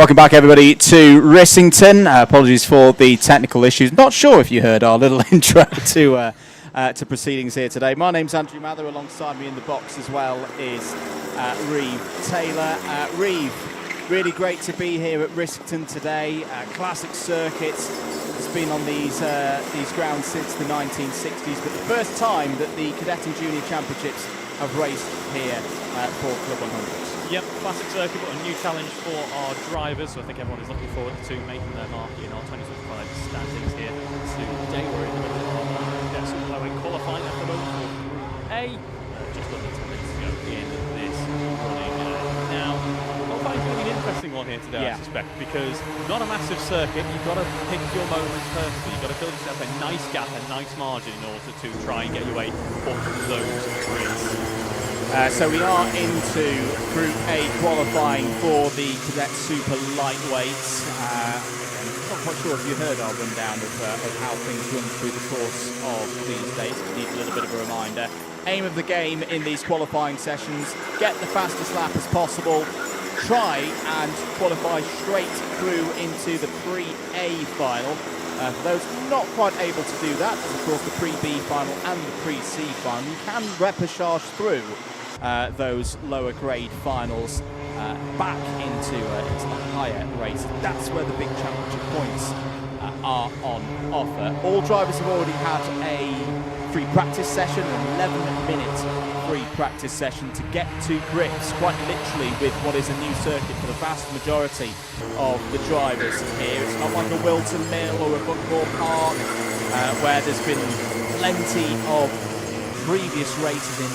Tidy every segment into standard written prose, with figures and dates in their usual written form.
Welcome back, everybody, to Rissington. Apologies for the technical issues. Not sure if you heard our little intro to proceedings here today. My name's Andrew Mather. Alongside me in the box as well is Reeve Taylor. Reeve, really great to be here at Rissington today. Classic circuit. It's been on these grounds since the 1960s, but the first time that the Cadet and Junior Championships have raced here for CLUB100. Yep, classic circuit, but a new challenge for our drivers. So I think everyone is looking forward to making their mark in our 2025 standings here today. We're in the middle of Cadet C qualifying at the moment for Group A. Just under 10 minutes to go in this running. Now, qualifying is going to be an interesting one here today, I suspect, because not a massive circuit. You've got to pick your moments perfectly. You've got to build yourself a nice gap, a nice margin in order to try and get your way up those grids. So we are into Group A qualifying for the Cadet Super Lightweights. I'm not quite sure if you heard our rundown of how things run through the course of these days. We need a little bit of a reminder. Aim of the game in these qualifying sessions, get the fastest lap as possible, try and qualify straight through into the Pre-A final. For those not quite able to do that, there's of course the Pre-B final and the Pre-C final. You can repechage through those lower grade finals back into the higher races. That's where the big championship points are on offer. All drivers have already had a free practice session, an 11-minute free practice session to get to grips, quite literally, with what is a new circuit for the vast majority of the drivers here. It's not like a Wilton Mill or a Buckmore Park where there's been plenty of previous races in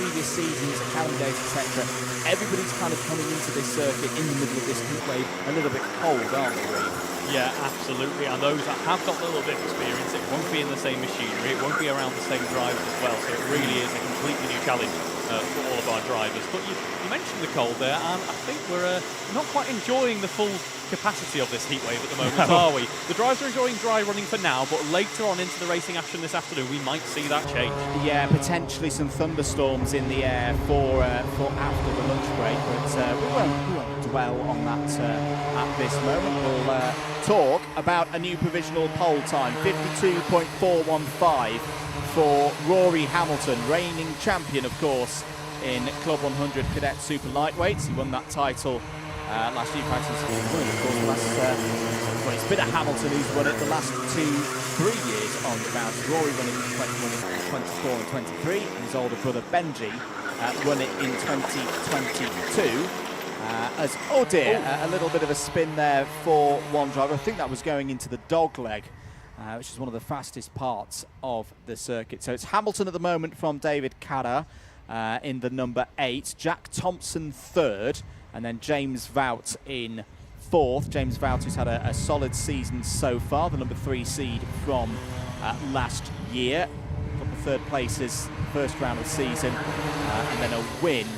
previous seasons, academy days, etc. Everybody's kind of coming into this circuit in the middle of this heat wave a little bit cold, aren't they? Yeah, absolutely. And those that have got a little bit of experience, it won't be in the same machinery, it won't be around the same drivers as well. So it really is a completely new challenge for all of our drivers. But you mentioned the cold there, and I think we're not quite enjoying the full capacity of this heat wave at the moment, are we? The drivers are enjoying dry running for now, but later on into the racing action this afternoon, we might see that change. Yeah, potentially some thunderstorms in the air for after the lunch break, but we won't dwell on that at this moment. We'll talk about a new provisional pole time, 52.415 for Rory Hamilton, reigning champion, of course, in CLUB100 Cadet Super Lightweights. He won that title last year, well, it's been a Hamilton who's won it the last 2-3 years on the bounce. Rory won it in 24 and 23, and his older brother Benji won it in 2022. A little bit of a spin there for one driver. I think that was going into the dog leg, which is one of the fastest parts of the circuit. So it's Hamilton at the moment from David Cadder in the number 8, Jack Thompson 3rd, and then James Vout in 4th. James Vout, who's had a solid season so far, the number 3 seed from last year. A couple of third places first round of the season, and then a win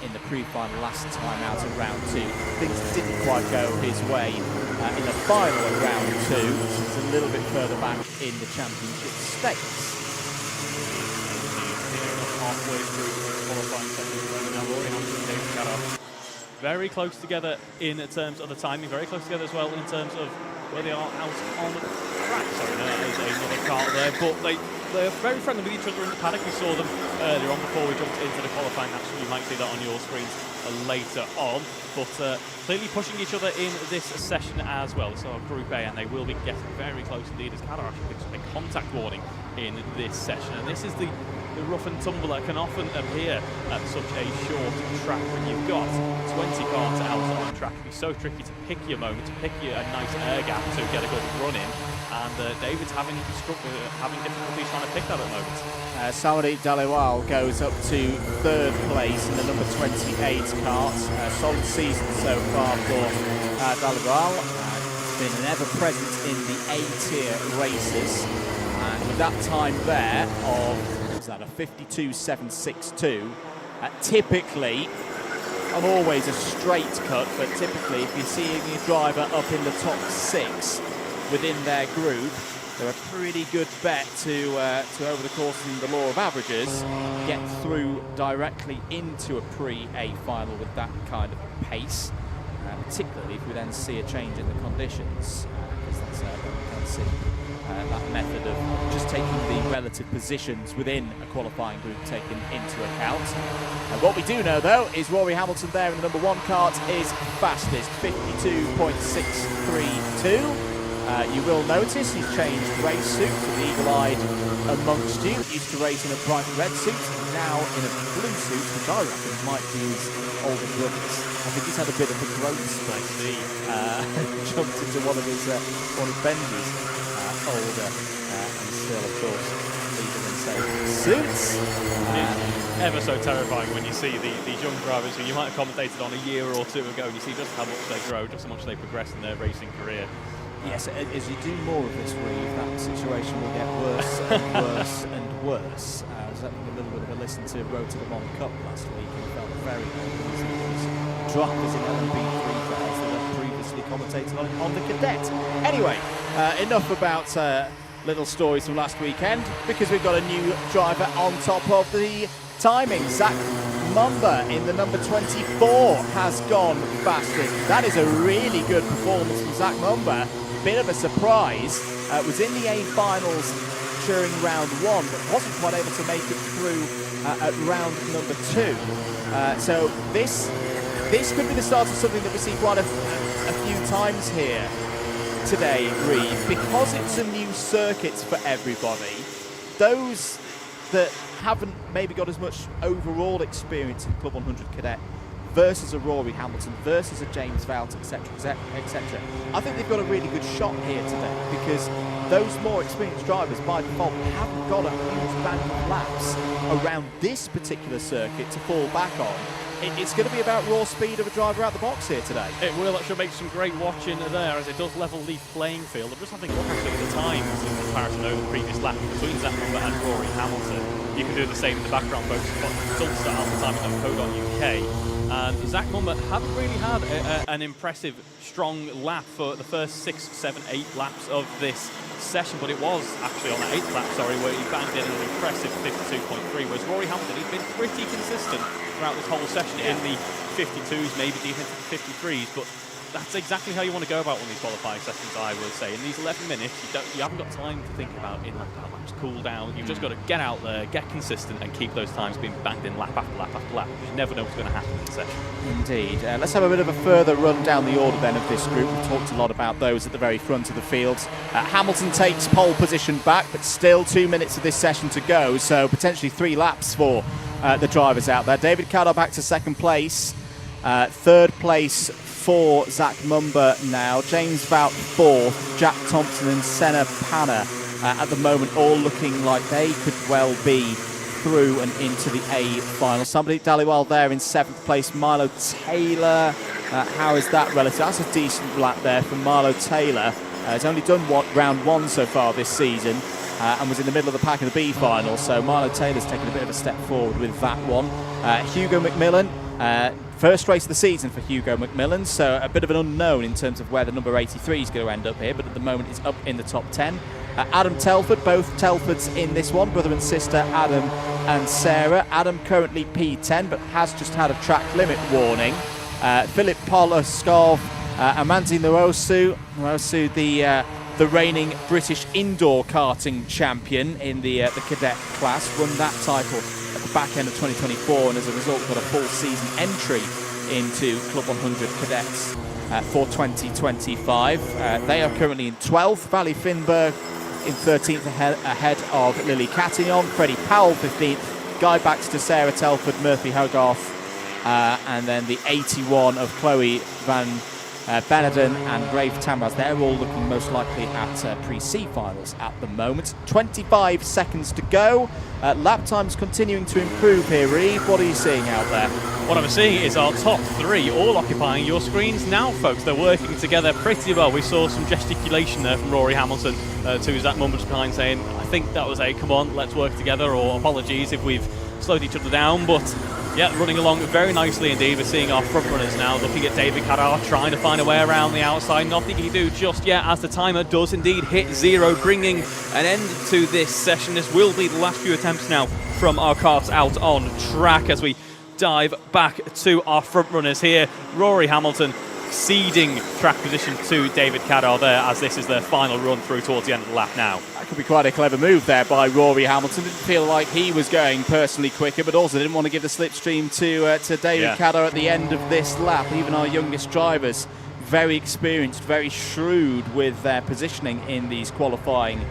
in the pre-final last time out of round 2. Things didn't quite go his way in the final of round 2, which is a little bit further back in the championship stakes. Halfway through the qualifying session, now Rory Hamilton and David Cadder very close together in terms of the timing, very close together as well in terms of where they are out on the track. Sorry, there's another car there, but they're very friendly with each other in the paddock. We saw them earlier on before we jumped into the qualifying action. You might see that on your screens later on, but clearly pushing each other in this session as well. So Group A, and they will be getting very close indeed as Cadder actually picks up a contact warning in this session. And this is the rough and tumble that can often appear at such a short track. When you've got 20 cars out on track, it can be so tricky to pick your moment, to pick a nice air gap to get a good run in. And David's having difficulty trying to pick that at the moment. Samari Dalewal goes up to 3rd place in the number 28 cart. Solid season so far for Dalewal. He's been an ever-present in the A-tier races. And with that time there of, what's that, a 52.762, typically, not always a straight cut, but typically if you're seeing a driver up in the top 6 within their group, they're a pretty good bet to over the course of the law of averages, get through directly into a pre-A final with that kind of pace. particularly if we then see a change in the conditions, because that's when we can see that method of just taking the relative positions within a qualifying group taken into account. What we do know, though, is Rory Hamilton there in the number 1 kart is fastest, 52.632. You will notice he's changed race suit to the eagle-eyed amongst you. Used to race in a bright red suit, now in a blue suit, which I reckon might be his older brothers. I think he's had a bit of a growth spurt. Jumped into one of Benji's older and still, of course, leader and safe suits. It's ever so terrifying when you see these young drivers who you might have commentated on a year or two ago, and you see just how much they grow, just how much they progress in their racing career. Yes, as you do more of this, Reeve, that situation will get worse and worse and worse. I was having a little bit of a listen to Road to the Mon Cup last week and felt very uneasy. Those drivers in LMP3 cars that I've previously commentated on the Cadet. Anyway, enough about little stories from last weekend, because we've got a new driver on top of the timing. Zach Mumba in the number 24 has gone fastest. That is a really good performance from Zach Mumba. Bit of a surprise. Was in the A finals during round 1, but wasn't quite able to make it through at round number 2. So this could be the start of something that we see quite a few times here today, Reeve, because it's a new circuit for everybody. Those that haven't maybe got as much overall experience in Club 100 Cadet versus a Rory Hamilton versus a James Vowles, etc., etc. I think they've got a really good shot here today, because those more experienced drivers by default haven't got a huge bank of laps around this particular circuit to fall back on. It's going to be about raw speed of a driver out the box here today. It will actually make some great watching there, as it does level the playing field. I'm just having a look at the times in comparison over the previous lap between Zach Mumba and Rory Hamilton. You can do the same in the background, folks. Results at alphatiming.co.uk. And Zach Mumba hadn't really had an impressive, strong lap for the first 6, 7, 8 laps of this session, but it was actually on the 8th lap, where he banged in an impressive 52.3, whereas Rory Hamilton, he's been pretty consistent throughout this whole session in the 52s, maybe deep into the 53s, but that's exactly how you want to go about one of these qualifying sessions, I would say. In these 11 minutes, you haven't got time to think about in-lap laps, cool down. You've just got to get out there, get consistent, and keep those times being banged in lap after lap after lap. You never know what's going to happen in the session. Indeed. Let's have a bit of a further run down the order then of this group. We've talked a lot about those at the very front of the field. Hamilton takes pole position back, but still 2 minutes of this session to go, so potentially 3 laps for the drivers out there. David Cadar back to second place. Third place for Zach Mumba now. James Vowles fourth. Jack Thompson and Senna Panna at the moment all looking like they could well be through and into the A final. Somebody Dhaliwal there in 7th place. Milo Taylor. How is that relative? That's a decent lap there from Milo Taylor. He's only done round 1 so far this season. And was in the middle of the pack in the B final, so Milo Taylor's taken a bit of a step forward with that one. Hugo McMillan, first race of the season for Hugo McMillan, so a bit of an unknown in terms of where the number 83 is going to end up here, but at the moment it's up in the top 10. Adam Telford, both Telfords in this one, brother and sister Adam and Sarah. Adam currently P10, but has just had a track limit warning. Philip Poloskov, Amanzi Nwosu, the reigning British indoor karting champion in the cadet class, won that title at the back end of 2024, and as a result got a full season entry into Club 100 Cadets for 2025. They are currently in 12th, Valley Finberg in 13th ahead of Lily Catillon, Freddie Powell 15th, Guy Baxter, Sarah Telford, Murphy Hogarth, and then the 81 of Chloe Van Beneden and Rafe Tamraz. They're all looking most likely at pre-C finals at the moment. 25 seconds to go. Lap times continuing to improve here, Reeve. What are you seeing out there? What I'm seeing is our top 3 all occupying your screens now, folks. They're working together pretty well. We saw some gesticulation there from Rory Hamilton to Zach Mumba behind saying, I think that was a come on, let's work together, or apologies if we've slowed each other down, but yeah, running along very nicely indeed. We're seeing our front runners now looking at David Cadar, trying to find a way around the outside. Nothing he can do just yet, as the timer does indeed hit 0, bringing an end to this session. This will be the last few attempts now from our karts out on track as we dive back to our front runners here. Rory Hamilton ceding track position to David Cadder there, as this is their final run through towards the end of the lap now. That could be quite a clever move there by Rory Hamilton. Didn't feel like he was going personally quicker, but also didn't want to give the slipstream to David Cadder at the end of this lap. Even our youngest drivers, very experienced, very shrewd with their positioning in these qualifying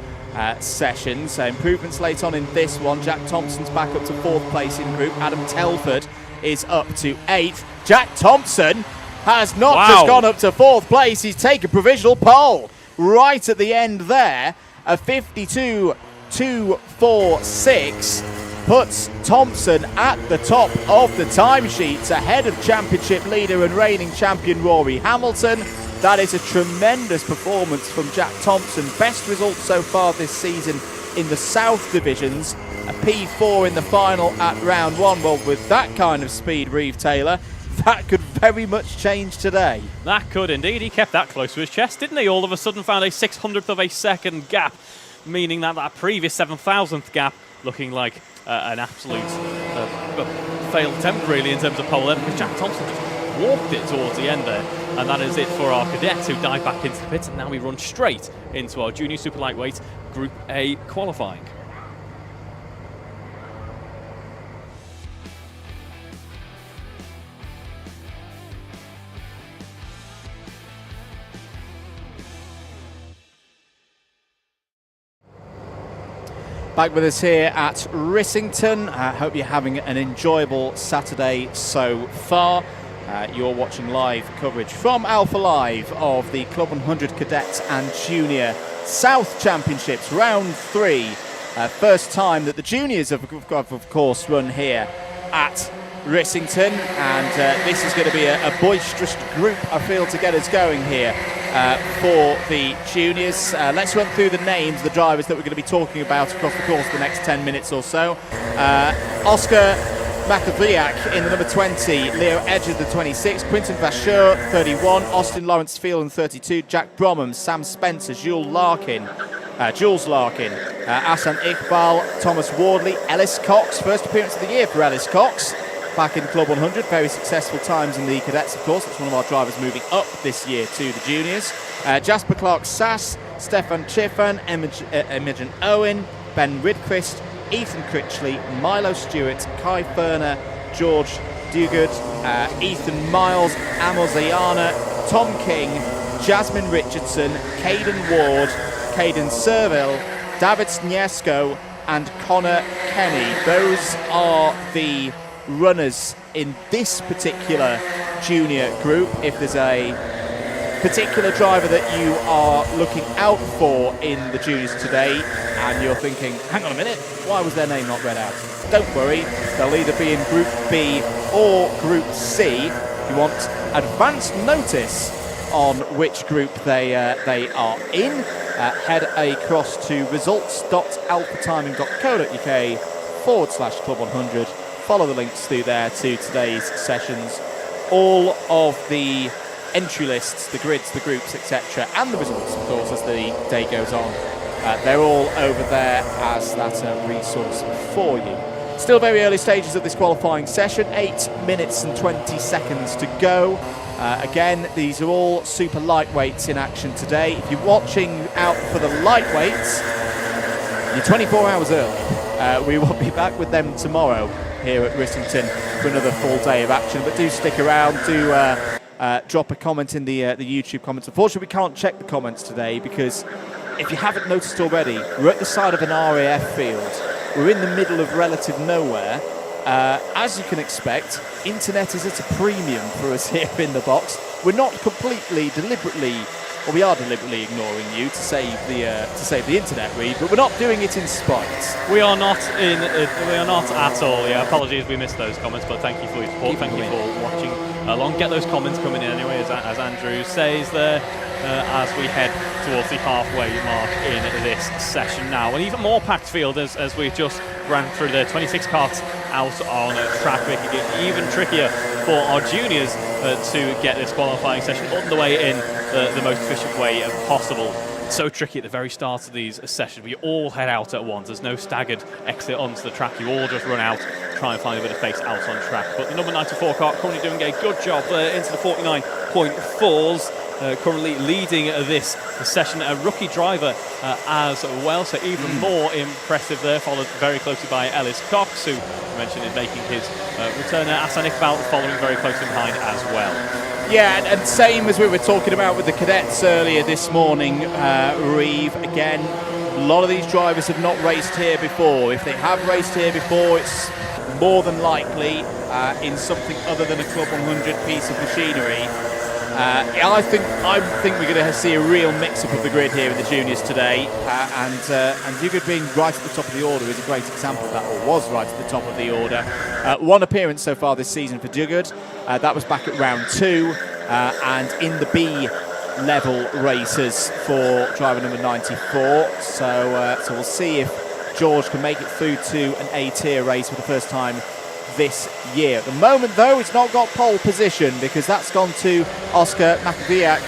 sessions. Improvements late on in this one. Jack Thompson's back up to 4th place in group. Adam Telford is up to 8th. Jack Thompson has not just gone up to 4th place, he's taken provisional pole right at the end there. A 52.246 puts Thompson at the top of the timesheets, ahead of championship leader and reigning champion Rory Hamilton. That is a tremendous performance from Jack Thompson. Best result so far this season in the South divisions. A P4 in the final at round 1. Well, with that kind of speed, Reeve Taylor, that could very much change today. That could indeed. He kept that close to his chest, didn't he? All of a sudden found a 600th of a second gap, meaning that that previous 7,000th gap looking like an absolute failed attempt, really, in terms of pole level, because Jack Thompson just walked it towards the end there. And that is it for our cadets, who dive back into the pits, and now we run straight into our junior super lightweight Group A qualifying. Back with us here at Rissington. I hope you're having an enjoyable Saturday so far. You're watching live coverage from Alpha Live of the CLUB100 Cadet and Junior South Championships, round 3. First time that the juniors have of course run here at Rissington, and this is going to be a boisterous group, I feel, to get us going here for the juniors. Let's run through the names of the drivers that we're going to be talking about across the course of the next 10 minutes or so. Oscar Macavillac in the number 20, Leo Edger the 26, Quinton Vacheur 31, Austin Lawrence Field in 32, Jack Bromham, Sam Spencer, Jules Larkin, Asan Iqbal, Thomas Wardley, Ellis Cox, first appearance of the year for Ellis Cox, back in CLUB100, very successful times in the cadets, of course. That's one of our drivers moving up this year to the juniors. Jasper Clark-Sass, Stefan Chiffan, Imogen Owen, Ben Ridquist, Ethan Critchley, Milo Stewart, Kai Ferner, George Duguid, Ethan Miles, Amos Ayana, Tom King, Jasmine Richardson, Caden Ward, Caden Serville, David Sniesko and Connor Kenny. Those are the runners in this particular junior group. If there's a particular driver that you are looking out for in the juniors today and you're thinking, hang on a minute, why was their name not read out? Don't worry, they'll either be in Group B or Group C. If you want advance notice on which group they are in, head across to results.alphatiming.co.uk/CLUB100. Follow the links through there to today's sessions. All of the entry lists, the grids, the groups, etc., and the results, of course, as the day goes on. They're all over there as that resource for you. Still very early stages of this qualifying session, 8 minutes and 20 seconds to go. Again, these are all super lightweights in action today. If you're watching out for the lightweights, you're 24 hours early. We will be back with them tomorrow here at Rissington for another full day of action. But do stick around, do drop a comment in the YouTube comments. Unfortunately, we can't check the comments today because if you haven't noticed already, we're at the side of an RAF field. We're in the middle of relative nowhere. As you can expect, internet is at a premium for us here in the box. We're not completely deliberately, or we are deliberately ignoring you to save the internet read, but we're not doing it in spite. We are not at all. Yeah, apologies we missed those comments, but thank you for your support. Thank you for watching along. Get those comments coming in anyway, as Andrew says there, as we head towards the halfway mark in this session now. An even more packed field as we just ran through the 26 carts out on track, making it even trickier for our juniors to get this qualifying session underway in the most efficient way possible. so tricky at the very start of these sessions. We all head out at once. There's no staggered exit onto the track. You all just run out, try and find a bit of space out on track. But the number 94 car currently doing a good job into the 49.4s. Currently leading this session, a rookie driver as well, so even more impressive there, followed very closely by Ellis Cox, who I mentioned is making his return. Asan Iqbal following very closely behind as well. Yeah, and same as we were talking about with the cadets earlier this morning, Reeve, again, a lot of these drivers have not raced here before. If they have raced here before, it's more than likely in something other than a Club 100 piece of machinery. I think we're going to see a real mix-up of the grid here in the juniors today, and Dugard being right at the top of the order is a great example of that, or was right at the top of the order. One appearance so far this season for Dugard, that was back at round 2, and in the B level races for driver number 94. So we'll see if George can make it through to an A-tier race for the first time this year. At the moment, though, it's not got pole position because that's gone to Oscar Makowiak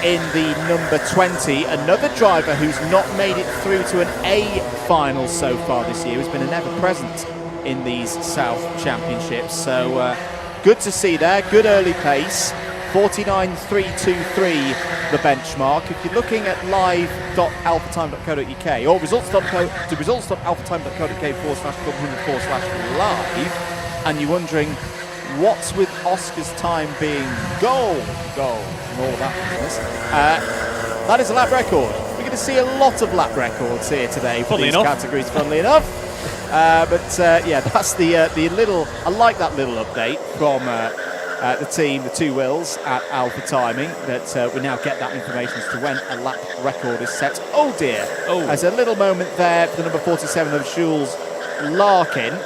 in the number 20. Another driver who's not made it through to an A final so far this year, has been an ever-present in these South Championships. So good to see there. Good early pace. 49.323 the benchmark. If you're looking at live.alphatime.co.uk or results.alphatime.co.uk/club100/live, and you're wondering what's with Oscar's time being goal, and all of that business, that is a lap record. We're going to see a lot of lap records here today for these categories, funnily enough. Yeah, that's the little, I like that little update from the team, the two Wills at Alpha Timing, that we now get that information as to when a lap record is set. Oh dear, there's a little moment there for the number 47 of Jules Larkin,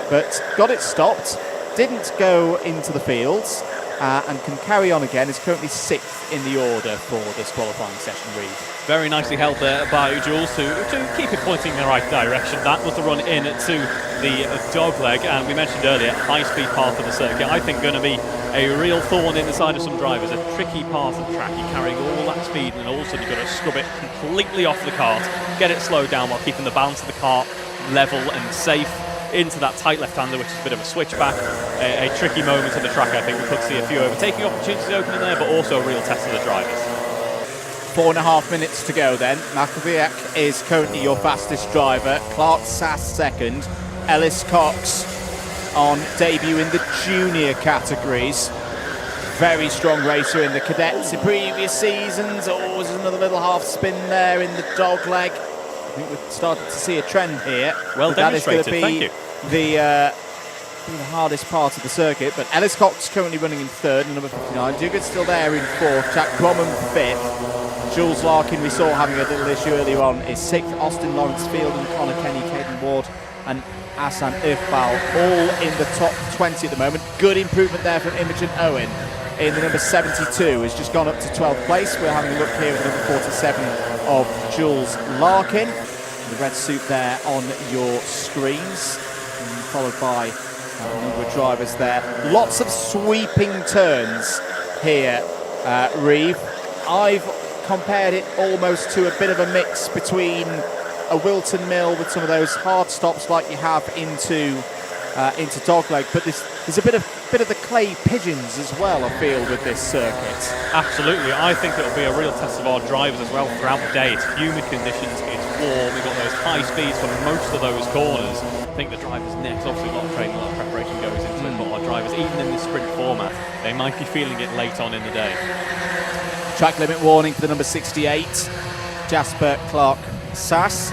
but got it stopped, didn't go into the fields, and can carry on again. Is currently 6th in the order for this qualifying session, Reeve. Very nicely held there by Jules to keep it pointing in the right direction. That was the run in to the dog leg, and we mentioned earlier, high-speed part of the circuit. I think going to be a real thorn in the side of some drivers. A tricky part of the track. You're carrying all that speed, and all of a sudden you've got to scrub it completely off the kart, get it slowed down while keeping the balance of the kart level and safe into that tight left-hander, which is a bit of a switchback. A tricky moment of the track. I think we could see a few overtaking opportunities opening there, but also a real test of the drivers. 4.5 minutes to go then. Makowiak is currently your fastest driver. Clark Sass second. Ellis Cox on debut in the junior categories. Very strong racer in the cadets in previous seasons. Oh, there's another little half spin there in the dog leg. I think we've started to see a trend here. Well demonstrated, that is thank you. The hardest part of the circuit, but Ellis Cox currently running in 3rd, number 59. Dugard's still there in 4th. Jack Cromham 5th. Jules Larkin, we saw having a little issue earlier on, is 6th. Austin Lawrence Field and Connor Kenny, Caden Ward and Asan Iqbal all in the top 20 at the moment. Good improvement there from Imogen Owen in the number 72, has just gone up to 12th place. We're having a look here at the number 47 of Jules Larkin. The red suit there on your screens, followed by a number of drivers there. Lots of sweeping turns here, Reeve. I've compared it almost to a bit of a mix between a Wilton Mill with some of those hard stops like you have into Dogleg, but there's a bit of the clay pigeons as well, I feel, with this circuit. Absolutely, I think it'll be a real test of our drivers as well throughout the day. It's humid conditions, it's warm, we've got those high speeds for most of those corners. I think the drivers next, obviously a lot of training, a lot of preparation goes into it, but our drivers, even in this sprint format, they might be feeling it late on in the day. Track limit warning for the number 68, Jasper Clark Sass,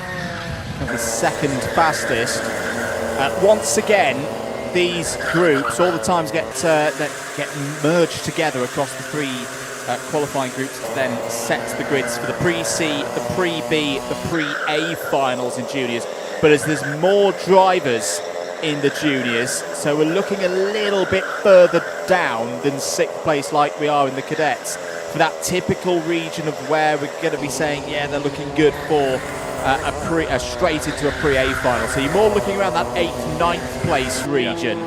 the second fastest. Once again, these groups, all the times get merged together across the three qualifying groups to then set the grids for the pre-C, the pre-B, the pre-A finals in juniors. But as there's more drivers in the juniors, so we're looking a little bit further down than 6th place like we are in the cadets, for that typical region of where we're going to be saying, yeah, they're looking good for a straight into a pre-A final. So you're more looking around that 8th, 9th place region.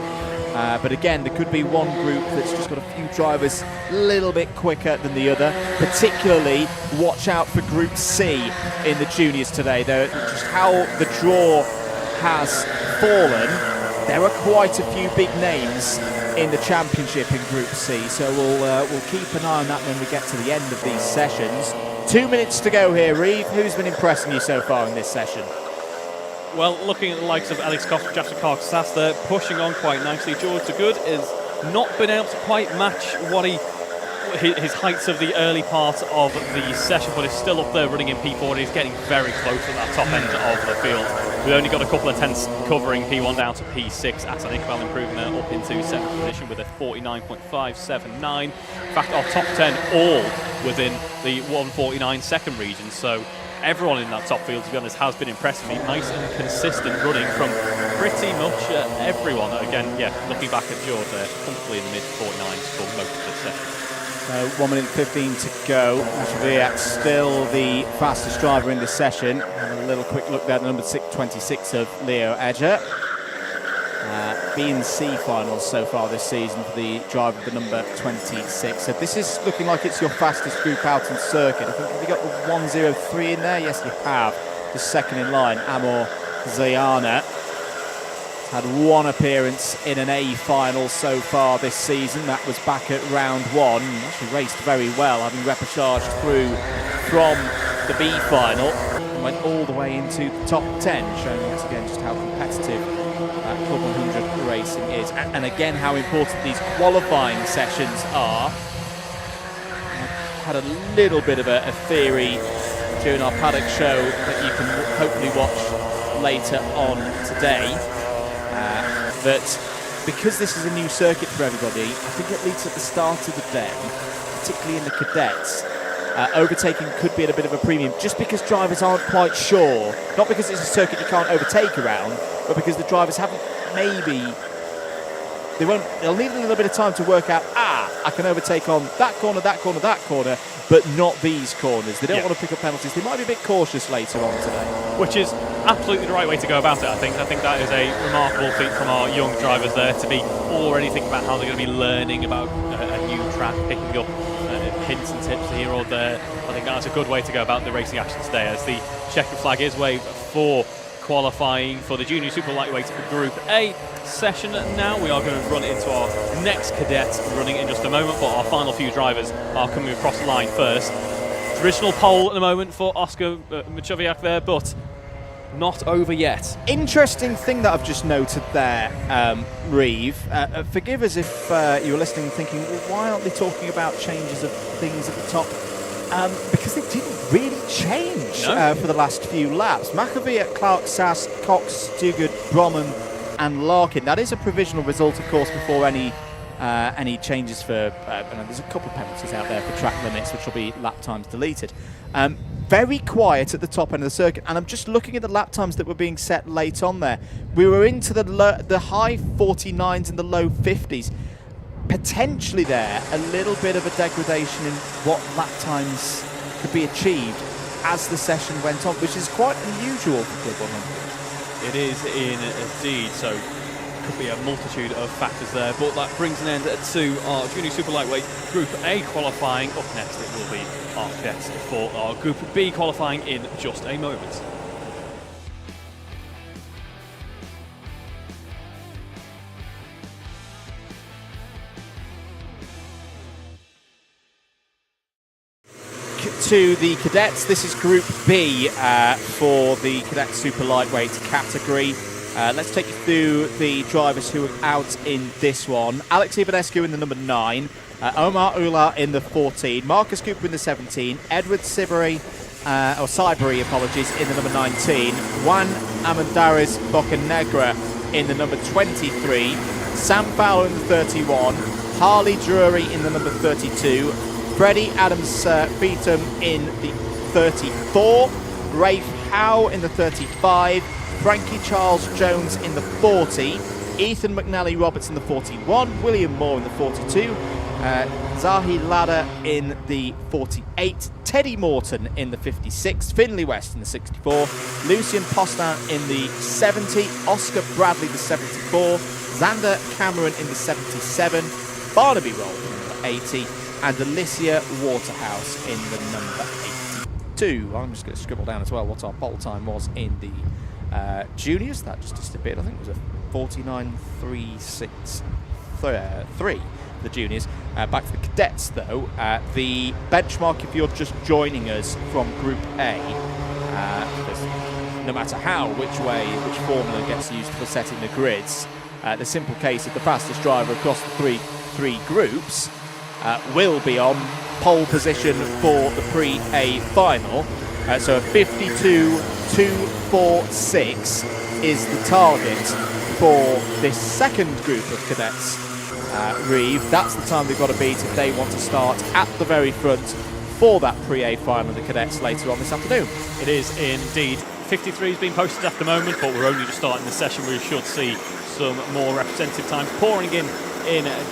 But again, there could be one group that's just got a few drivers a little bit quicker than the other. Particularly, watch out for Group C in the juniors today. Just how the draw has fallen, there are quite a few big names in the championship in Group C. So we'll keep an eye on that when we get to the end of these sessions. 2 minutes to go here, Reeve. Who's been impressing you so far in this session? Well, looking at the likes of Alex Cossas, they're pushing on quite nicely. George de Good has not been able to quite match what his heights of the early part of the session, but is still up there running in P4. He's getting very close at that top end of the field. We've only got a couple of tenths covering P1 down to P6. Aston Iqbal improving there up into 7th position with a 49.579. In fact, our top 10 all within the 149 second region. So everyone in that top field, to be honest, has been impressing me. Nice and consistent running from pretty much everyone. Again, yeah, looking back at George there, comfortably in the mid-49s for most of the session. 1 minute 15 to go. Ashviak still the fastest driver in this session. Have a little quick look there at the number 26 of Leo Edger. B and C finals so far this season for the driver of the number 26. So this is looking like it's your fastest group out on circuit. I think, have you got the 103 in there? Yes, you have. The second in line, Amor Zayana. Had one appearance in an A final so far this season. That was back at round 1. Actually raced very well, having repechaged through from the B final and went all the way into the top 10, showing us again just how competitive CLUB100 racing is, and again how important these qualifying sessions are. I had a little bit of a theory during our Paddock show that you can hopefully watch later on today. That because this is a new circuit for everybody, I think at least at the start of the day, particularly in the cadets, overtaking could be at a bit of a premium, just because drivers aren't quite sure. Not because it's a circuit you can't overtake around, but because the drivers haven't they'll need a little bit of time to work out, I can overtake on that corner, that corner, that corner, but not these corners. They don't want to pick up penalties. They might be a bit cautious later on today. Which is absolutely the right way to go about it, I think. I think that is a remarkable feat from our young drivers there, to be already thinking about how they're going to be learning about a new track, picking up hints and tips here or there. I think that's a good way to go about the racing action today, as the checkered flag is waved for qualifying for the Junior Super Lightweight Group A session. Now we are going to run into our next cadet running in just a moment, but our final few drivers are coming across the line first. Traditional pole at the moment for Oscar Machowiak there, but not over yet. Interesting thing that I've just noted there, Reeve. Forgive us if you were listening and thinking, well, why aren't they talking about changes of things at the top? Because they didn't really change for the last few laps. Machowiak, Clark, Sass, Cox, Dugard, Bromham and Larkin. That is a provisional result, of course, before any changes for... there's a couple of penalties out there for track limits, which will be lap times deleted. Very quiet at the top end of the circuit, and I'm just looking at the lap times that were being set late on there. We were into the high 49s and the low 50s. Potentially there, a little bit of a degradation in what lap times could be achieved as the session went on, which is quite unusual for CLUB100. It is indeed, so could be a multitude of factors there, but that brings an end to our Junior Super Lightweight Group A qualifying. Up next it will be our cadets for our Group B qualifying in just a moment. To the cadets, this is Group B for the Cadet Super Lightweight category. Let's take you through the drivers who are out in this one. Alex Ivanescu in the number 9, Omar Ula in the 14, Marcus Cooper in the 17, Edward Sibery, in the number 19, Juan Amandares Bocanegra in the number 23, Sam Fowler in the 31, Harley Drury in the number 32, Freddie Adams Beatham in the 34, Rafe Howe in the 35, Frankie Charles Jones in the 40, Ethan McNally Roberts in the 41, William Moore in the 42, Zahi Ladder in the 48, Teddy Morton in the 56, Finley West in the 64, Lucien Postin in the 70, Oscar Bradley the 74, Xander Cameron in the 77, Barnaby Roll in the number 80, and Alicia Waterhouse in the number 82. I'm just going to scribble down as well what our pole time was in the juniors. That just disappeared. I think it was a 49.363, the juniors. Back to the cadets, though. The benchmark, if you're just joining us from Group A, no matter which formula gets used for setting the grids, the simple case of the fastest driver across the three groups will be on pole position for the Pre-A final. So a 52.246 is the target for this second group of cadets. Reeve, that's the time they've got to beat if they want to start at the very front for that Pre-A final of the cadets later on this afternoon. It is indeed. 53 has been posted at the moment, but we're only just starting the session. We should see some more representative times pouring in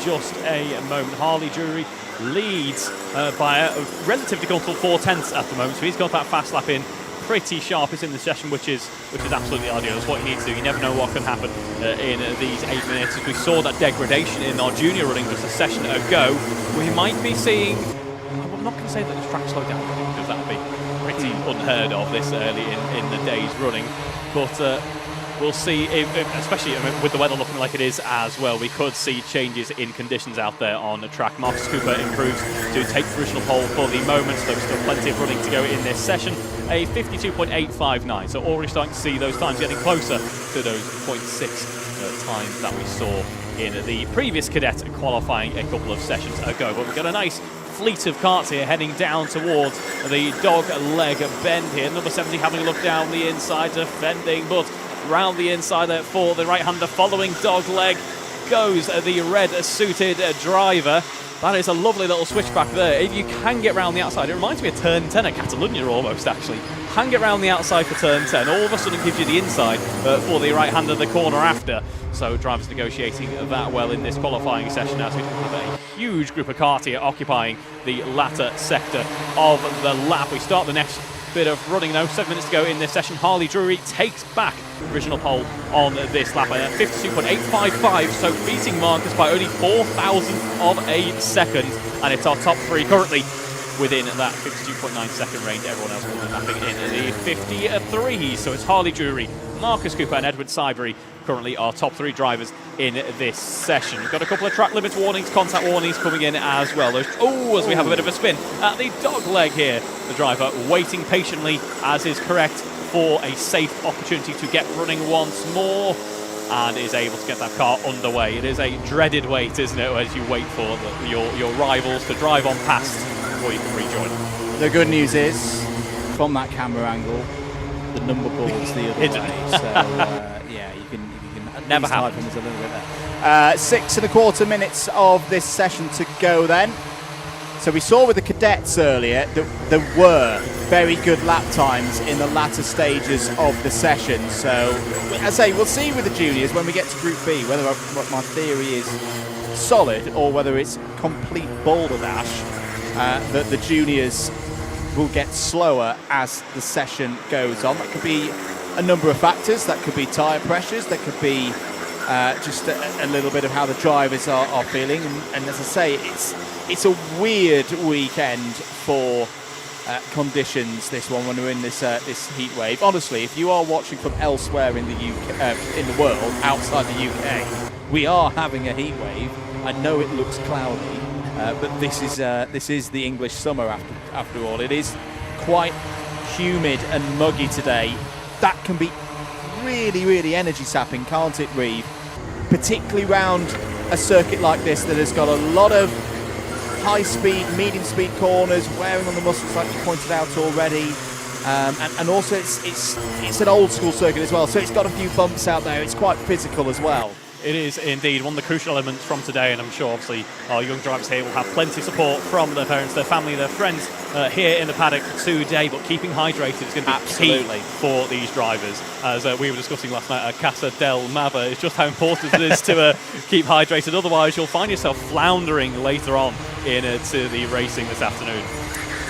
just a moment. Harley Drury leads by a relatively comfortable 4/10 at the moment, so he's got that fast lap in pretty sharpish in the session, which is absolutely ideal. It's what you need to do. You never know what can happen in these 8 minutes. As we saw that degradation in our junior running just a session ago, we might be seeing, I'm not going to say that the track slowed down, because that would be pretty unheard of this early in the day's running, but we'll see, especially with the weather looking like it is as well, we could see changes in conditions out there on the track. Marcus Cooper improves to take provisional pole for the moment, so there's still plenty of running to go in this session. A 52.859, so already starting to see those times getting closer to those 0.6 times that we saw in the previous cadet qualifying a couple of sessions ago. But we've got a nice fleet of karts here heading down towards the dog leg bend here. Number 70 having a look down the inside, defending, but round the inside there for the right-hander following dog leg goes the red-suited driver. That is a lovely little switchback there. If you can get round the outside, it reminds me of turn 10 at Catalonia almost, actually. Can get round the outside for turn 10, all of a sudden gives you the inside for the right-hander the corner after. So drivers negotiating that well in this qualifying session as we have a huge group of karts here occupying the latter sector of the lap. We start the next bit of running now, 7 minutes to go in this session. Harley Drury takes back original pole on this lap at 52.855, so beating Marcus by only 4,000th of a second, and it's our top 3 currently within that 52.9 second range. Everyone else will be lapping in the 53, so it's Harley Drury, Marcus Cooper and Edward Sybry currently our top 3 drivers in this session. We've got a couple of track limits warnings, contact warnings coming in as well. As we have a bit of a spin at the dog leg here. The driver waiting patiently, as is correct, for a safe opportunity to get running once more, and is able to get that car underway. It is a dreaded wait, isn't it, as you wait for your rivals to drive on past before you can rejoin. The good news is, from that camera angle, the number board's the other way. So, yeah, you can never happen. A little bit there. 6.25 minutes of this session to go then. So we saw with the cadets earlier that there were very good lap times in the latter stages of the session. So, as I say, we'll see with the juniors when we get to Group B whether my theory is solid or whether it's complete balderdash, that the juniors will get slower as the session goes on. That could be a number of factors. That could be tyre pressures. That could be just a little bit of how the drivers are feeling. And as I say, it's a weird weekend for conditions, this one, when we're in this heat wave. Honestly, if you are watching from elsewhere in the UK, in the world, outside the UK, we are having a heat wave. I know it looks cloudy, but this is the English summer after all. It is quite humid and muggy today. That can be really, really energy sapping, can't it, Reeve? Particularly round a circuit like this that has got a lot of high speed, medium speed corners, wearing on the muscles like you pointed out already, and also it's an old school circuit as well, so it's got a few bumps out there. It's quite physical as well. It is indeed one of the crucial elements from today, and I'm sure obviously our young drivers here will have plenty of support from their parents, their family, their friends here in the paddock today, but keeping hydrated is going to be key for these drivers. As we were discussing last night at Casa del Mather, it's just how important it is to keep hydrated, otherwise you'll find yourself floundering later on into the racing this afternoon.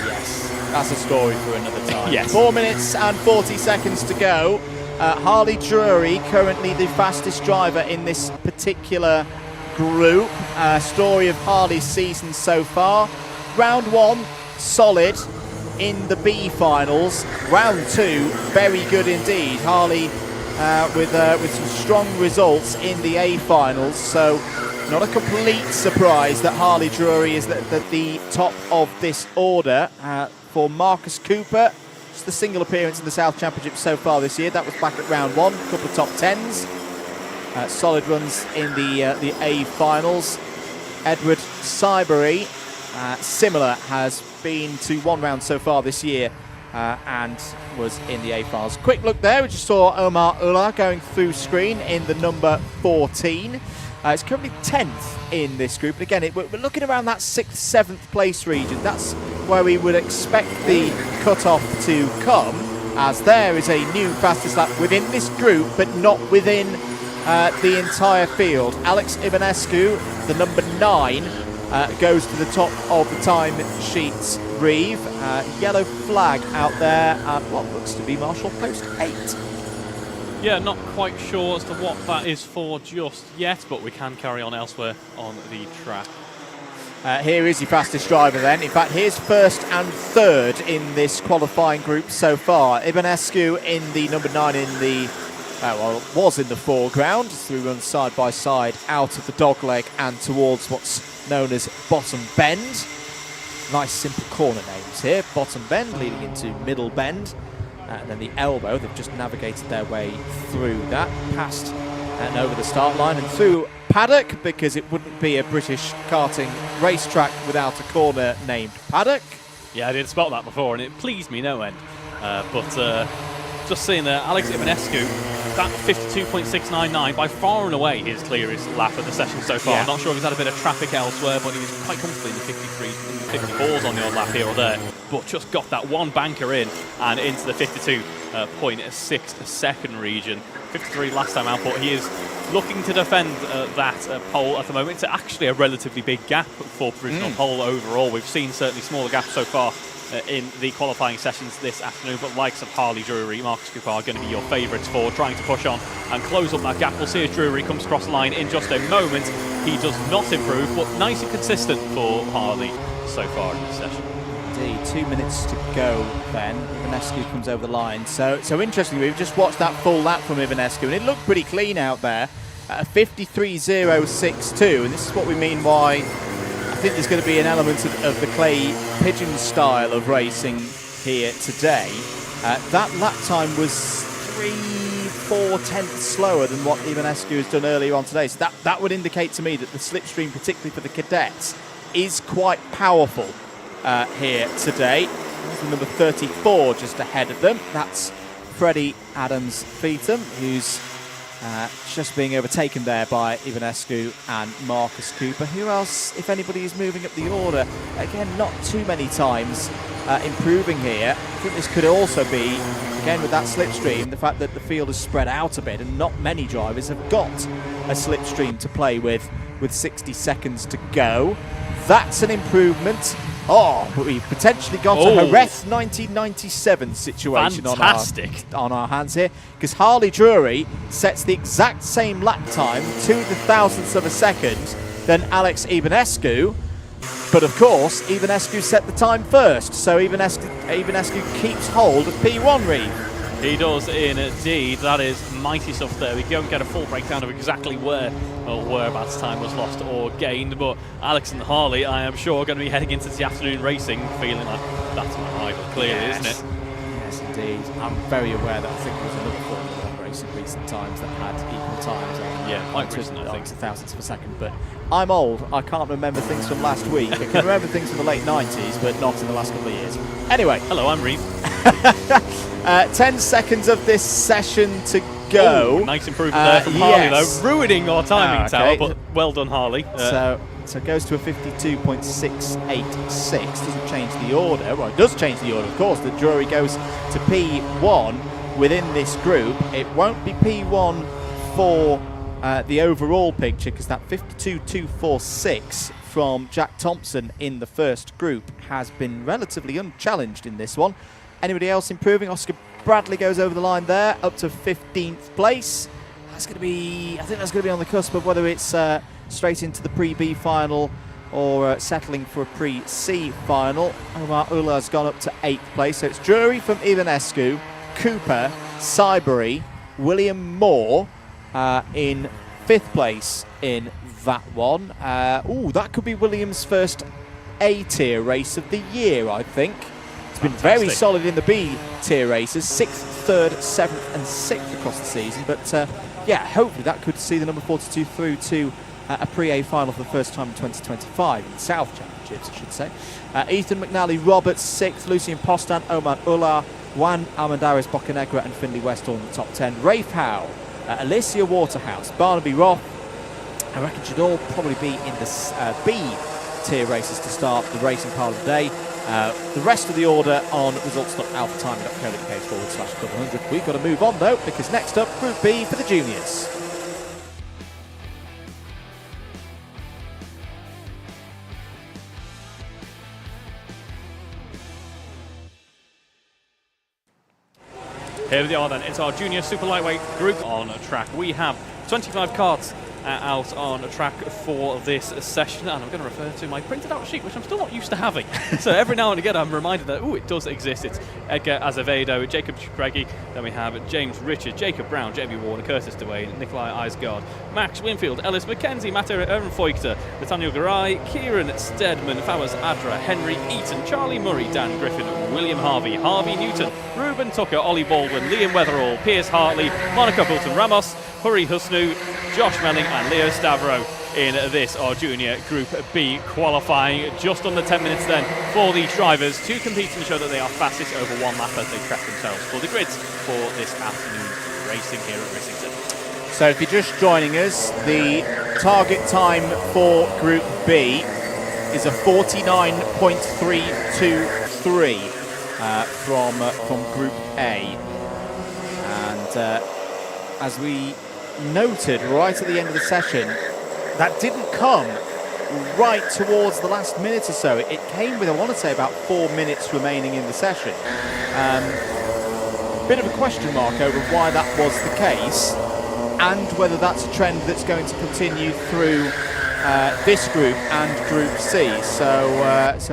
Yes, that's a story for another time. Yes. 4 minutes and 40 seconds to go. Harley Drury, currently the fastest driver in this particular group. Story of Harley's season so far. Round 1, solid in the B finals. Round 2, very good indeed. Harley with some strong results in the A finals. So not a complete surprise that Harley Drury is at the top of this order. For Marcus Cooper, just the single appearance in the South Championship so far this year. That was back at round 1, a couple of top 10s. Solid runs in the A finals. Edward Cybery, similar, has been to 1 round so far this year and was in the A finals. Quick look there, we just saw Omar Ullah going through screen in the number 14. It's currently 10th in this group. And again, we're looking around that 6th, 7th place region. That's where we would expect the cut-off to come, as there is a new fastest lap within this group, but not within the entire field. Alex Ivanescu, the number 9, goes to the top of the time sheets. Reeve, yellow flag out there at what looks to be Marshall Post 8. Yeah, not quite sure as to what that is for just yet, but we can carry on elsewhere on the track. Here is your fastest driver then. In fact, here's first and third in this qualifying group so far. Ivanescu in the number 9 in the, was in the foreground, as we run side by side out of the dogleg and towards what's known as Bottom Bend. Nice simple corner names here. Bottom Bend leading into Middle Bend. And then the elbow, they've just navigated their way through that, past and over the start line and through Paddock, because it wouldn't be a British karting racetrack without a corner named Paddock. Yeah, I did spot that before, and it pleased me no end. But just seeing there, Alex Ivanescu, that 52.699, by far and away his clearest lap of the session so far. Yeah. I'm not sure if he's had a bit of traffic elsewhere, but he was quite comfortably in the 53s and 54s on the odd lap here or there. But just got that one banker in and into the 52.6 second region. 53 last time out, but he is looking to defend that pole at the moment. It's actually a relatively big gap for provisional pole overall. We've seen certainly smaller gaps so far in the qualifying sessions this afternoon, but likes of Harley Drury, Marcus Cooper are going to be your favourites for trying to push on and close up that gap. We'll see as Drury comes across the line in just a moment. He does not improve, but nice and consistent for Harley so far in this session. Indeed, 2 minutes to go then. Ivanescu comes over the line. So interestingly, we've just watched that full lap from Ivanescu, and it looked pretty clean out there at a 53.062, and this is what we mean why I think there's going to be an element of the clay pigeon style of racing here today. That lap time was 3/4 tenths slower than what Ivanescu has done earlier on today. So that would indicate to me that the slipstream, particularly for the cadets, is quite powerful here today. There's the number 34 just ahead of them. That's Freddie Adams-Feetham, who's just being overtaken there by Ivanescu and Marcus Cooper. Who else, if anybody, is moving up the order? Again, not too many times improving here. I think this could also be, again with that slipstream, the fact that the field is spread out a bit and not many drivers have got a slipstream to play with 60 seconds to go. That's an improvement. Oh, but we've potentially got a Jerez 1997 situation on our hands here, because Harley Drury sets the exact same lap time, 0.02 of a second, than Alex Ivanescu. But of course, Ivanescu set the time first, so Ivanescu keeps hold of P1, Reeve. He does indeed. That is mighty stuff there. We don't get a full breakdown of exactly where or whereabouts time was lost or gained, but Alex and Harley, I am sure, are going to be heading into the afternoon racing feeling like that's my idol, clearly, isn't it? Yes, indeed. I'm very aware that I think there was another Formula 1 race in recent times that had equal times on, quite recent, I think. to thousandths of a second, but I'm old. I can't remember things from last week. I can remember things from the late 90s, but not in the last couple of years. Anyway. Hello, I'm Reeve. 10 seconds of this session to go. Ooh, nice improvement there from Harley, though. Ruining our timing tower, but well done, Harley. So it goes to a 52.686. Doesn't change the order. Well, it does change the order, of course. The Drury goes to P1 within this group. It won't be P1 for the overall picture, because that 52.246 from Jack Thompson in the first group has been relatively unchallenged in this one. Anybody else improving? Oscar Bradley goes over the line there, up to 15th place. That's going to be, I think that's going to be on the cusp of whether it's straight into the pre-B final or settling for a pre-C final. Omar Ulla's gone up to 8th place. So it's Drury from Ivanescu, Cooper, Cybery, William Moore in 5th place in that one. That could be William's first A-tier race of the year, I think. It's been very solid in the B-tier races, 6th, 3rd, 7th and 6th across the season. But yeah, hopefully that could see the number 42 through to a pre-A final for the first time in 2025, in the South Championships, I should say. Ethan McNally Roberts, 6th, Lucien Postan, Oman Ulla, Juan Almendares Bocanegra and Finley Westall in the top 10. Rafe Howe, Alicia Waterhouse, Barnaby Roth, I reckon should all probably be in the B-tier races to start the racing part of the day. The rest of the order on results.alphatime.co.uk/CLUB100. We've got to move on though, because next up, Group B for the juniors. Here we are then, it's our junior super lightweight group on track. We have 25 carts out on track for this session, and I'm going to refer to my printed out sheet, which I'm still not used to having. So every now and again I'm reminded that, it does exist. It's Edgar Azevedo, Jacob Shkregi, then we have James Richard, Jacob Brown, Jamie Warner, Curtis Dewayne, Nikolai Eisgard, Max Winfield, Ellis McKenzie, Matteo Ehrenfeuchter, Nathaniel Garay, Kieran Steadman, Fawaz Adra, Henry Eaton, Charlie Murray, Dan Griffin, William Harvey, Harvey Newton, Ruben Tucker, Ollie Baldwin, Liam Weatherall, Piers Hartley, Monica Hilton Ramos, Hurry Husnu, Josh Melling and Leo Stavro in this, our junior Group B qualifying. Just under 10 minutes then for these drivers to compete and show that they are fastest over one lap as they prep themselves for the grids for this afternoon racing here at Rissington. So if you're just joining us, the target time for Group B is a 49.323 from Group A. And as we noted right at the end of the session, that didn't come right towards the last minute or so. It came with, I want to say, about 4 minutes remaining in the session. Bit of a question mark over why that was the case and whether that's a trend that's going to continue through this group and Group C. So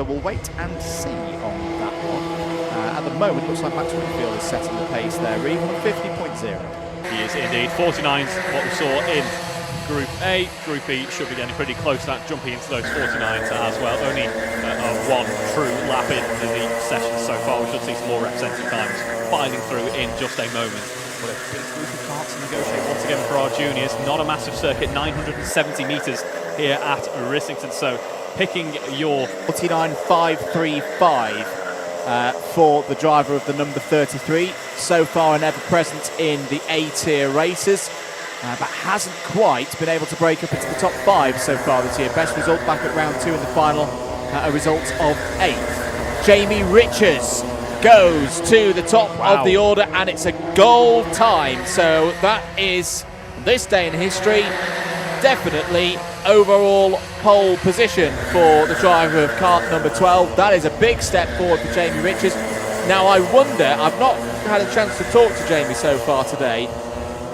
we'll wait and see on that one. At the moment, it looks like Max Winfield is setting the pace there, even on 50.0. He is indeed. 49's what we saw in Group A. Group B should be getting pretty close to that, jumping into those 49s as well. Only one true lap in the session so far. We should see some more representative times filing through in just a moment. What a big group of carts to negotiate once again for our juniors. Not a massive circuit, 970 metres here at Rissington. So picking your 49.535 for the driver of the number 33. So far an ever-present in the A-tier races, but hasn't quite been able to break up into the top 5 so far this year. Best result back at round 2 in the final, a result of 8th. Jamie Richards goes to the top of the order, and it's a gold time. So that is, this day in history, definitely overall pole position for the driver of cart number 12. That is a big step forward for Jamie Richards. Now I wonder, I've not had a chance to talk to Jamie so far today.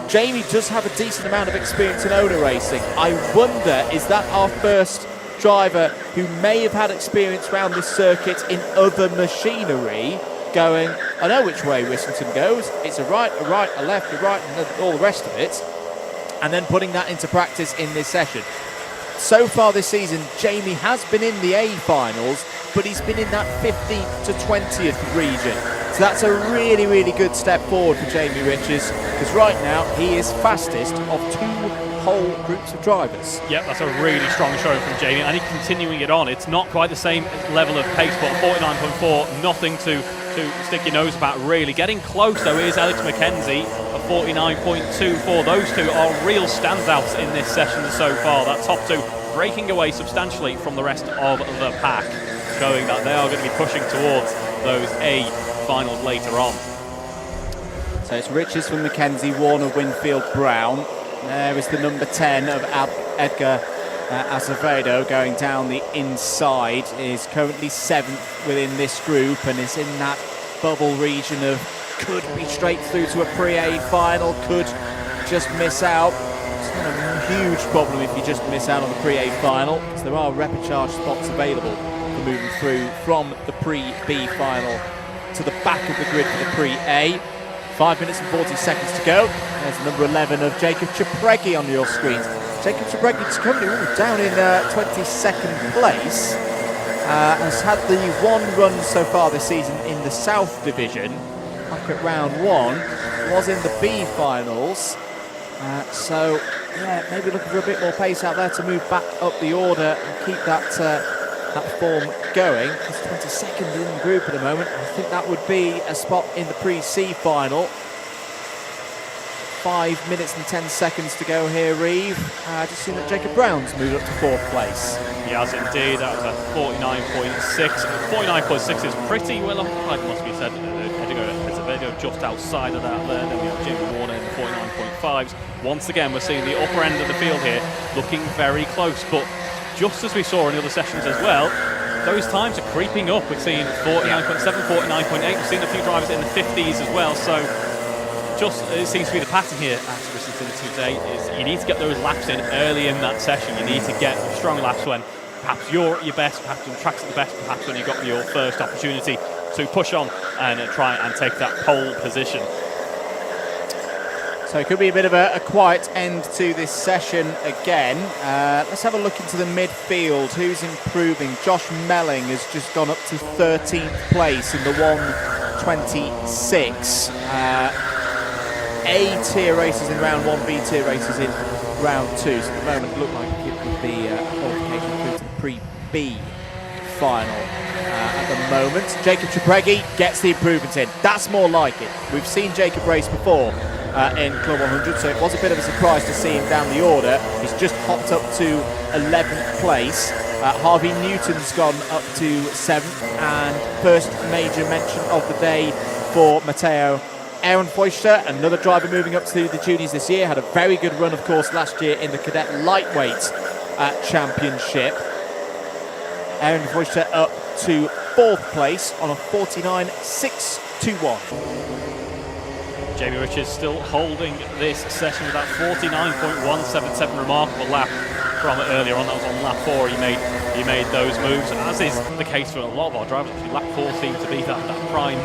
Jamie does have a decent amount of experience in owner racing. I wonder, is that our first driver who may have had experience around this circuit in other machinery, going, I know which way Rissington goes, it's a right, a left, a right, and all the rest of it, and then putting that into practice in this session. So far this season, Jamie has been in the A finals, but he's been in that 15th to 20th region. So that's a really, really good step forward for Jamie Richards, because right now he is fastest of 2 whole groups of drivers. Yep, that's a really strong showing from Jamie, and he's continuing it on. It's not quite the same level of pace, but 49.4, nothing to stick your nose about really. Getting close though is Alex McKenzie at 49.24. Those two are real standouts in this session so far. That top 2 breaking away substantially from the rest of the pack, showing that they are going to be pushing towards those A finals later on. So it's Richards from McKenzie, Warner, Winfield, Brown. There is the number 10 of Edgar Azevedo going down the inside, is currently 7th within this group and is in that bubble region of could be straight through to a pre-A final, could just miss out. It's not a huge problem if you just miss out on the pre-A final, because there are repechage spots available for moving through from the pre-B final to the back of the grid for the pre-A. 5 minutes and 40 seconds to go. There's number 11 of Jacob Cipregi on your screens. Jacob Cipregi is currently down in 22nd place. Has had the one run so far this season in the South Division. Back at round 1, was in the B finals. So, yeah, maybe looking for a bit more pace out there to move back up the order and keep that form going. He's 22nd in the group at the moment. I think that would be a spot in the pre-C final. 5 minutes and 10 seconds to go here, Reeve. Just seen that Jacob Brown's moved up to 4th place. He has indeed. That was a 49.6. 49.6 is pretty well up, like must be said. There's a video just outside of that there. Then we have Jimmy Warner in the 49.5s. Once again, we're seeing the upper end of the field here looking very close, but just as we saw in the other sessions as well, those times are creeping up. We've seen 49.7, 49.8. We've seen a few drivers in the 50s as well. So just it seems to be the pattern here at Rissington today is you need to get those laps in early in that session. You need to get strong laps when perhaps you're at your best, perhaps the track's at the best, perhaps when you've got your first opportunity to push on and try and take that pole position. So it could be a bit of a quiet end to this session again. Let's have a look into the midfield. Who's improving? Josh Melling has just gone up to 13th place in the 1:26. A tier races in round 1, B tier races in round 2. So at the moment it looked like it would be a qualification through to the pre-B final. At the moment, Jacob Cipregi gets the improvements in. That's more like it. We've seen Jacob race before in Club 100, so it was a bit of a surprise to see him down the order. He's just hopped up to 11th place. Harvey Newton's gone up to 7th, and first major mention of the day for Matteo Ehrenfeuchter, another driver moving up to the juniors this year. Had a very good run, of course, last year in the Cadet Lightweight Championship. Ehrenfeuchter up to 4th place on a 49.621. Jamie Richards still holding this session with that 49.177 remarkable lap from earlier on. That was on lap 4. He made those moves, as is the case for a lot of our drivers. Actually, lap 4 seemed to be that prime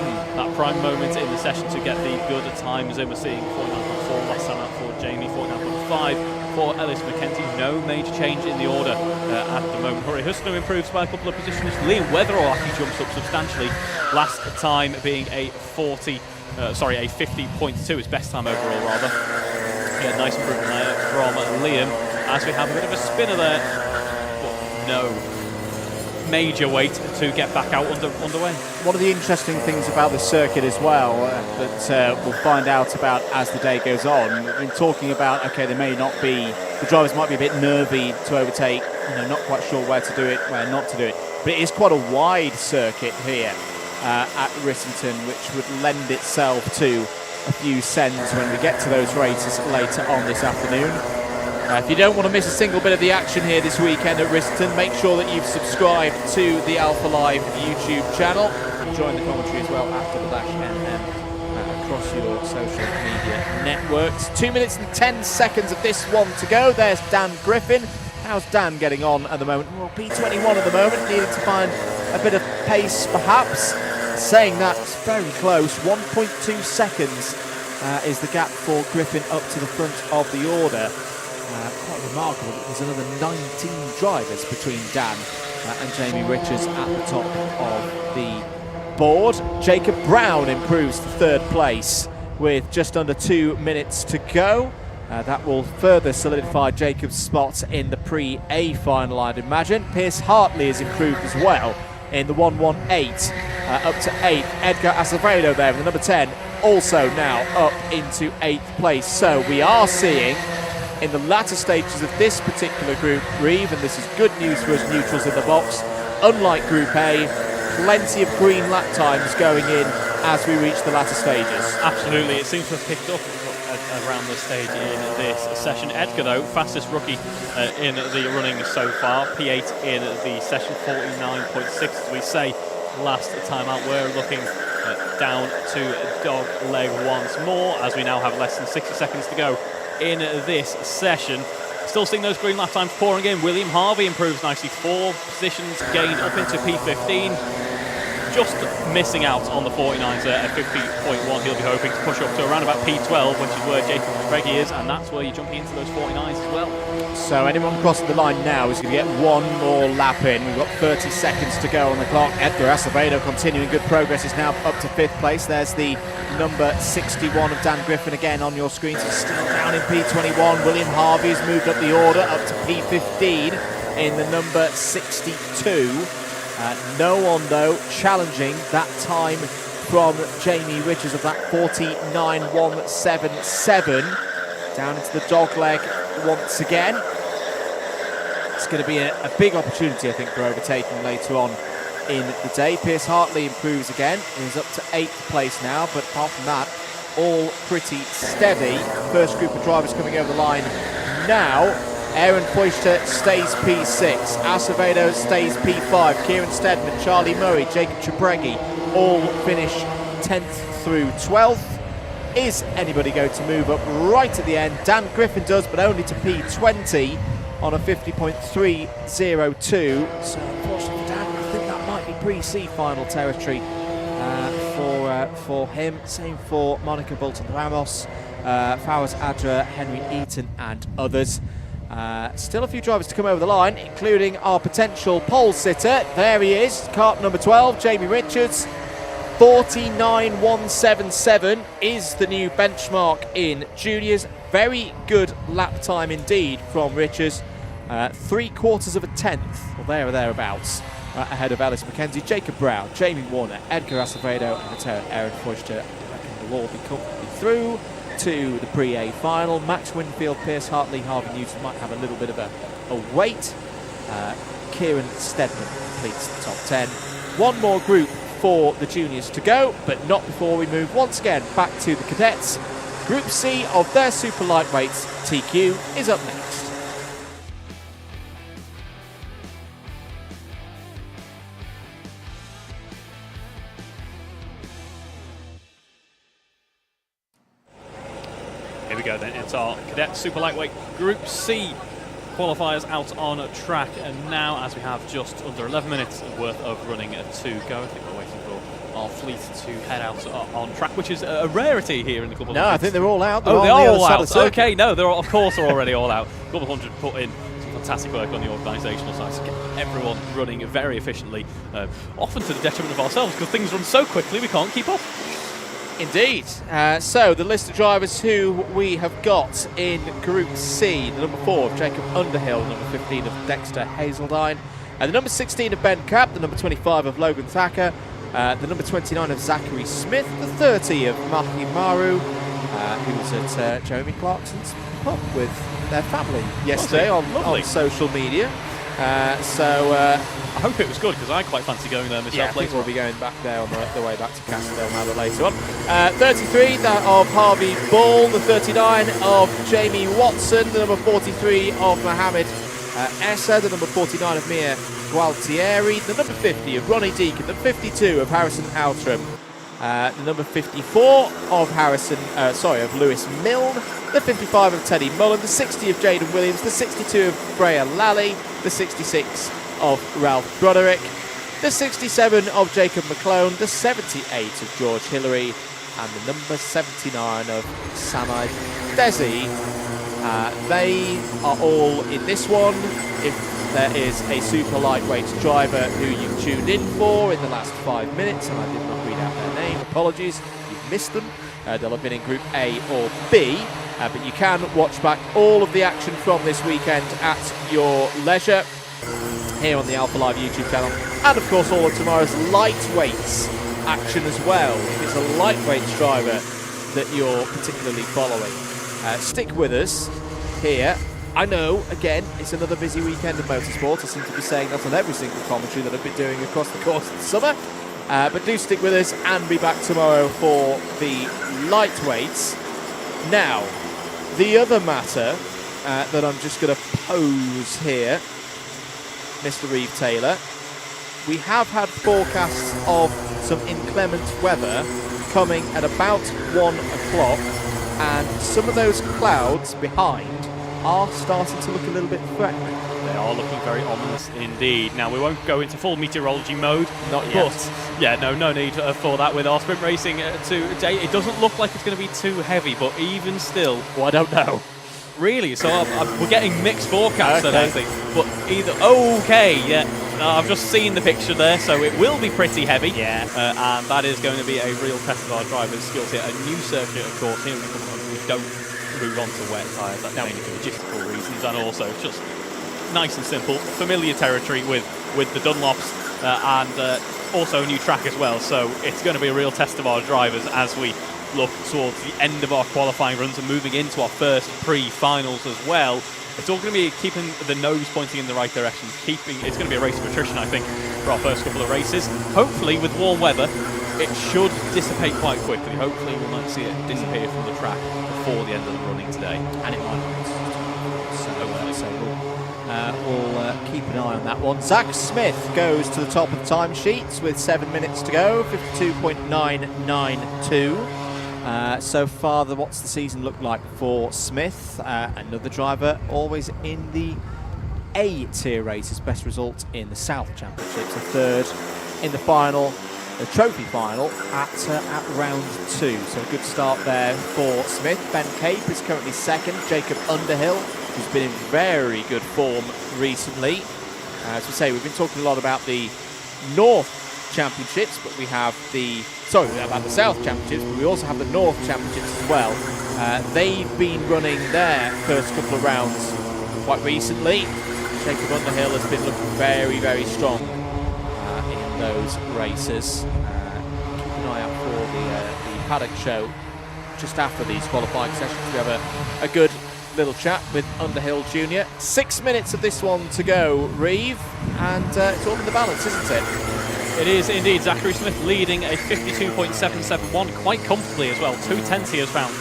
moment in the session to get the good times in. We're seeing 49.4 last time out for Jamie, 49.5 for Ellis McKenzie. No major change in the order at the moment. Rory Hustler improves by a couple of positions. Liam Weatherall actually jumps up substantially. Last time being a 50.2, his best time overall rather. Yeah, nice improvement there from Liam, as we have a bit of a spinner there, but no major weight to get back out underway. One of the interesting things about the circuit as well that we'll find out about as the day goes on, we've been talking about, okay, the drivers might be a bit nervy to overtake, not quite sure where to do it, where not to do it, but it is quite a wide circuit here at Rissington, which would lend itself to a few sends when we get to those races later on this afternoon. If you don't want to miss a single bit of the action here this weekend at Rissington, make sure that you've subscribed to the Alpha Live YouTube channel. Join the commentary as well after the -NM across your social media networks. 2 minutes and 10 seconds of this one to go. There's Dan Griffin. How's Dan getting on at the moment? Well, P21 at the moment, needing to find a bit of pace perhaps. Saying that, it's very close. 1.2 seconds is the gap for Griffin up to the front of the order. Quite remarkable that there's another 19 drivers between Dan and Jamie Richards at the top of the board. Jacob Brown improves to 3rd place with just under 2 minutes to go. That will further solidify Jacob's spot in the pre-A final, I'd imagine. Pierce Hartley has improved as well in the 1:18 up to 8th. Edgar Acevedo there with the number 10, also now up into 8th place. So we are seeing in the latter stages of this particular group, Reeve, and this is good news for us neutrals in the box, unlike Group A, plenty of green lap times going in as we reach the latter stages. Absolutely, it seems to have picked up around this stage in this session. Edgar, though, fastest rookie in the running so far, P8 in the session, 49.6, as we say. last time out. We're looking down to dog leg once more as we now have less than 60 seconds to go in this session. Still seeing those green lap times pouring in. William Harvey improves nicely. 4 positions gained up into P15. Just missing out on the 49s at 50.1. He'll be hoping to push up to around about P12, which is where Jacob Greggy is, and that's where you're jumping into those 49s as well. So anyone crossing the line now is going to get one more lap in. We've got 30 seconds to go on the clock. Edgar Acevedo continuing good progress, is now up to 5th place. There's the number 61 of Dan Griffin again on your screens. He's still down in P21. William Harvey has moved up the order up to P15 in the number 62. No one, though, challenging that time from Jamie Richards of that 49.177. Down into the dog leg once again. It's going to be a big opportunity, I think, for overtaking later on in the day. Pierce Hartley improves again. He's up to 8th place now, but apart from that, all pretty steady. First group of drivers coming over the line now. Aaron Feuchter stays P6, Acevedo stays P5, Kieran Steadman, Charlie Murray, Jacob Chibregui all finish 10th through 12th. Is anybody going to move up right at the end? Dan Griffin does, but only to P20 on a 50.302. So unfortunately for Dan, I think that might be pre-C final territory for him. Same for Monica Bolton Ramos, Fawaz Adra, Henry Eaton and others. Still a few drivers to come over the line, including our potential pole sitter. There he is, kart number 12, Jamie Richards. 49.177 is the new benchmark in juniors. Very good lap time indeed from Richards. 3/4 of a tenth, or there or thereabouts, ahead of Ellis McKenzie, Jacob Brown, Jamie Warner, Edgar Acevedo, and Aaron Feuchter. I reckon they'll all be comfortably through to the pre-A final. Max Winfield, Pierce Hartley, Harvey Newton might have a little bit of a wait. Kieran Steadman completes the top 10. One more group for the juniors to go, but not before we move once again back to the cadets. Group C of their super lightweights, TQ, is up next. Here we go then, it's our Cadet Super Lightweight Group C qualifiers out on track, and now as we have just under 11 minutes worth of running to go, I think we're waiting for our fleet to head out on track, which is a rarity here in the CLUB100. No, I think they're all out. They are all out. Okay, no, they're of course are already all out. CLUB100 put in some fantastic work on the organisational side to get everyone running very efficiently, often to the detriment of ourselves because things run so quickly we can't keep up. Indeed. So the list of drivers who we have got in Group C: the number 4 of Jacob Underhill, number 15 of Dexter Hazeldine, the number 16 of Ben Capp, the number 25 of Logan Thacker, the number 29 of Zachary Smith, the 30 of Mahi Maru, who was at Jeremy Clarkson's pub with their family yesterday on social media. I hope it was good because I quite fancy going there myself. Yeah, I think we'll be going back there on the way back to Castledale Mather later on. 33 of Harvey Ball, the 39 of Jamie Watson, the number 43 of Mohammed Essa, the number 49 of Mia Gualtieri, the number 50 of Ronnie Deacon, the 52 of Harrison Outram, the number 54 of Lewis Milne, the 55 of Teddy Mullen, the 60 of Jaden Williams, the 62 of Freya Lally, the 66 of Ralph Broderick, the 67 of Jacob McClone, the 78 of George Hillary, and the number 79 of Samad Desi. They are all in this one. If there is a super lightweight driver who you've tuned in for in the last 5 minutes, and I did not read out their name, apologies, you've missed them. They'll have been in Group A or B, but you can watch back all of the action from this weekend at your leisure here on the Alpha Live YouTube channel, and of course all of tomorrow's lightweights action as well. If it's a lightweights driver that you're particularly following, stick with us here. I know, again, it's another busy weekend of motorsport. I seem to be saying that on every single commentary that I've been doing across the course of the summer. But do stick with us and be back tomorrow for the lightweights. Now, the other matter that I'm just going to pose here, Mr. Reeve Taylor, we have had forecasts of some inclement weather coming at about 1 o'clock, and some of those clouds behind are starting to look a little bit threatening. They are looking very ominous indeed. Now, we won't go into full meteorology mode. Not yet. But, yeah, no need for that with our sprint racing today. It doesn't look like it's going to be too heavy, but even still, Well, I don't know. really, so we're getting mixed forecasts, Okay. I think. But either, yeah. I've just seen the picture there, so it will be pretty heavy. Yeah. And that is going to be a real test of our drivers' skills here. A new circuit, of course, here we don't move on to wet tyres. That's mainly for logistical reasons, and also just nice and simple, familiar territory with the Dunlops, and also a new track as well. So it's going to be a real test of our drivers as we look towards the end of our qualifying runs and moving into our first pre-finals as well. It's all going to be keeping the nose pointing in the right direction. It's going to be a race of attrition, I think, for our first couple of races. Hopefully, with warm weather, it should dissipate quite quickly. Hopefully, we might see it disappear from the track before the end of the running today. And it might not. We'll keep an eye on that one. Zach Smith goes to the top of the timesheets with 7 minutes to go, 52.992. So far, what's the season look like for Smith? Another driver always in the A tier races. Best result in the South Championships, a third in the final, the trophy final at round 2. So a good start there for Smith. Ben Cape is currently second. Jacob Underhill, who's been in very good form recently. As we say, we've been talking a lot about the North Championships, but we have about the South Championships, but we also have the North Championships as well. They've been running their first couple of rounds quite recently. Jacob Underhill has been looking very, very strong in those races. Keep an eye out for the Paddock show just after these qualifying sessions. We have a good little chat with Underhill Jr. 6 minutes of this one to go, Reeve, and it's all in the balance, isn't it? It is indeed. Zachary Smith leading a 52.771 quite comfortably as well. 2/10 he has found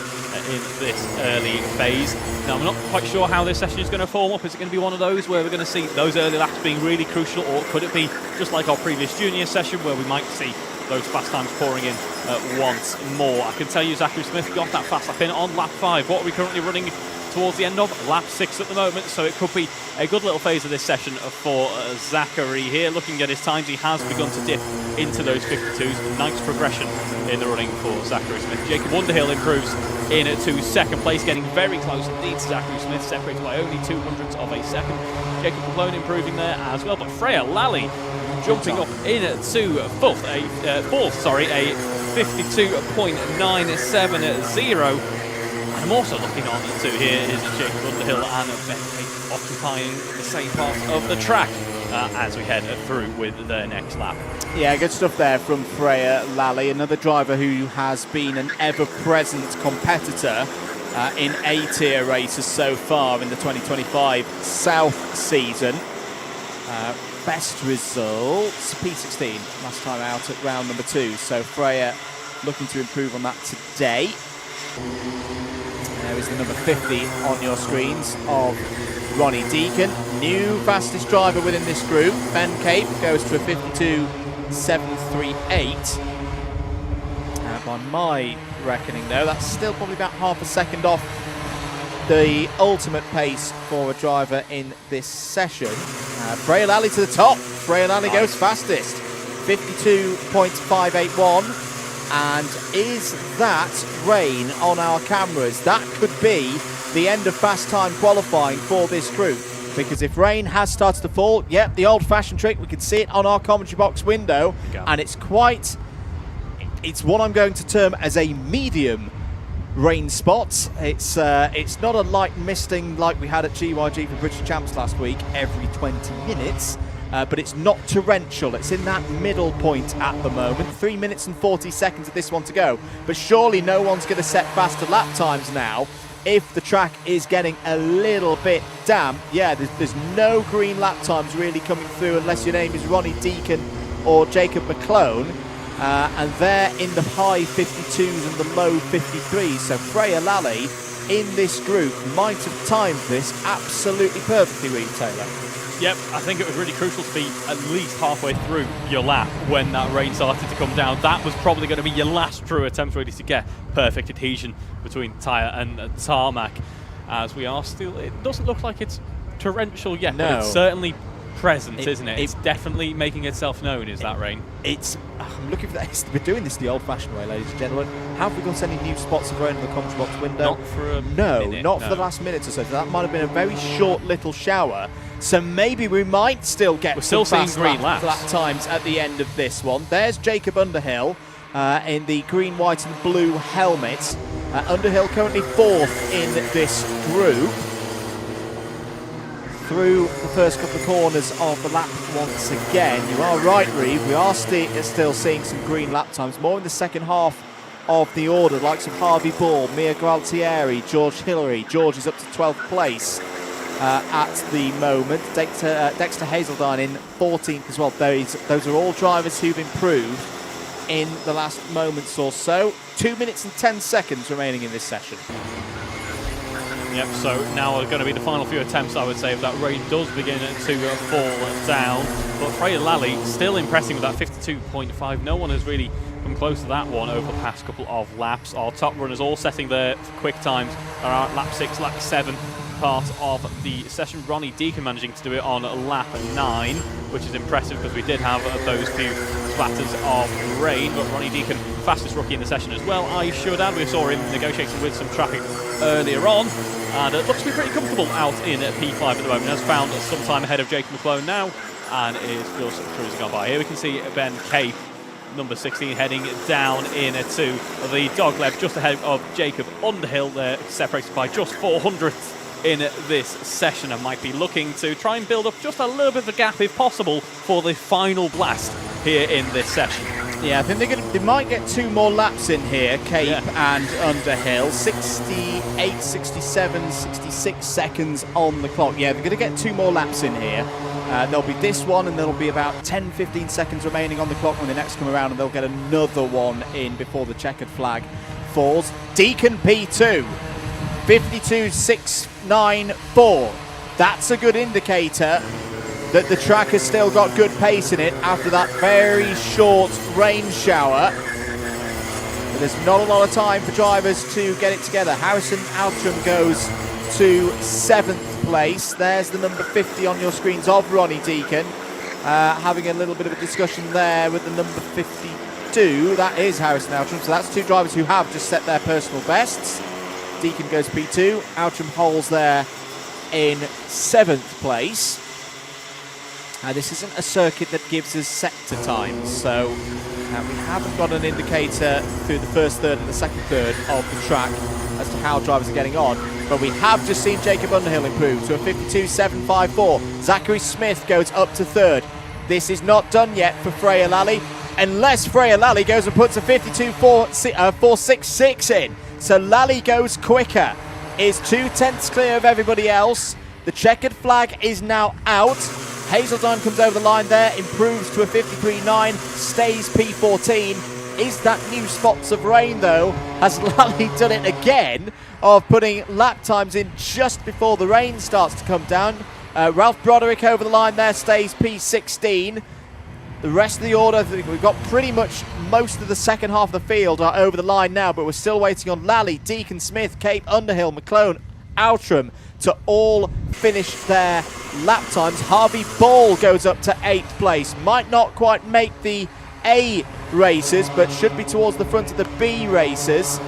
in this early phase. Now, I'm not quite sure how this session is going to form up. Is it going to be one of those where we're going to see those early laps being really crucial, or could it be just like our previous junior session where we might see those fast times pouring in once more? I can tell you Zachary Smith got that fast lap in on lap 5. What are we currently running towards the end of? Lap 6 at the moment, so it could be a good little phase of this session for Zachary here. Looking at his times, he has begun to dip into those 52s. Nice progression in the running for Zachary Smith. Jacob Underhill improves into second place, getting very close indeed to Zachary Smith, separated by only 200ths of a second. Jacob McClone improving there as well, but Freya Lally jumping up into fourth, a 52.970. I'm also looking on to here is Jacob Underhill and Ben Cape occupying the same part of the track as we head through with the next lap. Yeah, good stuff there from Freya Lally, another driver who has been an ever-present competitor in A-tier races so far in the 2025 South season. Best results, P16, last time out at round number 2. So Freya looking to improve on that today. There is the number 50 on your screens of Ronnie Deacon. New fastest driver within this group. Ben Cape goes to a 52.738. By my reckoning, though, that's still probably about half a second off the ultimate pace for a driver in this session. Freya Lally to the top. Freya Lally goes fastest. 52.581. And is that rain on our cameras? That could be the end of fast time qualifying for this group. Because if rain has started to fall, yep, the old-fashioned trick, we can see it on our commentary box window. And it's what I'm going to term as a medium rain spot. It's not a light misting like we had at GYG for British Champs last week every 20 minutes. But it's not torrential. It's in that middle point at the moment. 3 minutes and 40 seconds of this one to go. But surely no one's going to set faster lap times now if the track is getting a little bit damp. Yeah, there's no green lap times really coming through unless your name is Ronnie Deacon or Jacob McClone. And they're in the high 52s and the low 53s. So Freya Lally in this group might have timed this absolutely perfectly, Reeve Taylor. Yep, I think it was really crucial to be at least halfway through your lap when that rain started to come down. That was probably going to be your last true attempt really to get perfect adhesion between tyre and tarmac. As we are still, it doesn't look like it's torrential yet, no. But it's certainly present, isn't it? It's definitely making itself known, is that rain? I'm looking for that. We're doing this the old-fashioned way, ladies and gentlemen. Have we got any new spots of rain in the comms box window? Not for a minute, not for the last minute or so. So that might have been a very short little shower. So maybe we might still get We're still seeing green lap times at the end of this one. There's Jacob Underhill in the green, white and blue helmet. Underhill currently 4th in this group. Through the first couple of corners of the lap once again. You are right, Reeve. We are still seeing some green lap times. More in the second half of the order. The likes of Harvey Ball, Mia Gualtieri, George Hillary. George is up to 12th place at the moment. Dexter Hazeldine in 14th as well. Those are all drivers who've improved in the last moments or so. 2 minutes and 10 seconds remaining in this session. Yep, so now are going to be the final few attempts, I would say, if that rain does begin to fall down. But Freya Lally still impressing with that 52.5. No one has really come close to that one over the past couple of laps. Our top runners all setting their quick times are at lap 6, lap 7 part of the session. Ronnie Deacon managing to do it on lap 9, which is impressive because we did have those few splatters of rain. But Ronnie Deacon, fastest rookie in the session as well, I should add. We saw him negotiating with some traffic earlier on, and it looks to be pretty comfortable out in P5 at the moment. Has found some time ahead of Jacob McClone now, and is just cruising on by. Here we can see Ben Cape, number 16, heading down into the dogleg just ahead of Jacob Underhill. They're separated by just 400th in this session, and might be looking to try and build up just a little bit of a gap if possible for the final blast here in this session. Yeah, I think they might get 2 more laps in here, Cape and Underhill. 68, 67, 66 seconds on the clock. Yeah, they're going to get 2 more laps in here. There'll be this one, and there'll be about 10-15 seconds remaining on the clock when the next come around, and they'll get another one in before the checkered flag falls. Deacon P2, 52.694. That's a good indicator that the track has still got good pace in it after that very short rain shower. But there's not a lot of time for drivers to get it together. Harrison Outram goes to 7th place. There's the number 50 on your screens of Ronnie Deacon. Having a little bit of a discussion there with the number 52. That is Harrison Outram. So that's 2 drivers who have just set their personal bests. Deacon goes P2. Outram holds there in 7th place. This isn't a circuit that gives us sector times, so we haven't got an indicator through the first third and the second third of the track as to how drivers are getting on. But we have just seen Jacob Underhill improve to a 52.754. Zachary Smith goes up to 3rd. This is not done yet for Freya Lally, unless Freya Lally goes and puts a 52.466 in. So Lally goes quicker, is 2/10 clear of everybody else. The checkered flag is now out. Hazeldine comes over the line there, improves to a 53.9, stays P14. Is that new spots of rain, though? Has Lally done it again of putting lap times in just before the rain starts to come down? Ralph Broderick over the line there, stays P16. The rest of the order, we've got pretty much most of the second half of the field are over the line now, but we're still waiting on Lally, Deacon, Smith, Cape, Underhill, McClone, Outram to all finish their lap times. Harvey Ball goes up to 8th place. Might not quite make the A races, but should be towards the front of the B races.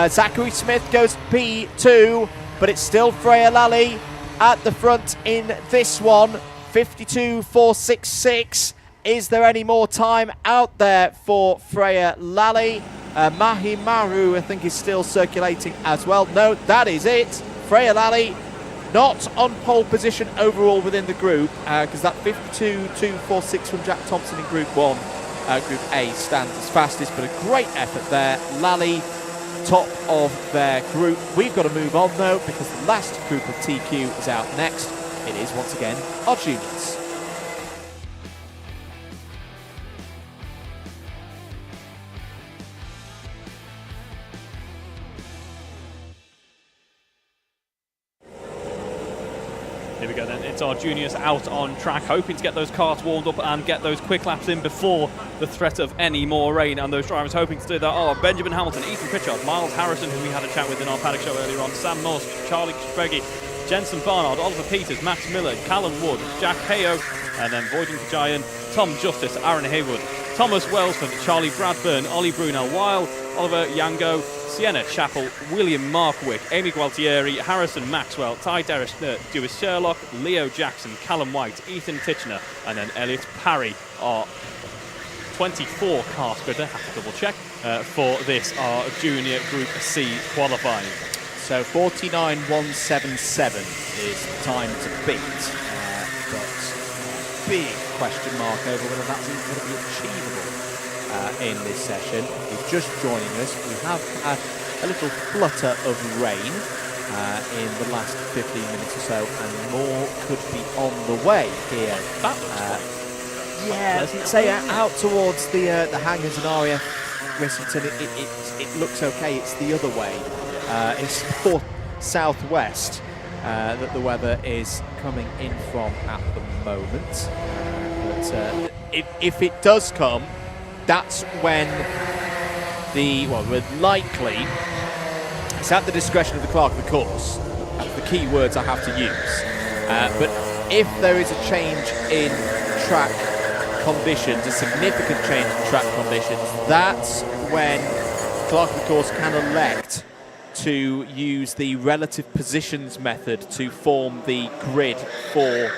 Zachary Smith goes P2, but it's still Freya Lally at the front in this one. 52.466. Is there any more time out there for Freya Lally? Mahi Maru, I think, is still circulating as well. No, that is it. Freya Lally not on pole position overall within the group, because that 52.246 from Jack Thompson in Group 1, Group A, stands as fastest, but a great effort there. Lally, top of their group. We've got to move on, though, because the last group of TQ is out next. It is, once again, our juniors. Here we go then, it's our juniors out on track, hoping to get those cars warmed up and get those quick laps in before the threat of any more rain. And those drivers hoping to do that are Benjamin Hamilton, Ethan Pritchard, Miles Harrison, who we had a chat with in our Paddock show earlier on, Sam Morse, Charlie Spreggy, Jensen Barnard, Oliver Peters, Max Miller, Callum Wood, Jack Hayo, and then Boyden Kajayan, Tom Justice, Aaron Haywood, Thomas Wellsford, Charlie Bradburn, Ollie Brunel Weil, Oliver Yango, Sienna Chappell, William Markwick, Amy Gualtieri, Harrison Maxwell, Ty Dewis Sherlock, Leo Jackson, Callum White, Ethan Titchener, and then Elliot Parry are 24 car splitter, have to double check, for this, our junior Group C qualifying. So 49.177 is the time to beat, but big question mark over whether that's even going to be achievable in this session. If you're just joining us, we have had a little flutter of rain in the last 15 minutes or so, and more could be on the way here. That looks yeah, say out towards the hangars and RAF Rissington, it looks okay. It's the other way. It's southwest that the weather is coming in from at the moment. But if it does come, that's when likely, it's at the discretion of the clerk of the course. That's the key words I have to use. But if there is a change in track conditions, a significant change in track conditions, that's when the clerk of the course can elect to use the relative positions method to form the grid for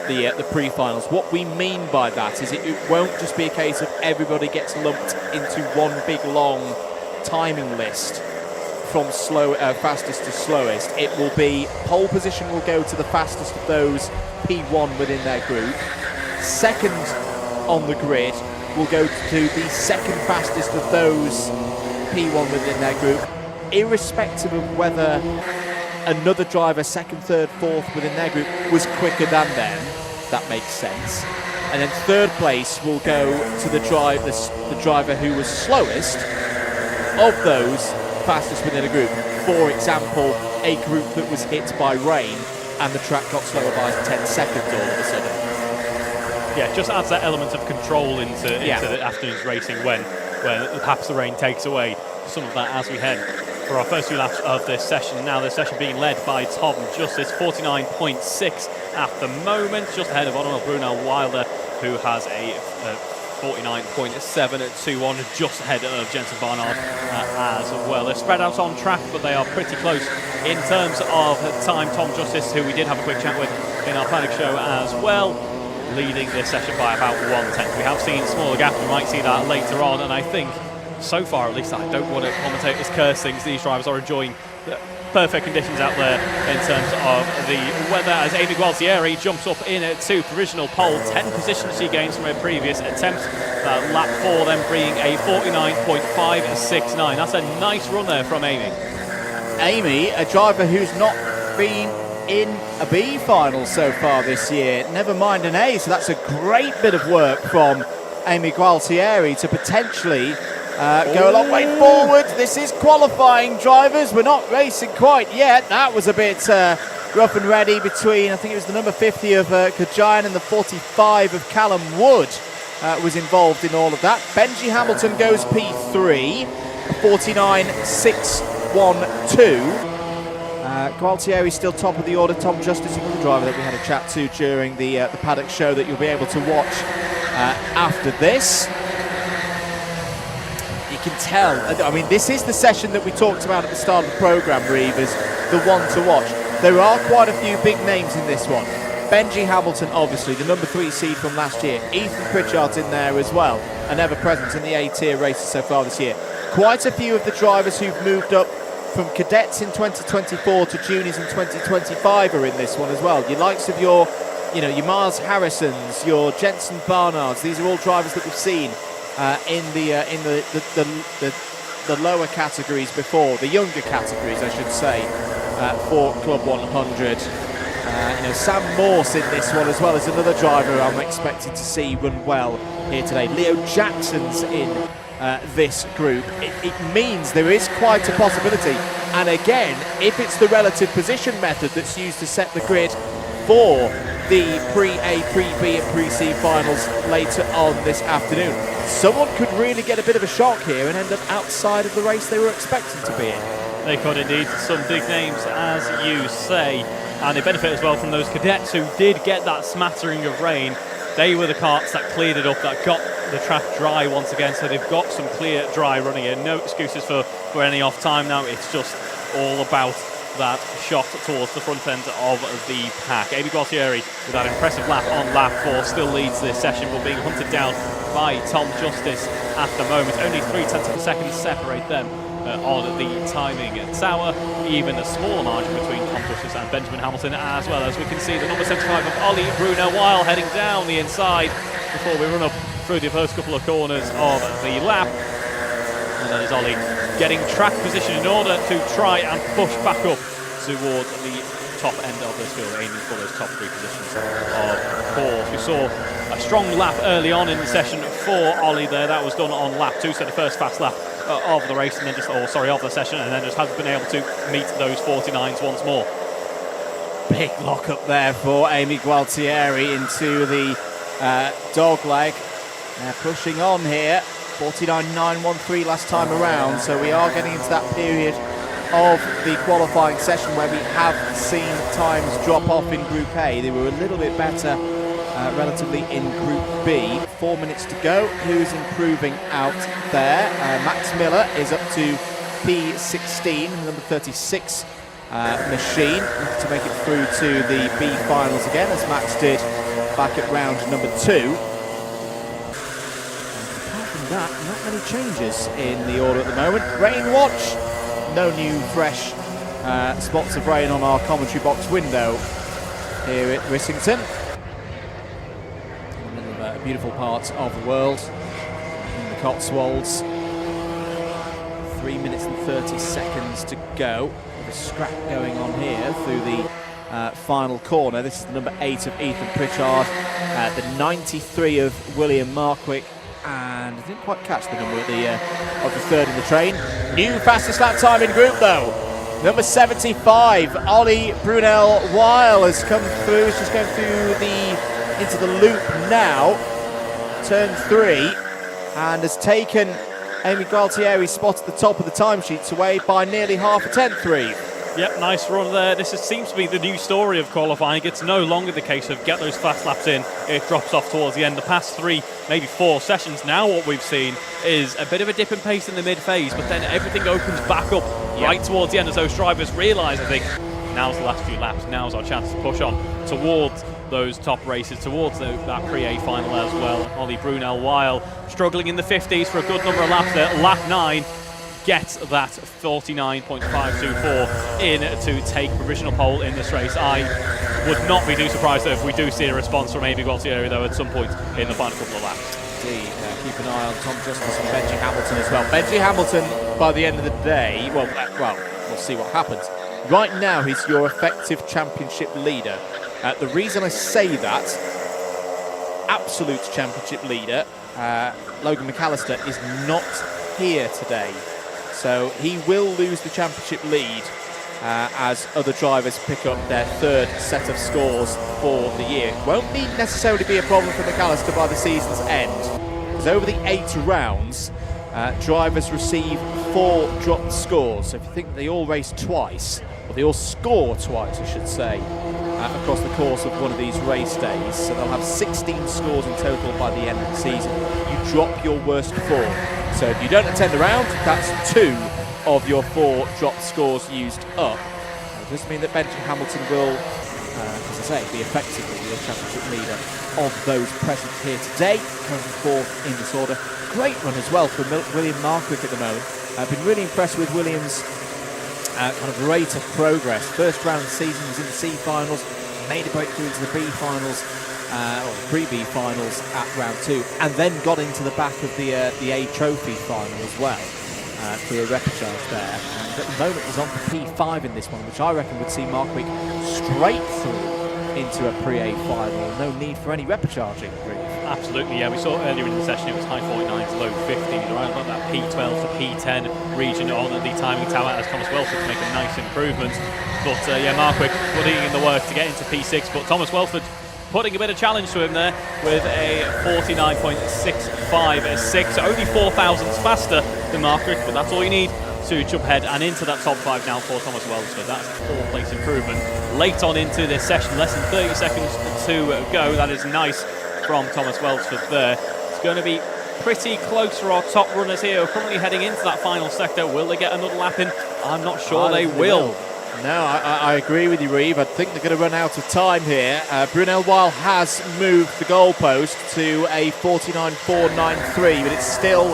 the pre-finals. What we mean by that is it won't just be a case of everybody gets lumped into one big long timing list from fastest to slowest. It will be pole position will go to the fastest of those P1 within their group. Second on the grid will go to the second fastest of those P1 within their group, irrespective of whether another driver, second, third, fourth within their group was quicker than them. That makes sense. And then third place will go to the driver who was slowest of those fastest within a group. For example, a group that was hit by rain and the track got slower by 10 seconds all of a sudden. Yeah, it just adds that element of control into the afternoon's racing when perhaps the rain takes away some of that as we head for our first two laps of this session. Now this session being led by Tom Justice, 49.6 at the moment, just ahead of Oliver Brunel Wilder, who has a 49.7 at 2-1, just ahead of Jensen Barnard as well. They're spread out on track, but they are pretty close in terms of time. Tom Justice, who we did have a quick chat with in our Paddock show as well, leading this session by about 1/10. We have seen smaller gaps, we might see that later on, and I think so far at least, I don't want to commentate as cursings. These drivers are enjoying the perfect conditions out there in terms of the weather, as Amy Gualtieri jumps up in to provisional pole. 10 positions she gains from her previous attempt. Lap 4 then bringing a 49.569. That's a nice run there from Amy. Amy, a driver who's not been in a B final so far this year, never mind an A, so that's a great bit of work from Amy Gualtieri to potentially go a long way forward. This is qualifying, drivers. We're not racing quite yet. That was a bit rough and ready between, I think it was the number 50 of Kajayan and the 45 of Callum Wood was involved in all of that. Benji Hamilton goes P3, 49.612. Gualtieri still top of the order. Tom Justice, another driver that we had a chat to during the Paddock show that you'll be able to watch after this. You can tell, I mean, this is the session that we talked about at the start of the programme, Reeve, as the one to watch. There are quite a few big names in this one. Benji Hamilton, obviously, the number 3 seed from last year. Ethan Pritchard's in there as well, and ever present in the A-tier races so far this year. Quite a few of the drivers who've moved up from cadets in 2024 to juniors in 2025 are in this one as well. Your likes of your Miles Harrisons, your Jensen Barnards. These are all drivers that we've seen in the lower categories before, the younger categories, I should say, for Club 100. Sam Morse in this one as well as another driver I'm expecting to see run well here today. Leo Jackson's in this group. It means there is quite a possibility, and again, if it's the relative position method that's used to set the grid for the Pre-A, Pre-B and Pre-C finals later on this afternoon. Someone could really get a bit of a shock here and end up outside of the race they were expecting to be in. They could indeed. Some big names, as you say, and they benefit as well from those cadets who did get that smattering of rain. They were the karts that cleared it up, that got the track dry once again, so they've got some clear, dry running here. No excuses for any off time now. It's just all about that shot towards the front end of the pack. AB Gualtieri, with that impressive lap on lap 4, still leads this session, but being hunted down by Tom Justice at the moment. Only 0.3 of a second separate them on the timing tower. Even a smaller margin between Tom Justice and Benjamin Hamilton, as well as we can see the number 75 of Ollie Brunel-Weil heading down the inside before we run up through the first couple of corners of the lap. And then is Ollie getting track position in order to try and push back up towards the top end of this field, aiming for those top 3 positions of course. We saw a strong lap early on in the session for Ollie there. That was done on lap 2, so the first fast lap of the race, and then of the session, and then just hasn't been able to meet those 49s once more. Big lock up there for Amy Gualtieri into the dog leg. They're pushing on here. 49.913 last time around, so we are getting into that period of the qualifying session where we have seen times drop off in Group A. They were a little bit better relatively in Group B. 4 minutes to go. Who's improving out there? Max Miller is up to P16, number 36 machine, looking to make it through to the B finals again, as Max did back at round number 2. That, not many changes in the order at the moment. Rain watch, no new fresh spots of rain on our commentary box window here at Rissington. In the middle of a beautiful part of the world, in the Cotswolds. 3 minutes and 30 seconds to go. With a scrap going on here through the final corner. This is the number 8 of Ethan Pritchard, the 93 of William Markwick, and I didn't quite catch the number of the third in the train. New fastest lap time in group though. Number 75, Ollie Brunel-Weil has come through. He's just going through into the loop now. Turn 3, and has taken Amy Gualtieri's spot at the top of the timesheets away by nearly half a tenth, Reeve. Yep, nice run there. This seems to be the new story of qualifying. It's no longer the case of get those fast laps in, it drops off towards the end. The past 3, maybe 4 sessions now, what we've seen is a bit of a dip in pace in the mid-phase, but then everything opens back up right towards the end as those drivers realise, I think, now's the last few laps, now's our chance to push on towards those top races, towards that Pre-A final as well. Ollie Brunel-Weil struggling in the 50s for a good number of laps there. Lap 9 gets that 49.524 in to take provisional pole in this race. I would not be too surprised if we do see a response from Amy Gualtieri though at some point in the final couple of laps. Indeed, keep an eye on Tom Justice and Benji Hamilton as well. Benji Hamilton, by the end of the day, well, we'll see what happens. Right now, he's your effective championship leader. The reason I say that, absolute championship leader, Logan McAllister, is not here today. So he will lose the championship lead as other drivers pick up their 3rd set of scores for the year. It won't necessarily be a problem for McAllister by the season's end, because over the 8 rounds, drivers receive 4 dropped scores. So if you think they all race twice, or they all score twice, I should say, across the course of one of these race days, so they'll have 16 scores in total by the end of the season. You drop your worst 4. So if you don't attend the round, that's 2 of your 4 dropped scores used up. It doesn't mean that Benji Hamilton will, as I say, be effectively the championship leader of those present here today. Currently 4th in this order. Great run as well from William Markwick at the moment. I've been really impressed with William's kind of rate of progress. First round of the season was in the C finals, made a breakthrough into the B finals, or the Pre-B finals at round 2, and then got into the back of the A Trophy final as well through a repechage there. And at the moment he's on for P5 in this one, which I reckon would see Markwick straight through into a pre-A final. No need for any repecharging, really. Absolutely, yeah. We saw earlier in the session it was high 49s to low 50s, around about that P12 to P10 region on the timing tower as Thomas Welford to make a nice improvement. But yeah, Markwick putting in the work to get into P6, but Thomas Welford putting a bit of challenge to him there with a 49.656, only 4 thousandths faster than Markwick, but that's all you need to jump ahead and into that top 5 now for Thomas Welford. That's a 4-place improvement. Late on into this session, less than 30 seconds to go. That is nice from Thomas Welford there. It's going to be pretty close for our top runners here. We're currently heading into that final sector. Will they get another lap in? I'm not sure they will. No, I agree with you, Reeve. I think they're going to run out of time here. Brunel Weil has moved the goalpost to a 49.493, but it's still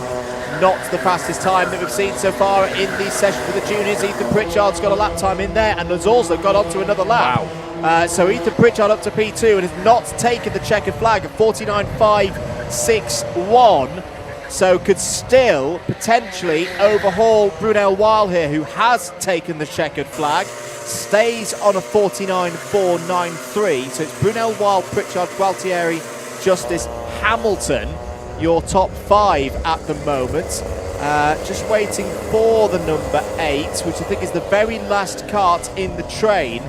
not the fastest time that we've seen so far in the session for the juniors. Ethan Pritchard's got a lap time in there and has also got onto another lap. Wow. So Ethan Pritchard up to P2 and has not taken the checkered flag of 49.561. So could still potentially overhaul Brunel Weil here, who has taken the checkered flag, stays on a 49.493. So it's Brunel Weil, Pritchard, Gualtieri, Justice, Hamilton, your top 5 at the moment. Just waiting for the number 8, which I think is the very last kart in the train.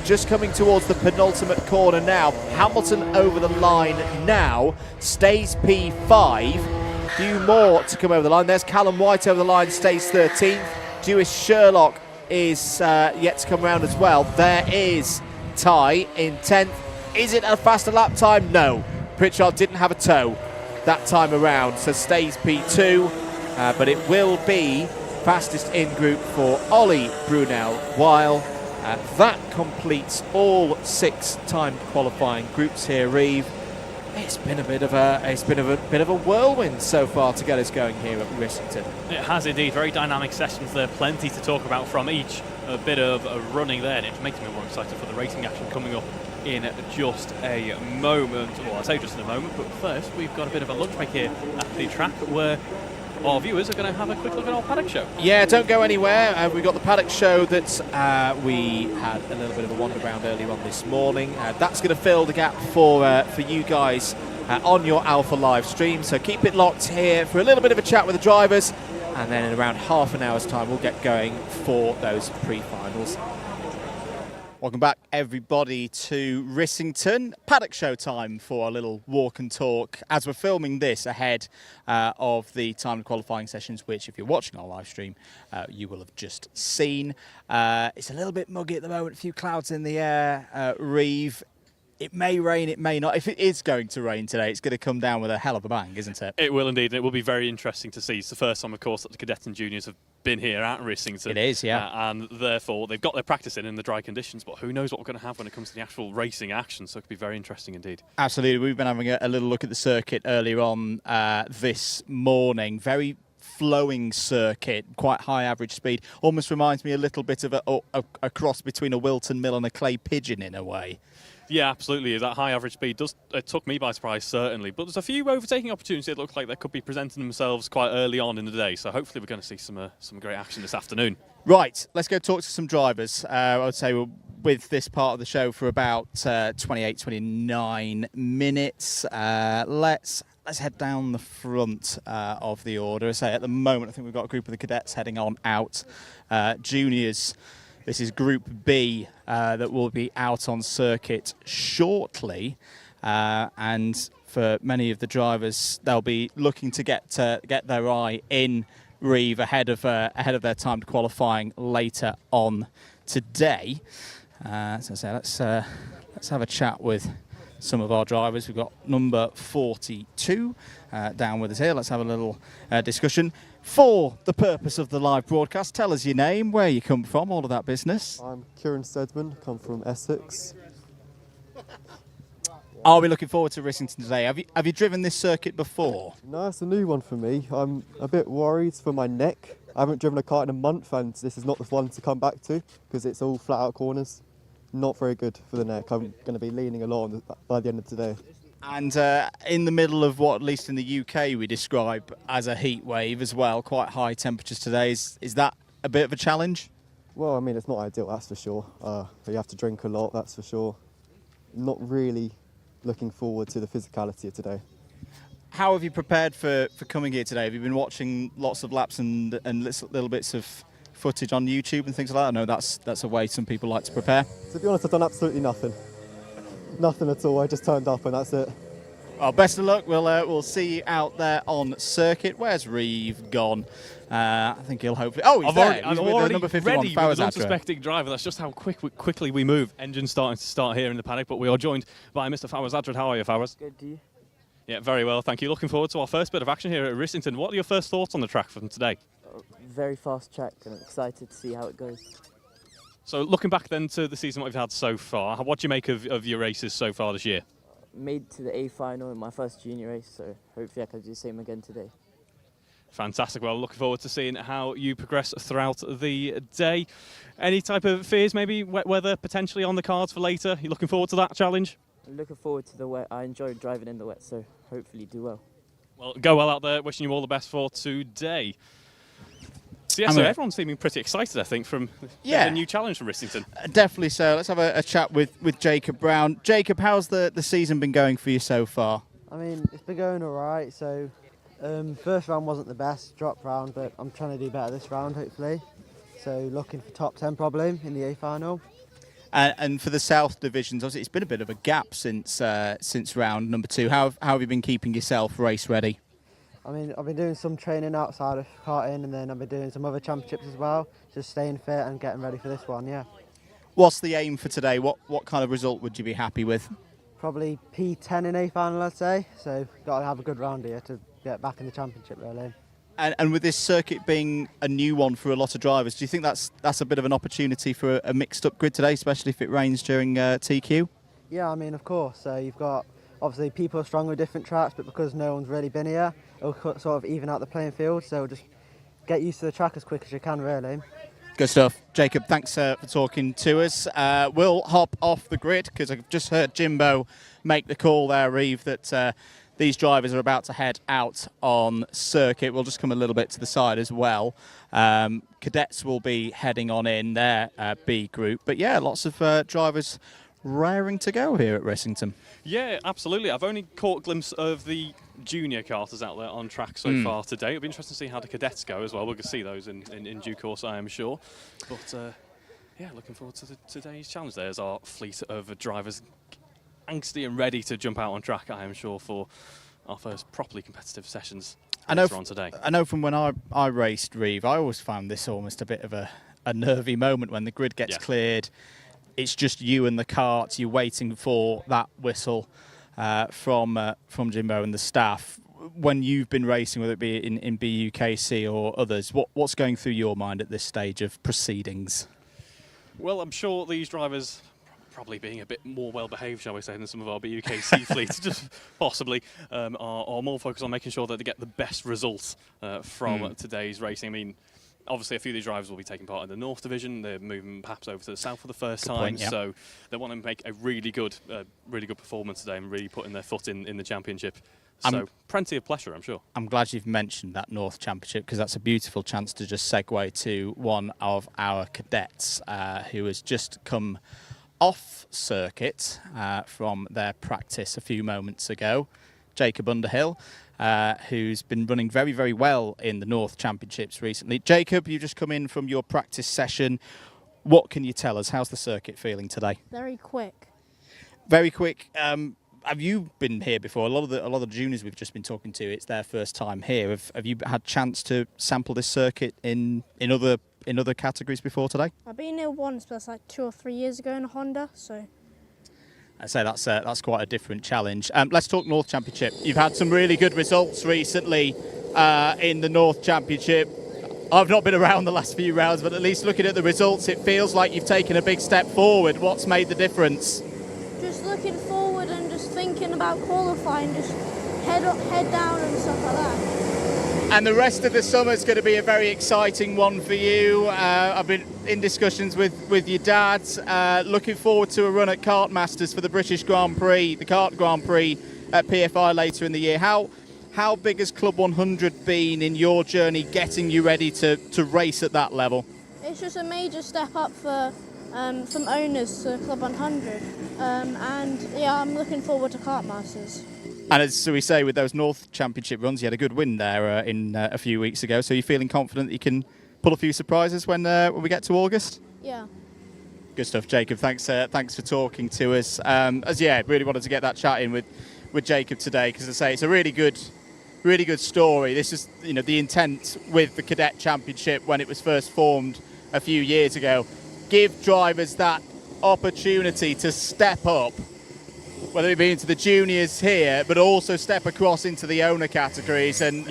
Just coming towards the penultimate corner now. Hamilton over the line now, stays P5. Few more to come over the line. There's Callum White over the line, stays 13th. Dewis Sherlock is yet to come around as well. There is Ty in 10th. Is it a faster lap time? No. Pritchard didn't have a toe that time around, so stays P2. But it will be fastest in group for Ollie Brunel Weil. That completes all 6 timed qualifying groups here, Reeve. It's been a bit of a whirlwind so far to get us going here at Rissington. It has indeed. Very dynamic sessions there. Plenty to talk about from each. A bit of running there, and it makes me more excited for the racing action coming up in just a moment. Well, I say just in a moment, but first we've got a bit of a lunch break here at the track where our viewers are going to have a quick look at our Paddock show. Yeah, don't go anywhere. We've got the Paddock show that we had a little bit of a wander around earlier on this morning. That's going to fill the gap for you guys on your Alpha live stream. So keep it locked here for a little bit of a chat with the drivers, and then in around half an hour's time we'll get going for those pre-finals. Welcome back, everybody, to Rissington. Paddock show time for a little walk and talk as we're filming this ahead of the timed qualifying sessions, which, if you're watching our live stream, you will have just seen. It's a little bit muggy at the moment, a few clouds in the air. Reeve, it may rain, it may not. If it is going to rain today, it's going to come down with a hell of a bang, isn't it? It will indeed, and it will be very interesting to see. It's the first time, of course, that the cadets and juniors have been here at Rissington. It is, yeah. And therefore, they've got their practice in the dry conditions, but who knows what we're going to have when it comes to the actual racing action, so it could be very interesting indeed. Absolutely. We've been having a little look at the circuit earlier on this morning. Very flowing circuit, quite high average speed. Almost reminds me a little bit of a cross between a Wilton Mill and a Clay Pigeon in a way. Yeah, absolutely. That high average speed it took me by surprise, certainly. But there's a few overtaking opportunities that look like they could be presenting themselves quite early on in the day. So hopefully we're going to see some great action this afternoon. Right, let's go talk to some drivers. I would say we're with this part of the show for about 28, 29 minutes. Let's head down the front of the order. I say at the moment, I think we've got a group of the cadets heading on out. Juniors. This is Group B that will be out on circuit shortly, and for many of the drivers, they'll be looking to get their eye in Reeve ahead of their timed qualifying later on today. So I say, let's have a chat with some of our drivers. We've got number 42 down with us here. Let's have a little discussion. For the purpose of the live broadcast, tell us your name, where you come from, all of that business. I'm Kieran Stedman, come from Essex. Are we looking forward to Rissington today? Have you driven this circuit before? No, it's a new one for me. I'm a bit worried for my neck. I haven't driven a kart in a month, and this is not the one to come back to because it's all flat out corners. Not very good for the neck. I'm going to be leaning a lot by the end of today. And in the middle of what, at least in the UK, we describe as a heat wave as well, quite high temperatures today. Is that a bit of a challenge? Well, I mean, it's not ideal, that's for sure. You have to drink a lot, that's for sure. not really looking forward to the physicality of today. How have you prepared for coming here today? Have you been watching lots of laps and little bits of footage on YouTube and things like that? I know that's a way some people like to prepare. To be honest, I've done absolutely nothing. Nothing at all. I just turned up and that's it. Well, best of luck. We'll see you out there on circuit. Where's Reeve gone? I think he'll hopefully. Oh, he's there. I'm He's with already number 51, ready with an Fowazadra. unsuspecting driver. That's just how quickly we move. Engines starting to start here in the paddock, but we are joined by Mr. Fowazadra. How are you, Fawaz? Good, do you? Yeah, very well, thank you. Looking forward to our first bit of action here at Rissington. What are your first thoughts on the track from today? Very fast track, and I'm excited to see how it goes. So looking back then to the season what we've had so far, what do you make of your races so far this year? Made to the A final in my first junior race, so hopefully I can do the same again today. Fantastic. Well, looking forward to seeing how you progress throughout the day. Any type of fears, maybe wet weather potentially on the cards for later? You looking forward to that challenge? I'm looking forward to the wet. I enjoy driving in the wet, so hopefully do well. Well, go well out there. Wishing you all the best for today. So, yeah, so everyone's seeming pretty excited, I think, from the new challenge from Rissington. Definitely so. Let's have a chat with Jacob Brown. Jacob, how's the season been going for you so far? I mean, it's been going all right. So, first round wasn't the best, drop round, but I'm trying to do better this round, hopefully. So, looking for top 10 probably in the A final. And for the South divisions, obviously it's been a bit of a gap since round number 2. How have you been keeping yourself race ready? I mean, I've been doing some training outside of karting, and then I've been doing some other championships as well. Just staying fit and getting ready for this one, yeah. What's the aim for today? What kind of result would you be happy with? Probably P10 in A final, I'd say. So, got to have a good round here to get back in the championship, really. And with this circuit being a new one for a lot of drivers, do you think that's a bit of an opportunity for a mixed-up grid today, especially if it rains during TQ? Yeah, I mean, of course. So you've got, obviously, people are strong with different tracks, but because no one's really been here, it'll sort of even out the playing field. So just get used to the track as quick as you can, really. Good stuff. Jacob, thanks for talking to us. We'll hop off the grid because I've just heard Jimbo make the call there, Reeve, that these drivers are about to head out on circuit. We'll just come a little bit to the side as well. Cadets will be heading on in their B group. But yeah, lots of drivers raring to go here at Rissington. Yeah, absolutely. I've only caught a glimpse of the junior karters out there on track so far today. It'll be interesting to see how the cadets go as well. We'll see those in due course, I am sure. But yeah, looking forward to today's challenge. There's our fleet of drivers angsty and ready to jump out on track, I am sure, for our first properly competitive sessions later on today. I know from when I raced, Reeve, I always found this almost a bit of a nervy moment when the grid gets cleared. It's just you and the kart. You're waiting for that whistle from Jimbo and the staff. When you've been racing, whether it be in BUKC or others, what's going through your mind at this stage of proceedings? Well, I'm sure these drivers, probably being a bit more well-behaved, shall we say, than some of our BUKC fleets, just possibly, are more focused on making sure that they get the best results from today's racing. I mean, obviously a few of these drivers will be taking part in the North Division. They're moving perhaps over to the South for the first time, so they want to make a really good performance today and really putting their foot in the championship. So plenty of pleasure, I'm sure. I'm glad you've mentioned that North Championship because that's a beautiful chance to just segue to one of our cadets who has just come off circuit from their practice a few moments ago. Jacob Underhill, who's been running very, very well in the North Championships recently. Jacob, you've just come in from your practice session. What can you tell us? How's the circuit feeling today? Very quick. Very quick. Have you been here before? A lot of the juniors we've just been talking to, it's their first time here. Have you had chance to sample this circuit in other categories before today? I've been here once, but that's like 2 or 3 years ago in a Honda. So I'd say that's quite a different challenge. Let's talk North Championship. You've had some really good results recently in the North Championship. I've not been around the last few rounds, but at least looking at the results, it feels like you've taken a big step forward. What's made the difference? just looking forward and just thinking about qualifying, just head up, head down and stuff like that. And the rest of the summer is going to be a very exciting one for you. I've been in discussions with your dad. Looking forward to a run at Kart Masters for the British Grand Prix, the Kart Grand Prix at PFI later in the year. How big has Club 100 been in your journey getting you ready to race at that level? It's just a major step up for from owners to CLUB100. And yeah, I'm looking forward to Kart Masters. And as we say, with those North Championship runs, you had a good win there in a few weeks ago. So you're feeling confident that you can pull a few surprises when we get to August? Yeah. Good stuff, Jacob. Thanks for talking to us. Really wanted to get that chat in with Jacob today because, as I say, it's a really good story. This is, the intent with the Cadet Championship when it was first formed a few years ago. Give drivers that opportunity to step up, whether it be into the juniors here, but also step across into the owner categories. And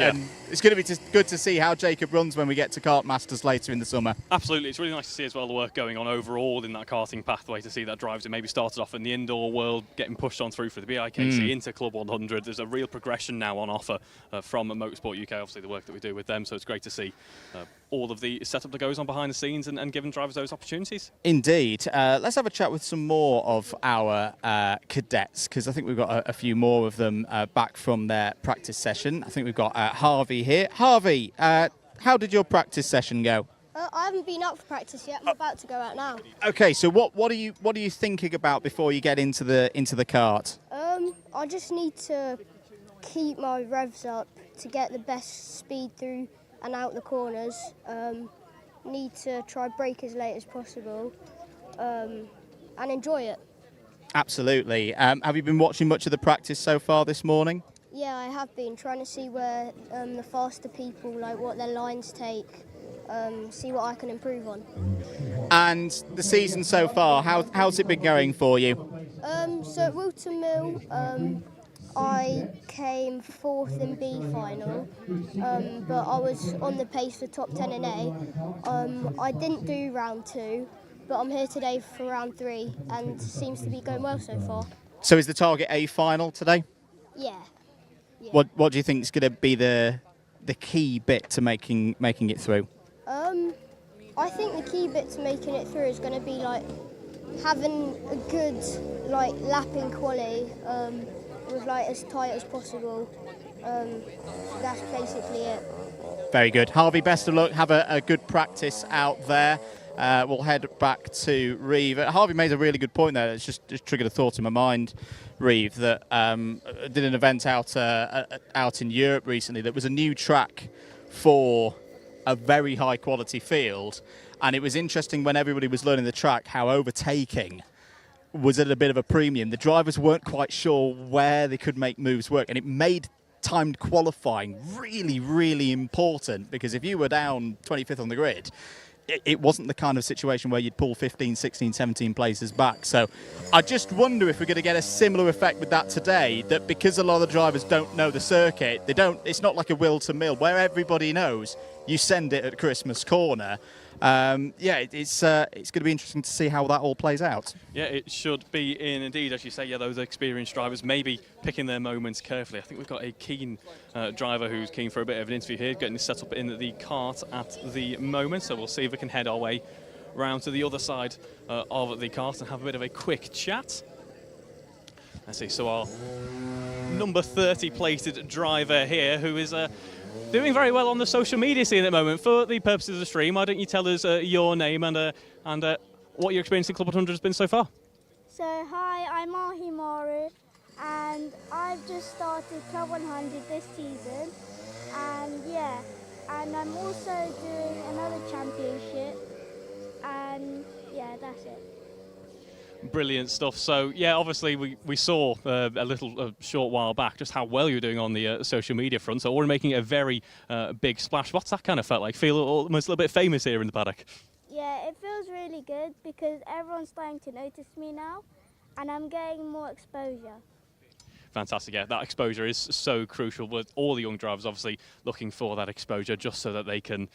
it's going to be just good to see how Jacob runs when we get to Kart Masters later in the summer. Absolutely. It's really nice to see as well the work going on overall in that karting pathway, to see that drivers who maybe started off in the indoor world getting pushed on through for the BIKC into CLUB100. There's a real progression now on offer from Motorsport UK, obviously the work that we do with them. So it's great to see all of the setup that goes on behind the scenes and giving drivers those opportunities. Indeed. Let's have a chat with some more of our cadets, because I think we've got a few more of them back from their practice session. I think we've got Harvey here. Harvey, how did your practice session go? I haven't been out for practice yet. I'm about to go out now. Okay, so what are you thinking about before you get into the kart? I just need to keep my revs up to get the best speed through and out the corners. Need to try brake as late as possible and enjoy it. Absolutely. Have you been watching much of the practice so far this morning? Yeah, I have been trying to see where the faster people, like what their lines take, see what I can improve on. And the season so far, how's it been going for you? So at Wilton Mill, I came 4th in B final, but I was on the pace for top 10 in A. I didn't do round 2, but I'm here today for round 3 and seems to be going well so far. So is the target A final today? Yeah. What do you think is going to be the key bit to making it through? I think the key bit to making it through is going to be like having a good lapping quali with as tight as possible. That's basically it. Very good. Harvey, best of luck. Have a good practice out there. We'll head back to Reeve. Harvey made a really good point there. It's just triggered a thought in my mind, Reeve, that did an event out in Europe recently that was a new track for a very high quality field, and it was interesting when everybody was learning the track how overtaking was at a bit of a premium. The drivers weren't quite sure where they could make moves work, and it made timed qualifying really, really important, because if you were down 25th on the grid, it wasn't the kind of situation where you'd pull 15, 16, 17 places back. So I just wonder if we're going to get a similar effect with that today, that because a lot of the drivers don't know the circuit, it's not like a Wilton Mill where everybody knows you send it at Christmas corner. It's going to be interesting to see how that all plays out. Yeah, it should be indeed, as you say, those experienced drivers maybe picking their moments carefully. I think we've got a keen driver who's keen for a bit of an interview here, getting this set up in the kart at the moment, so we'll see if we can head our way round to the other side of the kart and have a bit of a quick chat. Let's see, so our number 30 plated driver here, who is doing very well on the social media scene at the moment. For the purposes of the stream, why don't you tell us your name and what your experience in CLUB100 has been so far? So, hi, I'm Ahi Maru, and I've just started CLUB100 this season, and I'm also doing another championship, and that's it. Brilliant stuff. So, obviously we saw a short while back just how well you're doing on the social media front. So already making a very big splash. What's that kind of felt like? Feel almost a little bit famous here in the paddock? Yeah, it feels really good because everyone's starting to notice me now and I'm getting more exposure. Fantastic. Yeah, that exposure is so crucial, with all the young drivers obviously looking for that exposure just so that they can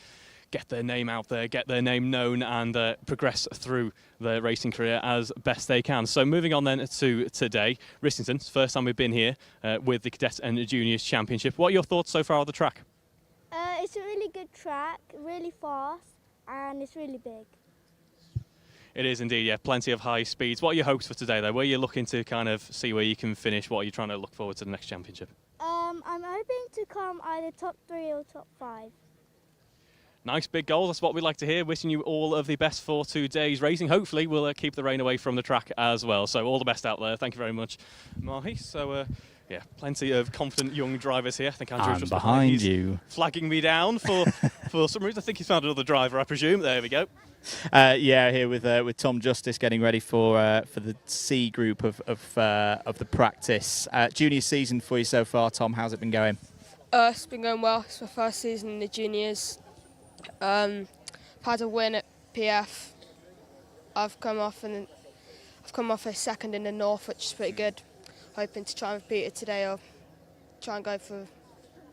get their name out there, get their name known, and progress through their racing career as best they can. So moving on then to today, Rissington, first time we've been here with the Cadet and Juniors Championship. What are your thoughts so far on the track? It's a really good track, really fast, and it's really big. It is indeed, yeah, plenty of high speeds. What are your hopes for today though? Where are you looking to kind of see where you can finish? What are you trying to look forward to the next championship? I'm hoping to come either top 3 or top 5. Nice big goals, that's what we like to hear. Wishing you all of the best for today's racing. Hopefully we'll keep the rain away from the track as well. So all the best out there. Thank you very much, Mahi. So yeah, plenty of confident young drivers here. I think Andrew's just behind you, flagging me down for some reason. I think he's found another driver, I presume. There we go. Yeah, here with Tom Justice getting ready for the C group of the practice. Junior season for you so far, Tom. How's it been going? It's been going well. It's my first season in the juniors. I've had a win at PF. I've come off a second in the North, which is pretty good. Hoping to try and repeat it today, or try and go for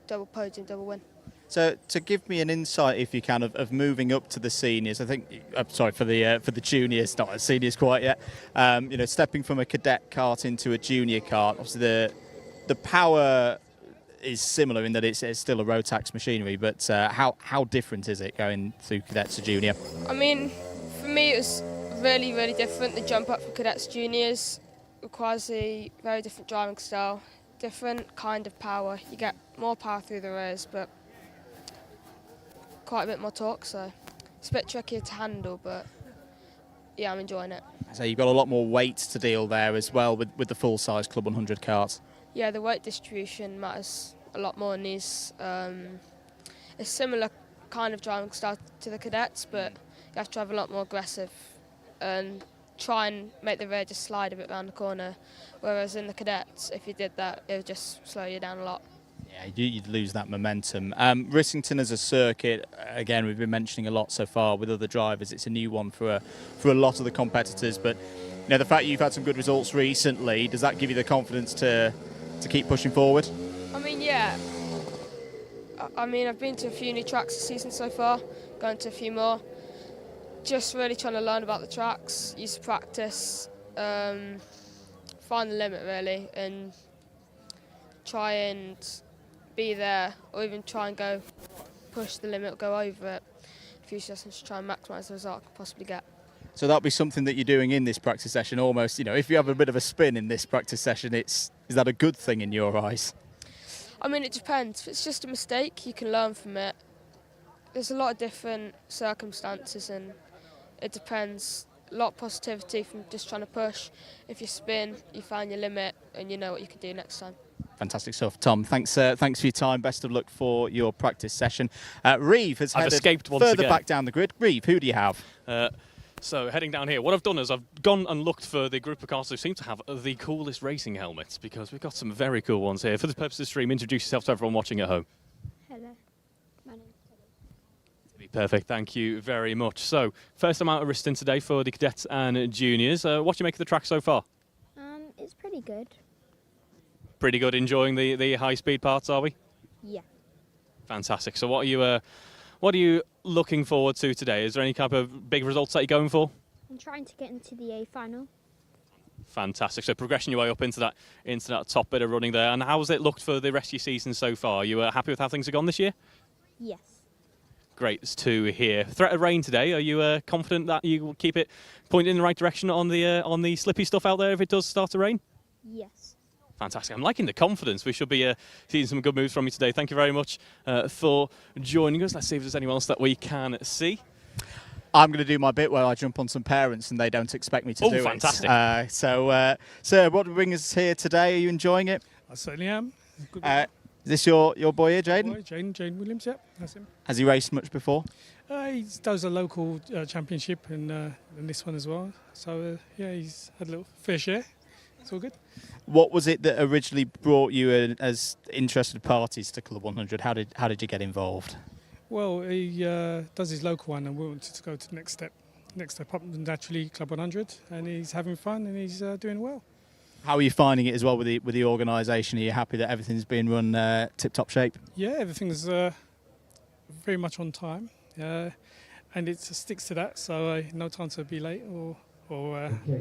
double podium, double win. So to give me an insight, if you can, of moving up to the seniors. I think, sorry, for the juniors, not seniors quite yet. You know, stepping from a cadet kart into a junior kart. Obviously, the power is similar in that it's still a Rotax machinery, but how different is it going through cadets to junior? I mean, for me, it was really, really different. The jump up for cadets to juniors requires a very different driving style, different kind of power. You get more power through the rears, but quite a bit more torque, so it's a bit trickier to handle, but yeah, I'm enjoying it. So you've got a lot more weight to deal there as well with the full-size Club 100 karts. Yeah, the weight distribution matters a lot more in these. It's similar kind of driving style to the cadets, but you have to drive a lot more aggressive and try and make the rear just slide a bit around the corner, whereas in the cadets, if you did that, it would just slow you down a lot. Yeah, you'd lose that momentum. Rissington as a circuit, again, we've been mentioning a lot so far with other drivers. It's a new one for a lot of the competitors, but you know, the fact you've had some good results recently, does that give you the confidence to keep pushing forward? I mean, yeah. I mean, I've been to a few new tracks this season so far, going to a few more. Just really trying to learn about the tracks, use practice, find the limit really, and try and be there, or even try and go push the limit or go over it a few sessions to try and maximise the result I could possibly get. So that'll be something that you're doing in this practice session almost, you know, if you have a bit of a spin in this practice session, is that a good thing in your eyes? I mean, it depends. If it's just a mistake, you can learn from it. There's a lot of different circumstances and it depends. A lot of positivity from just trying to push. If you spin, you find your limit and you know what you can do next time. Fantastic stuff, Tom. Thanks for your time. Best of luck for your practice session. Reeve has headed further back down the grid. Reeve, who do you have? So heading down here, what I've done is I've gone and looked for the group of cars who seem to have the coolest racing helmets, because we've got some very cool ones here. For the purpose of the stream, introduce yourself to everyone watching at home. Hello, my name's Teddy. Perfect, thank you very much. So, first time out of Rissington today for the cadets and juniors. What do you make of the track so far? It's pretty good. Pretty good, enjoying the high-speed parts, are we? Yeah. Fantastic. So what are you looking forward to today? Is there any kind of big results that you're going for? I'm trying to get into the A final. Fantastic. So progressing your way up into that top bit of running there. And how has it looked for the rest of your season so far? Are you happy with how things have gone this year? Yes. Great to hear. Threat of rain today. Are you confident that you will keep it pointed in the right direction on the slippy stuff out there if it does start to rain? Yes. Fantastic. I'm liking the confidence. We should be seeing some good moves from you today. Thank you very much for joining us. Let's see if there's anyone else that we can see. I'm going to do my bit where I jump on some parents and they don't expect me to do fantastic. it. Sir, what brings us here today? Are you enjoying it? I certainly am. Good Is this your boy here, Jaden? Jaden Williams, yep, that's him. Has he raced much before? He does a local championship and this one as well. So, yeah, he's had a little fair share. It's all good. What was it that originally brought you in as interested parties to Club 100? How did you get involved? Well, he does his local one and we wanted to go to the next step up, naturally Club 100, and he's having fun and he's doing well. How are you finding it as well with the organisation? Are you happy that everything's being run tip-top shape? Yeah, everything's very much on time, and it sticks to that, so no time to be late or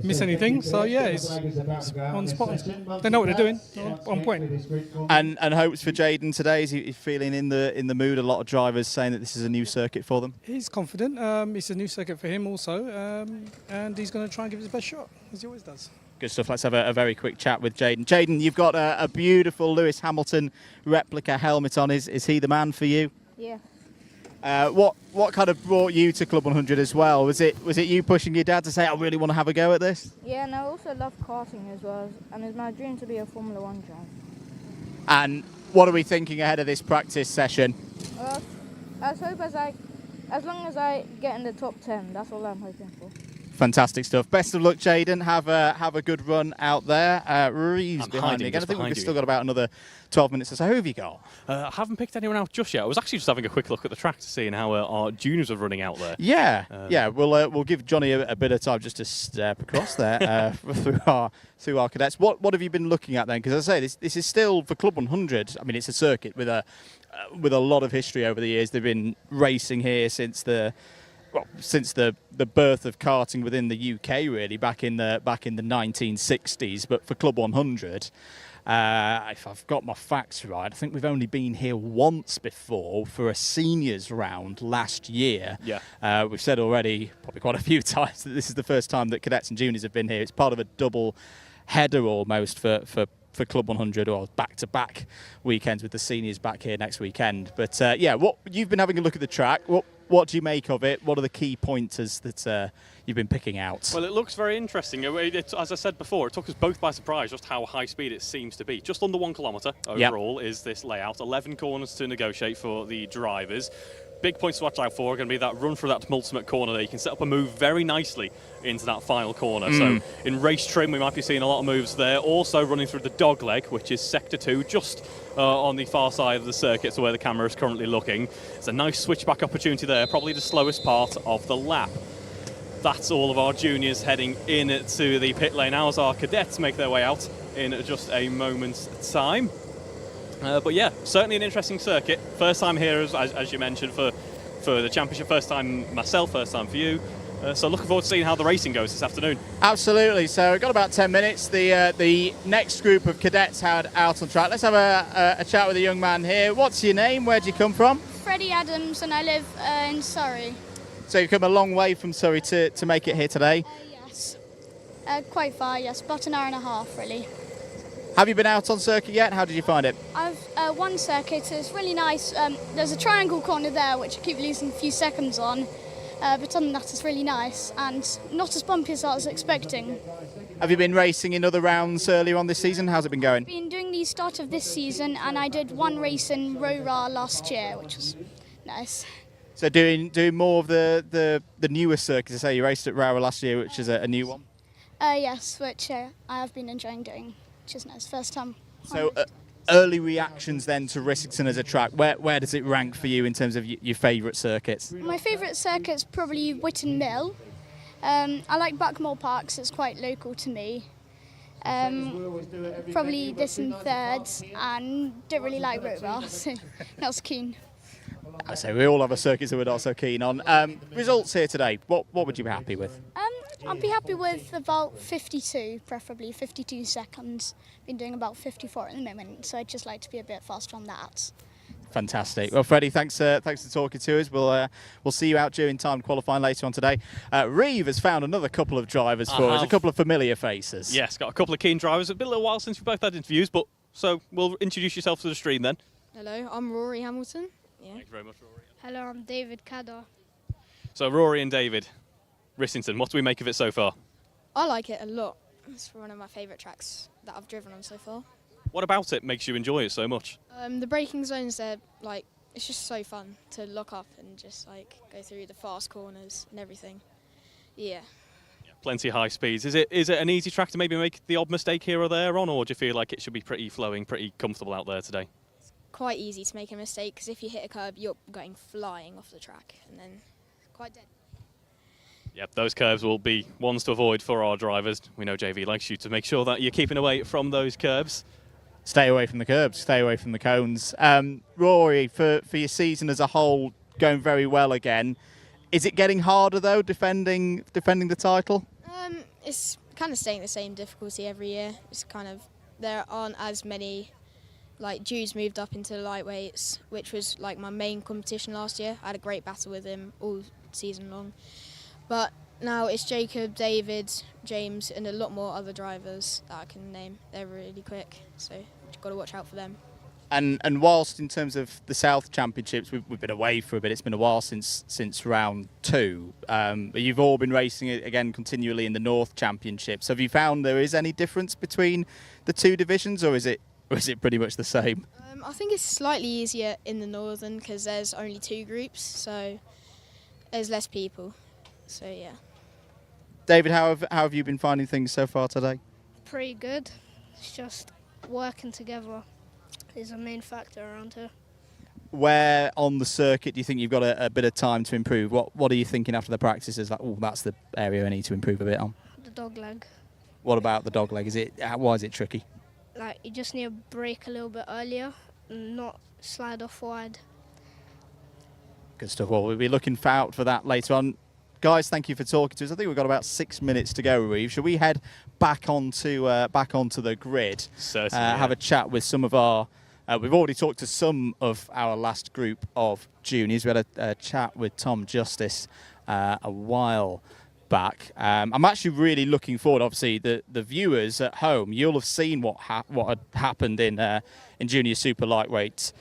miss anything. So yeah, it's on spot. They know what they're doing. On point. And hopes for Jaden today. Is he feeling in the mood? A lot of drivers saying that this is a new circuit for them. He's confident. It's a new circuit for him also, and he's going to try and give his best shot as he always does. Good stuff. Let's have a very quick chat with Jaden. Jaden, you've got a beautiful Lewis Hamilton replica helmet on. Is he the man for you? Yeah. What kind of brought you to Club 100 as well? Was it you pushing your dad to say, I really want to have a go at this? Yeah, and I also love karting as well, and it's my dream to be a Formula One driver. And what are we thinking ahead of this practice session? As long as I get in the top 10, that's all I'm hoping for. Fantastic stuff. Best of luck, Jaden. Have a good run out there. Reeves behind me again. I think we've still got about another 12 minutes or so. Who have you got? I haven't picked anyone out just yet. I was actually just having a quick look at the track to see how our juniors are running out there. Yeah, We'll give Johnny a bit of time just to step across there through our cadets. What have you been looking at then? Because as I say, this is still for Club 100. I mean, it's a circuit with a lot of history over the years. They've been racing here since the birth of karting within the UK, really, back in the 1960s. But for Club 100, if I've got my facts right, I think we've only been here once before for a seniors round last year. Yeah. We've said already, probably quite a few times, that this is the first time that cadets and juniors have been here. It's part of a double header almost for Club 100, or back-to-back weekends with the seniors back here next weekend. But what you've been having a look at the track. What do you make of it? What are the key pointers that you've been picking out? Well, it looks very interesting. As I said before, it took us both by surprise just how high speed it seems to be. Just under 1 kilometre overall is this layout. 11 corners to negotiate for the drivers. Big points to watch out for are going to be that run through that penultimate corner there. You can set up a move very nicely into that final corner. So in race trim, we might be seeing a lot of moves there. Also running through the dog leg, which is sector 2, just on the far side of the circuit, so where the camera is currently looking. It's a nice switchback opportunity there, probably the slowest part of the lap. That's all of our juniors heading into the pit lane now as our cadets make their way out in just a moment's time. But yeah, certainly an interesting circuit. First time here, as you mentioned, for the championship. First time myself, first time for you. So looking forward to seeing how the racing goes this afternoon. Absolutely. So we've got about 10 minutes. The next group of cadets out on track. Let's have a chat with a young man here. What's your name? Where do you come from? Freddie Adams, and I live in Surrey. So you've come a long way from Surrey to make it here today? Yes. Quite far, yes. About an hour and a half, really. Have you been out on circuit yet? How did you find it? I've won circuit. It's really nice. There's a triangle corner there, which I keep losing a few seconds on. But other than that, it's really nice and not as bumpy as I was expecting. Have you been racing in other rounds earlier on this season? How's it been going? I've been doing the start of this season, and I did one race in Rora last year, which was nice. So doing more of the newer circuits. I say you raced at Rora last year, which is a new one. Yes, which I have been enjoying doing, which is nice. First time. So early reactions then to Rissington as a track. Where does it rank for you in terms of your favourite circuits? My favourite circuit's probably Witton Mill. I like Buckmore Park, so it's quite local to me. Probably this in third, and don't really like Rora, so not so keen. I say we all have a circuit that we're not so keen on. Results here today. What would you be happy with? I'd be happy with about 52, preferably 52 seconds. Been doing about 54 at the moment, so I'd just like to be a bit faster on that. Fantastic. Well, Freddie, thanks for talking to us. We'll see you out during time qualifying later on today. Reeve has found another couple of drivers for us, a couple of familiar faces. Yes, got a couple of keen drivers. It's been a little while since we both had interviews, but so we'll introduce yourself to the stream then. Hello, I'm Rory Hamilton. Yeah. Thank you very much, Rory. Hello, I'm David Cadder. So Rory and David, Rissington, what do we make of it so far? I like it a lot. It's one of my favourite tracks that I've driven on so far. What about it makes you enjoy it so much? The braking zones, they're like, it's just so fun to lock up and just like go through the fast corners and everything. Yeah. Plenty of high speeds. Is it an easy track to maybe make the odd mistake here or there on, or do you feel like it should be pretty flowing, pretty comfortable out there today? It's quite easy to make a mistake because if you hit a curb, you're going flying off the track and then quite dead. Yep, those curves will be ones to avoid for our drivers. We know JV likes you to make sure that you're keeping away from those curbs. Stay away from the curbs, stay away from the cones. Rory, for your season as a whole, going very well again. Is it getting harder though, defending the title? It's kind of staying the same difficulty every year. It's kind of, there aren't as many, like Jude's moved up into the lightweights, which was like my main competition last year. I had a great battle with him all season long. But now it's Jacob, David, James, and a lot more other drivers that I can name. They're really quick, so you've got to watch out for them. And whilst in terms of the South Championships, we've been away for a bit. It's been a while since round 2. But you've all been racing it again continually in the North Championships. Have you found there is any difference between the 2 divisions, or is it pretty much the same? I think it's slightly easier in the Northern because there's only 2 groups, so there's less people. So yeah. David, how have you been finding things so far today? Pretty good. It's just working together is a main factor around here. Where on the circuit do you think you've got a bit of time to improve? What are you thinking after the practices? Like, oh, that's the area I need to improve a bit on. The dog leg. What about the dog leg? Why is it tricky? Like, you just need to brake a little bit earlier and not slide off wide. Good stuff. Well, we'll be looking out for that later on. Guys, thank you for talking to us. I think we've got about 6 minutes to go, Reeve. Shall we head back onto the grid? Certainly. Have a chat with some of our... we've already talked to some of our last group of juniors. We had a chat with Tom Justice a while back. I'm actually really looking forward. Obviously, the viewers at home, you'll have seen what had happened in Junior Super Lightweight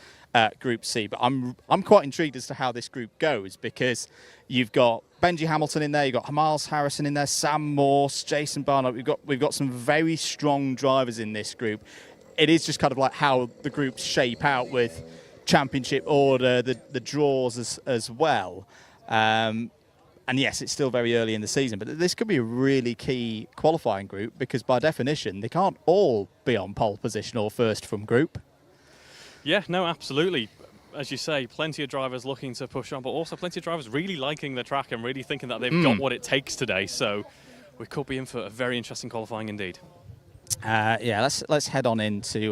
Group C. But I'm quite intrigued as to how this group goes, because you've got Benji Hamilton in there, you've got Miles Harrison in there, Sam Morse, Jason Barnett. We've got some very strong drivers in this group. It is just kind of like how the groups shape out with championship order, the draws as well. And yes, it's still very early in the season, but this could be a really key qualifying group, because by definition, they can't all be on pole position or first from group. Yeah, no, absolutely. As you say, plenty of drivers looking to push on, but also plenty of drivers really liking the track and really thinking that they've got what it takes today. So we could be in for a very interesting qualifying indeed. Yeah, let's head on into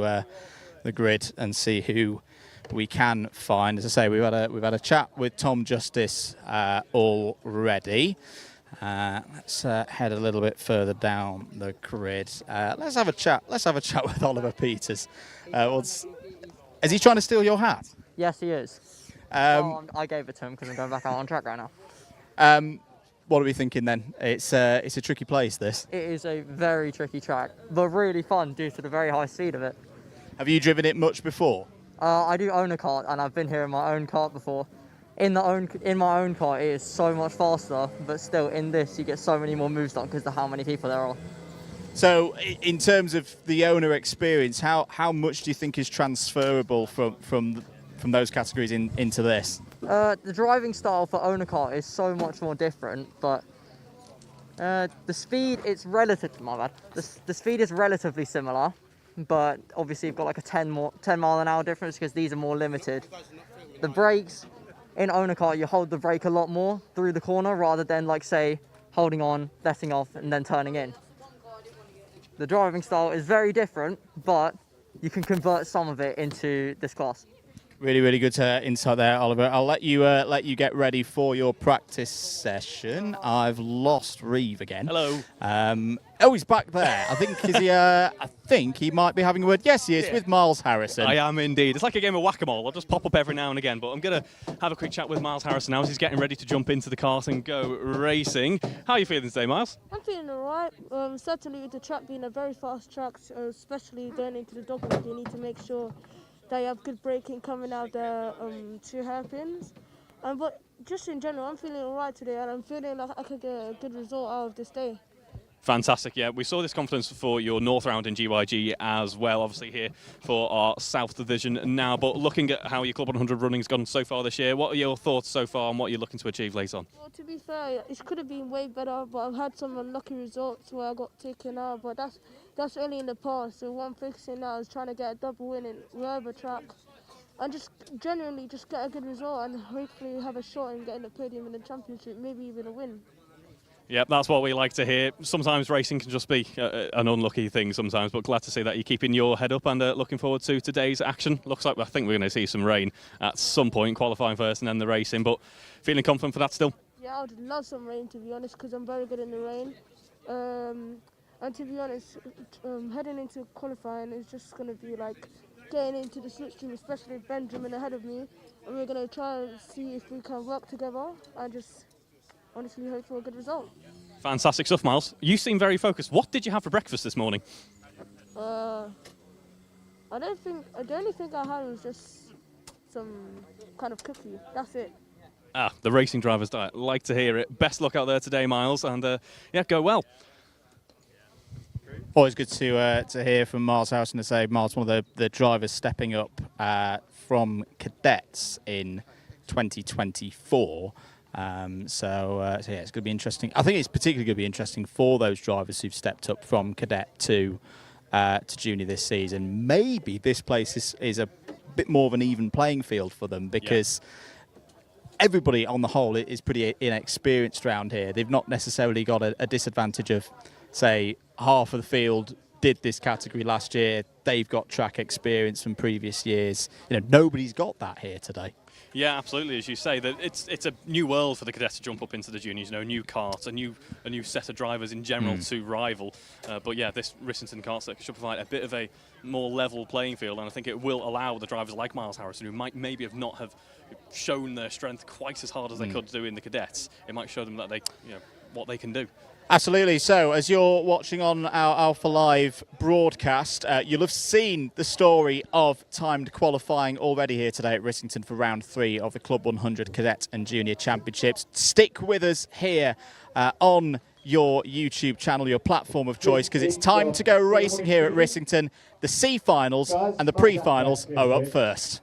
the grid and see who we can find. As I say, we've had a chat with Tom Justice already. Let's head a little bit further down the grid. Let's have a chat. Let's have a chat with Oliver Peters. Is he trying to steal your hat? Yes, he is. I gave it to him because I'm going back out on track right now. What are we thinking then? It's a tricky place, this. It is a very tricky track, but really fun due to the very high speed of it. Have you driven it much before? I do own a kart, and I've been here in my own kart before. In my own kart, it is so much faster, but still in this, you get so many more moves done because of how many people there are. So, in terms of the owner experience, how much do you think is transferable from those categories into this? The driving style for owner kart is so much more different, but the speed, it's relative. My bad. The speed is relatively similar, but obviously you've got like a 10 mile an hour difference because these are more limited. The brakes in owner kart, you hold the brake a lot more through the corner rather than, like, say, holding on, letting off, and then turning in. The driving style is very different, but you can convert some of it into this class. Really, really good insight there, Oliver. I'll let you get ready for your practice session. I've lost Reeve again. Hello. Oh, he's back there. I think he might be having a word. Yes, he is, with Miles Harrison. I am indeed. It's like a game of whack-a-mole. I'll just pop up every now and again, but I'm going to have a quick chat with Miles Harrison now as he's getting ready to jump into the kart and go racing. How are you feeling today, Miles? I'm feeling all right. Certainly with the track being a very fast track, especially going into the dogleg, you need to make sure that you have good braking coming out the 2 hairpins. But just in general, I'm feeling all right today, and I'm feeling like I could get a good result out of this day. Fantastic, yeah. We saw this confidence for your North round in GYG as well, obviously here for our South Division now. But looking at how your Club 100 running's gone so far this year, what are your thoughts so far and what you're looking to achieve later on? Well, to be fair, it could have been way better, but I've had some unlucky results where I got taken out, but that's only in the past. So what I'm focusing now is trying to get a double win in wherever track, and just genuinely just get a good result and hopefully have a shot in getting the podium in the championship, maybe even a win. Yep, that's what we like to hear. Sometimes racing can just be an unlucky thing sometimes, but glad to see that you're keeping your head up and looking forward to today's action. Looks like I think we're going to see some rain at some point, qualifying first and then the racing, but feeling confident for that still? Yeah, I would love some rain, to be honest, because I'm very good in the rain. And to be honest, heading into qualifying is just going to be like getting into the slipstream, especially with Benjamin ahead of me, and we're going to try and see if we can work together and just honestly hope for a good result. Fantastic stuff, Miles. You seem very focused. What did you have for breakfast this morning? I don't think, the only thing I had was just some kind of cookie. That's it. Ah, the racing driver's diet. Like to hear it. Best luck out there today, Miles, and yeah, go well. Always good to hear from Miles Harrison. To say Miles, one of the drivers stepping up from cadets in 2024. So yeah, it's going to be interesting. I think it's particularly going to be interesting for those drivers who've stepped up from cadet to junior this season. Maybe this place is a bit more of an even playing field for them, because everybody on the whole is pretty inexperienced around here. They've not necessarily got a disadvantage of, say, half of the field did this category last year. They've got track experience from previous years. You know, nobody's got that here today. Yeah, absolutely. As you say, that it's a new world for the cadets to jump up into the juniors. You know, new karts, a new set of drivers in general to rival. But yeah, this Rissington kart circuit should provide a bit of a more level playing field, and I think it will allow the drivers like Miles Harrison, who might maybe have not have shown their strength quite as hard as they could do in the cadets. It might show them that they, you know, what they can do. Absolutely. So, as you're watching on our Alpha Live broadcast, you'll have seen the story of timed qualifying already here today at Rissington for round 3 of the Club 100 Cadet and Junior Championships. Stick with us here on your YouTube channel, your platform of choice, because it's time to go racing here at Rissington. The C finals and the pre-finals are up first.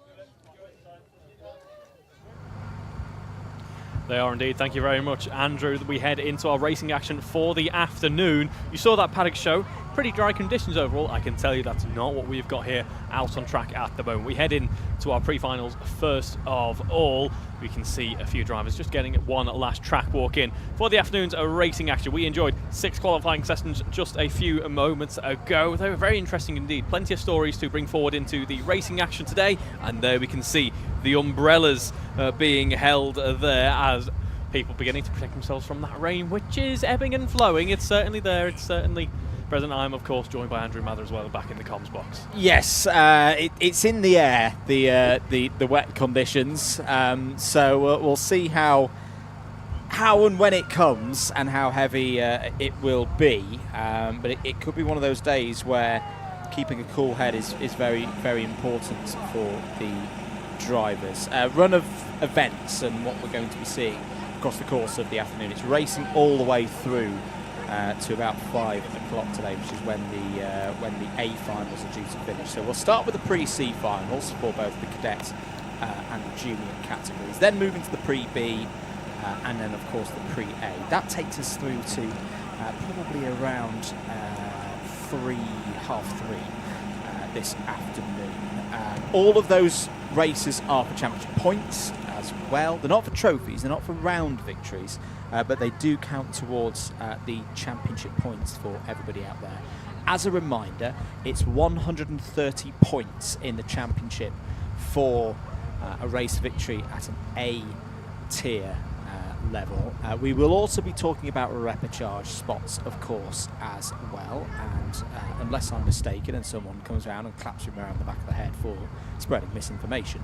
They are indeed. Thank you very much, Andrew. We head into our racing action for the afternoon. You saw that Paddock show. Pretty dry conditions overall. I can tell you that's not what we've got here out on track at the moment. We head in to our pre-finals first of all. We can see a few drivers just getting one last track walk in for the afternoon's racing action. We enjoyed 6 qualifying sessions just a few moments ago. They were very interesting indeed. Plenty of stories to bring forward into the racing action today. And there we can see the umbrellas being held there as people beginning to protect themselves from that rain, which is ebbing and flowing. It's certainly there. It's certainly present. I'm, of course, joined by Andrew Mather as well, back in the comms box. Yes, it's in the air, the wet conditions. So we'll see how and when it comes and how heavy it will be. But it could be one of those days where keeping a cool head is very, very important for the drivers. Run of events and what we're going to be seeing across the course of the afternoon. It's racing all the way through to about 5 o'clock today, which is when the A finals are due to finish. So we'll start with the pre-C finals for both the cadet and the junior categories, then move into the pre-B, and then of course the pre-A. That takes us through to probably around 3:30 this afternoon. All of those races are for championship points as well. They're not for trophies, they're not for round victories, but they do count towards the championship points for everybody out there. As a reminder, it's 130 points in the championship for a race victory at an A tier level. We will also be talking about repechage spots, of course, as well, and unless I'm mistaken and someone comes around and claps him around the back of the head for spreading misinformation,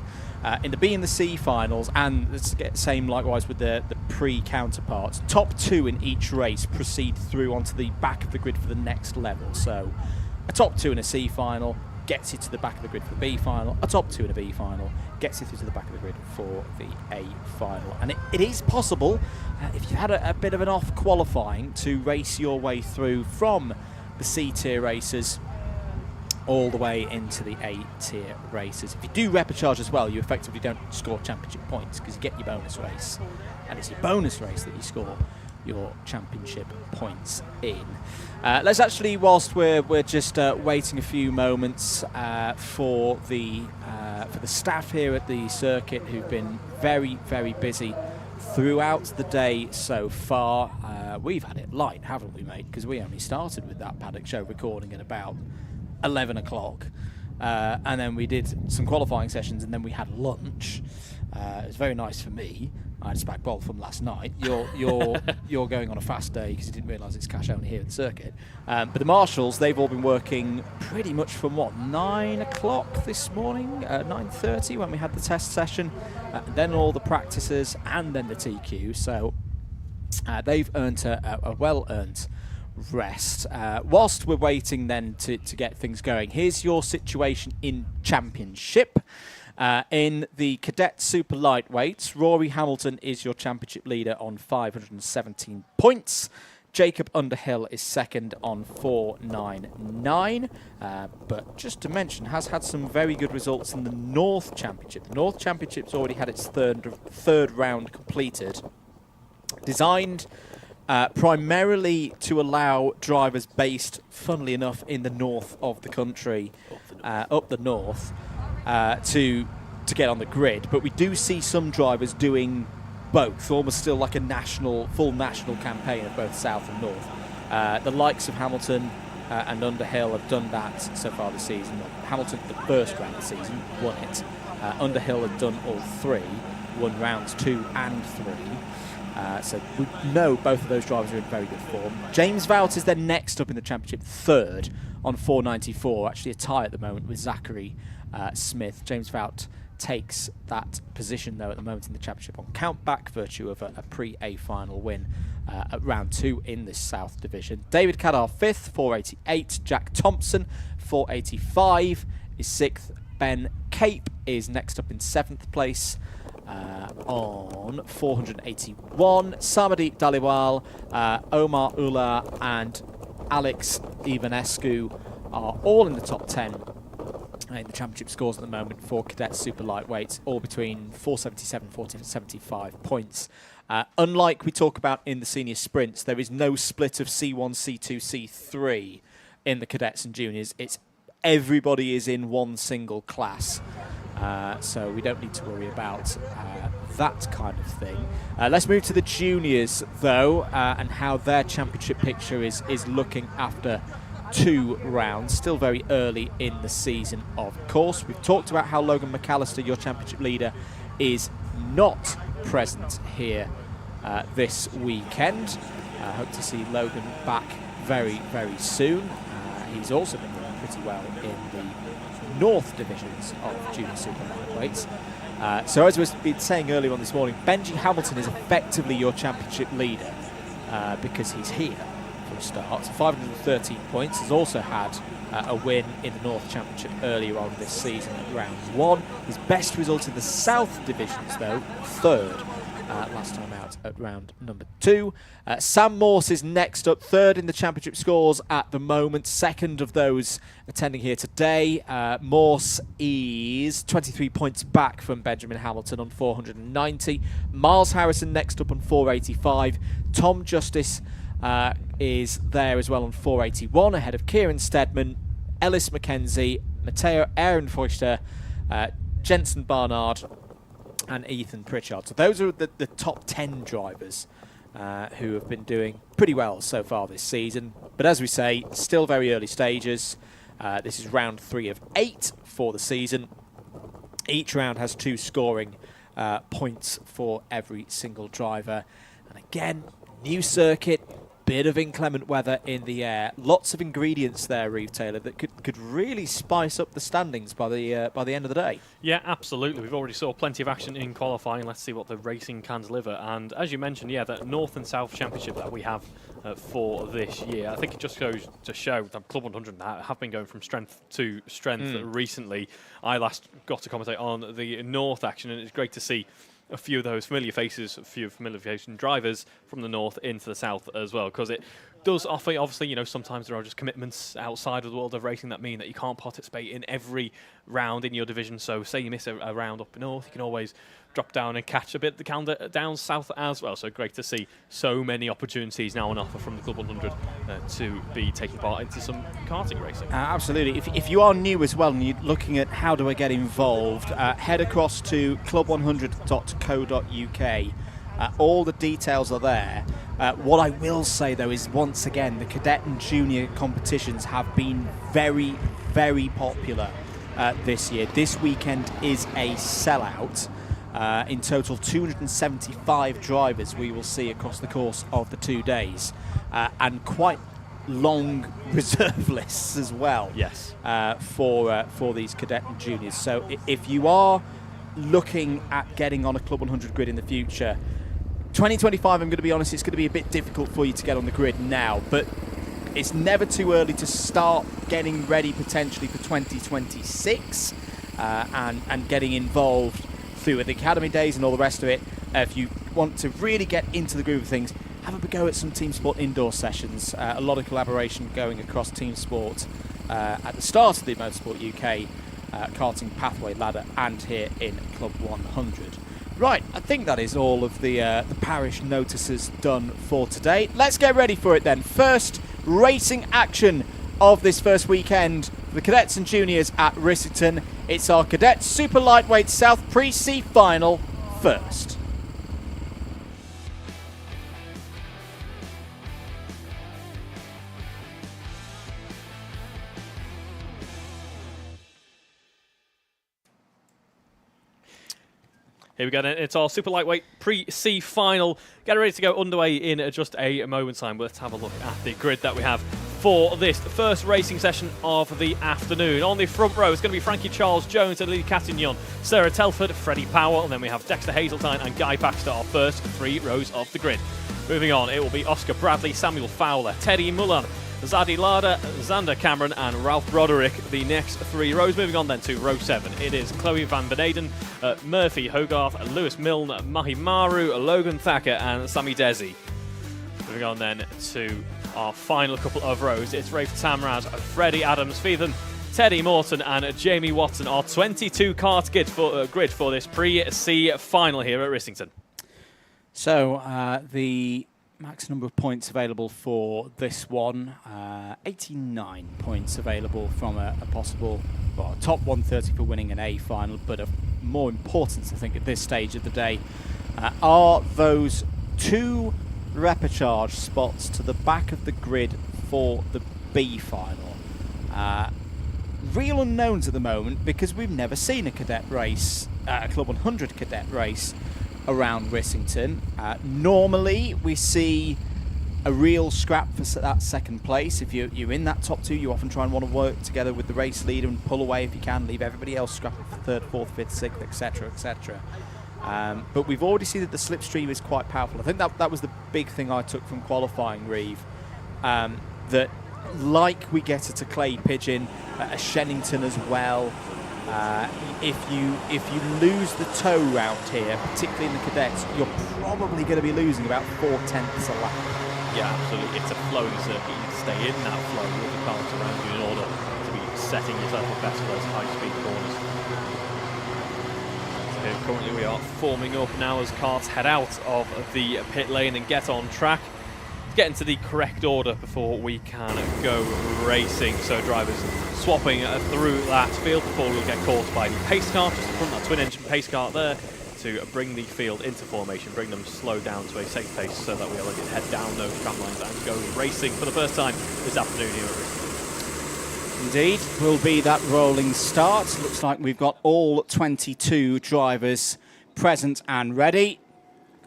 in the B and the C finals, and the same likewise with the pre-counterparts, top 2 in each race proceed through onto the back of the grid for the next level. So a top 2 in a C final gets you to the back of the grid for the B final, a top 2 in a B final gets you through to the back of the grid for the A final. And it is possible, if you've had a bit of an off qualifying, to race your way through from the C tier races all the way into the A tier races. If you do repechage as well, you effectively don't score championship points because you get your bonus race, and it's your bonus race that you score your championship points in. Let's actually, whilst we're just waiting a few moments for the staff here at the circuit, who've been very, very busy throughout the day so far. We've had it light, haven't we, mate? Because we only started with that Paddock show recording at about 11 o'clock. And then we did some qualifying sessions, and then we had lunch. It was very nice for me. I had a spag bowl from last night. You're going on a fast day because you didn't realise it's cash only here at the circuit. But the marshals, they've all been working pretty much from 9 o'clock this morning, 9:30 when we had the test session, then all the practices and then the TQ. So they've earned a well-earned rest. Whilst we're waiting then to get things going, here's your situation in championship. In the Cadet Super Lightweights, Rory Hamilton is your championship leader on 517 points. Jacob Underhill is second on 499. But just to mention, has had some very good results in the North Championship. The North Championship's already had its third round completed. Designed primarily to allow drivers based, funnily enough, in the north of the country, up the north, to get on the grid. But we do see some drivers doing both, almost still like a full national campaign of both south and north. The likes of Hamilton and Underhill have done that so far this season. Hamilton, the first round of the season, won it. Underhill had done all three, won rounds 2 and 3. So we know both of those drivers are in very good form. James Vout is then next up in the championship, third on 494. Actually a tie at the moment with Zachary Smith. James Vout takes that position, though, at the moment in the championship on countback, virtue of a pre-A final win at round 2 in this South Division. David Cadar 5th, 488. Jack Thompson, 485, is 6th. Ben Cape is next up in 7th place on 481. Samadhi Daliwal, Omar Ula and Alex Ivanescu are all in the top 10 in the championship scores at the moment for Cadet Super Lightweight, all between 477 475 points. Unlike we talk about in the senior sprints, there is no split of C1, C2, C3 in the cadets and juniors. It's everybody is in one single class. So we don't need to worry about that kind of thing. Let's move to the juniors, though, and how their championship picture is looking after 2 rounds. Still very early in the season, of course. We've talked about how Logan McAllister, your championship leader, is not present here this weekend. I hope to see Logan back very, very soon. He's also been doing pretty well in the North divisions of junior super lightweights. So as we've been saying earlier on this morning, Benji Hamilton is effectively your championship leader because he's here for a start. 513 points. Has also had a win in the North Championship earlier on this season at round 1. His best result in the South divisions, though, 3rd last time out at round number 2. Sam Morse is next up, 3rd in the championship scores at the moment, 2nd of those attending here today. Morse is 23 points back from Benjamin Hamilton on 490. Miles Harrison next up on 485. Tom Justice is there as well on 481, ahead of Kieran Stedman, Ellis McKenzie, Matteo Ehrenfeuchter, Jensen Barnard and Ethan Pritchard. So those are the top 10 drivers who have been doing pretty well so far this season. But as we say, still very early stages. This is round 3 of 8 for the season. Each round has 2 scoring points for every single driver. And again, new circuit, bit of inclement weather in the air. Lots of ingredients there, Reeve Taylor, that could really spice up the standings by the end of the day. Yeah, absolutely. We've already saw plenty of action in qualifying. Let's see what the racing can deliver. And as you mentioned, yeah, the North and South Championship that we have for this year, I think it just goes to show that Club 100 have been going from strength to strength recently. I last got to commentate on the North action, and it's great to see a few of those familiar faces, a few familiar facing drivers from the north into the south as well, because it does offer, obviously, you know, sometimes there are just commitments outside of the world of racing that mean that you can't participate in every round in your division. So say you miss a round up north, you can always drop down and catch a bit of the calendar down south as well. So great to see so many opportunities now on offer from the Club 100 to be taking part into some karting racing. Absolutely. If you are new as well and you're looking at how do I get involved, head across to club100.co.uk. All the details are there. What I will say, though, is once again, the cadet and junior competitions have been very, very popular this year. This weekend is a sellout. In total, 275 drivers we will see across the course of the 2 days, and quite long reserve lists as well. Yes. For these cadet and juniors. So if you are looking at getting on a Club 100 grid in the future, 2025, I'm going to be honest, it's going to be a bit difficult for you to get on the grid now, but it's never too early to start getting ready potentially for 2026 and getting involved through the academy days and all the rest of it. If you want to really get into the groove of things, have a go at some team sport indoor sessions. A lot of collaboration going across team sport at the start of the Motorsport UK karting pathway ladder and here in Club 100. Right, I think that is all of the parish notices done for today. Let's get ready for it then. First racing action of this first weekend for the cadets and juniors at Rissington. It's our Cadet Super Lightweight South Pre-C final first. Here we go then, it's our super lightweight pre-C final. Get ready to go underway in just a moment's time. Let's have a look at the grid that we have for this first racing session of the afternoon. On the front row, it's going to be Frankie Charles Jones and Lily Catignon, Sarah Telford, Freddie Powell, and then we have Dexter Hazeltine and Guy Baxter, our first 3 rows of the grid. Moving on, it will be Oscar Bradley, Samuel Fowler, Teddy Mullan, Zadie Lada, Xander Cameron and Ralph Broderick, the next 3 rows. Moving on then to row 7. It is Chloe Van Beneden, Murphy Hogarth, Lewis Milne, Mahi Maru, Logan Thacker and Sammy Desi. Moving on then to our final couple of rows. It's Rafe Tamraz, Freddie Adams Feathen, Teddy Morton and Jamie Watson, our 22 kart grid for this pre-C final here at Rissington. So the max number of points available for this one, 89 points available from a possible top 130 for winning an A final, but of more importance, I think, at this stage of the day, are those 2 repechage spots to the back of the grid for the B final. Real unknowns at the moment because we've never seen a cadet race, a Club 100 cadet race around Rissington. Normally we see a real scrap for that second place. If you're in that top 2, you often try and want to work together with the race leader and pull away if you can, leave everybody else scrapping for 3rd, 4th, 5th, 6th, etc, etc. But we've already seen that the slipstream is quite powerful. I think that was the big thing I took from qualifying, Reeve, that like we get at a Clay Pigeon, a Shennington as well, if you lose the toe round here, particularly in the cadets, you're probably going to be losing about 4/10 a lap. Yeah, absolutely. It's a flowing circuit. You stay in that flow with the cars around you in order to be setting yourself up best for those high-speed corners. So here, currently we are forming up now as cars head out of the pit lane and get on track. Get into the correct order before we can go racing. So drivers swapping through that field before we'll get caught by the pace car just in front of that twin-engine pace car there to bring the field into formation, bring them slow down to a safe pace so that we are able to head down those tram lines and go racing for the first time this afternoon here at Rissington. Indeed, will be that rolling start. Looks like we've got all 22 drivers present and ready.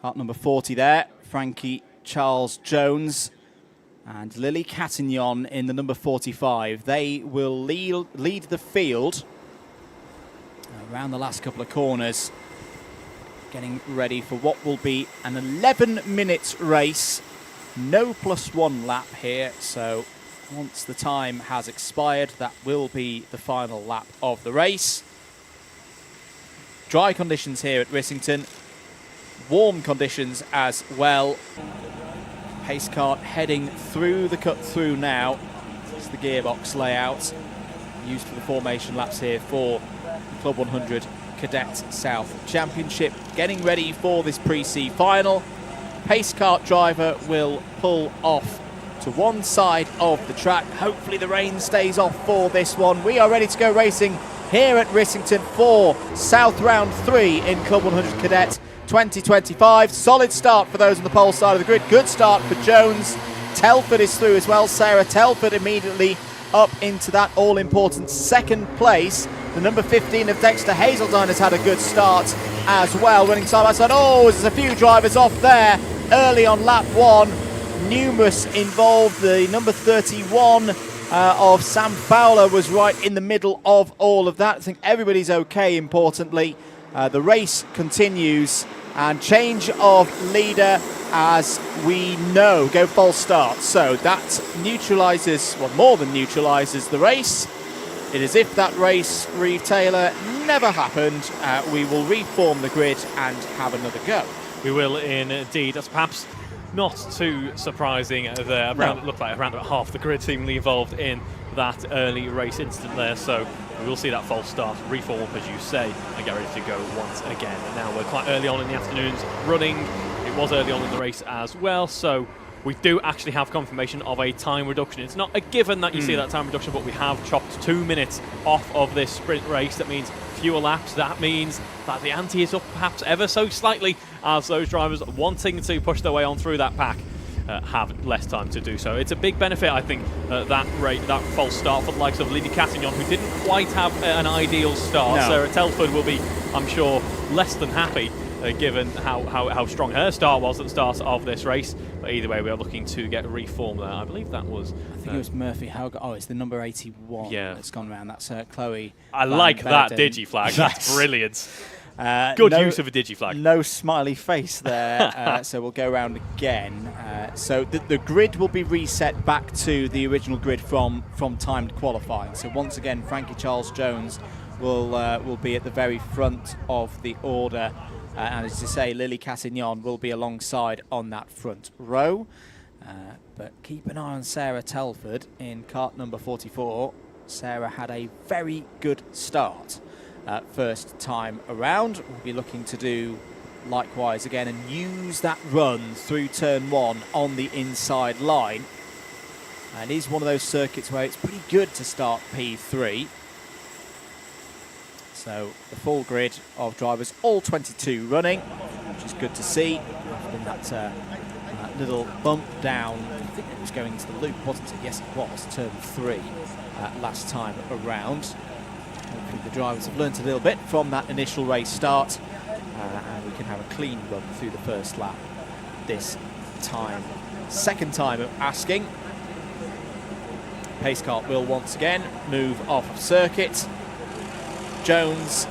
Kart number 40 there, Frankie Charles Jones and Lily Catignon in the number 45. They will lead the field around the last couple of corners, getting ready for what will be an 11-minute race. No +1 lap here, so once the time has expired, that will be the final lap of the race. Dry conditions here at Rissington, warm conditions as well. Pace kart heading through the cut through now. It's the gearbox layout used for the formation laps here for the Club 100 Cadet South Championship. Getting ready for this pre-C final. Pace kart driver will pull off to one side of the track. Hopefully the rain stays off for this one. We are ready to go racing here at Rissington for South Round 3 in Club 100 Cadet 2025. Solid start for those on the pole side of the grid. Good start for Jones. Telford is through as well. Sarah Telford immediately up into that all-important 2nd place. The number 15 of Dexter Hazeltine has had a good start as well, running side by side. Oh, there's a few drivers off there early on lap 1. Numerous involved. The number 31 of Sam Fowler was right in the middle of all of that. I think everybody's okay, importantly. The race continues And change of leader, as we know, go false start. So that neutralises, well, more than neutralises the race. It is if that race, Reeve Taylor, never happened. We will reform the grid and have another go. We will indeed. That's perhaps not too surprising there. It looked like around about half the grid seemingly involved in that early race incident there. So we will see that false start, reform, as you say, and get ready to go once again. And now we're quite early on in the afternoon's running. It was early on in the race as well, so we do actually have confirmation of a time reduction. It's not a given that you see that time reduction, but we have chopped 2 minutes off of this sprint race. That means fewer laps. That means that the ante is up perhaps ever so slightly, as those drivers wanting to push their way on through that pack have less time to do so. It's a big benefit, I think, that false start for the likes of Lily Cattignon, who didn't quite have an ideal start. No. Sarah Telford will be, I'm sure, less than happy given how strong her start was at the start of this race. But either way, we are looking to get reformed there. I believe that was... I think it was Murphy Hauger. Oh, it's the number 81 that's gone around. That's Chloe. I like that digiflag. That's brilliant. Good use of a digiflag. No smiley face there, so we'll go around again. So the grid will be reset back to the original grid from timed qualifying. So once again, Frankie Charles-Jones will be at the very front of the order. And as you say, Lily Cattignon will be alongside on that front row. But keep an eye on Sarah Telford in kart number 44. Sarah had a very good start first time around. We'll be looking to do likewise again and use that run through turn 1 on the inside line. And it is one of those circuits where it's pretty good to start P3. So the full grid of drivers, all 22 running, which is good to see. After that little bump down, I think it was going into the loop, wasn't it? Yes, it was, turn 3 last time around. Hopefully the drivers have learnt a little bit from that initial race start, and we can have a clean run through the first lap this time. Second time of asking. Pace kart will once again move off of circuit. Jones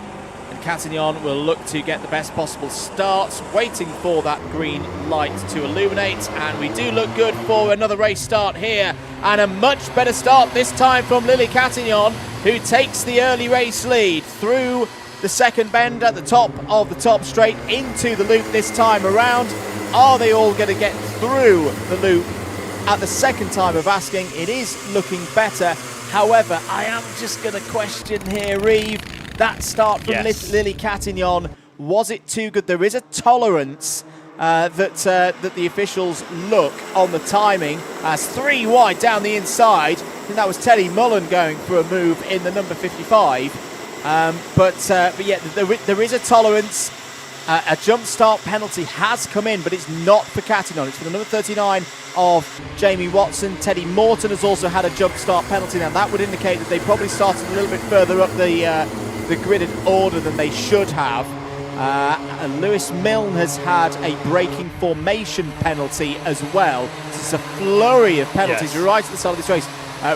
and Cattignon will look to get the best possible start, waiting for that green light to illuminate, and we do look good for another race start here, and a much better start this time from Lily Cattignon, who takes the early race lead through the second bend at the top of the top straight into the loop this time around. Are they all going to get through the loop at the second time of asking? It is looking better. However, I am just going to question here, Reeve, that start from Lily Cattignon, was it too good? There is a tolerance that the officials look on the timing as 3 wide down the inside. I think that was Teddy Mullen going for a move in the number 55. But yeah, there is a tolerance. A jump start penalty has come in, but it's not for Cattignon. It's for the number 39 of Jamie Watson. Teddy Morton has also had a jump start penalty. Now that would indicate that they probably started a little bit further up the gridded order than they should have. And Lewis Milne has had a braking formation penalty as well. This is a flurry of penalties right at the start of this race.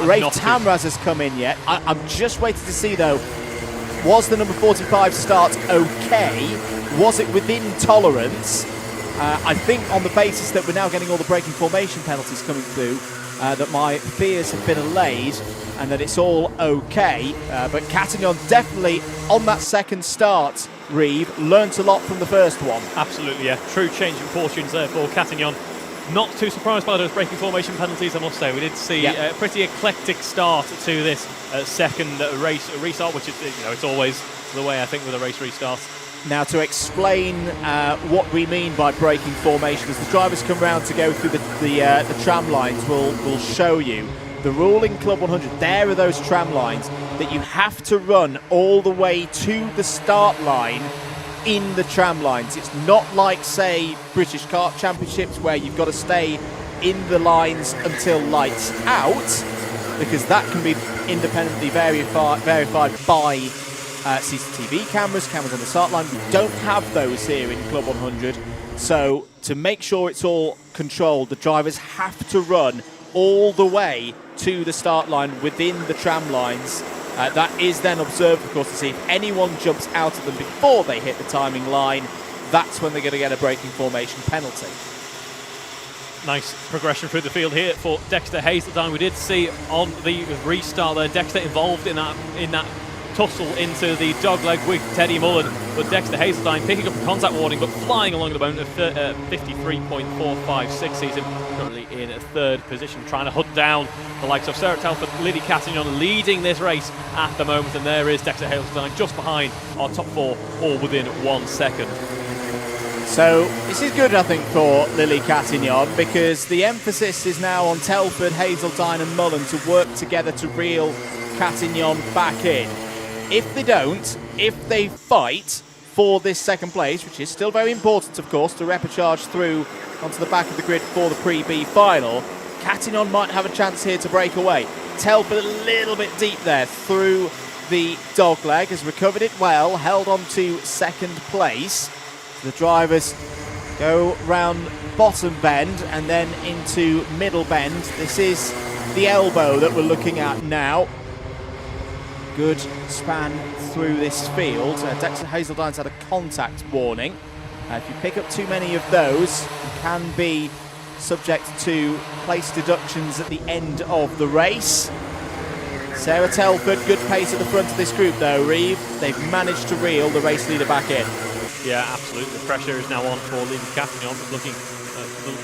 Rafe Tamraz has come in yet. I'm just waiting to see though, was the number 45 start okay? Was it within tolerance? I think on the basis that we're now getting all the braking formation penalties coming through, that my fears have been allayed and that it's all okay. But Cattignon definitely on that second start, Reeve, learnt a lot from the first one. Absolutely, yeah. True change in fortunes there for Cattignon. Not too surprised by those braking formation penalties, I must say. We did see a pretty eclectic start to this second race restart, which is, it's always the way, I think, with a race restart. Now, to explain what we mean by braking formation, as the drivers come round to go through the tram lines, we'll show you. The rule in Club 100, there are those tram lines that you have to run all the way to the start line in the tram lines. It's not like, say, British Kart Championships where you've got to stay in the lines until lights out, because that can be independently verified by CCTV cameras on the start line. We don't have those here in Club 100. So to make sure it's all controlled, the drivers have to run all the way to the start line within the tram lines. That is then observed, of course, to see if anyone jumps out of them before they hit the timing line. that's when they're going to get a braking formation penalty. Nice progression through the field here for Dexter Hazeltine. We did see on the restart there, Dexter involved in that tussle into the dogleg with Teddy Mullen, but Dexter Hazeltine picking up a contact warning but flying along the bone at 53.456 season, currently in third position, trying to hunt down the likes of Sarah Telford, Lily Cattignon leading this race at the moment, and there is Dexter Hazeltine just behind our top four, all within 1 second. So this is good, I think, for Lily Cattignon, because the emphasis is now on Telford, Hazeltine and Mullen to work together to reel Cattignon back in. If they don't, if they fight for this second place, which is still very important, of course, to repecharge through onto the back of the grid for the pre-B final, Cattignon might have a chance here to break away. Telford a little bit deep there through the dogleg, has recovered it well, held on to second place. The drivers go round bottom bend and then into middle bend. This is the elbow that we're looking at now. Good span through this field. Dexter Hazeltine's had a contact warning. If you pick up too many of those, you can be subject to place deductions at the end of the race. Sarah Telford, good pace at the front of this group though, Reeve. They've managed to reel the race leader back in. Yeah, absolutely. The pressure is now on for Lily Cattignon, looking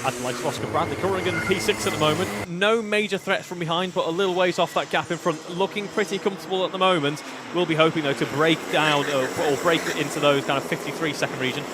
at the likes of Oscar Bradley. Currigan P6 at the moment. No major threats from behind, but a little ways off that gap in front. Looking pretty comfortable at the moment. We'll be hoping, though, to break down or break into those kind of 53-second region.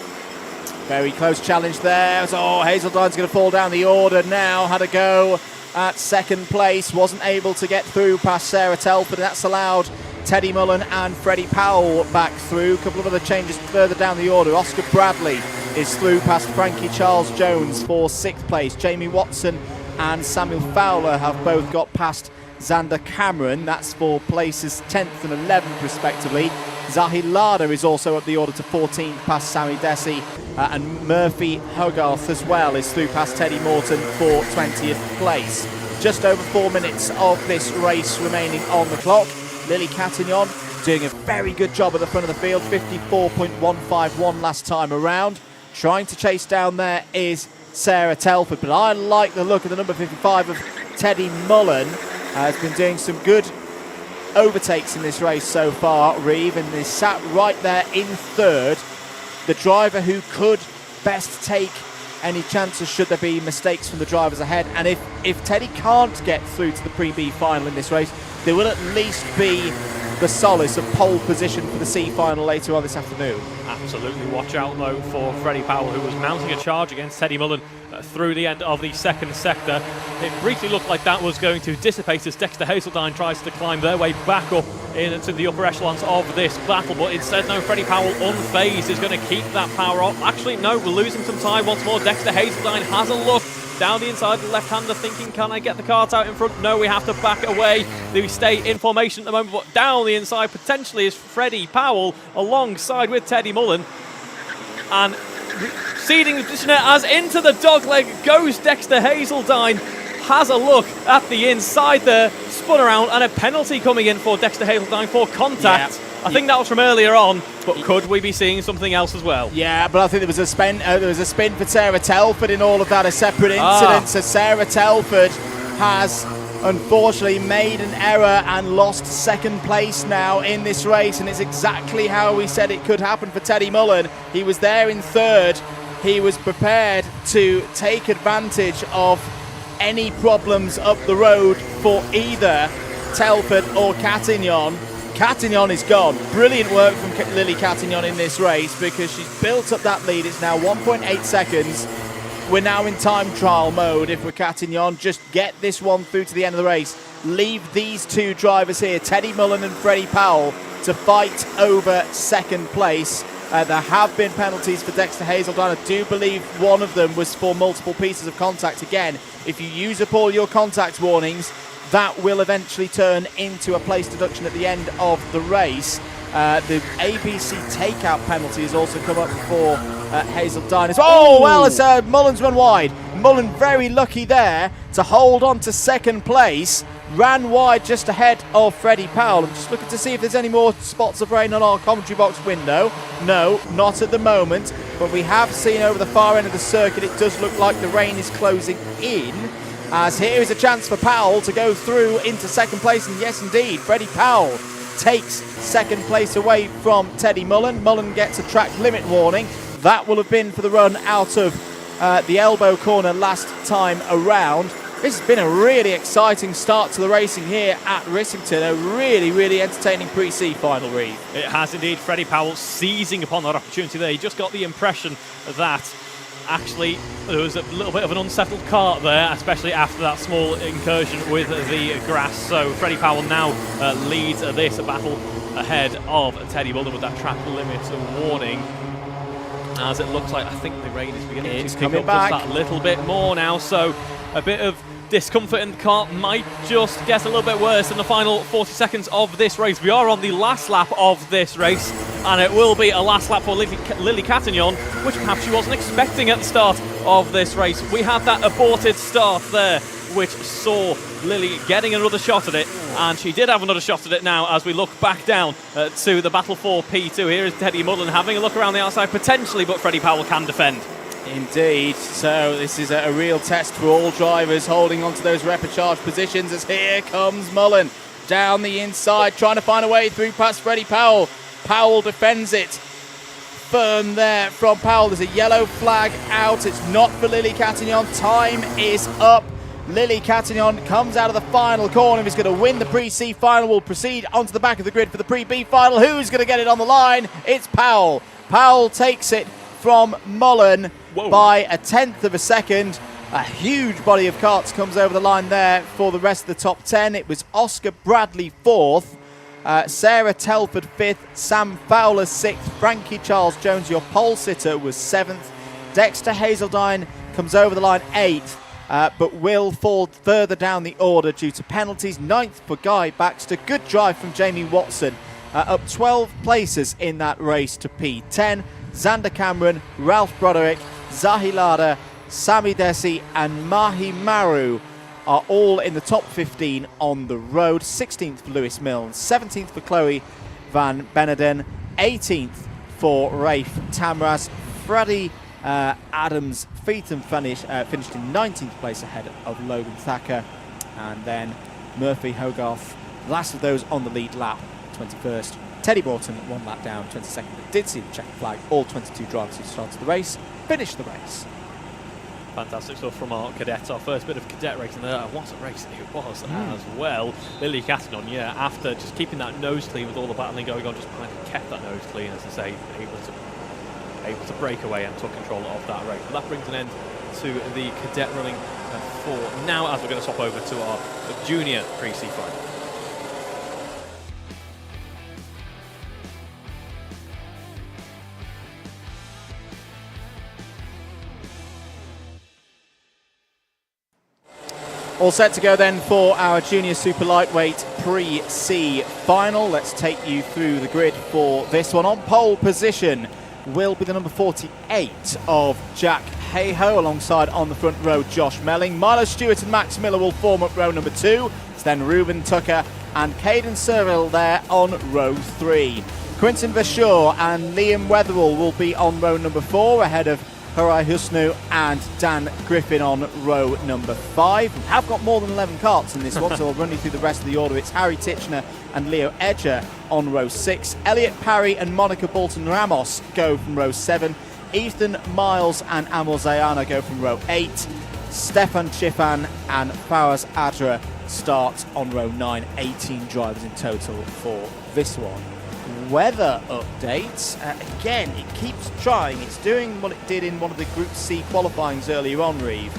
Very close challenge there. Oh, Hazeltine's going to fall down the order now. Had a go at second place. Wasn't able to get through past Sarah Telford. That's allowed Teddy Mullen and Freddie Powell back through. A couple of other changes further down the order. Oscar Bradley is through past Frankie Charles-Jones for 6th place. Jamie Watson and Samuel Fowler have both got past Xander Cameron. That's for places 10th and 11th respectively. Zahi Lada is also up the order to 14th past Sammy Desi. And Murphy Hogarth as well is through past Teddy Morton for 20th place. Just over 4 minutes of this race remaining on the clock. Lily Cattignon doing a very good job at the front of the field, 54.151 last time around. Trying to chase down there is Sarah Telford, but I like the look of the number 55 of Teddy Mullen. Has been doing some good overtakes in this race so far, Reeve, and is sat right there in third. The driver who could best take any chances should there be mistakes from the drivers ahead. And if Teddy can't get through to the pre-B final in this race, there will at least be the solace of pole position for the C final later on this afternoon. Absolutely. Watch out, though, for Freddie Powell, who was mounting a charge against Teddy Mullen through the end of the second sector. It briefly looked like that was going to dissipate as Dexter Hazeltine tries to climb their way back up into the upper echelons of this battle, but instead, no, Freddie Powell, unfazed, is going to keep that power on. Actually, no, we're losing some time once more. Dexter Hazeltine has a look down the inside, the left-hander thinking, can I get the cart out in front? No, we have to back away. We stay in formation at the moment, but down the inside potentially is Freddie Powell alongside with Teddy Mullen. And seeding the positioner as into the dogleg goes Dexter Hazeltine. Has a look at the inside there, spun around, and a penalty coming in for Dexter Hazeltine for contact. Yeah. I think that was from earlier on, but could we be seeing something else as well? Yeah, but I think there was a spin for Sarah Telford in all of that, a separate incident. So Sarah Telford has unfortunately made an error and lost second place now in this race, and it's exactly how we said it could happen for Teddy Mullen. He was there in third. He was prepared to take advantage of any problems up the road for either Telford or Cattignon. Cattignon is gone. Brilliant work from Lily Cattignon in this race, because she's built up that lead. It's now 1.8 seconds. We're now in time trial mode if we're Cattignon. Just get this one through to the end of the race. Leave these two drivers here, Teddy Mullen and Freddie Powell, to fight over second place. There have been penalties for Dexter Hazeltine. I do believe one of them was for multiple pieces of contact. Again, if you use up all your contact warnings, that will eventually turn into a place deduction at the end of the race. The ABC takeout penalty has also come up for Hazeltine. Oh, well, it's Mullen's run wide. Mullen very lucky there to hold on to second place. ran wide just ahead of Freddie Powell. I'm just looking to see if there's any more spots of rain on our commentary box window. No, not at the moment, but we have seen over the far end of the circuit it does look like the rain is closing in, as here is a chance for Powell to go through into second place, and yes indeed, Freddie Powell takes second place away from Teddy Mullen. Mullen gets a track limit warning. That will have been for the run out of the elbow corner last time around. This has been a really exciting start to the racing here at Rissington. A really, really entertaining pre-C final, Reeve. It has indeed. Freddie Powell seizing upon that opportunity there. He just got the impression that actually there was a little bit of an unsettled kart there, especially after that small incursion with the grass. So Freddie Powell now leads this battle ahead of Teddy Mullen with that track limit warning. As it looks like, I think the rain is beginning to pick up back just that little bit more now. So a bit of discomfort in the car might just get a little bit worse in the final 40 seconds of this race. We are on the last lap of this race, and it will be a last lap for Lily Cattignon, which perhaps she wasn't expecting at the start of this race. We had that aborted start there, which saw Lily getting another shot at it, and she did have another shot at it now as we look back down to the battle for P2. Here is Teddy Mullen having a look around the outside potentially, but Freddie Powell can defend. Indeed, so this is a real test for all drivers holding on to those repechage positions, as here comes Mullen down the inside trying to find a way through past Freddie Powell. Powell defends it firm there from Powell. There's a yellow flag out. It's not for Lily Cattignon. Time is up. Lily Cattignon comes out of the final corner. If he's going to win the pre-C final, will proceed onto the back of the grid for the pre-B final. Who's going to get it on the line? It's Powell. Powell takes it from Mullen by a tenth of a second. A huge body of karts comes over the line there for the rest of the top 10. It was Oscar Bradley 4th, Sarah Telford 5th, Sam Fowler 6th, Frankie Charles Jones, your pole sitter, was 7th. Dexter Hazeldine comes over the line 8th, but will fall further down the order due to penalties. 9th for Guy Baxter. Good drive from Jamie Watson, up 12 places in that race to P10. Xander Cameron, Ralph Broderick, Zahi Lada, Sami Desi and Mahi Maru are all in the top 15 on the road. 16th for Lewis Milnes, 17th for Chloe Van Beneden, 18th for Rafe Tamras. Freddie Adams finished in 19th place ahead of Logan Thacker, and then Murphy Hogarth, last of those on the lead lap, 21st. Teddy Broughton 1 lap down, 22nd. Did see the checker flag. All 22 drivers who started the race finished the race. Fantastic stuff from our cadets. Our first bit of cadet racing there. What a race it was as well. Lily Cattignon, yeah, after just keeping that nose clean with all the battling going on, just kind of kept that nose clean, as I say, able to break away and took control of that race. And that brings an end to the cadet running for now, as we're going to swap over to our junior pre-C final. All set to go then for our junior super lightweight pre-C final. Let's take you through the grid for this one. On pole position will be the number 48 of Jack Hayhoe, alongside on the front row Josh Melling. Milo Stewart and Max Miller will form up row number 2. It's then Ruben Tucker and Caden Serville there on row 3. Quinton Verschoor and Liam Wetherall will be on row number 4, ahead of Harai Husnu and Dan Griffin on row number 5. We have got more than 11 karts in this one, so I'll run you through the rest of the order. It's Harry Titchener and Leo Edger on row 6. Elliot Parry and Monica Bolton Ramos go from row 7. Ethan Miles and Amol Zayana go from row 8. Stefan Chifan and Faraz Adra start on row 9. 18 drivers in total for this one. Weather updates. Again, it keeps trying. It's doing what it did in one of the Group C qualifyings earlier on, Reeve.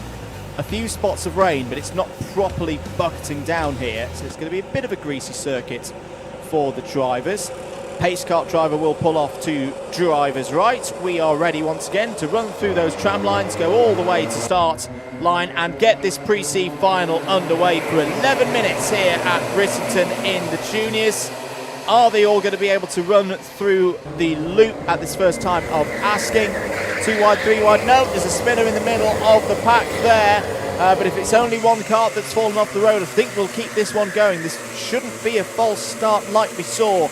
A few spots of rain, but it's not properly bucketing down here, so it's going to be a bit of a greasy circuit for the drivers. Pace kart driver will pull off to driver's right. We are ready once again to run through those tram lines, go all the way to start line and get this pre-C final underway for 11 minutes here at Rissington in the juniors. Are they all going to be able to run through the loop at this first time of asking? 2 wide, 3 wide, no, there's a spinner in the middle of the pack there. but if it's only one kart that's fallen off the road, I think we'll keep this one going. This shouldn't be a false start like we saw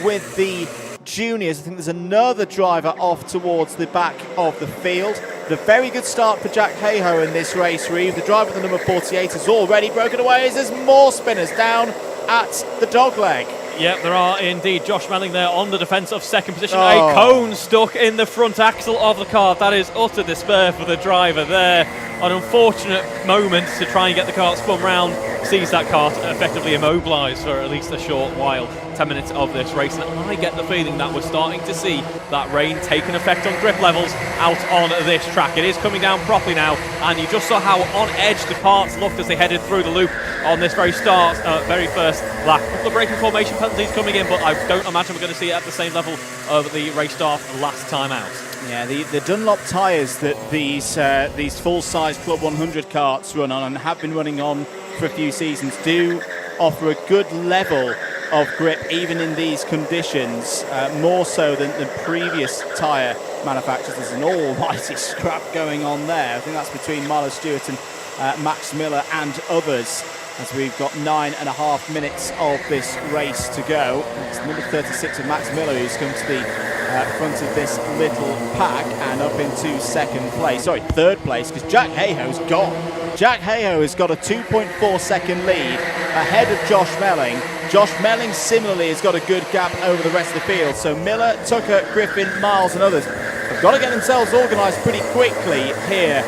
with the juniors. I think there's another driver off towards the back of the field. But a very good start for Jack Hayhoe in this race, Reeve. The driver with the number 48 has already broken away as there's more spinners down at the dogleg. Yep, there are indeed. Josh Melling there on the defence of second position. A cone stuck in the front axle of the car. That is utter despair for the driver there. An unfortunate moment to try and get the kart spun round. Sees that kart effectively immobilised for at least a short while. 10 minutes of this race, and I get the feeling that we're starting to see that rain take an effect on grip levels out on this track. It is coming down properly now, and you just saw how on edge the parts looked as they headed through the loop on this very first lap. A couple of braking formation penalties coming in, but I don't imagine we're going to see it at the same level of the race start last time out. Yeah, the Dunlop tyres that these full-size Club 100 karts run on and have been running on for a few seasons do offer a good level of grip even in these conditions, more so than previous tyre manufacturers. There's an almighty scrap going on there. I think that's between Marlo Stewart and Max Miller and others, as we've got 9.5 minutes of this race to go. It's number 36 of Max Miller who's come to the front of this little pack and up into third place, because Jack Hayhoe's gone. Jack Hayhoe has got a 2.4 second lead ahead of Josh Melling. Josh Melling similarly has got a good gap over the rest of the field. So Miller, Tucker, Griffin, Miles and others have got to get themselves organised pretty quickly here,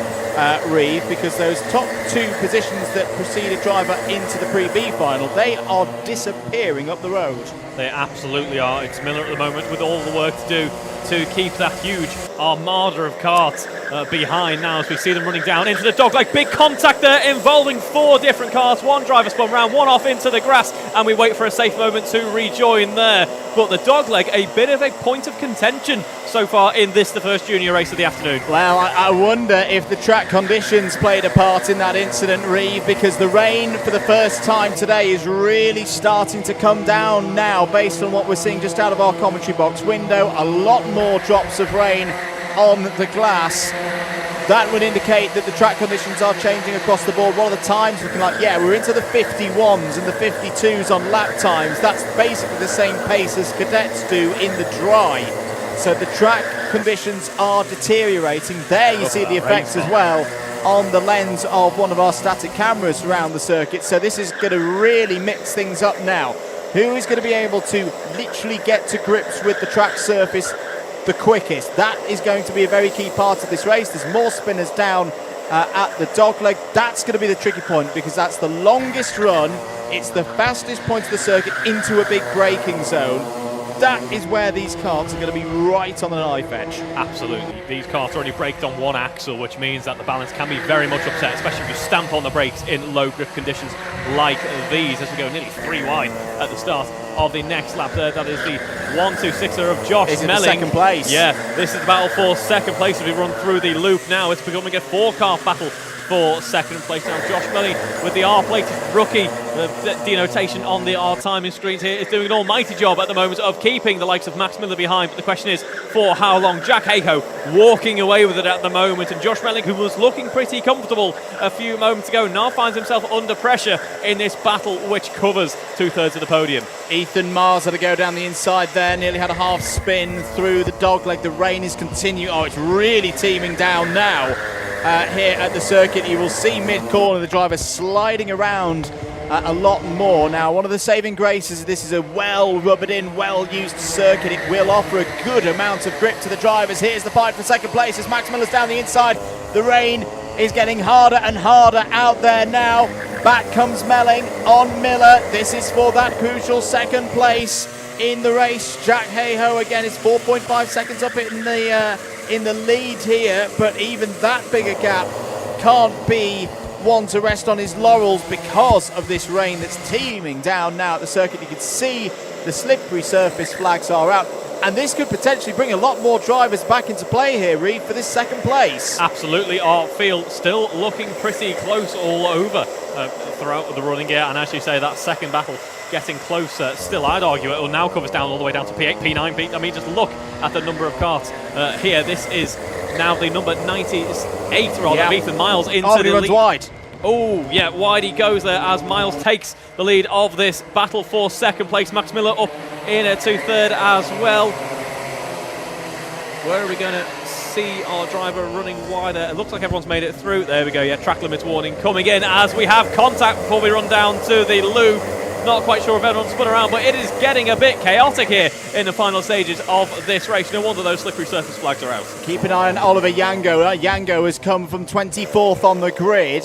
Reeve, because those top two positions that precede a driver into the Pre-B final, they are disappearing up the road. They absolutely are. It's Miller at the moment with all the work to do to keep that huge armada of karts behind now as we see them running down into the dogleg. Big contact there involving 4 different cars. One driver spun round, one off into the grass, and we wait for a safe moment to rejoin there. But the dogleg, a bit of a point of contention so far in the first junior race of the afternoon. Well, I wonder if the track conditions played a part in that incident, Reeve, because the rain for the first time today is really starting to come down now based on what we're seeing just out of our commentary box window. A lot more drops of rain on the glass. That would indicate that the track conditions are changing across the board. What are the times looking like? Yeah, we're into the 51s and the 52s on lap times. That's basically the same pace as cadets do in the dry. So the track conditions are deteriorating. There you see the effects as well on the lens of one of our static cameras around the circuit. So this is going to really mix things up now. Who is going to be able to literally get to grips with the track surface the quickest? That is going to be a very key part of this race. There's more spinners down at the dogleg. That's going to be the tricky point, because that's the longest run. It's the fastest point of the circuit into a big braking zone. That is where these karts are going to be right on the knife edge. Absolutely. These karts already braked on one axle, which means that the balance can be very much upset, especially if you stamp on the brakes in low grip conditions like these, as we go nearly 3 wide at the start of the next lap there. That is the 1-2-6er of Josh Melling. Second place. Yeah, this is the battle for second place as we run through the loop now. It's becoming a 4-car battle for second place now. Josh Melling with the R-plated rookie, the denotation on the R timing screens here, is doing an almighty job at the moment of keeping the likes of Max Miller behind, but the question is for how long. Jack Hayhoe walking away with it at the moment, and Josh Melling, who was looking pretty comfortable a few moments ago, now finds himself under pressure in this battle which covers 2/3 of the podium. Ethan Mars had to go down the inside there, nearly had a half spin through the dogleg. The rain is continuing. Oh, it's really teeming down now. Here at the circuit, you will see mid-corner the driver sliding around a lot more. Now, one of the saving graces, this is a well-rubbered in, well-used circuit. It will offer a good amount of grip to the drivers. Here's the fight for second place as Max Miller's down the inside. The rain is getting harder and harder out there now. Back comes Melling on Miller. This is for that crucial second place in the race. Jack Hayhoe again is 4.5 seconds up in the lead here, but even that bigger gap can't be one to rest on his laurels because of this rain that's teeming down now at the circuit. You can see the slippery surface flags are out, and this could potentially bring a lot more drivers back into play here, Reeve, for this second place. Absolutely, our field still looking pretty close all over throughout the running gear, and as you say, that second battle getting closer still. I'd argue it now covers down all the way down to P8, P9, I mean, just look at the number of karts here. This is now the number 98 rather of Ethan Miles into he the runs lead. wide. Oh, yeah, wide he goes there as Miles takes the lead of this battle for second place. Max Miller up in to third as well. Where are we going to see our driver running wider? It looks like everyone's made it through. There we go, yeah, track limits warning coming in as we have contact before we run down to the loop. Not quite sure if everyone's spun around, but it is getting a bit chaotic here in the final stages of this race. No wonder those slippery surface flags are out. Keep an eye on Oliver Yango. Yango has come from 24th on the grid.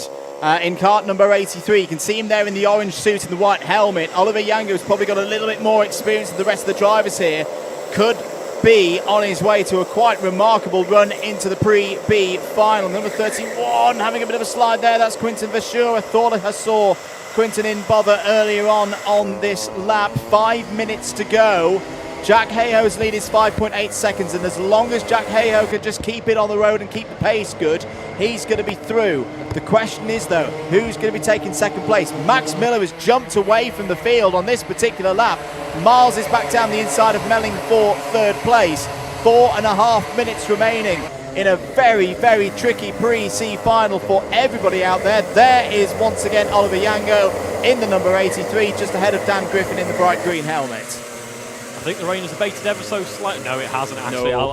In kart number 83, you can see him there in the orange suit and the white helmet. Oliver Yango's probably got a little bit more experience than the rest of the drivers here. Could be on his way to a quite remarkable run into the Pre-B final. Number 31 having a bit of a slide there. That's Quinton Verschure. I thought I saw Quinton in bother earlier on this lap. 5 minutes to go. Jack Hayhoe's lead is 5.8 seconds, and as long as Jack Hayhoe can just keep it on the road and keep the pace good, he's going to be through. The question is, though, who's going to be taking second place? Max Miller has jumped away from the field on this particular lap. Miles is back down the inside of Melling for third place. 4.5 minutes remaining in a very, very tricky Pre-C final for everybody out there. There is once again Oliver Yango in the number 83, just ahead of Dan Griffin in the bright green helmet. I think the rain has abated ever so slightly. No, it hasn't actually. No.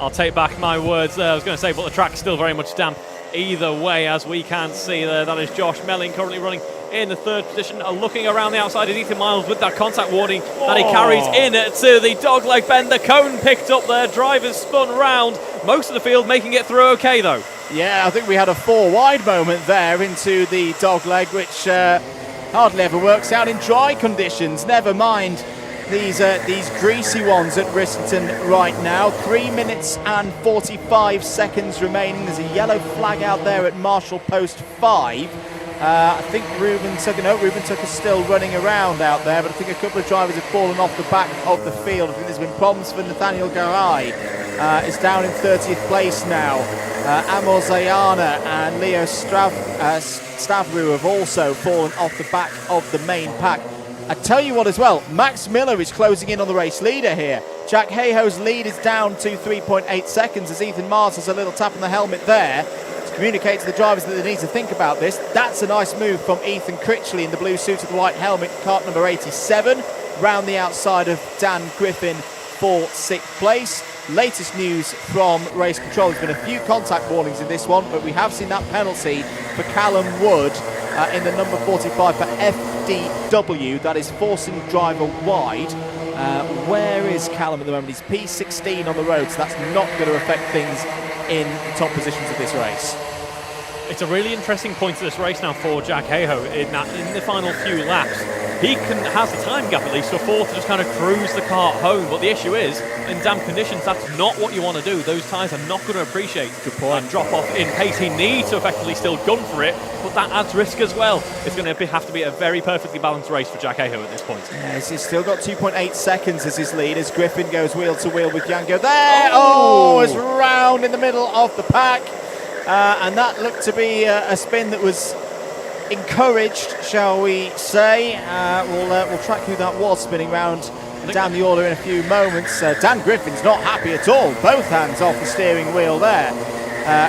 I'll take back my words there. I was going to say, but the track is still very much damp either way, as we can see there. That is Josh Melling currently running in the third position. Looking around the outside is Ethan Miles with that contact warning that he carries in to the dogleg bend. The cone picked up there. Drivers spun round. Most of the field making it through okay, though. Yeah, I think we had a 4 wide moment there into the dogleg, which hardly ever works out in dry conditions. Never mind these greasy ones at Rissington right now. 3 minutes and 45 seconds remaining. There's a yellow flag out there at Marshall Post 5. I think Ruben Tucker's still running around out there, but I think a couple of drivers have fallen off the back of the field. I think there's been problems for Nathaniel Garay. Is down in 30th place now. Amor Zayana and Leo Stavru have also fallen off the back of the main pack. I tell you what as well, Max Miller is closing in on the race leader here. Jack Hayhoe's lead is down to 3.8 seconds as Ethan Miles has a little tap on the helmet there to communicate to the drivers that they need to think about this. That's a nice move from Ethan Critchley in the blue suit with the white helmet, kart number 87, round the outside of Dan Griffin for 6th place. Latest news from race control, there's been a few contact warnings in this one, but we have seen that penalty for Callum Wood in the number 45 for FDW, that is forcing driver wide. Where is Callum at the moment? He's P16 on the road, so that's not going to affect things in the top positions of this race. It's a really interesting point to this race now for Jack Hayhoe in the final few laps. He has the time gap at least to afford to just kind of cruise the kart home, but the issue is, in damp conditions, that's not what you want to do. Those tyres are not going to appreciate that drop off in pace. He needs to effectively still gun for it, but that adds risk as well. It's going to have to be a very perfectly balanced race for Jack Hayhoe at this point. Yes, he's still got 2.8 seconds as his lead as Griffin goes wheel to wheel with Yango there. Oh, it's round in the middle of the pack. And that looked to be a spin that was encouraged, shall we say. We'll track who that was spinning round down the order in a few moments. Dan Griffin's not happy at all. Both hands off the steering wheel there,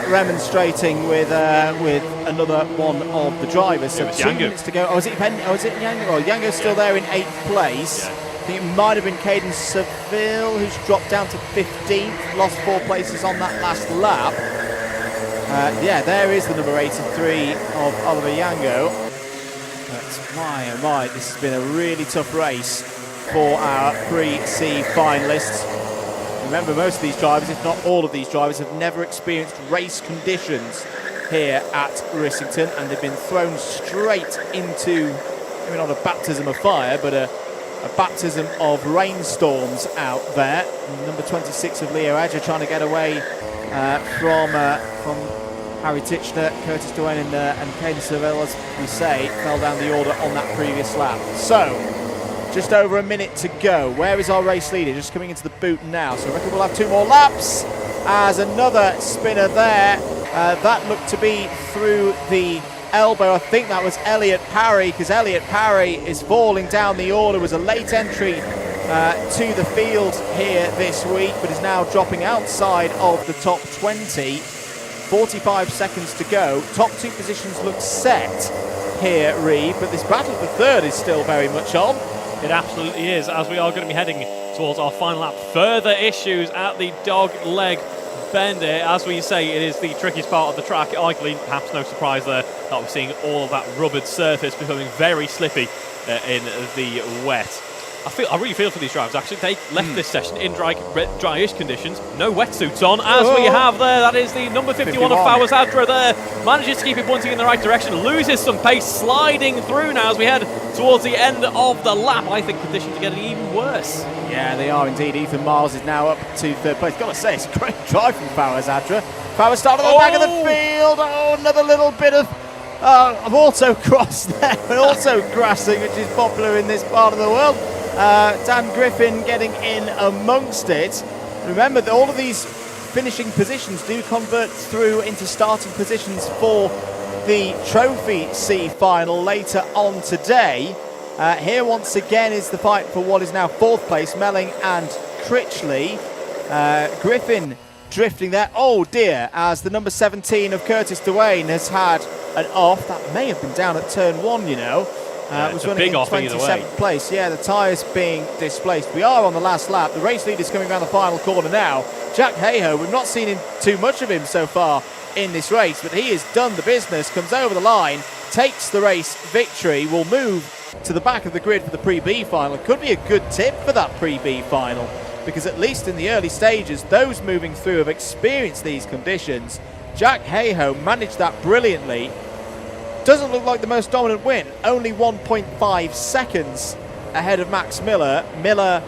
remonstrating with another one of the drivers. So 2 minutes to go. Oh, is it Yango? Oh, Yango's still there in 8th place. Yeah. I think it might have been Caden Seville who's dropped down to 15th, lost 4 places on that last lap. Yeah, there is the number 83 of Oliver Yango. But my oh my, this has been a really tough race for our Pre-C finalists. Remember, most of these drivers, if not all of these drivers, have never experienced race conditions here at Rissington, and they've been thrown straight into, maybe not a baptism of fire, but a baptism of rainstorms out there. Number 26 of Leo Edger trying to get away from Harry Titchener, Curtis Duane and Caden Seville, as we say, fell down the order on that previous lap. So, just over a minute to go. Where is our race leader? Just coming into the boot now. So I reckon we'll have 2 more laps as another spinner there. That looked to be through the elbow. I think that was Elliot Parry, because Elliot Parry is falling down the order. Was a late entry to the field here this week, but is now dropping outside of the top 20. 45 seconds to go. Top 2 positions look set here, Reeve, but this battle for third is still very much on. It absolutely is, as we are going to be heading towards our final lap. Further issues at the dog leg bend here. As we say, it is the trickiest part of the track. Arguably, perhaps no surprise there that we're seeing all of that rubbered surface becoming very slippy in the wet. I really feel for these drivers, actually. They left this session in dry-ish conditions. No wetsuits on, as we have there. That is the number 51 of Fawaz there. Manages to keep it pointing in the right direction. Loses some pace, sliding through now as we head towards the end of the lap. I think conditions are getting even worse. Yeah, they are indeed. Ethan Miles is now up to third place. Got to say, it's a great drive from Fawaz Adra. Fawaz started at the back of the field. Oh, another little bit of autocross there. And also grassing, which is popular in this part of the world. Dan Griffin getting in amongst it. Remember that all of these finishing positions do convert through into starting positions for the Trophy C final later on today. Here once again is the fight for what is now fourth place, Melling and Critchley. Griffin drifting there, oh dear, as the number 17 of Curtis Dwayne has had an off. That may have been down at turn 1, you know. Was running in 27th place. Yeah, the tyres being displaced. We are on the last lap. The race leader's coming around the final corner now. Jack Hayhoe, we've not seen too much of him so far in this race, but he has done the business, comes over the line, takes the race victory, will move to the back of the grid for the Pre-B final. It could be a good tip for that Pre-B final, because at least in the early stages, those moving through have experienced these conditions. Jack Hayhoe managed that brilliantly. Doesn't look like the most dominant win. Only 1.5 seconds ahead of Max Miller. Miller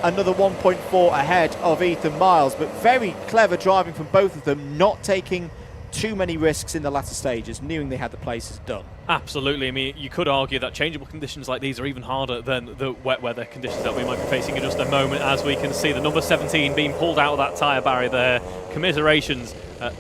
another 1.4 ahead of Ethan Miles, but very clever driving from both of them, not taking too many risks in the latter stages, knowing they had the places done. Absolutely. I mean, you could argue that changeable conditions like these are even harder than the wet weather conditions that we might be facing in just a moment, as we can see the number 17 being pulled out of that tyre barrier there. Commiserations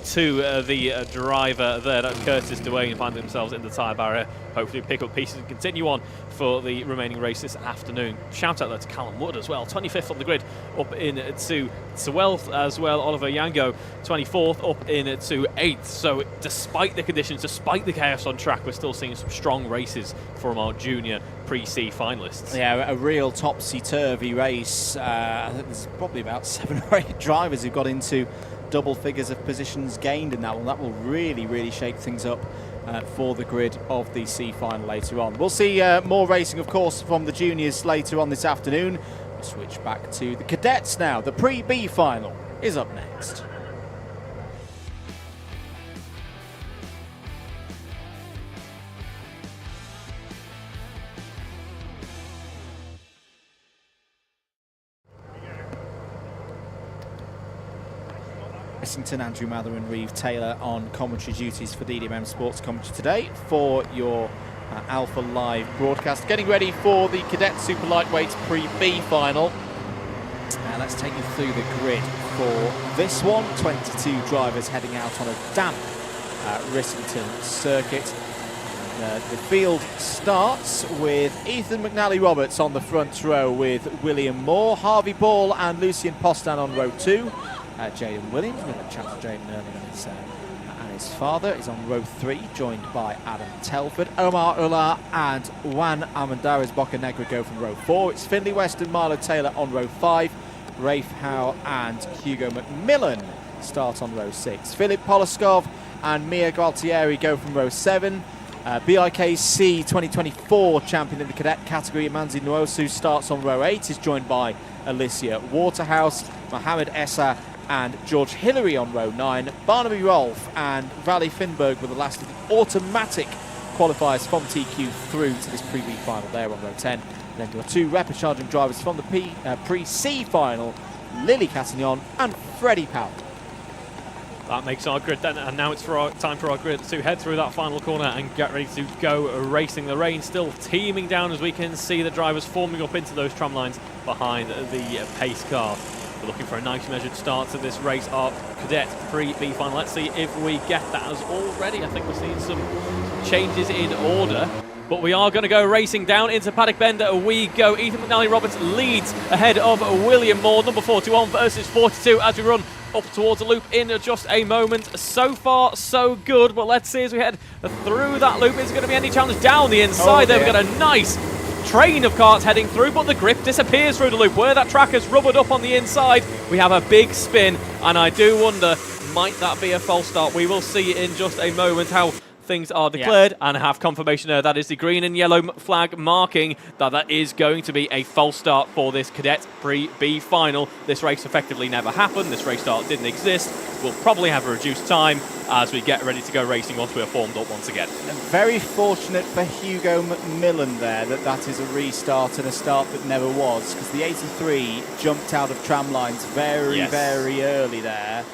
to the driver there, that's Curtis Dwayne, finding themselves in the tyre barrier. Hopefully pick up pieces and continue on for the remaining race this afternoon. Shout out there to Callum Wood as well, 25th on the grid, up in to Wealth as well. Oliver Yango, 24th, up in to 8th. So despite the conditions, despite the chaos on track, we're still seeing some strong races from our junior Pre-C finalists. Yeah, a real topsy-turvy race. I think there's probably about 7 or 8 drivers who got into double figures of positions gained in that one. That will really, really shake things up for the grid of the C final later on. We'll see more racing, of course, from the juniors later on this afternoon. We'll switch back to the cadets now. The Pre-B final is up next. Rissington, Andrew Mather Reeve Taylor on commentary duties for DDMM Sports Commentary today for your Alpha Live broadcast. Getting ready for the Cadet Super Lightweights Pre-B final. Let's take you through the grid for this one. 22 drivers heading out on a damp Rissington circuit. The field starts with Ethan McNally-Roberts on the front row with William Moore, Harvey Ball and Lucien Postan on row 2. Jaden Williams, we're going to chat to Jaden earlier, and his father is on row 3, joined by Adam Telford. Omar Ular and Juan Armendariz Bocanegra go from row 4. It's Finley West and Marlo Taylor on row 5. Rafe Howe and Hugo McMillan start on row 6. Philip Poloskov and Mia Gualtieri go from row 7. BIKC 2024 champion in the cadet category, Manzi Nwosu, starts on row 8, is joined by Alicia Waterhouse, Mohamed Essa and George Hillary on row 9. Barnaby Rolfe and Valley Finberg were the last of the automatic qualifiers from TQ through to this Pre-B final there on row 10. Then there are 2 rapid charging drivers from the Pre-C final, Lily Cattignon and Freddie Powell. That makes our grid then, and now it's time for our grid to head through that final corner and get ready to go racing. The rain still teeming down as we can see the drivers forming up into those tram lines behind the pace car. We're looking for a nice measured start to this race, our Cadet Pre-B final. Let's see if we get that, as already I think we're seeing some changes in order. But we are going to go racing down into Paddock Bend. We go. Ethan McNally-Roberts leads ahead of William Moore, number 41 versus 42 as we run up towards the loop in just a moment. So far, so good, but let's see as we head through that loop. Is there going to be any challenge down the inside there? We've got a nice train of carts heading through, but the grip disappears through the loop. Where that track has rubbered up on the inside, we have a big spin, and I do wonder, might that be a false start? We will see in just a moment how things are declared and have confirmation there. That is the green and yellow flag marking that is going to be a false start for this Cadet B final. This race effectively never happened. This race start didn't exist. We'll probably have a reduced time as we get ready to go racing once we're formed up once again. And very fortunate for Hugo McMillan there that is a restart and a start that never was, because the 83 jumped out of tram lines very early there.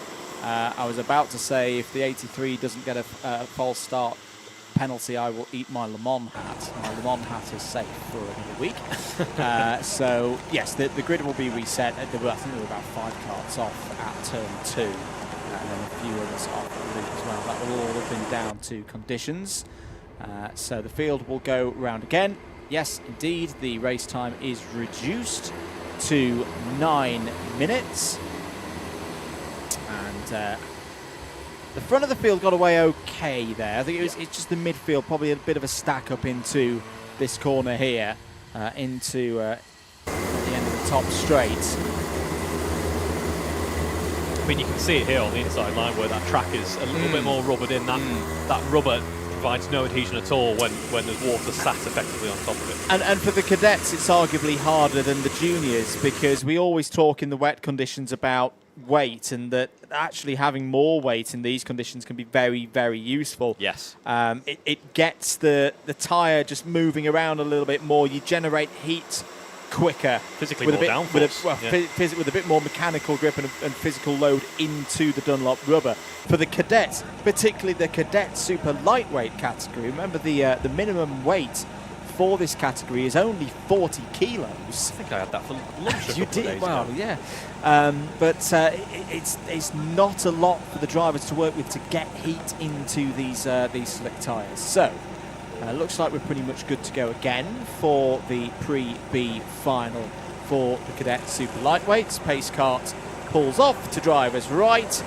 I was about to say, if the 83 doesn't get a false start penalty, I will eat my Le Mans hat. My Le Mans hat is safe for another week. So, yes, the grid will be reset. I think there were about 5 carts off at turn 2, and then a few others off the loop as well. That will all have been down to conditions. So the field will go round again. Yes, indeed, the race time is reduced to 9 minutes. And the front of the field got away okay there. I think it's just the midfield, probably a bit of a stack up into this corner here, into the end of the top straight. I mean, you can see it here on the inside line where that track is a little bit more rubbered in. That rubber provides no adhesion at all when there's water sat effectively on top of it. And for the cadets, it's arguably harder than the juniors, because we always talk in the wet conditions about weight, and that actually having more weight in these conditions can be very, very useful. Yes. It gets the tyre just moving around a little bit more. You generate heat quicker. Physically with more downforce. With a bit more mechanical grip and physical load into the Dunlop rubber. For the cadets, particularly the Cadet Super Lightweight category, remember the minimum weight for this category is only 40 kilos. I think I had that for lunch. You did? Well, yeah. But it's not a lot for the drivers to work with to get heat into these slick tyres. So, looks like we're pretty much good to go again for the pre-B final for the Cadet Super Lightweights. Pace cart pulls off to drivers right.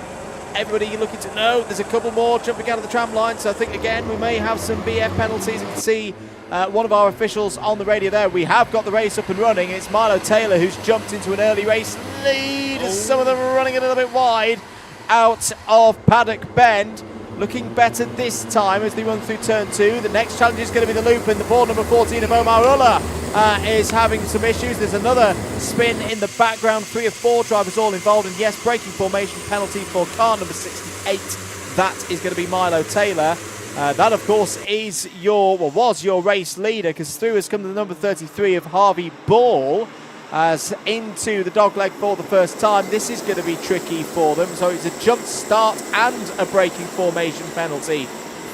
Everybody you're looking to know, there's a couple more jumping out of the tram line, so I think again we may have some BF penalties. You can see one of our officials on the radio there. We have got the race up and running. It's Milo Taylor who's jumped into an early race lead. Some of them are running a little bit wide out of Paddock Bend. Looking better this time as they run through turn 2. The next challenge is going to be the loop, and the board number 14 of Omar Ullah is having some issues. There's another spin in the background. 3 or 4 drivers all involved, and yes, braking formation penalty for car number 68. That is going to be Milo Taylor. That, of course, is was your race leader, because through has come the number 33 of Harvey Ball as into the dogleg for the first time. This is going to be tricky for them. So it's a jump start and a braking formation penalty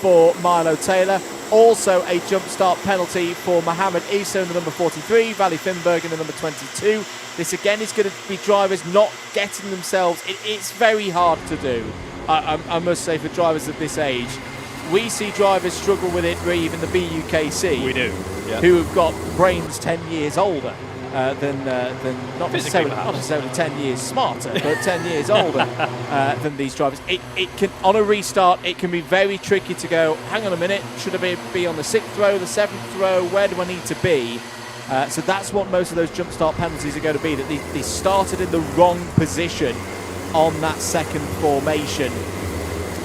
for Milo Taylor. Also a jump start penalty for Mohammed Issa in the number 43, Valley Finberg in the number 22. This again is going to be drivers not getting themselves. It's very hard to do, I must say, for drivers of this age. We see drivers struggle with it, Reeve, in the BUKC. We do, yeah. Who have got brains 10 years older than not necessarily 10 years smarter, but 10 years older than these drivers. It can, on a restart, it can be very tricky to go, hang on a minute, should I be on the 6th row, the 7th row, where do I need to be? So that's what most of those jump start penalties are going to be, that they started in the wrong position on that second formation.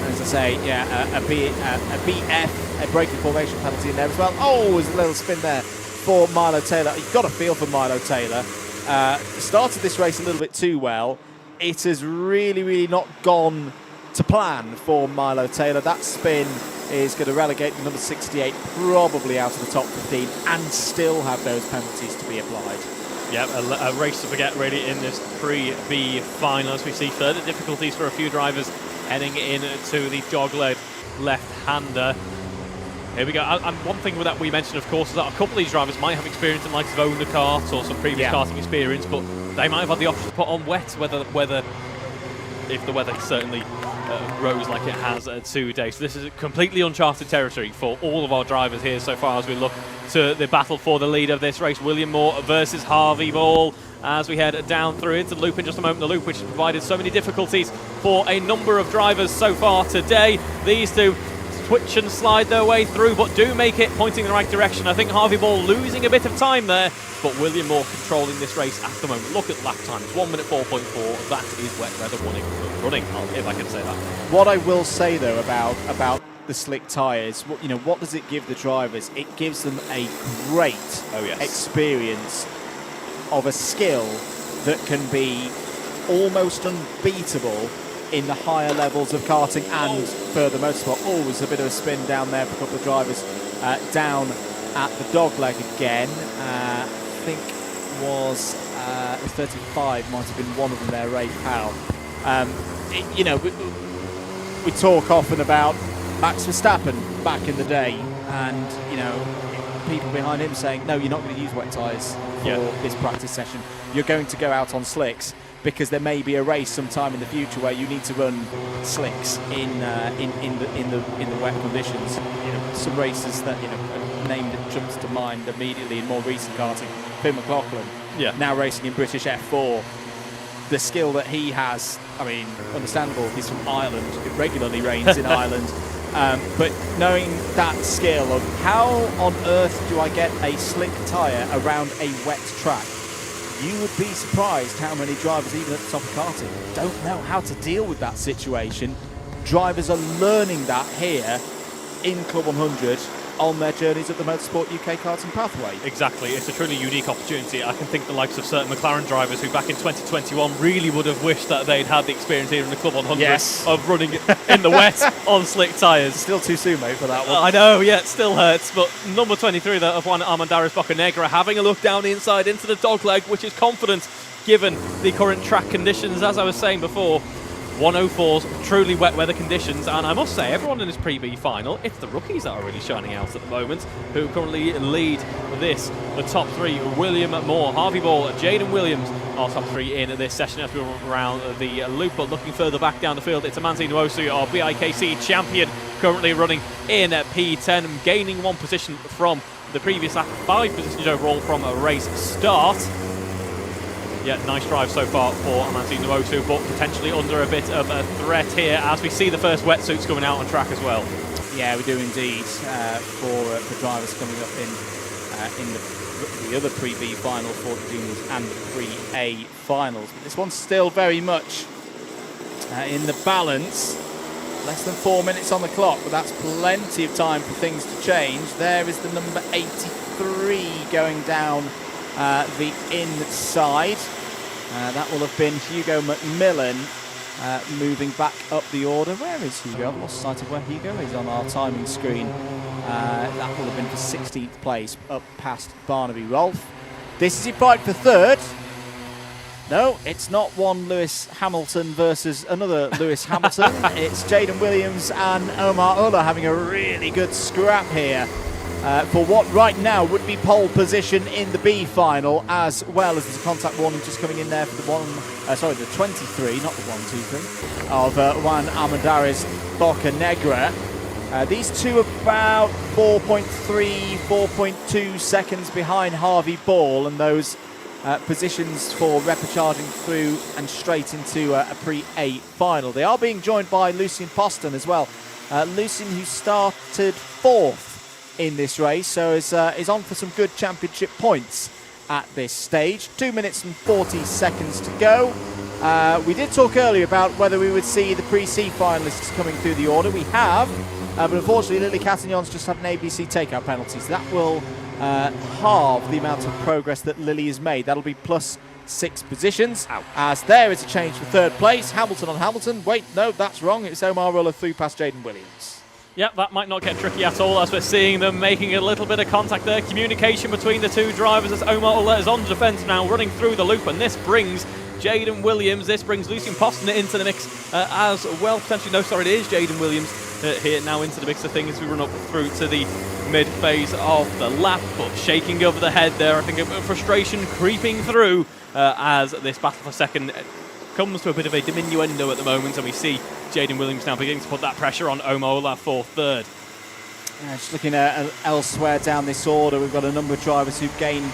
As I say, yeah, a BF, a braking formation penalty in there as well. Oh, there's a little spin there for Milo Taylor. You've got a feel for Milo Taylor. Started this race a little bit too well. It has really not gone to plan for Milo Taylor. That spin is going to relegate the number 68 probably out of the top 15 and still have those penalties to be applied. Yeah, a race to forget really in this pre-B final, as we see further difficulties for a few drivers heading into the dogleg left-hander. Here we go. And one thing that we mentioned, of course, is that a couple of these drivers might have experience in the likes of owned a kart or some previous karting experience, but they might have had the option to put on wet, if the weather certainly rows like it has today. So this is completely uncharted territory for all of our drivers here so far as we look to the battle for the lead of this race. William Moore versus Harvey Ball as we head down through into the loop in just a moment. The loop which has provided so many difficulties for a number of drivers so far today. These two twitch and slide their way through, but do make it pointing in the right direction. I think Harvey Ball losing a bit of time there, but William Moore controlling this race at the moment. Look at lap times, 1 minute 4.4. That is wet weather running, if I can say that. What I will say though about the slick tyres, what does it give the drivers? It gives them a great experience of a skill that can be almost unbeatable in the higher levels of karting and further motorsport. Oh, there's a bit of a spin down there for a couple of drivers down at the dogleg again. I think was 35 might have been one of them there, Ray Powell. We talk often about Max Verstappen back in the day, and people behind him saying, no, you're not going to use wet tyres for this practice session. You're going to go out on slicks, because there may be a race sometime in the future where you need to run slicks in the wet conditions. Some races that a name that jumps to mind immediately in more recent karting, Finn McLaughlin, now racing in British F4. The skill that he has, I mean, understandable. He's from Ireland. It regularly rains in Ireland. But knowing that skill of how on earth do I get a slick tyre around a wet track, you would be surprised how many drivers, even at the top of karting, don't know how to deal with that situation. Drivers are learning that here in Club 100 on their journeys at the Motorsport UK karting pathway. Exactly, it's a truly unique opportunity. I can think the likes of certain McLaren drivers who back in 2021 really would have wished that they'd had the experience here in the Club 100 of running in the wet on slick tyres. Still too soon, mate, for that one. I know, yeah, it still hurts, but number 23 there of Juan Armendariz Bocanegra having a look down inside into the dogleg, which is confident given the current track conditions. As I was saying before, 104's truly wet weather conditions, and I must say, everyone in this Pre-B final, it's the rookies that are really shining out at the moment, who currently lead this. The top three, William Moore, Harvey Ball, Jaden Williams, are top three in this session as we run around the loop. But looking further back down the field, it's Amanzi Nwosu, our BIKC champion, currently running in P10, gaining one position from the previous lap, 5 positions overall from a race start. Yeah, nice drive so far for Amanzi Nwosu, but potentially under a bit of a threat here as we see the first wetsuits coming out on track as well. Yeah, we do indeed for drivers coming up in the other Pre-B final for the juniors and the Pre-A finals. But this one's still very much in the balance. Less than 4 minutes on the clock, but that's plenty of time for things to change. There is the number 83 going down the inside. That will have been Hugo McMillan moving back up the order. Where is Hugo? I've lost sight of where Hugo is on our timing screen. That will have been for 16th place, up past Barnaby Rolfe. This is your fight for third. No, it's not one Lewis Hamilton versus another Lewis Hamilton. It's Jaden Williams and Omar Ulla having a really good scrap here for what right now would be pole position in the B final, as well as there's a contact warning just coming in there for the 23, not the 1, 2, 3, of Juan Armendariz Bocanegra. These two about 4.3, 4.2 seconds behind Harvey Ball, and those positions for repechaging through and straight into a Pre-A final. They are being joined by Lucien Poston as well. Lucien, who started 4th in this race, so is on for some good championship points at this stage. 2 minutes and 40 seconds to go. We did talk earlier about whether we would see the Pre-C finalists coming through the order. We have, but unfortunately Lily Catignon's just had an ABC takeout penalty, so that will halve the amount of progress that Lily has made. That'll be plus 6 positions. Ouch. As there is a change for third place. Hamilton on Hamilton. Wait, no, that's wrong. It's Omar Ulla through past Jaden Williams. Yep, that might not get tricky at all, as we're seeing them making a little bit of contact there. Communication between the two drivers as Omar Ulla is on defence now, running through the loop, and this brings Jaden Williams, this brings Lucien Poston into the mix as well. Potentially, no, sorry, it is Jaden Williams here now into the mix of things as we run up through to the mid-phase of the lap, but shaking over the head there. I think a bit of frustration creeping through as this battle for second comes to a bit of a diminuendo at the moment, and we see Jaden Williams now beginning to put that pressure on Omola for third. Just looking at elsewhere down this order, we've got a number of drivers who've gained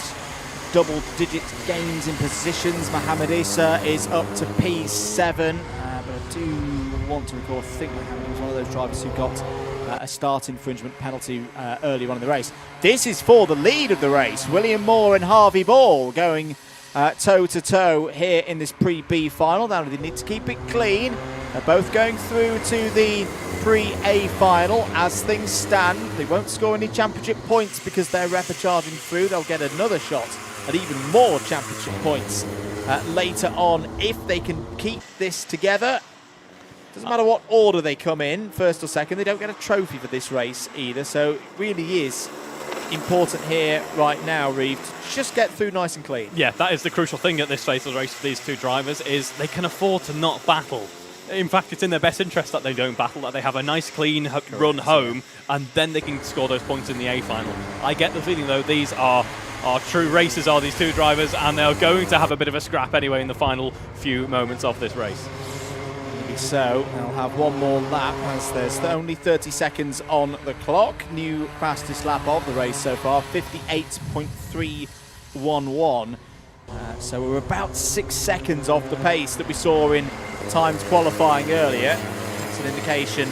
double-digit gains in positions. Mohamed Issa is up to P7, but I do want to recall, I think Mohamed was one of those drivers who got a start infringement penalty early on in the race. This is for the lead of the race. William Moore and Harvey Ball going toe-to-toe here in this pre-B final. Now they need to keep it clean. They're both going through to the pre-A final. As things stand, they won't score any championship points because their rep are charging through. They'll get another shot at even more championship points later on if they can keep this together. Doesn't matter what order they come in, first or second, they don't get a trophy for this race either. So it really is important here right now, Reeve, to just get through nice and clean. Yeah, that is the crucial thing at this fatal race for these two drivers, is they can afford to not battle. In fact, it's in their best interest that they don't battle, that they have a nice clean run home, and then they can score those points in the A final. I get the feeling, though, these are true racers, are these two drivers, and they're going to have a bit of a scrap anyway in the final few moments of this race. Maybe so. They'll have one more lap as there's only 30 seconds on the clock. New fastest lap of the race so far, 58.311. So we're about 6 seconds off the pace that we saw in times qualifying earlier. It's an indication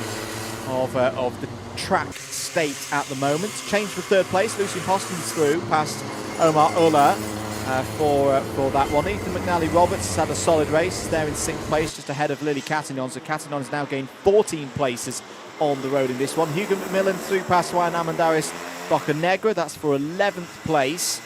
of the track state at the moment. Change for third place. Lucian Poston's through past Omar Ulla for that one. Ethan McNally Roberts has had a solid race. They're in 6th place, just ahead of Lily Cattignon. So Cattignon has now gained 14 places on the road in this one. Hugo McMillan through past Ryan Amandaris Bocanegra. That's for 11th place.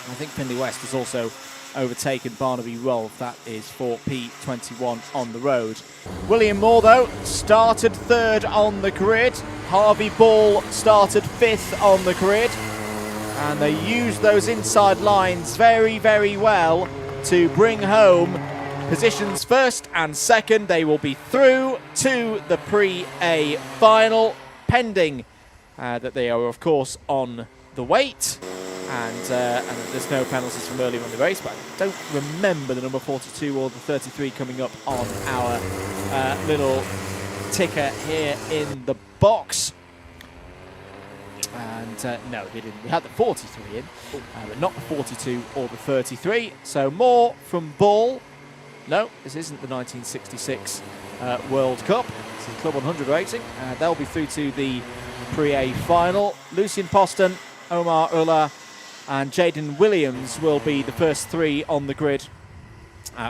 I think Findlay West has also overtaken Barnaby Rolfe. That is for P21 on the road. William Moore, though, started third on the grid. Harvey Ball started 5th on the grid. And they used those inside lines very, very well to bring home positions first and second. They will be through to the pre-A final, pending that they are, of course, on the weight. And there's no penalties from earlier on the race, but I don't remember the number 42 or the 33 coming up on our little ticker here in the box. And no, we didn't. We had the 43 in, but not the 42 or the 33. So more from Ball. No, this isn't the 1966 World Cup. This is Club 100 racing. They'll be through to the pre-A final. Lucian Poston, Omar Ulla, and Jaden Williams will be the first three on the grid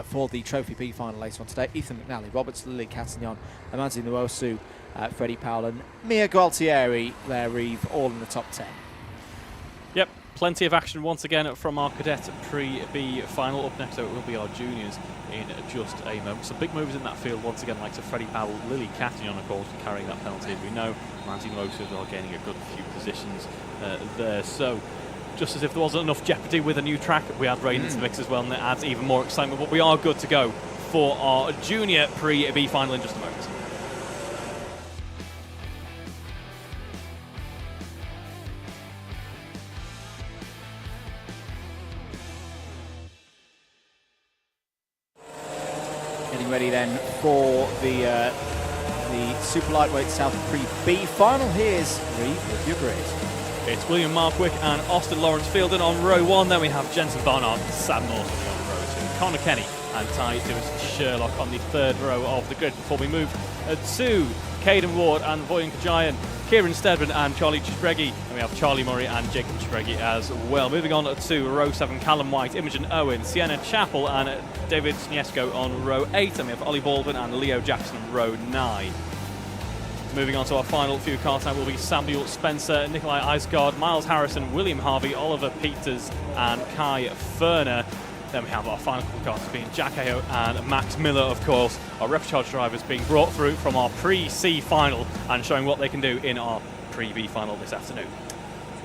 for the Trophy B final later on today. Ethan McNally, Roberts, Lily Cattignon, Amanzi Nwosu, Freddie Powell and Mia Gualtieri, there, Reeve, all in the top 10. Yep, plenty of action once again from our Cadet Pre-B final. Up next, though, it will be our juniors in just a moment. Some big moves in that field once again, like to Freddie Powell, Lily Cattignon, of course, carrying that penalty, as we know. Amanzi Nwosu as well, gaining a good few positions there. So, just as if there wasn't enough jeopardy with a new track, we add rain into the mix as well, and it adds even more excitement. But we are good to go for our junior Pre-B final in just a moment. Getting ready then for the Super Lightweight South Pre-B final. Here's Reeve with your grid. It's William Markwick and Austin Lawrence Fielden on row 1. Then we have Jensen Barnard and Sam Norton on row 2. Connor Kenny and Ty Lewis Sherlock on the third row of the grid before we move to Caden Ward and Voyan Kajayan, Kieran Stedman and Charlie Chisbregi. And we have Charlie Murray and Jacob Chisbregi as well. Moving on to row 7, Callum White, Imogen Owen, Sienna Chappell and David Sniesko on row 8. And we have Ollie Baldwin and Leo Jackson on row 9. Moving on to our final few cars now will be Samuel Spencer, Nikolai Eisgard, Miles Harrison, William Harvey, Oliver Peters and Kai Ferner. Then we have our final couple of cars being Jack Ayo and Max Miller, of course. Our Repcharge drivers being brought through from our Pre-C final and showing what they can do in our Pre-B final this afternoon.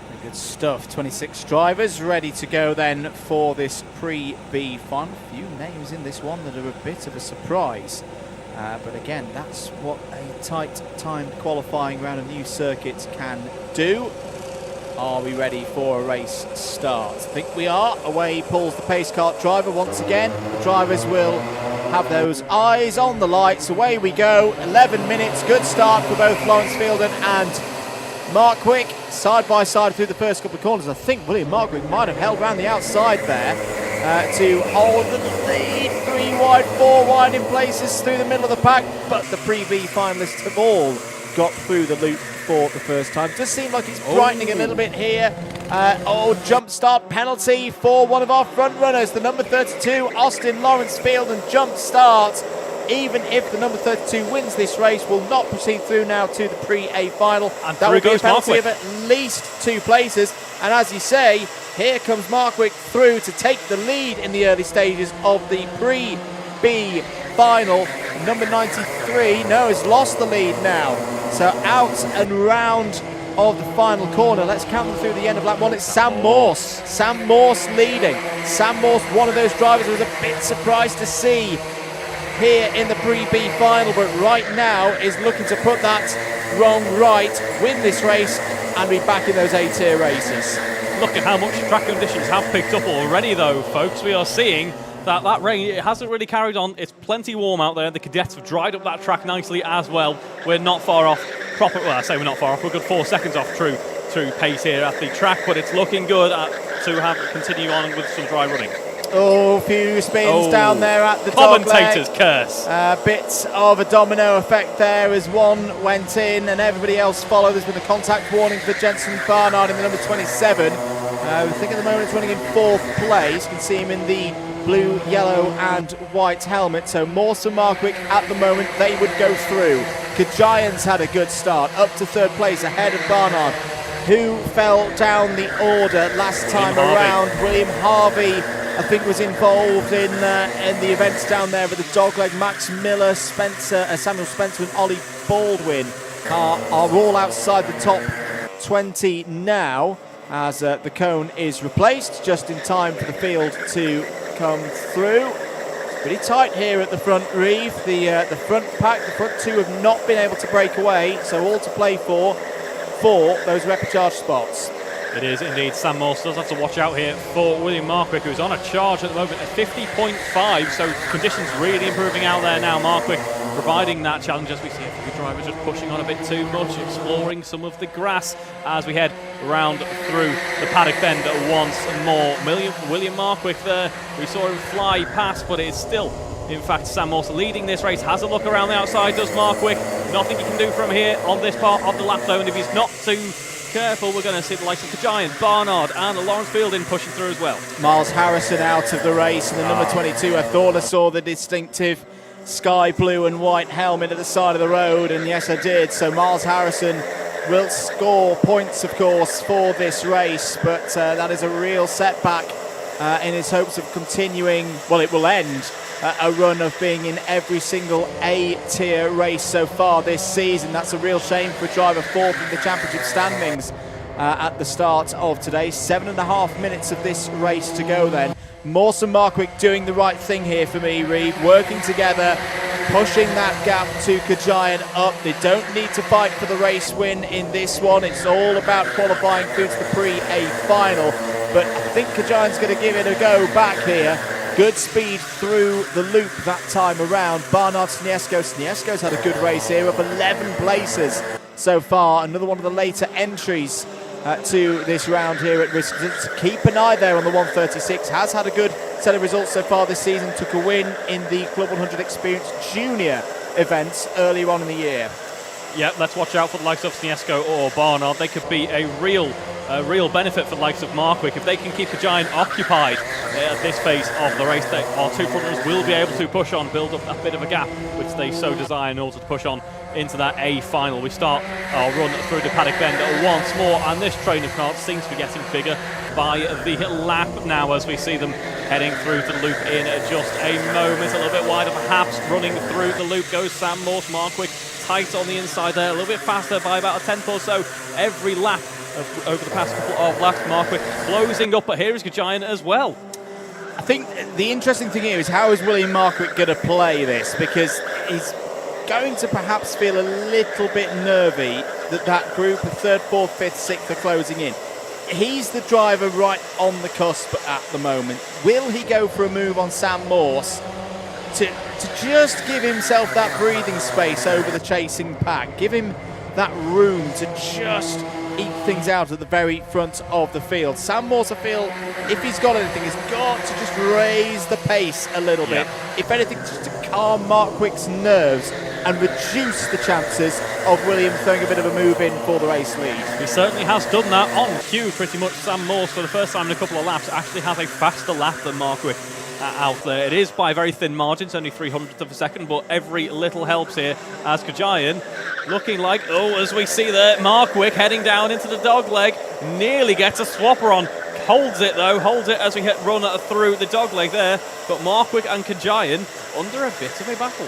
Very good stuff. 26 drivers ready to go then for this Pre-B final. A few names in this one that are a bit of a surprise. But again, that's what a tight timed qualifying round a new circuit can do. Are we ready for a race start? I think we are. Away pulls the pace kart driver once again. The drivers will have those eyes on the lights. Away we go. 11 minutes. Good start for both Lawrence Fielden and Markwick. Side by side through the first couple of corners. I think William Markwick might have held around the outside there to hold the lead. 3 wide, 4 wide in places through the middle of the pack. But the Pre-B finalists have all got through the loop for the first time. Does seem like it's brightening a little bit here. Jump start penalty for one of our front runners, the number 32, Austin Lawrence Fielden. Jump start. Even if the number 32 wins this race, will not proceed through now to the Pre-A final. And that will be a penalty Markwick of at least 2 places. And as you say, here comes Markwick through to take the lead in the early stages of the Pre-B final. Number 93, has lost the lead now. So out and round of the final corner. Let's count them through the end of lap 1. It's Sam Morse. Sam Morse leading. Sam Morse, one of those drivers I was a bit surprised to see here in the Pre-B final, but right now is looking to put that wrong right, win this race and be back in those A-tier races. Look at how much track conditions have picked up already though, folks. We are seeing that rain, it hasn't really carried on. It's plenty warm out there. The cadets have dried up that track nicely as well. We're not far off I say we're not far off. We're a good 4 seconds off true pace here at the track, but it's looking good to continue on with some dry running. Few spins down there at the commentator's dog leg. Curse. Bits of a domino effect there as one went in and everybody else followed. There's been a contact warning for Jensen Barnard in the number 27. I think at the moment it's running in 4th place. You can see him in the blue, yellow and white helmet. So Morse and Markwick at the moment, they would go through. Giants had a good start, up to 3rd place ahead of Barnard, who fell down the order last time around. William Harvey, I think, was involved in the events down there with the dogleg. Max Miller, Samuel Spencer and Ollie Baldwin are all outside the top 20 now, as the cone is replaced just in time for the field to come through. It's pretty tight here at the front, Reeve. The front pack, the front 2 have not been able to break away, so all to play for those repechage spots. It is indeed. Sam Morse does have to watch out here for William Markwick, who's on a charge at the moment at 50.5, so conditions really improving out there now. Markwick providing that challenge as we see a few drivers just pushing on a bit too much, exploring some of the grass as we head round through the Paddock bend once more. William Markwick there, we saw him fly past, but it's still, in fact, Sam Morse leading this race. Has a look around the outside, does Markwick. Nothing he can do from here on this part of the lap zone. If he's not too careful, we're going to see the likes of the Giant, Barnard and Lawrence Fielden pushing through as well. Miles Harrison out of the race, and the number 22, I thought I saw the distinctive sky blue and white helmet at the side of the road, and yes I did. So Miles Harrison will score points, of course, for this race, but that is a real setback in his hopes of continuing, well, it will end a run of being in every single A-tier race so far this season. That's a real shame for a driver 4th in the championship standings at the start of today. 7.5 minutes of this race to go then. Morse and Markwick doing the right thing here for me, Reeve, working together, pushing that gap to Giant up. They don't need to fight for the race win in this one. It's all about qualifying through to the Pre-A final, but I think Giant's going to give it a go back here. Good speed through the loop that time around. Barnard Sniesko. Sniesko's had a good race here, up 11 places so far. Another one of the later entries to this round here at Rissington. So keep an eye there on the 136. Has had a good set of results so far this season. Took a win in the CLUB100 Experience Junior events earlier on in the year. Yeah, let's watch out for the likes of Sniesko or Barnard. They could be a real benefit for the likes of Markwick. If they can keep the Giant occupied at this phase of the race, our 2 front runners will be able to push on, build up a bit of a gap, which they so desire in order to push on into that A final. We start our run through the Paddock bend once more, and this train of cars seems to be getting bigger by the lap now as we see them heading through to the loop in just a moment. A little bit wider perhaps. Running through the loop goes Sam Morse. Markwick tight on the inside there, a little bit faster by about a 10th or so every lap over the past couple of laps. Markwick closing up, but here is Giant as well. I think the interesting thing here is how is William Markwick going to play this, because he's going to perhaps feel a little bit nervy that group of 3rd, 4th, 5th, 6th are closing in. He's the driver right on the cusp at the moment. Will he go for a move on Sam Morse to just give himself that breathing space over the chasing pack. Give him that room to just eke things out at the very front of the field. Sam Morse, I feel, if he's got anything, has got to just raise the pace a little bit. If anything, just to calm Mark Quick's nerves and reduce the chances of William throwing a bit of a move in for the race lead. He certainly has done that on cue pretty much. Sam Morse, for the first time in a couple of laps, actually has a faster lap than Mark Quick out there. It is by very thin margins, only 300th of a second, but every little helps here as Kajayan looking like, as we see there, Markwick heading down into the dogleg, nearly gets a swapper on. Holds it though, holds it as we run through the dogleg there, but Markwick and Kajayan under a bit of a battle.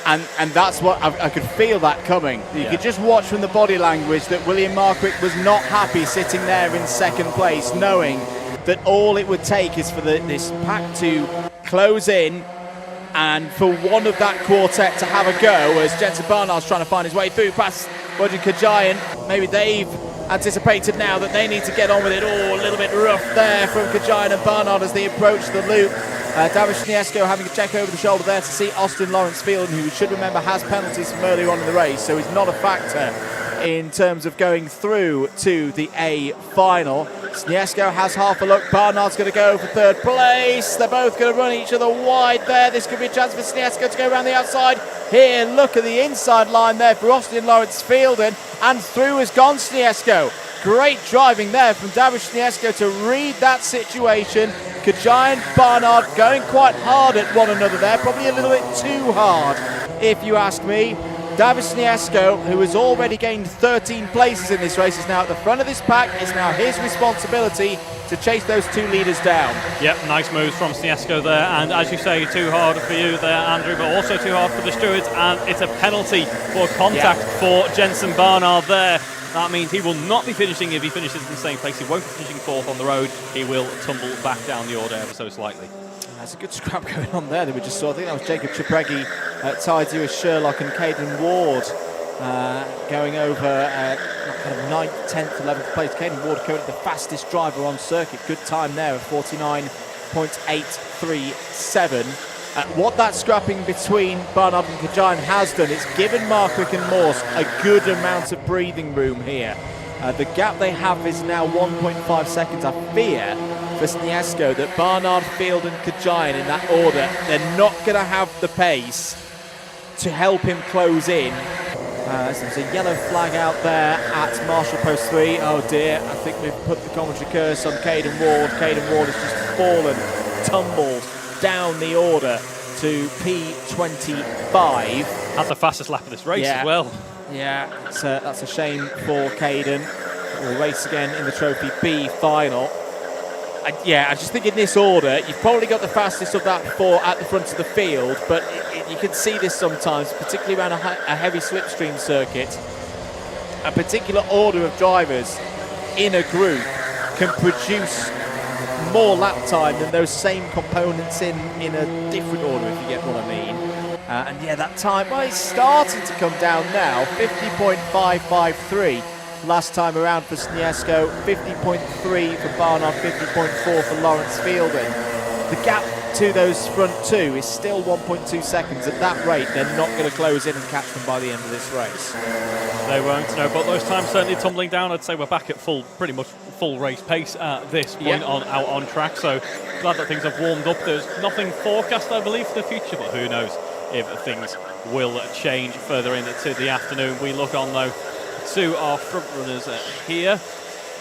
And that's what I could feel that coming. You could just watch from the body language that William Markwick was not happy sitting there in second place, knowing that all it would take is for this pack to close in and for one of that quartet to have a go as Jensen Barnard's trying to find his way through past Roger Kajayan. Maybe they've anticipated now that they need to get on with it. A little bit rough there from Kajayan and Barnard as they approach the loop. David Schniesko having a check over the shoulder there to see Austin Lawrence Field, who we should remember has penalties from earlier on in the race, so he's not a factor in terms of going through to the A final. Schniesko has half a look. Barnard's going to go for third place. They're both going to run each other wide there. This could be a chance for Schniesko to go around the outside. Here, look at the inside line there for Austin Lawrence Fielden, and through has gone Schniesko. Great driving there from David Schniesko to read that situation. Kajayan, Barnard going quite hard at one another there, probably a little bit too hard, if you ask me. David Schniesko, who has already gained 13 places in this race, is now at the front of this pack. It's now his responsibility to chase those two leaders down. Yep, nice moves from Schniesko there, and as you say, too hard for you there, Andrew, but also too hard for the stewards, and it's a penalty for contact for Jensen Barnard there. That means he will not be finishing if he finishes in the same place. He won't be finishing fourth on the road. He will tumble back down the order ever so slightly. There's a good scrap going on there that we just saw. I think that was Jacob Chipregi tied you with Sherlock and Caden Ward going over kind of 9th, 10th, 11th place. Caden Ward currently the fastest driver on circuit. Good time there of 49.837. What that scrapping between Barnard and Kajayan has done, it's given Markwick and Morse a good amount of breathing room here. The gap they have is now 1.5 seconds. I fear for Schniesko that Barnard, Field and Kajayan in that order, they're not going to have the pace to help him close in. There's a yellow flag out there at Marshall Post 3. Oh dear, I think we've put the commentary curse on Caden Ward. Caden Ward has just fallen, tumbled down the order to P25. Had the fastest lap of this race as well. Yeah, that's a shame for Caden. We'll race again in the Trophy B final. I just think in this order, you've probably got the fastest of that four at the front of the field, but you can see this sometimes, particularly around a heavy slipstream circuit. A particular order of drivers in a group can produce more lap time than those same components in a different order, if you get what I mean. That time, it's starting to come down now. 50.553 last time around for Schniesko, 50.3 for Barnard, 50.4 for Lawrence Fielden. The gap to those front two is still 1.2 seconds. At that rate, they're not going to close in and catch them by the end of this race. They won't, no, but those times certainly tumbling down. I'd say we're back at pretty much full race pace at this point out on track, so glad that things have warmed up. There's nothing forecast, I believe, for the future, but who knows if things will change further into the afternoon. We look on, though, to our front runners here.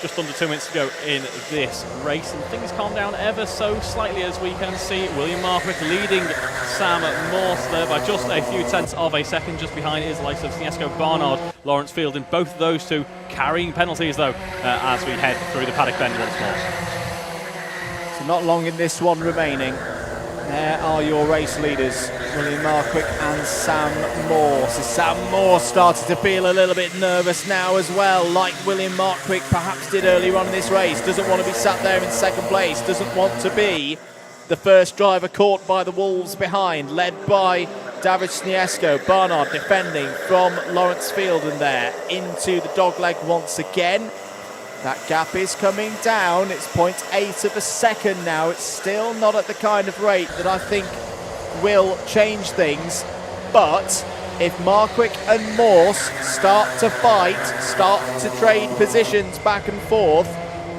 Just under 2 minutes to go in this race, and things calm down ever so slightly as we can see. William Markwick leading Sam Morse there by just a few tenths of a second. Just behind is likes of Schniesko, Barnard, Lawrence Field, and both those two carrying penalties though as we head through the Paddock bend once more. So not long in this one remaining. There are your race leaders, William Markwick and Sam Morse. Sam Morse started to feel a little bit nervous now as well, like William Markwick perhaps did earlier on in this race. Doesn't want to be sat there in second place, doesn't want to be the first driver caught by the wolves behind, led by David Schniesko. Barnard defending from Lawrence Fielden there into the dogleg once again. That gap is coming down. It's 0.8 of a second now. It's still not at the kind of rate that I think will change things, but if Markwick and Morse start to fight, start to trade positions back and forth,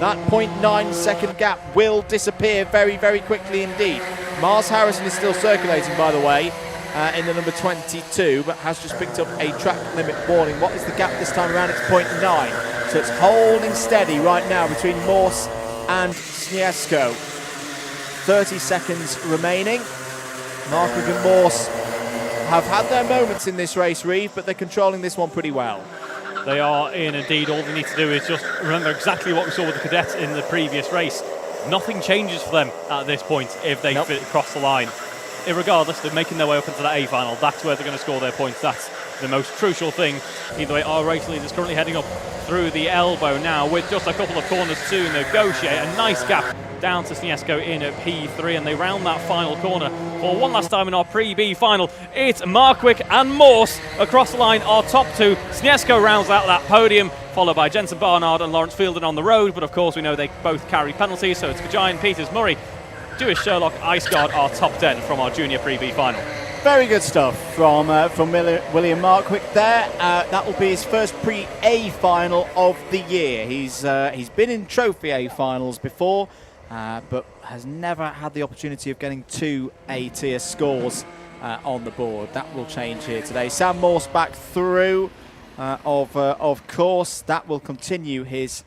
that 0.9 second gap will disappear very, very quickly indeed. Mars Harrison is still circulating, by the way, in the number 22, but has just picked up a track limit warning. What is the gap this time around? It's 0.9. So it's holding steady right now between Morse and Sniesko. 30 seconds remaining. Markwick and Morse have had their moments in this race, Reeve, but they're controlling this one pretty well. They are in indeed. All they need to do is just remember exactly what we saw with the cadets in the previous race. Nothing changes for them at this point if they fit across the line. Irregardless, they're making their way up into that A final. That's where they're going to score their points. That's the most crucial thing. Either way, our race leader is currently heading up through the elbow now with just a couple of corners to negotiate. A nice gap down to Sniesko in at P3, and they round that final corner for one last time in our pre-B final. It's Markwick and Morse across the line, our top two. Sniesko rounds out that podium, followed by Jensen Barnard and Lawrence Fielden on the road, but of course we know they both carry penalties, so it's Gajayan, Peters, Murray, Dewis, Sherlock, Iceguard, our top 10 from our junior pre-B final. Very good stuff from William Markwick there. That will be his first pre-A final of the year. He's been in Trophy A finals before, but has never had the opportunity of getting 2 A-tier scores on the board. That will change here today. Sam Morse back through, of course. That will continue his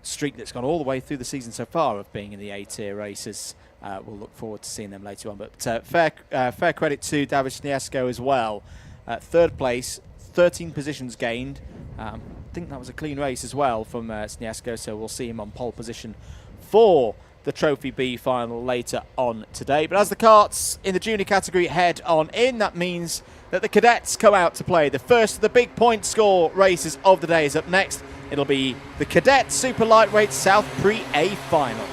streak that's gone all the way through the season so far of being in the A-tier races. We'll look forward to seeing them later on. But fair credit to David Sniesko as well. Third place, 13 positions gained. I think that was a clean race as well from Sniesko, so we'll see him on pole position for the Trophy B final later on today. But as the karts in the junior category head on in, that means that the cadets come out to play. The first of the big point score races of the day is up next. It'll be the Cadet Super Lightweight South Pre-A final.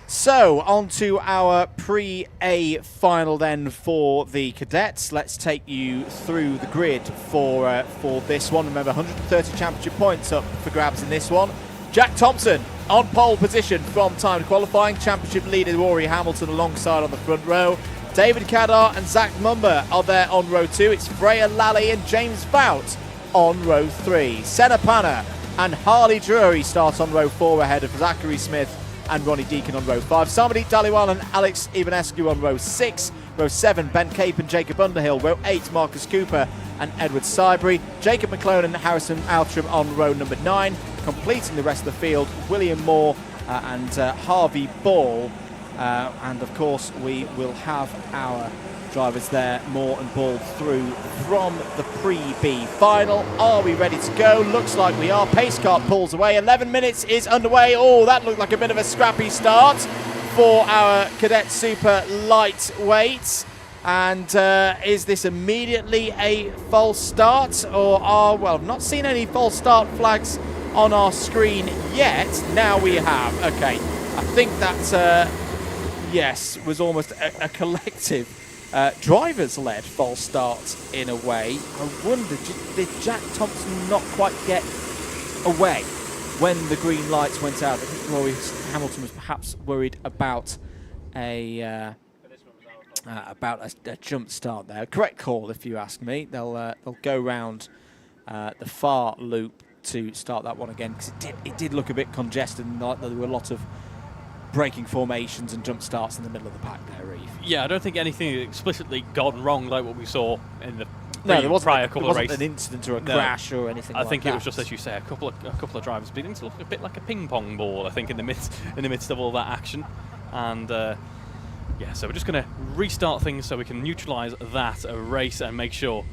So, on to our pre-A final then for the cadets. Let's take you through the grid for this one. Remember, 130 championship points up for grabs in this one. Jack Thompson on pole position from time qualifying. Championship leader Rory Hamilton alongside on the front row. David Cadar and Zach Mumber are there on row 2. It's Freya Lally and James Fout on row 3. Senna Panna and Harley Drury start on row 4 ahead of Zachary Smith and Ronnie Deacon on row 5. Samadi Dhaliwal and Alex Ivanescu on row 6. Row 7, Ben Cape and Jacob Underhill. Row 8, Marcus Cooper and Edward Sybry. Jacob McClone and Harrison Altram on row number 9. Completing the rest of the field, William Moore and Harvey Ball. And of course, we will have our drivers there, Moore and Ball, through from the pre-B final. Are we ready to go? Looks like we are. Pace car pulls away. 11 minutes is underway. Oh, that looked like a bit of a scrappy start for our Cadet Super Lightweight. And is this immediately a false start? Or well, I've not seen any false start flags on our screen yet. Now we have. Okay, I think that, yes, was almost a collective drivers-led false start in a way. I wonder, did Jack Thompson not quite get away when the green lights went out? I think Rory Hamilton was perhaps worried about a jump start there. Correct call, if you ask me. They'll go round the far loop to start that one again, because it did look a bit congested, and there were a lot of braking formations and jump starts in the middle of the pack there, Reeve. Yeah, I don't think anything explicitly gone wrong like what we saw in the there wasn't prior couple of races. An incident or a crash or anything like that. I think it was just, as you say, a couple of drivers beginning to look a bit like a ping pong ball, I think, in the midst of all that action. And yeah, so we're just going to restart things so we can neutralise that race and make sure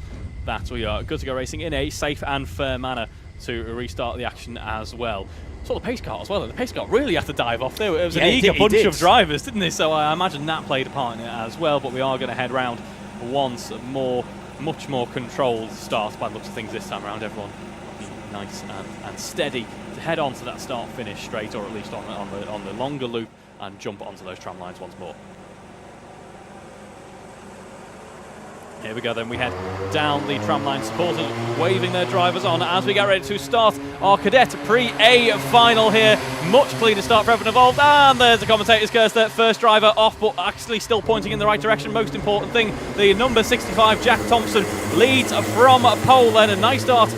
that we are good to go racing in a safe and fair manner to restart the action as well. Saw the pace car as well. The pace car really had to dive off there. It was an eager bunch of drivers, didn't they? So I imagine that played a part in it as well. But we are going to head round once more, much more controlled start by the looks of things this time around. Everyone being nice and steady to head on to that start-finish straight, or at least on the longer loop, and jump onto those tram lines once more. Here we go then, we head down the tramline, supporters waving their drivers on as we get ready to start our Cadet Pre-A final here. Much cleaner start for everyone involved, and there's the commentator's curse there. First driver off, but actually still pointing in the right direction. Most important thing, the number 65, Jack Thompson, leads from pole then. A nice start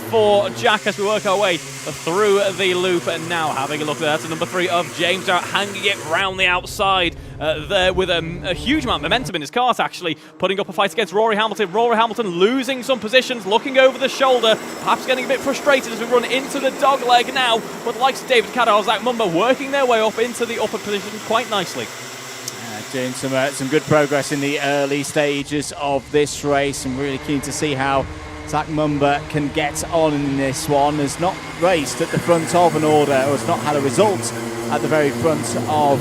for Jack as we work our way through the loop. And now having a look there to number 3 of James Dart, hanging it round the outside there with a huge amount of momentum in his kart, actually putting up a fight against Rory Hamilton. Rory Hamilton losing some positions, looking over the shoulder, perhaps getting a bit frustrated as we run into the dog leg now. But the likes of David Cadar, Zach Mumba working their way up into the upper position quite nicely. Doing some good progress in the early stages of this race. I'm really keen to see how Zach Mumba can get on in this one. Has not raced at the front of an order, or has not had a result at the very front of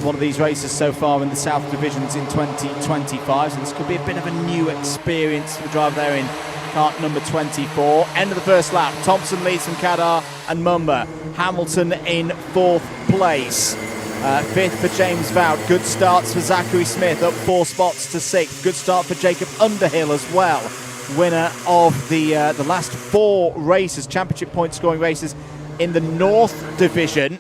one of these races so far in the South Divisions in 2025. So this could be a bit of a new experience for the driver there in kart number 24. End of the first lap. Thompson leads from Cadar and Mumba. Hamilton in 4th place. 5th for James Vout. Good starts for Zachary Smith, up 4 spots to 6th. Good start for Jacob Underhill as well. Winner of the last 4 races, championship point scoring races in the North Division.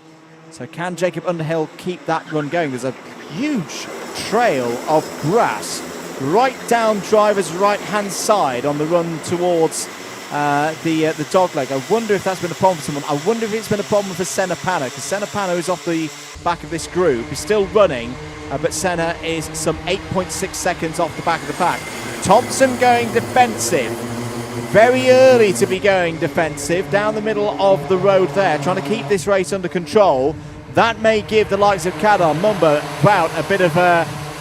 So can Jacob Underhill keep that run going? There's a huge trail of grass right down driver's right-hand side on the run towards the dogleg. I wonder if that's been a problem for someone. I wonder if it's been a problem for Senna Panna, because Senna Panna is off the back of this group. He's still running, but Senna is some 8.6 seconds off the back of the pack. Thompson going defensive. Very early to be going defensive down the middle of the road there, trying to keep this race under control. That may give the likes of Cadar, Mumba, Bout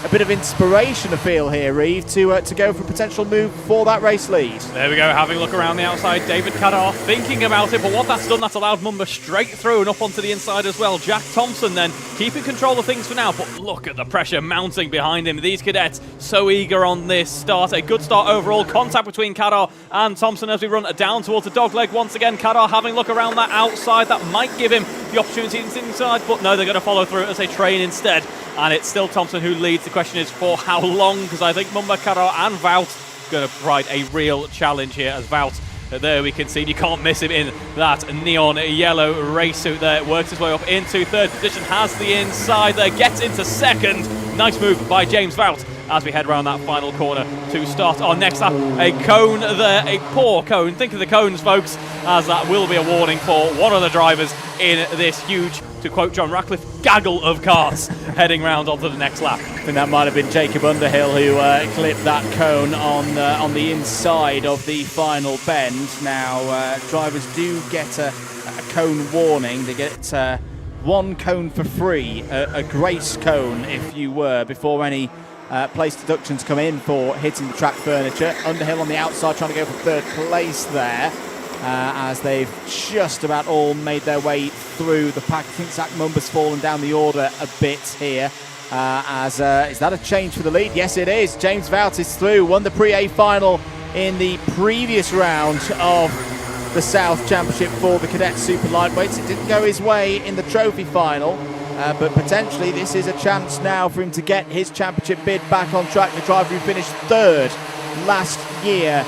a bit of inspiration, I feel here, Reeve, to go for a potential move for that race lead. There we go, having a look around the outside. David Cadar thinking about it, but what that's done, that's allowed Mumba straight through and up onto the inside as well. Jack Thompson then keeping control of things for now, but look at the pressure mounting behind him. These cadets so eager on this start. A good start overall. Contact between Cadar and Thompson as we run down towards the dog leg once again. Cadar having a look around that outside. That might give him the opportunity inside, but no, they're going to follow through as they train instead. And it's still Thompson who leads. The question is for how long, because I think Mumba, Cadar and Vout going to provide a real challenge here as Vout, there we can see, you can't miss him in that neon yellow race suit there. Works his way up into 3rd position, has the inside there, gets into 2nd. Nice move by James Vout as we head around that final corner to start our next lap. A cone there, a poor cone. Think of the cones, folks, as that will be a warning for one of the drivers in this huge, to quote John Ratcliffe, gaggle of cars heading round onto the next lap. I think that might have been Jacob Underhill who clipped that cone on the inside of the final bend. Now, drivers do get a cone warning. They get 1 cone for free, a grace cone, if you were, before any place deductions come in for hitting the track furniture. Underhill on the outside trying to go for 3rd place there, as they've just about all made their way through the pack. I think Zach Mumba's fallen down the order a bit here. Is that a change for the lead? Yes, it is. James Vout is through, won the Pre-A final in the previous round of the South Championship for the Cadet Super Lightweights. It didn't go his way in the trophy final, but potentially this is a chance now for him to get his championship bid back on track. The driver who finished 3rd last year,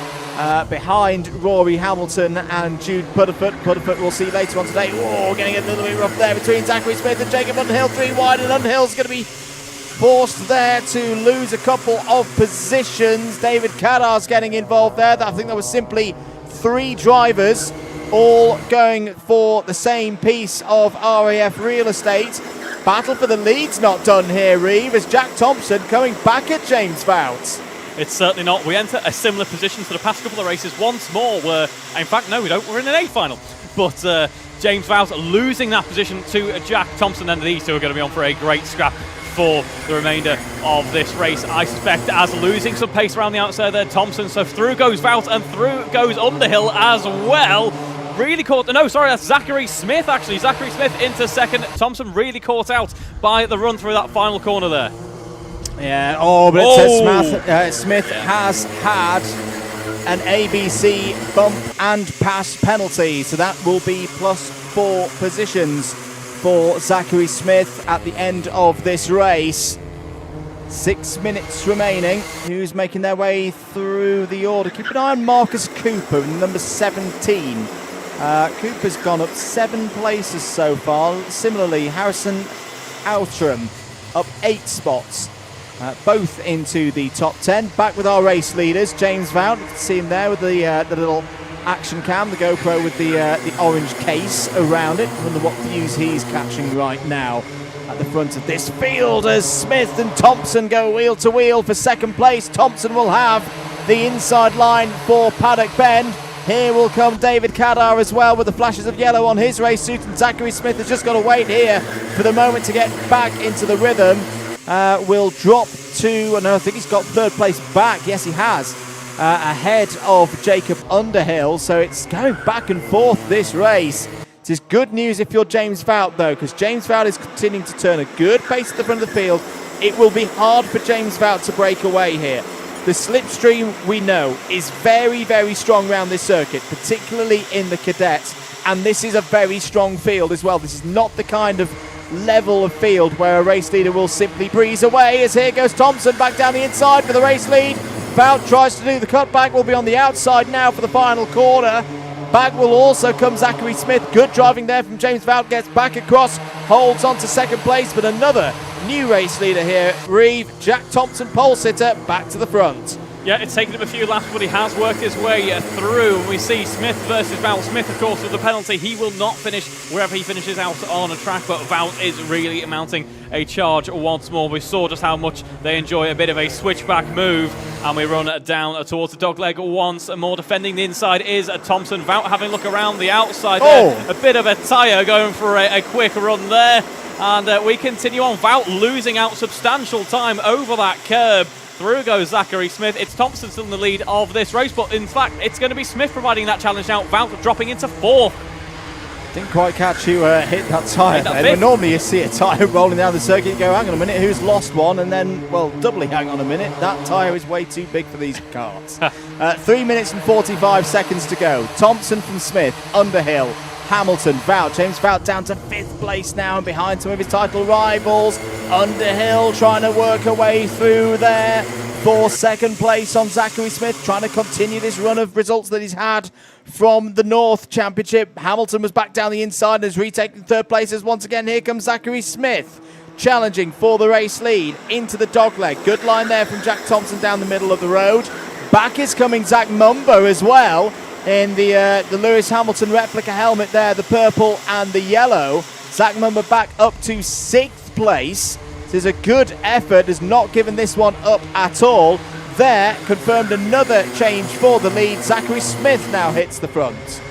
behind Rory Hamilton and Jude Pudderfoot. Pudderfoot we'll see later on today. Oh, getting a little bit rough there between Zachary Smith and Jacob Underhill. 3 wide, and Underhill's going to be forced there to lose a couple of positions. David Cadar's getting involved there. I think there was simply 3 drivers all going for the same piece of RAF real estate. Battle for the lead's not done here, Reeve, as Jack Thompson coming back at James Vout. It's certainly not. We enter a similar position to the past couple of races once more, where, in fact, no, we don't. We're in an A final. But James Vout losing that position to Jack Thompson, and these two are going to be on for a great scrap for the remainder of this race, I suspect, as losing some pace around the outside there, Thompson. So through goes Vout, and through goes Underhill as well. Really caught, no, sorry, that's Zachary Smith, actually. Zachary Smith into 2nd. Thompson really caught out by the run through that final corner there. Yeah, but it says Smith has had an ABC bump and pass penalty, so that will be +4 positions for Zachary Smith at the end of this race. 6 minutes remaining. Who's making their way through the order? Keep an eye on Marcus Cooper, number 17. Cooper's gone up 7 places so far. Similarly, Harrison Outram up 8 spots, both into the top 10. Back with our race leaders, James Vout. You can see him there with the little action cam, the GoPro with the orange case around it. I wonder what views he's catching right now at the front of this field as Smith and Thompson go wheel to wheel for second place. Thompson will have the inside line for Paddock Bend. Here will come David Kadar as well with the flashes of yellow on his race suit, and Zachary Smith has just got to wait here for the moment to get back into the rhythm. Will drop to, and I think he's got third place back. Yes, he has. Ahead of Jacob Underhill, so it's going back and forth this race. It is good news if you're James Vout though, because James Vout is continuing to turn a good pace at the front of the field. It will be hard for James Vout to break away here. The slipstream, we know, is very, very strong around this circuit, particularly in the cadets, and this is a very strong field as well. This is not the kind of level of field where a race leader will simply breeze away, as here goes Thompson back down the inside for the race lead. Vout tries to do the cutback, will be on the outside now for the final corner. Back will also come Zachary Smith. Good driving there from James Vout, gets back across, holds on to second place, but another new race leader here, Reeve, Jack Thompson, pole sitter, back to the front. Yeah, it's taken him a few laps, but he has worked his way through. We see Smith versus Vout. Smith, of course, with the penalty. He will not finish wherever he finishes out on a track, but Vout is really mounting a charge once more. We saw just how much they enjoy a bit of a switchback move, and we run down towards the dogleg once more. Defending the inside is Thompson. Vout having a look around the outside there. A bit of a tyre going for a quick run there. And we continue on. Vout losing out substantial time over that curb. Through goes Zachary Smith. It's Thompson still in the lead of this race, but in fact, it's going to be Smith providing that challenge now. Vout dropping into 4th. Didn't quite catch who hit that tyre there. Normally you see a tyre rolling down the circuit, you go, hang on a minute, who's lost one? And then, well, doubly hang on a minute. That tyre is way too big for these cars. 3 minutes and 45 seconds to go. Thompson from Smith, Underhill, Hamilton, Vout. James Vout down to 5th place now and behind some of his title rivals. Underhill trying to work her way through there for second place on Zachary Smith, trying to continue this run of results that he's had from the North Championship. Hamilton was back down the inside and has retaken third places once again. Here comes Zachary Smith, challenging for the race lead into the dogleg. Good line there from Jack Thompson down the middle of the road. Back is coming Zach Mumba as well in the Lewis Hamilton replica helmet there, the purple and the yellow. Zach Mumba back up to 6th place. This is a good effort, has not given this one up at all. There, confirmed another change for the lead. Zachary Smith now hits the front.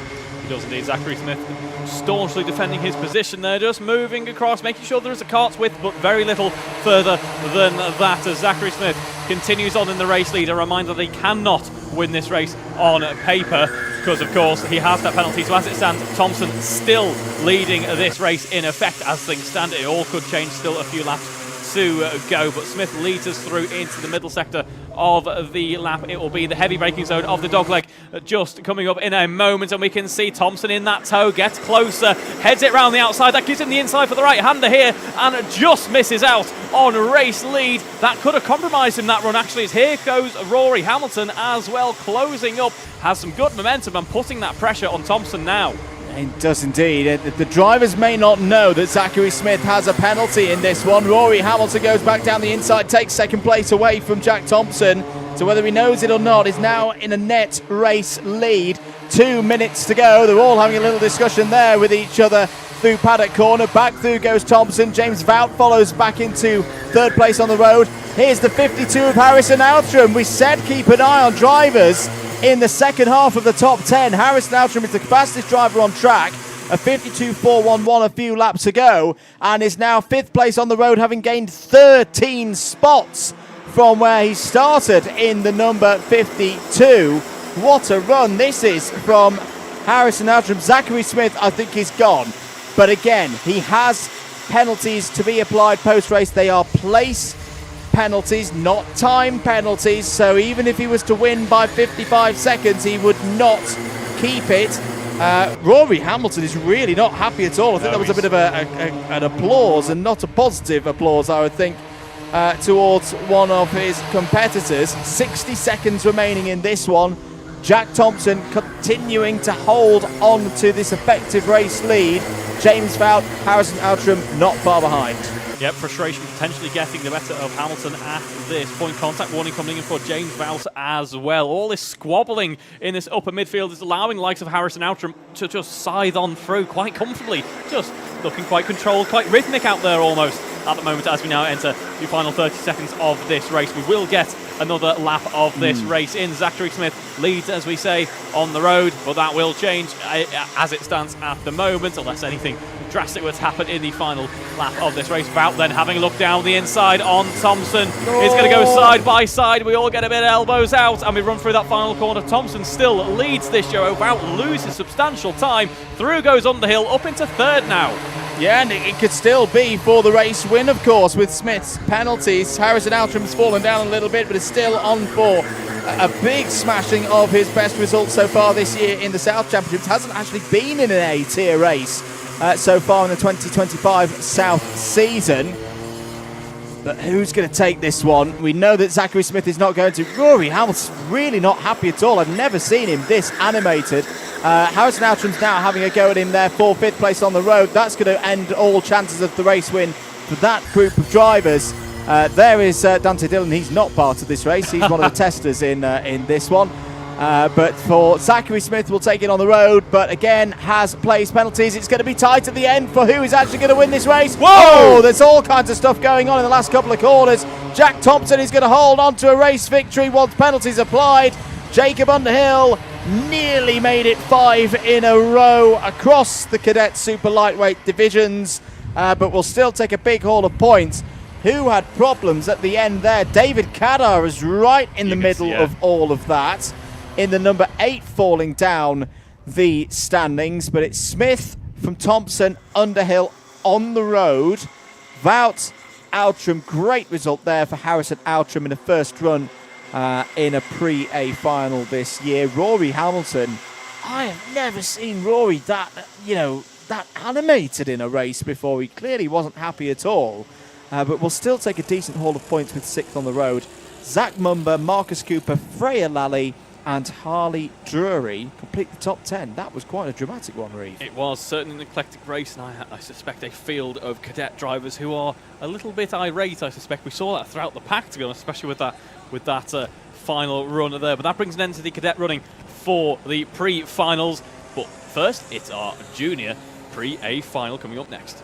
He does indeed. Zachary Smith staunchly defending his position there, just moving across, making sure there is a cart's width, but very little further than that as Zachary Smith continues on in the race lead. A reminder that he cannot win this race on paper because, of course, he has that penalty. So as it stands, Thompson still leading this race in effect. As things stand, it all could change, still a few laps to go, but Smith leads us through into the middle sector of the lap. It will be the heavy braking zone of the dogleg just coming up in a moment, and we can see Thompson in that tow, gets closer, heads it round the outside. That gives him the inside for the right-hander here, and just misses out on race lead. That could have compromised him, that run, actually, as here goes Rory Hamilton as well, closing up, has some good momentum and putting that pressure on Thompson now. It does indeed. The drivers may not know that Zachary Smith has a penalty in this one. Rory Hamilton goes back down the inside, takes second place away from Jack Thompson. So whether he knows it or not, is now in a net race lead. 2 minutes to go. They're all having a little discussion there with each other through Paddock corner. Back through goes Thompson. James Vout follows back into 3rd place on the road. Here's the 52 of Harrison Outram. We said keep an eye on drivers in the second half of the top 10. Harrison Outram is the fastest driver on track, a 52.411 a few laps ago, and is now 5th place on the road, having gained 13 spots from where he started in the number 52. What a run this is from Harrison Outram. Zachary Smith, I think, is gone, but again, he has penalties to be applied post-race. They are place penalties, not time penalties, so even if he was to win by 55 seconds, he would not keep it. Rory Hamilton is really not happy at all. I think that was a bit of an applause, and not a positive applause, I would think, towards one of his competitors. 60 seconds remaining in this one. Jack Thompson continuing to hold on to this effective race lead. James Vout, Harrison Outram not far behind. Yep, frustration potentially getting the better of Hamilton at this point. Contact warning coming in for James Vout as well. All this squabbling in this upper midfield is allowing the likes of Harrison Outram to just scythe on through quite comfortably. Just looking quite controlled, quite rhythmic out there almost at the moment as we now enter the final 30 seconds of this race. We will get another lap of this race in. Zachary Smith leads, as we say, on the road, but that will change as it stands at the moment, unless anything drastic were to happen in the final lap of this race. Vout then having a look down the inside on Thompson. It's going to go side by side. We all get a bit of elbows out, and we run through that final corner. Thompson still leads this show. Vout loses substantial time. Through goes Underhill, up into third now. Yeah, and it could still be for the race win, of course, with Smith's penalties. Harrison Outram's fallen down a little bit, but is still on for a big smashing of his best results so far this year in the South Championships. Hasn't actually been in an A-tier race so far in the 2025 South season. But who's going to take this one? We know that Zachary Smith is not going to. Rory Hamilton's really not happy at all. I've never seen him this animated. Harrison Outram's now having a go at him there for 5th place on the road. That's going to end all chances of the race win for that group of drivers. There is Dante Dillon. He's not part of this race. He's one of the testers in this one. But for Zachary Smith, we'll take it on the road, but again, has placed penalties. It's going to be tight at the end for who is actually going to win this race. Whoa! Oh, there's all kinds of stuff going on in the last couple of corners. Jack Thompson is going to hold on to a race victory once penalties applied. Jacob Underhill nearly made it 5 in a row across the Cadet Super Lightweight divisions, but will still take a big haul of points. Who had problems at the end there? David Kadar is right in the middle of all of that, in the number 8 falling down the standings, but it's Smith from Thompson, Underhill on the road. Vout, Outram, great result there for Harrison Outram in a first run in a pre-A final this year. Rory Hamilton, I have never seen Rory that animated in a race before. He clearly wasn't happy at all, but will still take a decent haul of points with 6th on the road. Zach Mumba, Marcus Cooper, Freya Lally and Harley Drury complete the top 10. That was quite a dramatic one, Reeve. It was certainly an eclectic race, and I suspect a field of cadet drivers who are a little bit irate. I suspect we saw that throughout the pack, to be honest, especially with that final run there. But that brings an end to the cadet running for the pre-finals. But first, it's our junior pre-A final coming up next.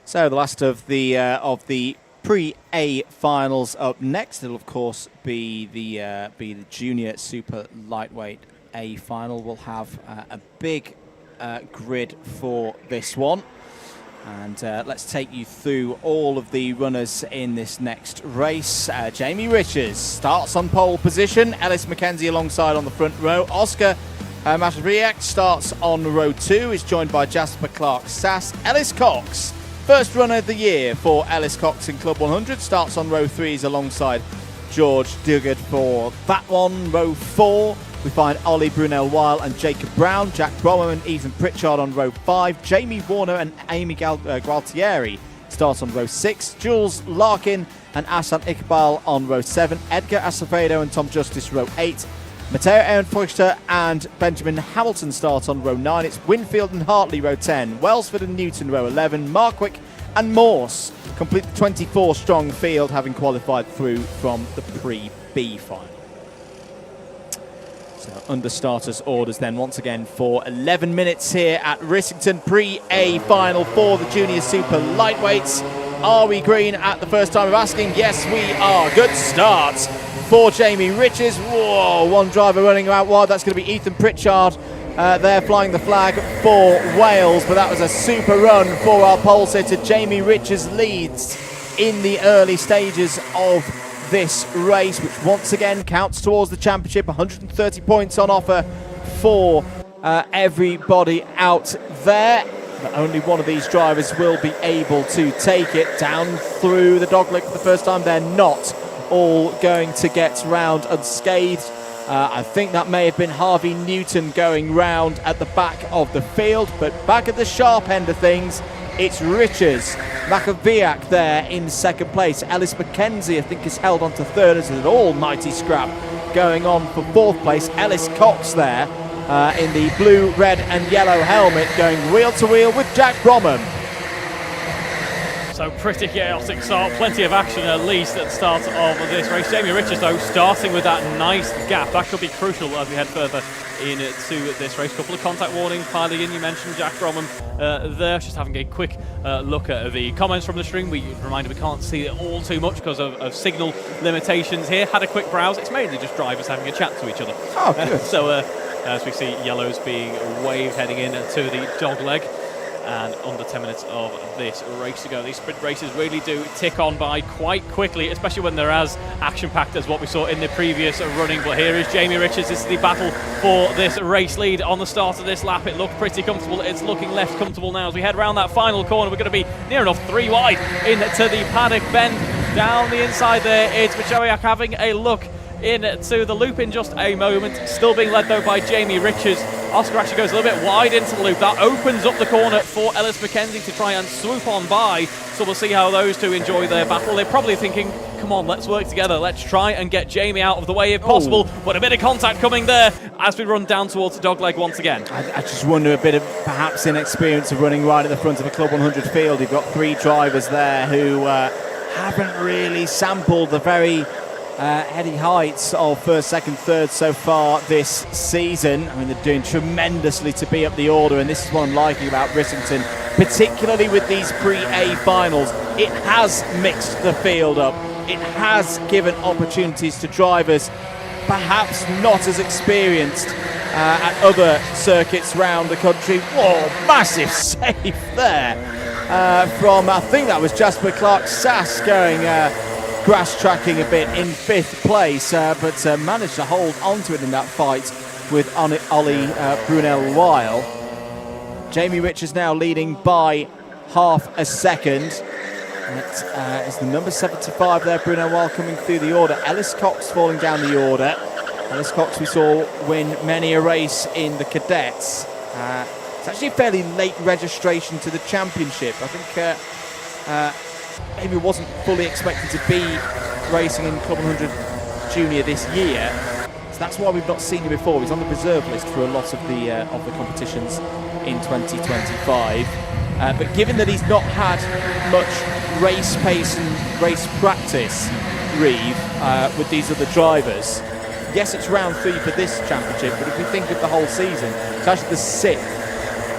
So the last of the pre-A finals up next. It'll of course be the junior super lightweight A final. We'll have a big grid for this one, and let's take you through all of the runners in this next race. Jamie Richards starts on pole position. Ellis McKenzie alongside on the front row. Oscar Matariak starts on row 2. Is joined by Jasper Clark-Sass. Ellis Cox, first runner of the year for Ellis Cox in Club 100, starts on row 3s alongside George Dugard for that one. Row 4, we find Ollie Brunel-Weil and Jacob Brown, Jack Brommer and Ethan Pritchard on row 5, Jamie Warner and Amy Gualtieri starts on row 6, Jules Larkin and Asan Iqbal on row 7, Edgar Acevedo and Tom Justice row 8, Matteo Ehrenfeuchter and Benjamin Hamilton start on row 9. It's Winfield and Hartley row 10. Welsford and Newton row 11. Markwick and Morse complete the 24-strong field, having qualified through from the pre-B final. So under starters orders then once again for 11 minutes here at Rissington, pre-A final for the junior super lightweights. Are we green at the first time of asking? Yes, we are. Good start for Jamie Richards. Whoa, one driver running out wide. That's going to be Ethan Pritchard there flying the flag for Wales. But that was a super run for our pole sitter. Jamie Richards leads in the early stages of this race, which once again counts towards the championship. 130 points on offer for everybody out there. But only one of these drivers will be able to take it down through the dogleg for the first time. They're not all going to get round unscathed. I think that may have been Harvey Newton going round at the back of the field, but back at the sharp end of things, it's Richards. Makowiak there in second place. Ellis McKenzie, I think, is held on to third as an almighty scrap going on for fourth place. Ellis Cox there in the blue, red and yellow helmet going wheel to wheel with Jack Bromham. So pretty chaotic start, plenty of action at least at the start of this race. Jamie Richards though starting with that nice gap, that could be crucial as we head further into this race. Couple of contact warnings piling in, you mentioned Jack Bromham there, just having a quick look at the comments from the stream. We reminder we can't see it all too much because of signal limitations here. Had a quick browse, it's mainly just drivers having a chat to each other. Oh, good. So as we see yellows being waved heading in to the dog leg. And under 10 minutes of this race to go. These sprint races really do tick on by quite quickly, especially when they're as action-packed as what we saw in the previous running. But here is Jamie Richards. This is the battle for this race lead on the start of this lap. It looked pretty comfortable. It's looking left comfortable now as we head around that final corner. We're going to be near enough 3 wide into the Paddock bend. Down the inside there, it's Makowiak having a look into the loop in just a moment. Still being led though by Jamie Richards. Oscar actually goes a little bit wide into the loop. That opens up the corner for Ellis McKenzie to try and swoop on by. So we'll see how those two enjoy their battle. They're probably thinking, come on, let's work together. Let's try and get Jamie out of the way if possible. But a bit of contact coming there as we run down towards the dogleg once again. I just wonder a bit of perhaps inexperience of running right at the front of a Club 100 field. You've got 3 drivers there who haven't really sampled the very heady heights of first, second, third so far this season. I mean, they're doing tremendously to be up the order, and this is what I'm liking about Rissington, particularly with these pre-A finals. It has mixed the field up. It has given opportunities to drivers perhaps not as experienced at other circuits round the country. Whoa, massive save there from, I think that was Jasper Clark-Sass going grass tracking a bit in 5th place, but managed to hold onto it in that fight with Ollie Brunel-Weil. Jamie Richards now leading by half a second. That is the number 75 there, Brunel-Weil coming through the order. Ellis Cox falling down the order. Ellis Cox we saw win many a race in the cadets. It's actually a fairly late registration to the championship. I think maybe wasn't fully expected to be racing in Club 100 Junior this year, so that's why we've not seen him before. He's on the reserve list for a lot of the competitions in 2025. But given that he's not had much race pace and race practice, Reeve, with these other drivers, yes, it's round 3 for this championship, but if we think of the whole season, it's actually the 6th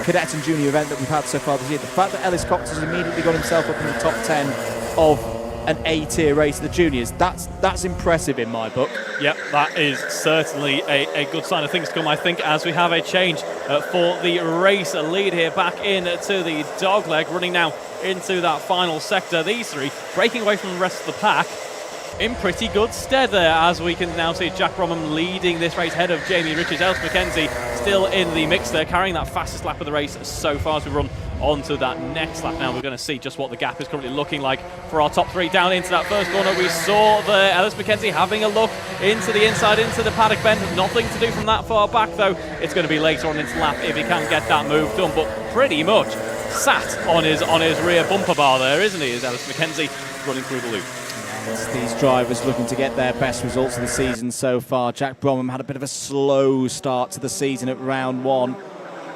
cadet and junior event that we've had so far this year. The fact that Ellis Cox has immediately got himself up in the top 10 of an A-tier race of the juniors, that's impressive in my book. Yep, that is certainly a good sign of things to come, I think, as we have a change for the race. A lead here back in to the dogleg, running now into that final sector. These 3 breaking away from the rest of the pack in pretty good stead there, as we can now see Jack Bromham leading this race ahead of Jamie Richards. Ellis McKenzie still in the mix there, carrying that fastest lap of the race so far as we run on to that next lap. Now we're going to see just what the gap is currently looking like for our top 3 down into that first corner. We saw there Ellis McKenzie having a look into the inside, into the paddock bend. Nothing to do from that far back though. It's going to be later on into the lap if he can get that move done, but pretty much sat on his rear bumper bar there, isn't he, is Ellis McKenzie running through the loop. It's these drivers looking to get their best results of the season so far. Jack Bromham had a bit of a slow start to the season at round 1.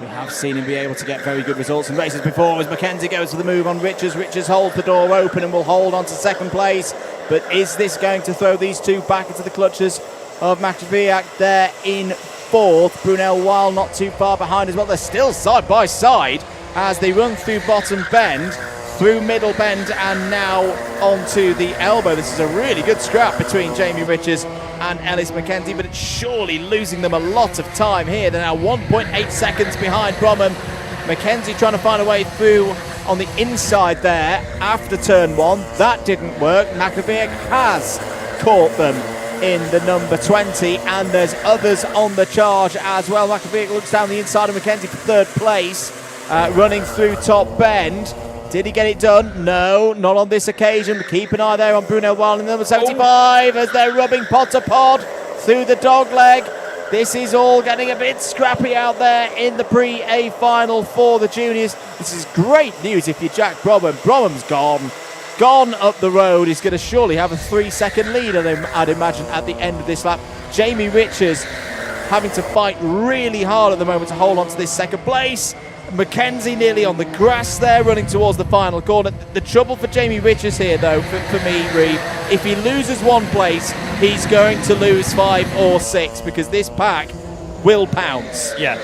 We have seen him be able to get very good results in races before as McKenzie goes for the move on Richards. Richards holds the door open and will hold on to second place. But is this going to throw these 2 back into the clutches of Makowiak there in 4th? Brunel-Weil not too far behind as well. They're still side by side as they run through bottom bend, through middle bend, and now onto the elbow. This is a really good scrap between Jamie Richards and Ellis McKenzie, but it's surely losing them a lot of time here. They're now 1.8 seconds behind Bromham. McKenzie trying to find a way through on the inside there after turn 1. That didn't work. Makowiak has caught them in the number 20, and there's others on the charge as well. Makowiak looks down the inside of McKenzie for 3rd place, running through top bend. Did he get it done? No, not on this occasion. Keep an eye there on Bruno Wild in number 75 as they're rubbing pod to pod through the dog leg. This is all getting a bit scrappy out there in the pre-A final for the juniors. This is great news if you're Jack Bromham. Bromham's gone up the road. He's going to surely have a 3-second lead, I'd imagine, at the end of this lap. Jamie Richards having to fight really hard at the moment to hold on to this second place. Mackenzie nearly on the grass there, running towards the final corner. The trouble for Jamie Richards here, though, for me, Reeve, if he loses one place, he's going to lose 5 or 6 because this pack will pounce. Yeah,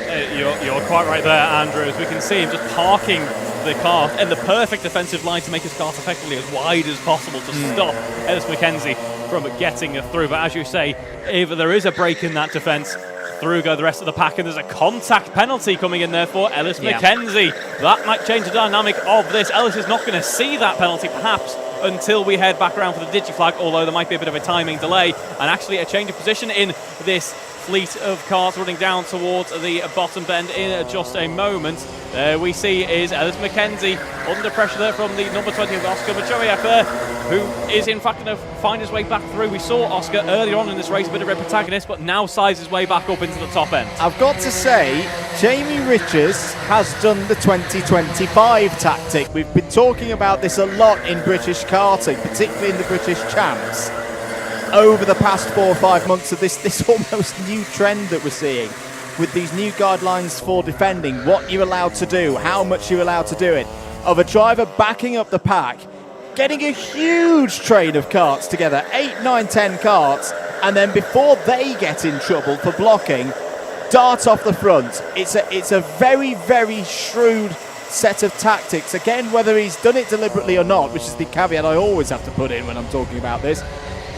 you're quite right there, Andrew. As we can see him just parking the car in the perfect defensive line to make his cart effectively as wide as possible to stop Ellis Mackenzie from getting through. But as you say, if there is a break in that defence, through go the rest of the pack, and there's a contact penalty coming in there for Ellis Mackenzie. That might change the dynamic of this. Ellis is not going to see that penalty perhaps until we head back around for the digiflag, although there might be a bit of a timing delay and actually a change of position in this fleet of cars running down towards the bottom bend in just a moment. There we see is Ellis Mackenzie under pressure there from the number 20 of Oscar Machowiak there, who is in fact going to find his way back through. We saw Oscar earlier on in this race, a bit of a protagonist, but now sizes his way back up into the top end. I've got to say, Jamie Richards has done the 2025 tactic. We've been talking about this a lot in British karting, particularly in the British champs, over the past 4 or 5 months of this almost new trend that we're seeing with these new guidelines for defending, what you're allowed to do, how much you're allowed to do it, of a driver backing up the pack, getting a huge train of karts together, 8, 9, 10 karts, and then before they get in trouble for blocking, dart off the front. It's a very, very shrewd set of tactics. Again, whether he's done it deliberately or not, which is the caveat I always have to put in when I'm talking about this,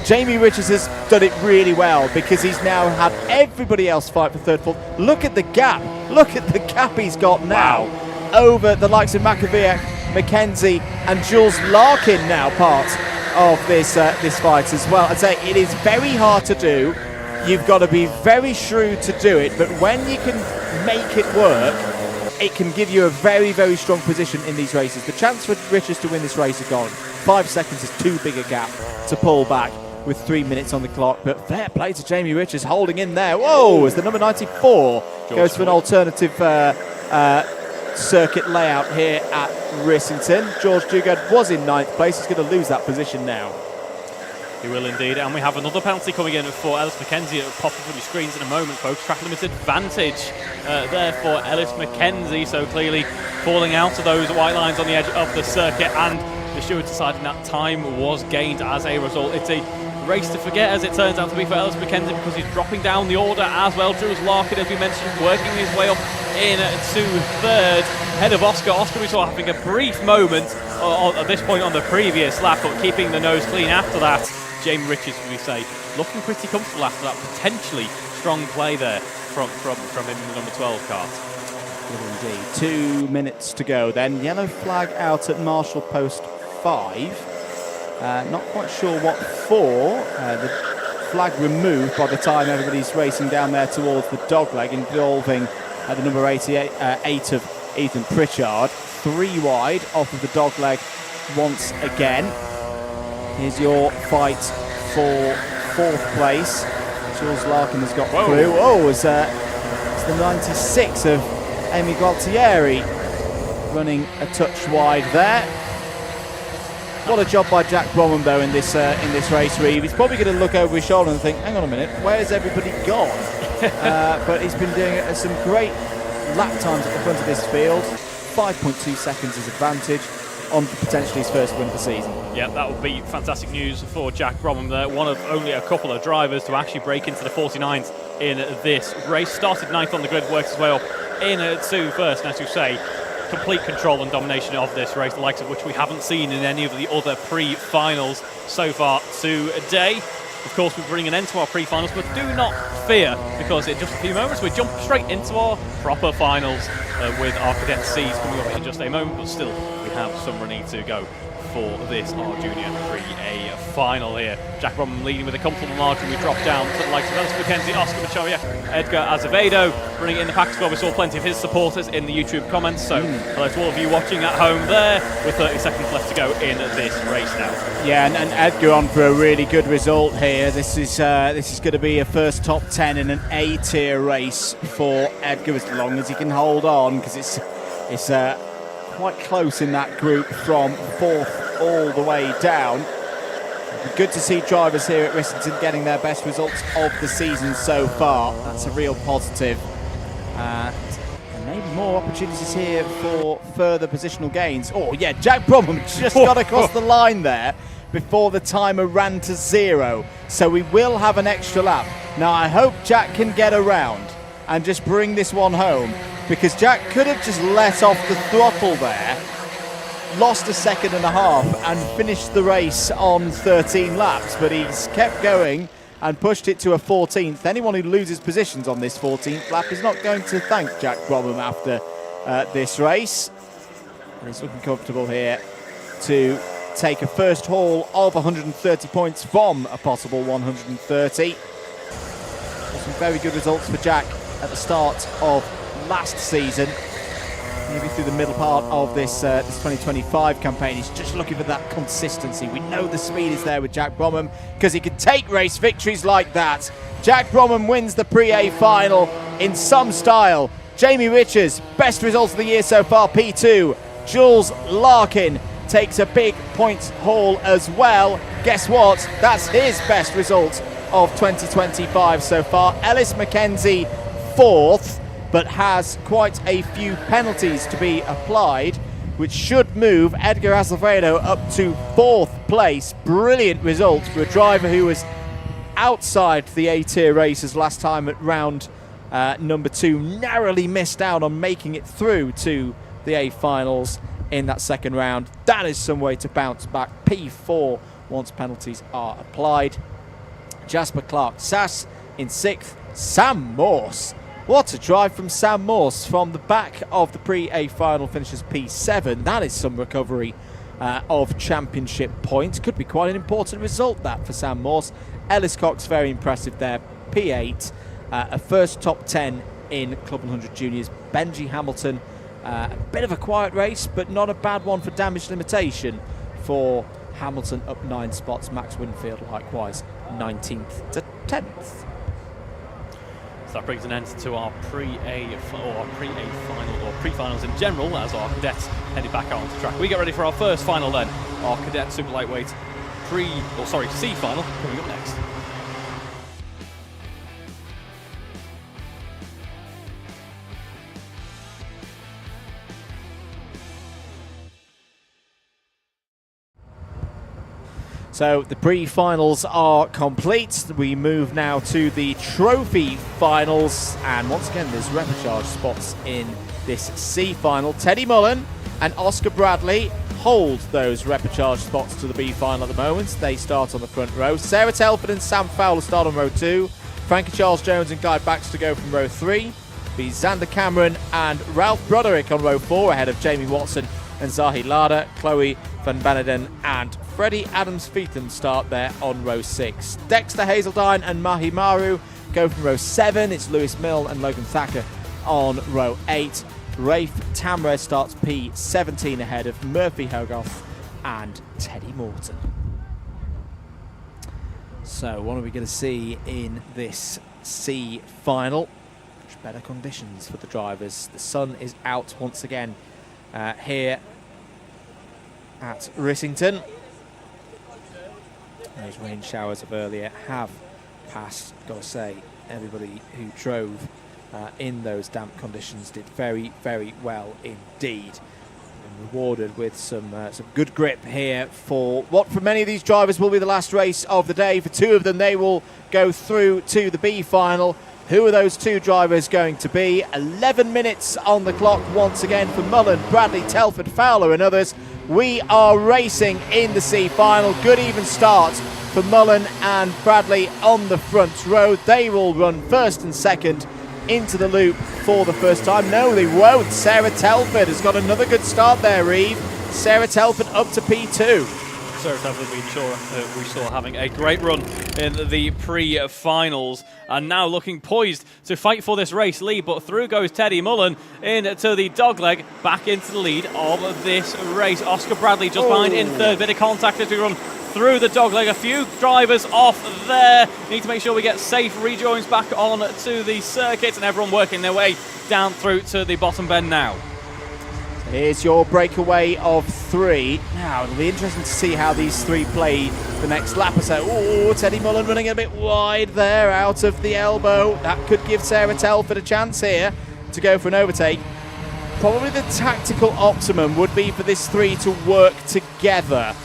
Jamie Richards has done it really well because he's now had everybody else fight for third, fourth. Look at the gap. Look at the gap he's got now over the likes of Machowiak, Mackenzie, and Jules Larkin, now part of this fight as well. I'd say it is very hard to do. You've got to be very shrewd to do it, but when you can make it work, it can give you a very, very strong position in these races. The chance for Richards to win this race is gone. 5 seconds is too big a gap to pull back with 3 minutes on the clock, but fair play to Jamie Richards holding in there. Whoa, as the number 94 goes for an alternative circuit layout here at Rissington. George Dugard was in 9th place. He's going to lose that position now. He will indeed, and we have another penalty coming in for Ellis Mackenzie. It'll pop up on your screens in a moment, folks. Track limited advantage there for Ellis Mackenzie, so clearly falling out of those white lines on the edge of the circuit, and the stewards deciding that time was gained as a result. It's a race to forget, as it turns out to be for Ellis Mackenzie, because he's dropping down the order as well. Jules Larkin, as we mentioned, working his way up into third, ahead of Oscar. Oscar we saw having a brief moment at this point on the previous lap, but keeping the nose clean after that. Jamie Richards, we say, looking pretty comfortable after that potentially strong play there from him in the number 12 kart. Good indeed. 2 minutes to go then. Yellow flag out at Marshall Post 5. Not quite sure what for. The flag removed by the time everybody's racing down there towards the dogleg, involving the number 88 of Ethan Pritchard. 3 wide off of the dogleg once again. Here's your fight for 4th place. Jules Larkin has got through. Oh, it's the 96 of Amy Gualtieri running a touch wide there. What a job by Jack Bromham, though, in this race, Reeve. He's probably going to look over his shoulder and think, hang on a minute, where's everybody gone? But he's been doing some great lap times at the front of this field. 5.2 seconds is advantage on potentially his first win of the season. Yeah, that would be fantastic news for Jack Bromham there. One of only a couple of drivers to actually break into the 49s in this race. Started 9th on the grid, works his way up into first, and as you say, complete control and domination of this race, the likes of which we haven't seen in any of the other pre-finals so far today. Of course, we're bringing an end to our pre-finals, but do not fear, because in just a few moments we jump straight into our proper finals with our Cadet C's coming up in just a moment, but still we have some running to go. for this, our Junior 3A final here. Jack Bromham leading with a comfortable margin. We drop down to the likes of Ellis McKenzie, Oscar Machoya, Edgar Azevedo running in the pack as well. We saw plenty of his supporters in the YouTube comments, so hello to all of you watching at home there, with 30 seconds left to go in this race now. Yeah, and Edgar on for a really good result here. This is going to be a first top 10 in an A-tier race for Edgar, as long as he can hold on, because it's quite close in that group from 4th all the way down. Good to see drivers here at Rissington getting their best results of the season so far. That's a real positive. And maybe more opportunities here for further positional gains. Oh yeah, Jack Bromham just got across the line there before the timer ran to 0. So we will have an extra lap. Now I hope Jack can get around and just bring this one home, because Jack could have just let off the throttle there, lost a second and a half and finished the race on 13 laps, but he's kept going and pushed it to a 14th. Anyone who loses positions on this 14th lap is not going to thank Jack Bromham after this race. And he's looking comfortable here to take a first haul of 130 points from a possible 130. Some very good results for Jack at the start of last season. Maybe through the middle part of this 2025 campaign, he's just looking for that consistency. We know the speed is there with Jack Bromham, because he can take race victories like that. Jack Bromham wins the Pre-A final in some style. Jamie Richards, best results of the year so far, P2. Jules Larkin takes a big points haul as well. Guess what? That's his best result of 2025 so far. Ellis McKenzie, 4th, but has quite a few penalties to be applied, which should move Edgar Azevedo up to 4th place. Brilliant result for a driver who was outside the A-tier races last time at round number 2. Narrowly missed out on making it through to the A finals in that second round. That is some way to bounce back. P4 once penalties are applied. Jasper Clark-Sass in 6th. Sam Morse. What a drive from Sam Morse from the back of the Pre-A final, finishes P7. That is some recovery of championship points. Could be quite an important result, that, for Sam Morse. Ellis Cox, very impressive there, P8. A first top 10 in Club 100 Juniors. Benji Hamilton, a bit of a quiet race, but not a bad one for damage limitation for Hamilton, up 9 spots. Max Winfield, likewise, 19th to 10th. So that brings an end to our Pre-A final, or pre-finals in general, as our cadets headed back out onto track. We get ready for our first final then, our Cadet Super Lightweight C final, coming up next. So the pre-finals are complete. We move now to the trophy finals, and once again there's repechage spots in this C final. Teddy Mullen and Oscar Bradley hold those repechage spots to the B final at the moment. They start on the front row. Sarah Telford and Sam Fowler start on row 2. Frankie Charles Jones and Guy Baxter go from row 3. Be Xander Cameron and Ralph Broderick on row 4, ahead of Jamie Watson and Zahi Lada. Chloe Van Beneden and Freddie Adams-Feetham start there on row 6. Dexter Hazeldine and Mahi Maru go from row 7. It's Lewis Mill and Logan Thacker on row 8. Rafe Tamra starts P17 ahead of Murphy Hogarth and Teddy Morton. So what are we going to see in this C final? Much better conditions for the drivers. The sun is out once again here at Rissington. Those rain showers of earlier have passed. Got to say, everybody who drove in those damp conditions did very, very well indeed. And rewarded with some good grip here for what for many of these drivers will be the last race of the day. For 2 of them, they will go through to the B final. Who are those 2 drivers going to be? 11 minutes on the clock once again for Mullen, Bradley, Telford, Fowler and others. We are racing in the C final. Good even start for Mullen and Bradley on the front row. They will run first and second into the loop for the first time. No, they won't. Sarah Telford has got another good start there, Reeve. Sarah Telford up to P2. Sarah Telford we saw having a great run in the pre-finals and now looking poised to fight for this race lead, but through goes Teddy Mullen into the dogleg, back into the lead of this race. Oscar Bradley just behind in third, bit of contact as we run through the dogleg. A few drivers off there. Need to make sure we get safe rejoins back on to the circuit and everyone working their way down through to the bottom bend now. Here's your breakaway of 3. Now, it'll be interesting to see how these 3 play the next lap or so. Oh, Teddy Mullen running a bit wide there, out of the elbow. That could give Sarah Telford a chance here to go for an overtake. Probably the tactical optimum would be for this 3 to work together.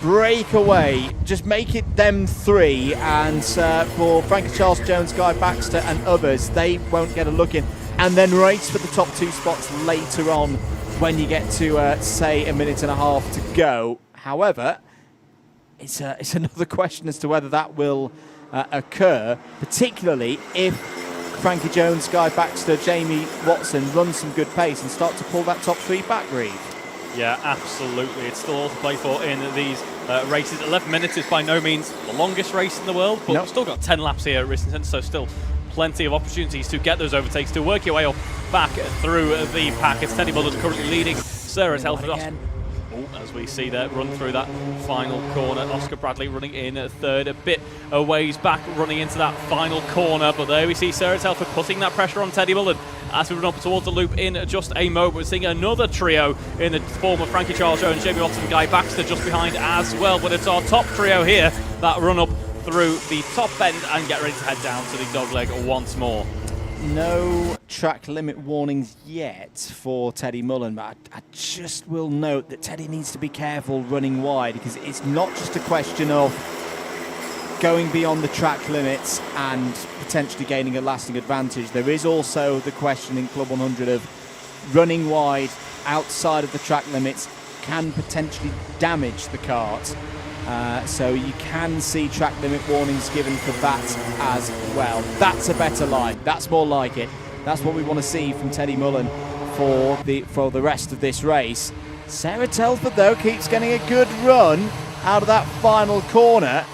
Break away, just make it them 3, and for Frankie Charles Jones, Guy Baxter and others, they won't get a look in. And then race for the top 2 spots later on when you get to, say, a minute and a half to go. However, it's another question as to whether that will occur, particularly if Frankie Jones, Guy Baxter, Jamie Watson run some good pace and start to pull that top 3 back, Reeve. Yeah, absolutely. It's still all to play for in these races. 11 minutes is by no means the longest race in the world, but we've still got 10 laps here at Rissington, so still plenty of opportunities to get those overtakes, to work your way up back through the pack. It's Teddy Mullen currently leading. Sarah Telford off. As we see there, run through that final corner. Oscar Bradley running in at third, a bit a ways back, running into that final corner. But there we see Sarah Telford putting that pressure on Teddy Mullen as we run up towards the loop in just a moment. We're seeing another trio in the form of Frankie Charles Jones, Jamie Watson, Guy Baxter just behind as well. But it's our top trio here that run up through the top bend and get ready to head down to the dogleg once more. No track limit warnings yet for Teddy Mullen, but I just will note that Teddy needs to be careful running wide, because it's not just a question of going beyond the track limits and potentially gaining a lasting advantage. There is also the question in Club 100 of running wide outside of the track limits can potentially damage the kart. So you can see track limit warnings given for that as well. That's a better line. That's more like it. That's what we want to see from Teddy Mullen for the rest of this race. Sarah Telford, though, keeps getting a good run out of that final corner.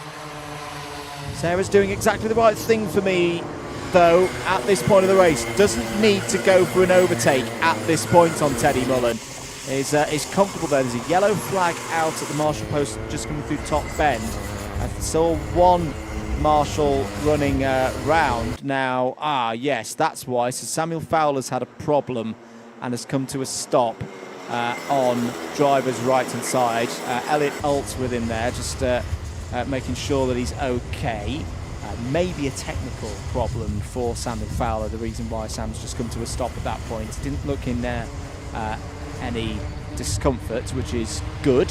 Sarah's doing exactly the right thing for me, though, at this point of the race. Doesn't need to go for an overtake at this point on Teddy Mullen. Is comfortable there. There's a yellow flag out at the marshal post just coming through top bend. I saw one marshal running round now. Yes, that's why. So Samuel Fowler's had a problem and has come to a stop on driver's right-hand side. Elliot Alt within there, just making sure that he's okay. Maybe a technical problem for Samuel Fowler, the reason why Sam's just come to a stop at that point. Didn't look in there any discomfort, which is good.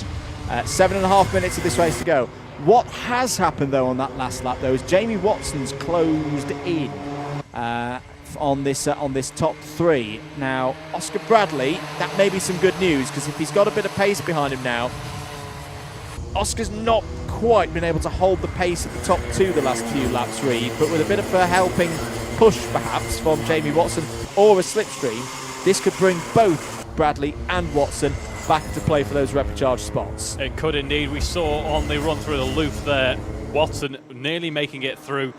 7.5 minutes of this race to go. What has happened though on that last lap though is Jamie Watson's closed in on this top 3. Now Oscar Bradley, that may be some good news, because if he's got a bit of pace behind him now, Oscar's not quite been able to hold the pace at the top 2 the last few laps, Reeve, but with a bit of a helping push perhaps from Jamie Watson or a slipstream, this could bring both Bradley and Watson back to play for those repecharge spots. It could indeed. We saw on the run through the loop there, Watson nearly making it through.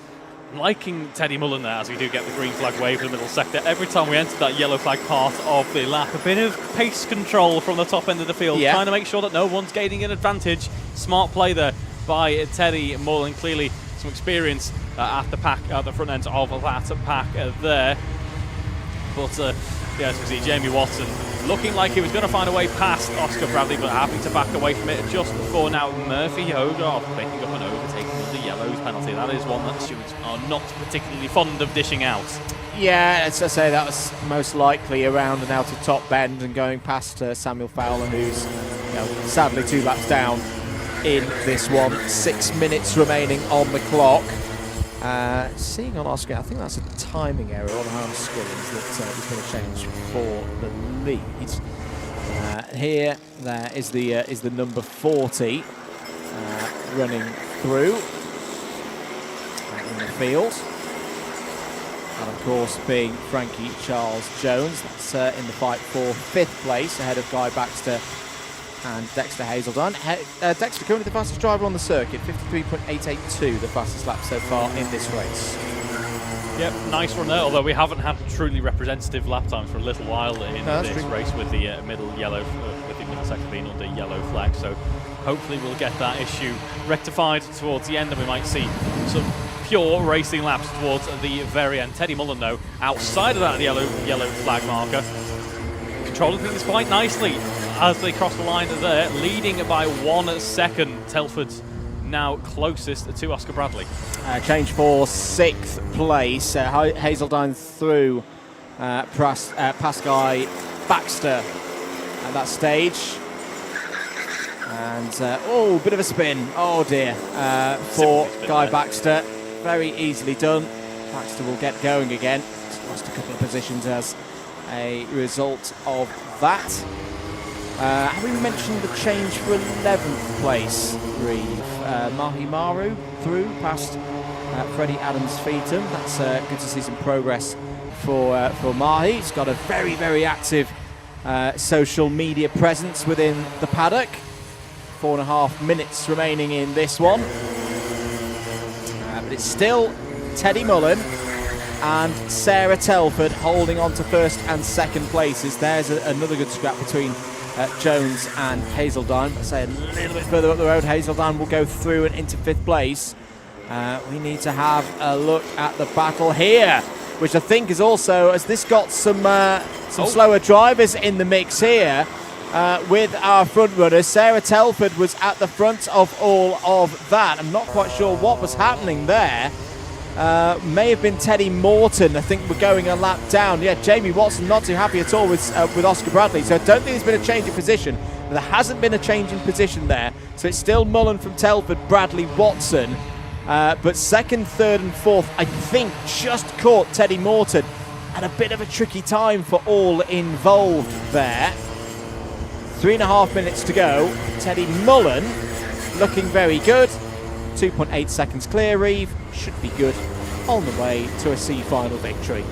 Liking Teddy Mullen there, as we do get the green flag wave in the middle sector. Every time we enter that yellow flag part of the lap, a bit of pace control from the top end of the field, trying to make sure that no one's gaining an advantage. Smart play there by Teddy Mullen. Clearly some experience at the front end of that pack there. But yeah, as we see Jamie Watson looking like he was going to find a way past Oscar Bradley, but having to back away from it just before now. Murphy Hogarth picking up an overtake with the yellows penalty. That is one that stewards are not particularly fond of dishing out. Yeah, as I say, that was most likely around and out of top bend and going past Samuel Fowler, who's sadly 2 laps down in this one. 6 minutes remaining on the clock. Seeing on our screen, I think that's a timing error on our screens that is going to change for the lead. Here, there is the number 40 running through in the field, and of course being Frankie Charles Jones. That's in the fight for 5th place, ahead of Guy Baxter and Dexter Hazeltine. Dexter currently the fastest driver on the circuit, 53.882, the fastest lap so far in this race. Yep, nice run there, although we haven't had truly representative lap times for a little while in this race with the middle yellow, with the middle sector being under yellow flag, so hopefully we'll get that issue rectified towards the end and we might see some pure racing laps towards the very end. Teddy Mullen, though, outside of that yellow flag marker, controlling things quite nicely as they cross the line there, leading by 1 second. Telford's now closest to Oscar Bradley. Change for 6th place. Hazeltine through past Guy Baxter at that stage. And, oh, bit of a spin. Oh, dear. For Guy Baxter. Very easily done. Baxter will get going again. He's lost a couple of positions as a result of that. Have we mentioned the change for 11th place, Reeve? Mahi Maru through past Freddie Adams-Feetham. That's good to see some progress for Mahi. He's got a very, very active social media presence within the paddock. 4.5 minutes remaining in this one. But it's still Teddy Mullen and Sarah Telford holding on to 1st and 2nd places. There's another good scrap between Jones and Hazeltine. Let's say a little bit further up the road, Hazeltine will go through and into 5th place. We need to have a look at the battle here, which I think is also, as this got some slower drivers in the mix here with our front runners. Sarah Telford was at the front of all of that. I'm not quite sure what was happening there. May have been Teddy Morton. I think we're going a lap down. Yeah, Jamie Watson not too happy at all with Oscar Bradley. So I don't think there's been a change in position. There hasn't been a change in position there. So it's still Mullen from Telford, Bradley, Watson. But 2nd, 3rd and 4th, I think, just caught Teddy Morton at a bit of a tricky time for all involved there. 3.5 minutes to go. Teddy Mullen looking very good. 2.8 seconds clear, Reeve. Should be good on the way to a C final victory.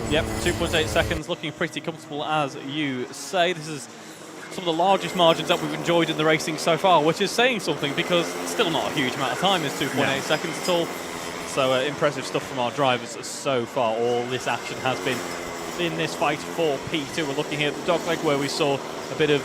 Yep, 2.8 seconds, looking pretty comfortable as you say. This is some of the largest margins that we've enjoyed in the racing so far, which is saying something because it's still not a huge amount of time. It's 2.8 seconds at all. So impressive stuff from our drivers so far. All this action has been in this fight for P2. We're looking here at the dogleg where we saw a bit of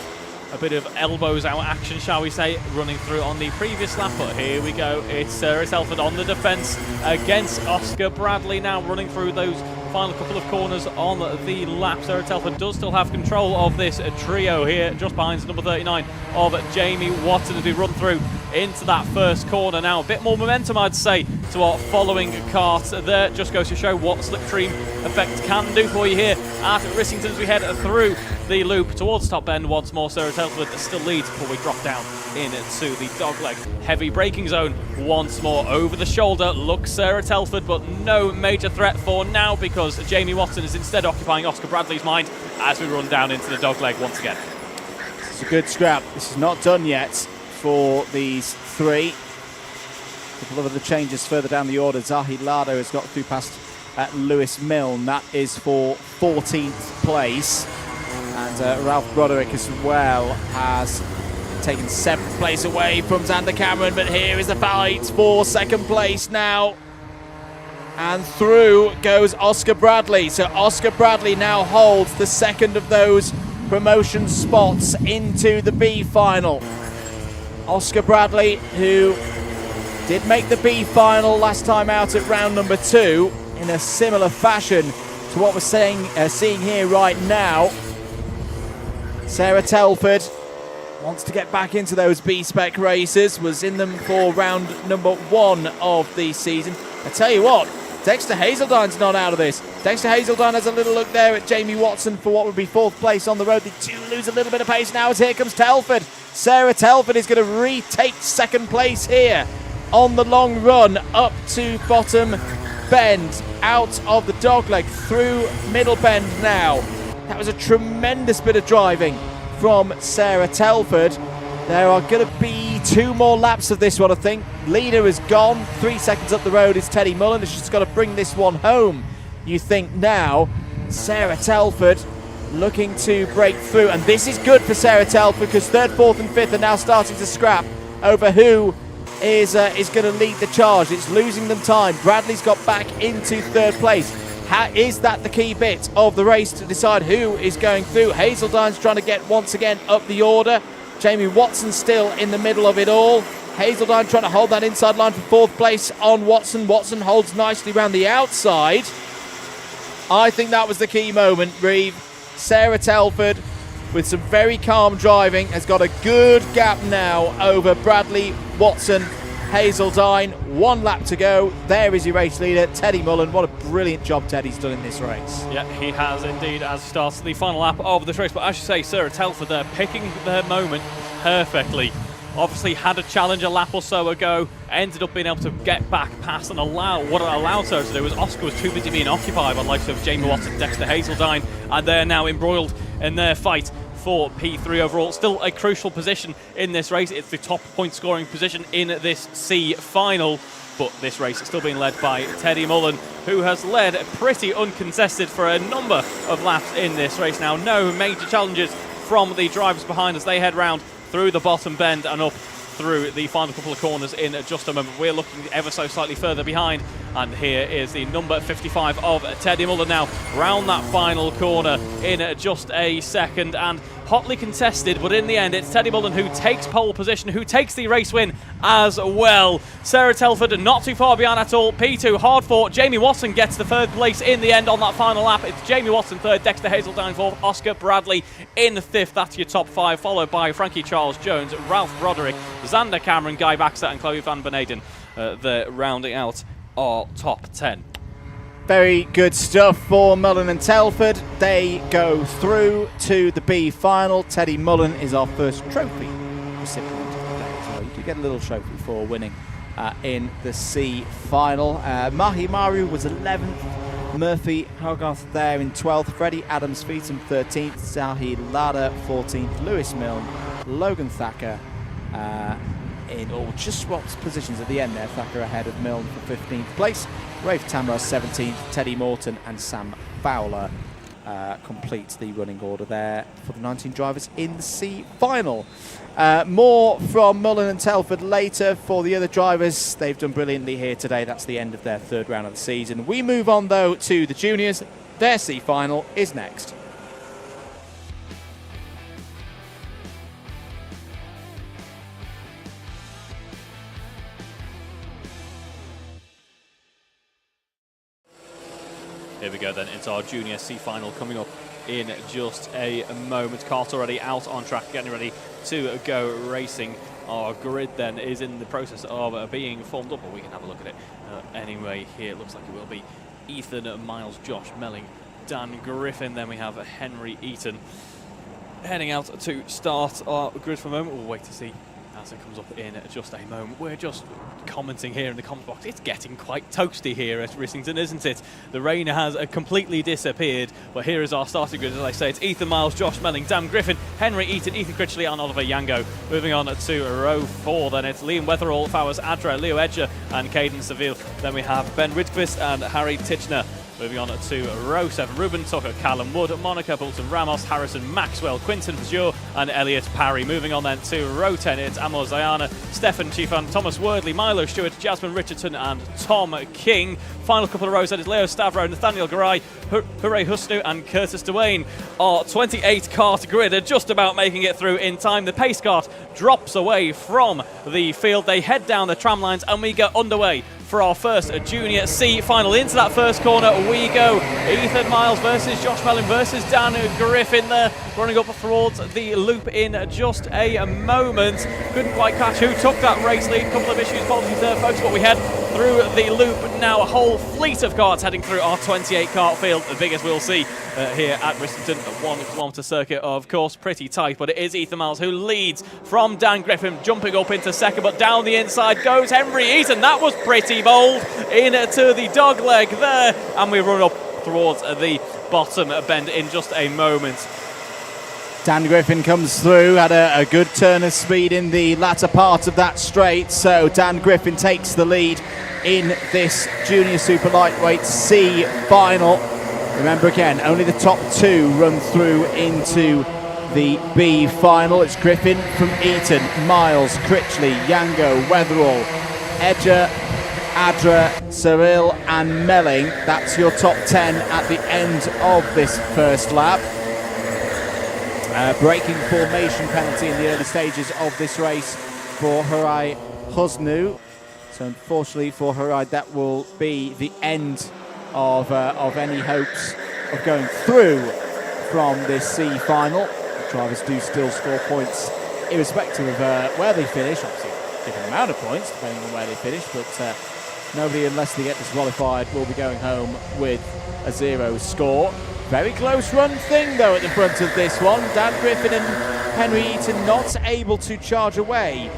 elbows out action, shall we say, running through on the previous lap. But here we go. It's Sarah Telford on the defence against Oscar Bradley now running through those final couple of corners on the lap. Sarah Telford does still have control of this trio here, just behind number 39 of Jamie Watson as we run through into that first corner now. A bit more momentum, I'd say, to our following cart there. Just goes to show what slipstream effect can do for you here at Rissington as we head through the loop towards top end once more. Sarah Telford still leads before we drop down into the dogleg. Heavy braking zone once more. Over the shoulder looks Sarah Telford, but no major threat for now because Jamie Watson is instead occupying Oscar Bradley's mind as we run down into the dogleg once again. It's a good scrap. This is not done yet for these three. A couple of other changes further down the order. Zahi Lado has got through past Lewis Milne. That is for 14th place. And Ralph Broderick as well has taken 7th place away from Xander Cameron. But here is the fight for 2nd place now. And through goes Oscar Bradley. So Oscar Bradley now holds the 2nd of those promotion spots into the B final. Oscar Bradley, who did make the B final last time out at round number 2 in a similar fashion to what we're seeing here right now. Sarah Telford wants to get back into those B-spec races, was in them for round number 1 of the season. I tell you what, Dexter Hazeltine's not out of this. Dexter Hazeltine has a little look there at Jamie Watson for what would be 4th place on the road. They do lose a little bit of pace now as here comes Telford. Sarah Telford is going to retake 2nd place here on the long run up to bottom bend, out of the dogleg through middle bend now. That was a tremendous bit of driving from Sarah Telford. There are going to be 2 more laps of this one, I think. Leader is gone. 3 seconds up the road is Teddy Mullen. She's got to bring this one home, you think now. Sarah Telford looking to break through, and this is good for Sarah Telford because 3rd, 4th and 5th are now starting to scrap over who is going to lead the charge. It's losing them time. Bradley's got back into 3rd place. Is that the key bit of the race to decide who is going through? Hazeldine's trying to get once again up the order. Jamie Watson still in the middle of it all. Hazeldine trying to hold that inside line for 4th place on Watson. Watson holds nicely around the outside. I think that was the key moment, Reeve. Sarah Telford, with some very calm driving, has got a good gap now over Bradley, Watson, Hazeldine. 1 lap to go. There is your race leader, Teddy Mullen. What a brilliant job Teddy's done in this race. Yeah, he has indeed, as he starts the final lap of this race. But as you say, Sarah Telford there picking their moment perfectly. Obviously had a challenge a lap or so ago, ended up being able to get back past and allow what it allowed her to do was Oscar was too busy being occupied by the likes of Jamie Watson, Dexter Hazeldine, and they're now embroiled in their fight for P3 overall. Still a crucial position in this race. It's the top point scoring position in this C final, but this race is still being led by Teddy Mullen, who has led pretty uncontested for a number of laps in this race now. No major challenges from the drivers behind as they head round through the bottom bend and up through the final couple of corners in just a moment. We're looking ever so slightly further behind, and here is the number 55 of Teddy Mullen now round that final corner in just a second, and hotly contested, but in the end it's Teddy Mullen who takes pole position, who takes the race win as well. Sarah Telford not too far behind at all. P2 hard fought. Jamie Watson gets the 3rd place in the end on that final lap. It's Jamie Watson 3rd, Dexter Hazeldine 4th, Oscar Bradley in 5th. That's your top 5, followed by Frankie Charles Jones, Ralph Broderick, Xander Cameron, Guy Baxter and Chloe Van Beneden. They're rounding out our top 10. Very good stuff for Mullen and Telford. They go through to the B final. Teddy Mullen is our first trophy recipient of the day as well. You do get a little trophy for winning in the C final. Mahi Maru was 11th. Murphy Hogarth there in 12th. Freddie Adams Feetham 13th. Zahi Lada 14th. Lewis Milne, Logan Thacker just swapped positions at the end there. Thacker ahead of Milne for 15th place. Rafe Tamra 17th, Teddy Morton and Sam Fowler complete the running order there for the 19 drivers in the C final. More from Mullen and Telford later for the other drivers. They've done brilliantly here today. That's the end of their 3rd round of the season. We move on though to the juniors. Their C final is next. Here we go then, it's our Junior C final coming up in just a moment. Cart's already out on track, getting ready to go racing. Our grid then is in the process of being formed up, but we can have a look at it anyway here. It looks like it will be Ethan Miles, Josh Melling, Dan Griffin. Then we have Henry Eaton heading out to start our grid for a moment. We'll wait to see as it comes up in just a moment. We're just commenting here in the comment box. It's getting quite toasty here at Rissington, isn't it? The rain has completely disappeared, but here is our starting grid. As I say, it's Ethan Miles, Josh Melling, Dan Griffin, Henry Eaton, Ethan Critchley and Oliver Yango. Moving on to row 4, then it's Liam Weatherall, Fowers Adra, Leo Edger and Caden Seville. Then we have Ben Ridquist and Harry Titchener. Moving on to row 7, Ruben Tucker, Callum Wood, Monica Bolton, Ramos, Harrison, Maxwell, Quinton Fajor and Elliot Parry. Moving on then to row 10, it's Amos Zayana, Stefan Chifan, Thomas Wordley, Milo Stewart, Jasmine Richardson and Tom King. Final couple of rows, that is Leo Stavro, Nathaniel Garay, Hooray Husnu and Curtis Duane. Our 28 kart grid are just about making it through in time. The pace kart drops away from the field. They head down the tram lines and we get underway for our first Junior C final. Into that first corner we go. Ethan Miles versus Josh Mellon versus Dan Griffin there, running up towards the loop in just a moment. Couldn't quite catch who took that race lead. Couple of issues, apologies there folks, but we head through the loop now. A whole fleet of karts heading through our 28 kart field, the biggest we'll see here at Rissington. A 1 kilometre circuit, of course, pretty tight, but it is Ethan Miles who leads from Dan Griffin, jumping up into second, but down the inside goes Henry Eaton. That was pretty bold into the dog leg there, and we run up towards the bottom bend in just a moment. Dan Griffin comes through, had a good turn of speed in the latter part of that straight, so Dan Griffin takes the lead in this Junior Super Lightweight C final. Remember again, only the top 2 run through into the B final. It's Griffin from Eton, Miles, Critchley, Yango, Weatherall, Edger, Adra, Cyril and Melling. That's your top 10 at the end of this first lap. Breaking formation penalty in the early stages of this race for Harai Husnu. So unfortunately for Harai, that will be the end of any hopes of going through from this C final. Drivers do still score points irrespective of where they finish, obviously a different amount of points depending on where they finish, but nobody, unless they get disqualified, will be going home with a 0 score. Very close run thing though at the front of this one. Dan Griffin and Henry Eaton not able to charge away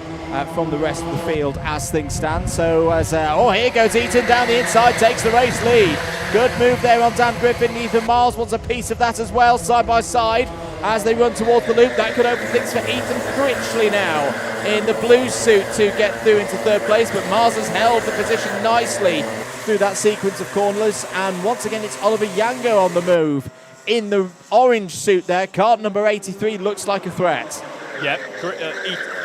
from the rest of the field as things stand. So as here goes Eaton down the inside, takes the race lead. Good move there on Dan Griffin. Ethan Miles wants a piece of that as well, side by side as they run towards the loop. That could open things for Ethan Critchley now in the blue suit to get through into 3rd place, but Miles has held the position nicely through that sequence of corners, and once again it's Oliver Yango on the move in the orange suit there. Card number 83 looks like a threat. Yep,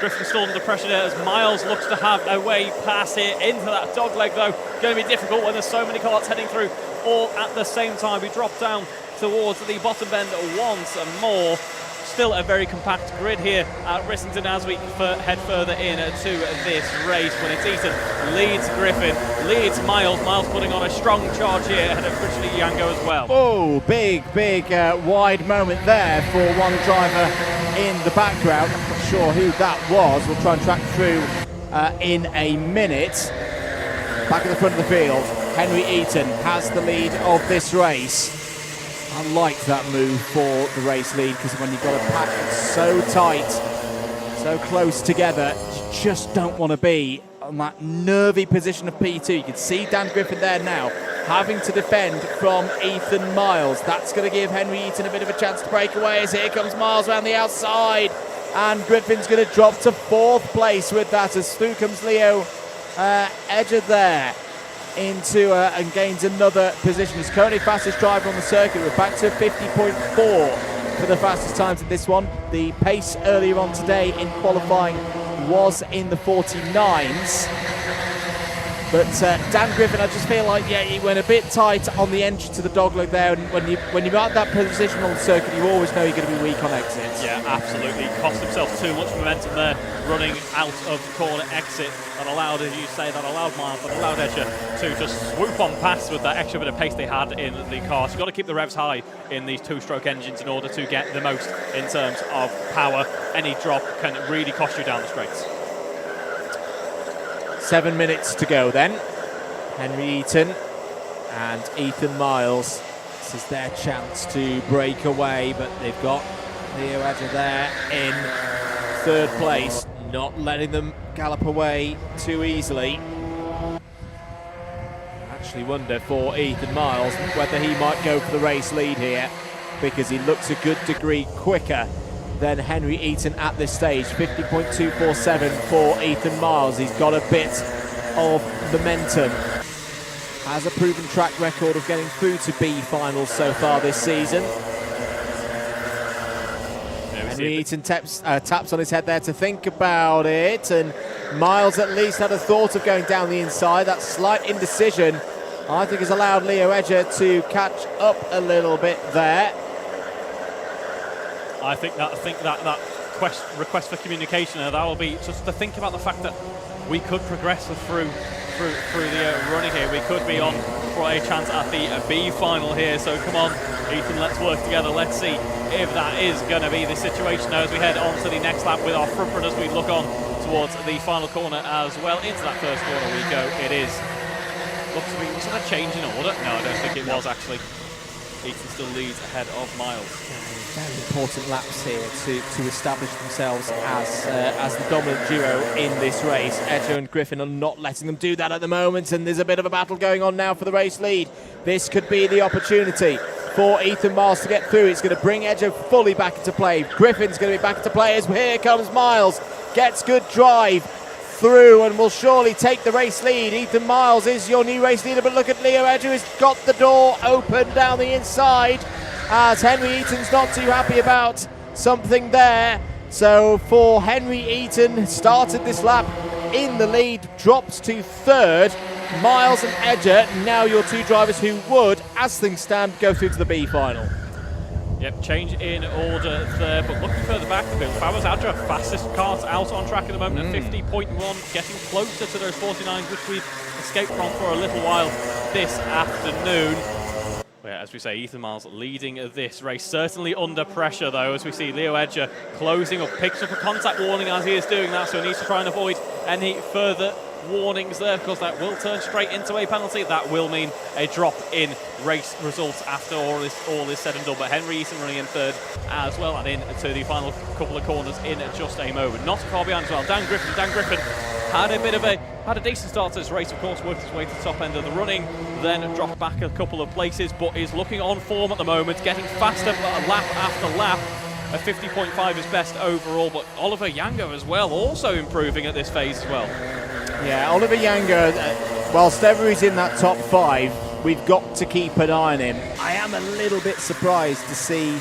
Griffin still under pressure there as Miles looks to have a way past here into that dog leg though. Going to be difficult when there's so many carts heading through all at the same time. We drop down towards the bottom bend once more. Still a very compact grid here at Rissington as we head further into this race when it's Eaton leads Griffin, leads Miles. Miles putting on a strong charge here ahead of Critchley Yango as well. Oh, big wide moment there for one driver in the background. I'm not sure who that was. We'll try and track through in a minute. Back at the front of the field, Henry Eaton has the lead of this race. I like that move for the race lead because when you've got a pack so tight, so close together, you just don't want to be on that nervy position of P2. You can see Dan Griffin there now having to defend from Ethan Miles. That's going to give Henry Eaton a bit of a chance to break away as here comes Miles around the outside, and Griffin's going to drop to 4th place with that as through comes Leo Edger there into and gains another position. He's currently fastest driver on the circuit. We're back to 50.4 for the fastest times in this one. The pace earlier on today in qualifying was in the 49s. But Dan Griffin, I just feel like, he went a bit tight on the entry to the dogleg there, and when you're at that position on the circuit, you always know you're going to be weak on exits. Yeah, absolutely. Cost himself too much momentum there, running out of the corner exit. That allowed, as you say, Miles, that allowed Edger to just swoop on past with that extra bit of pace they had in the car. So you've got to keep the revs high in these 2-stroke engines in order to get the most in terms of power. Any drop can really cost you down the straights. 7 minutes to go then. Henry Eaton and Ethan Miles. This is their chance to break away, but they've got Leo Edger there in 3rd place, not letting them gallop away too easily. I actually wonder for Ethan Miles whether he might go for the race lead here, because he looks a good degree quicker than Henry Eaton at this stage. 50.247 for Ethan Miles. He's got a bit of momentum. Has a proven track record of getting through to B finals so far this season. Henry Eaton taps on his head there to think about it, and Miles at least had a thought of going down the inside. That slight indecision, I think, has allowed Leo Edger to catch up a little bit there. I think that request for communication, that will be just to think about the fact that we could progress through the running here. We could be on for a chance at the B final here. So come on, Ethan, let's work together. Let's see if that is going to be the situation now as we head on to the next lap with our front runners. We look on towards the final corner as well. Into that first corner we go. It is. Looks to be, was it a change in order? No, I don't think it was actually. Eaton still leads ahead of Miles. Very important laps here to establish themselves as the dominant duo in this race. Edger and Griffin are not letting them do that at the moment, and there's a bit of a battle going on now for the race lead. This could be the opportunity for Ethan Miles to get through. It's going to bring Edger fully back into play. Griffin's going to be back into play as here comes Miles. Gets good drive through and will surely take the race lead. Ethan Miles is your new race leader, but look at Leo Edger, who's got the door open down the inside, as Henry Eaton's not too happy about something there. So for Henry Eaton, started this lap in the lead, drops to third. Miles and Edger, now your two drivers who would, as things stand, go through to the B final. Yep, change in order there, but looking further back a bit, Fawaz Adra, fastest kart out on track at the moment at 50.1, getting closer to those 49s, which we've escaped from for a little while this afternoon. Yeah, as we say, Ethan Miles leading this race, certainly under pressure though, as we see Leo Edger closing up, picks up a contact warning as he is doing that, so he needs to try and avoid any further warnings there, because that will turn straight into a penalty. That will mean a drop in race results after all is said and done. But Henry Eaton running in third as well, and into the final couple of corners in just a moment. Not far behind as well, Dan Griffin had a decent start to this race, of course, worked his way to the top end of the running, then dropped back a couple of places, but is looking on form at the moment, getting faster lap after lap. A 50.5 is best overall, but Oliver Yango as well, also improving at this phase as well. Yeah, Oliver Yango, whilst ever he's in that top 5, we've got to keep an eye on him. I am a little bit surprised to see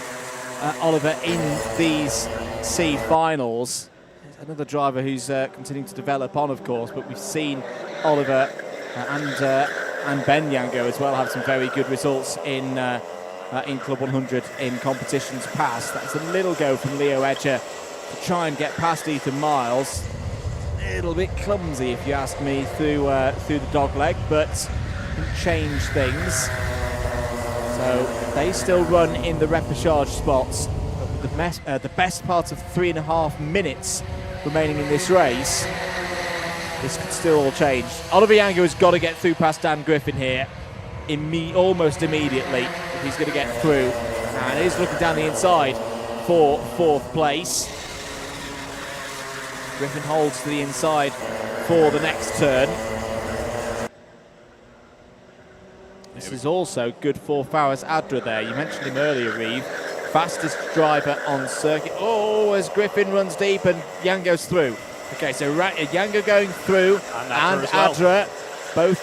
Oliver in these C finals. Another driver who's continuing to develop on, of course, but we've seen Oliver and Ben Yango as well have some very good results in Club 100 in competitions past. That's a little go from Leo Edger to try and get past Ethan Miles. A little bit clumsy, if you ask me, through the dog leg, but change things. So they still run in the repechage spots. But the best part of 3.5 minutes remaining in this race. This could still all change. Oliver Yango has got to get through past Dan Griffin here almost immediately if he's going to get through. And he's looking down the inside for 4th place. Griffin holds to the inside for the next turn. This is also good for Fawaz Adra there. You mentioned him earlier, Reeve. Fastest driver on circuit. Oh, as Griffin runs deep and Yango's through. Okay, so Yango going through and Adra both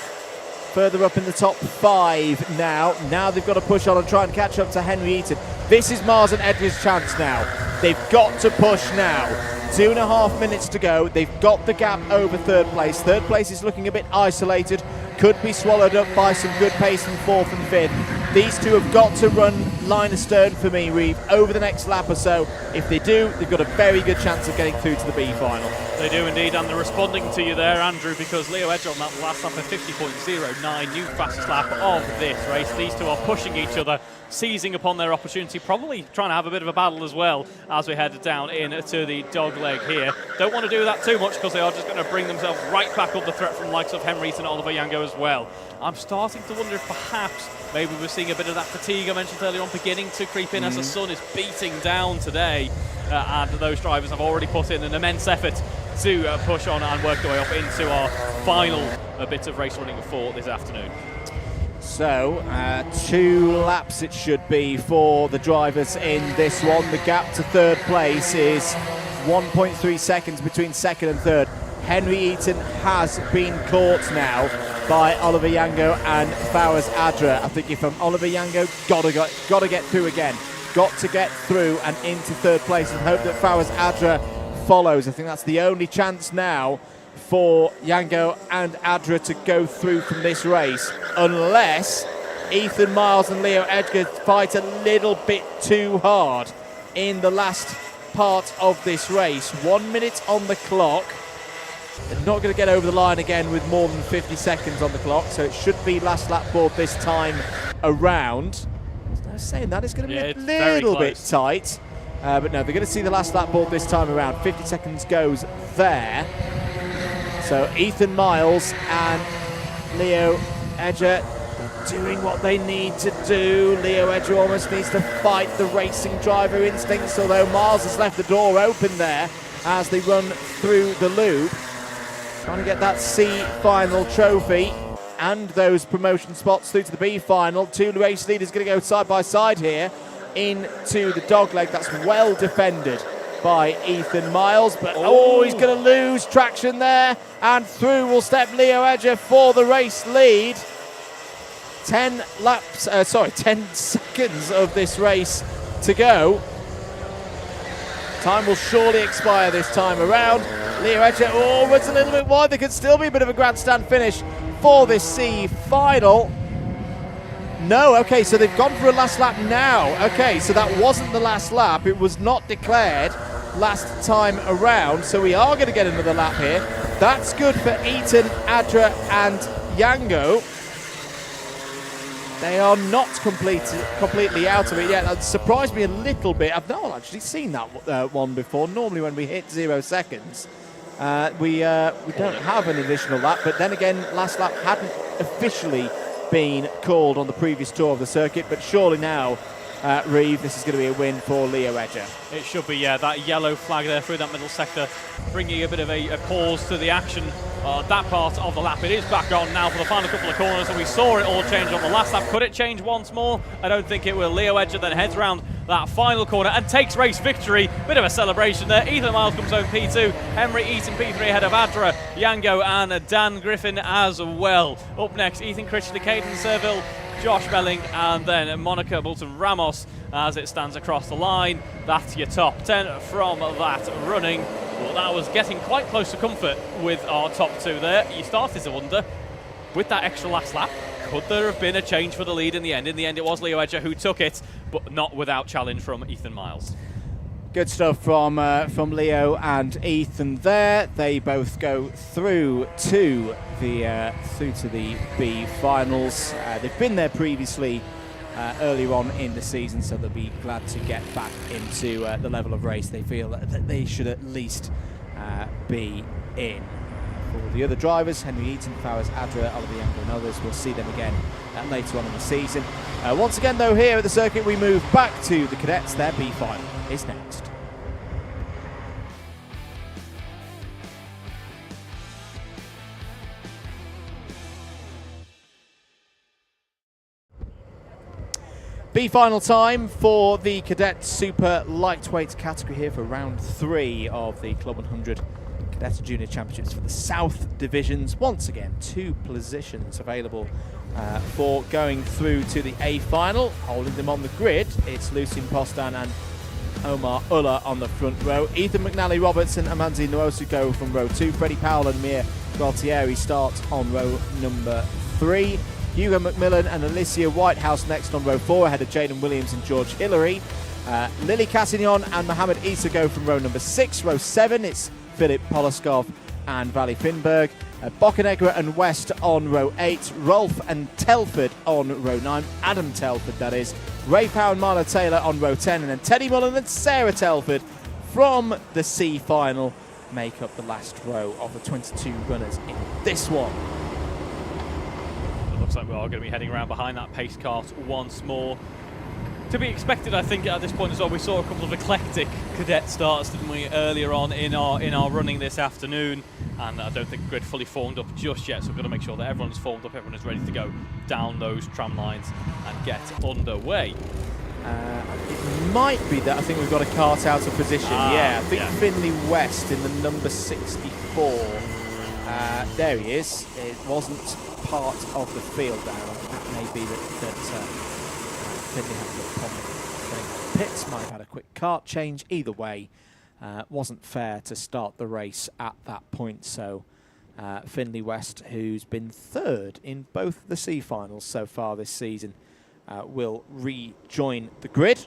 further up in the top 5 now. Now they've got to push on and try and catch up to Henry Eaton. This is Mars and Edgar's chance now. They've got to push now. 2.5 minutes to go. They've got the gap over 3rd place. 3rd place is looking a bit isolated. Could be swallowed up by some good pace from 4th and 5th. These two have got to run line astern for me, Reeve, over the next lap or so. If they do, they've got a very good chance of getting through to the B final. They do indeed, and they're responding to you there, Andrew, because Leo Edger on that last lap of 50.09, new fastest lap of this race. These two are pushing each other, seizing upon their opportunity, probably trying to have a bit of a battle as well as we head down into the dog leg here. Don't want to do that too much because they are just going to bring themselves right back up the threat from the likes of Henry Eaton and Oliver Yango as well. I'm starting to wonder if perhaps maybe we're seeing a bit of that fatigue I mentioned earlier on beginning to creep in as the sun is beating down today, and those drivers have already put in an immense effort to push on and work their way up into our final bit of race running for this afternoon. So, 2 laps it should be for the drivers in this one. The gap to 3rd place is 1.3 seconds between 2nd and 3rd. Henry Eaton has been caught now by Oliver Yango and Fawaz Adra. I think if I'm Oliver Yango, got to get through again. Got to get through and into 3rd place and hope that Fawaz Adra follows. I think that's the only chance now for Yango and Adra to go through from this race, unless Ethan Miles and Leo Edgar fight a little bit too hard in the last part of this race. 1 minute on the clock. They're not going to get over the line again with more than 50 seconds on the clock, so it should be last lap board this time around. I was saying that it's going to be a little bit tight, but no, they're going to see the last lap board this time around. 50 seconds goes there. So Ethan Miles and Leo Edger doing what they need to do. Leo Edger almost needs to fight the racing driver instincts, although Miles has left the door open there as they run through the loop. Trying to get that C final trophy and those promotion spots through to the B final. 2 race leaders going to go side by side here into the dog leg. That's well defended by Ethan Miles, but oh, he's going to lose traction there, and through will step Leo Edger for the race lead. 10 seconds of this race to go. Time will surely expire this time around. Leo Edger, runs a little bit wide. There could still be a bit of a grandstand finish for this C final. No, okay, so they've gone for a last lap now. Okay, so that wasn't the last lap. It was not declared last time around, so we are going to get another lap here. That's good for Eaton, Adra and Yango. They are not completely out of it yet. That surprised me a little bit. I've not actually seen that one before. Normally when we hit 0 seconds, we don't have an additional lap, but then again, last lap hadn't officially been called on the previous tour of the circuit, but surely now, Reeve, this is going to be a win for Leo Edger. It should be, yeah. That yellow flag there through that middle sector, bringing a bit of a pause to the action. That part of the lap, it is back on now for the final couple of corners, and we saw it all change on the last lap. Could it change once more? I don't think it will. Leo Edger then heads around that final corner and takes race victory. Bit of a celebration there. Ethan Miles comes home P2. Henry Eaton P3 ahead of Adra, Yango and Dan Griffin as well. Up next, Ethan Critchley, Caden Serville, Josh Belling, and then Monica Bolton-Ramos as it stands across the line. That's your top 10 from that running. Well, that was getting quite close to comfort with our top 2 there. You started to wonder, with that extra last lap, could there have been a change for the lead in the end? In the end, it was Leo Edger who took it, but not without challenge from Ethan Miles. Good stuff from Leo and Ethan there. They both go through to the B finals. They've been there previously earlier on in the season, so they'll be glad to get back into the level of race they feel that they should at least be in. For the other drivers, Henry Eaton, Fowers, Adra, Oliver Yango and others, we'll see them again later on in the season. Once again though, here at the circuit we move back to the cadets. Their B final is next. B final time for the Cadet Super Lightweight category here for round 3 of the Club 100 Cadet Junior Championships for the South Divisions. Once again, 2 positions available for going through to the A final. Holding them on the grid, it's Lucien Postan and Omar Ulla on the front row. Ethan McNally Robertson and Amanzi Nwosu go from row 2. Freddie Powell and Mia Gualtieri start on row number 3. Hugo McMillan and Alicia Whitehouse next on row 4, ahead of Jaden Williams and George Hillary. Lily Cassignon and Mohamed Issa go from row number 6. Row 7, it's Philip Poloskov and Valley Finberg. Boccanegra and West on row 8. Rolf and Telford on row 9. Adam Telford, that is. Ray Power and Marla Taylor on row 10. And then Teddy Mullen and Sarah Telford from the C final make up the last row of the 22 runners in this one. Looks like we are going to be heading around behind that pace cart once more. To be expected, I think, at this point as well. We saw a couple of eclectic cadet starts, didn't we, earlier on in our running this afternoon, and I don't think the grid fully formed up just yet, so we've got to make sure that everyone's formed up, everyone is ready to go down those tram lines and get underway. It might be that I think we've got a cart out of position. I think Finley West in the number 64. There he is. It wasn't part of the field now. That may be that Finley had a little problem. Pitts might have had a quick cart change. Either way, wasn't fair to start the race at that point. So Finley West, who's been 3rd in both the C finals so far this season, will rejoin the grid.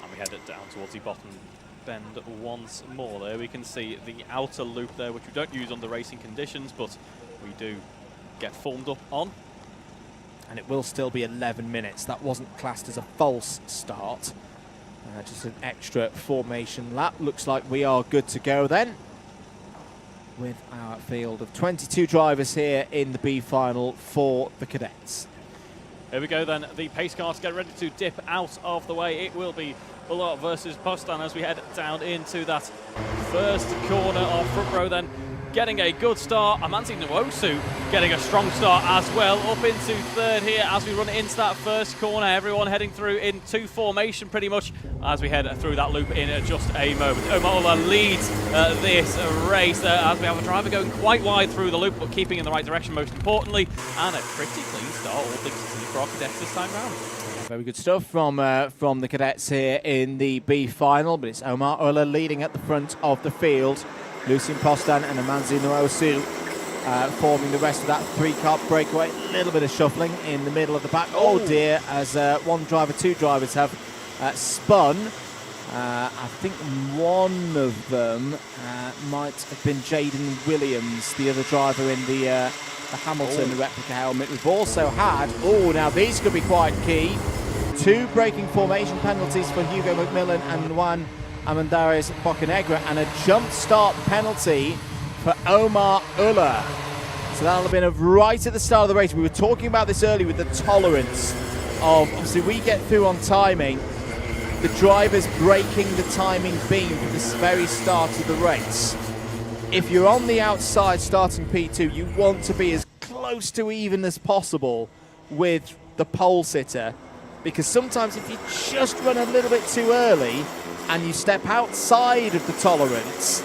And we head it down towards the bottom bend once more there. We can see the outer loop there, which we don't use under racing conditions, but we do get formed up on. And it will still be 11 minutes. That wasn't classed as a false start. Just an extra formation lap. Looks like we are good to go then, with our field of 22 drivers here in the B final for the cadets. Here we go then, the pace cars get ready to dip out of the way. It will be Ulla versus Postan as we head down into that first corner of front row then. getting a good start. Amanzi Nwosu getting a strong start as well. Up into third here as we run into that first corner. Everyone heading through in two formation pretty much as we head through that loop in just a moment. Omar Ulla leads this race as we have a driver going quite wide through the loop, but keeping in the right direction most importantly. And a pretty clean start, all things considered, for our cadets this time round. Very good stuff from the cadets here in the B final, but it's Omar Ulla leading at the front of the field. Lucien Postan and Amanzi Nwosu forming the rest of that three-car breakaway. A little bit of shuffling in the middle of the pack. Oh dear, as one driver, two drivers have spun. I think one of them might have been Jaden Williams, the other driver in the Hamilton replica helmet. We've also had, now these could be quite key, two braking formation penalties for Hugo McMillan and Juan Amandares Bocanegra, and a jump start penalty for Omar Ulla. So that'll have been right at the start of the race. We were talking about this earlier with the tolerance of, obviously we get through on timing, the drivers breaking the timing beam for this very start of the race. If you're on the outside starting P2, you want to be as close to even as possible with the pole sitter, because sometimes if you just run a little bit too early and you step outside of the tolerance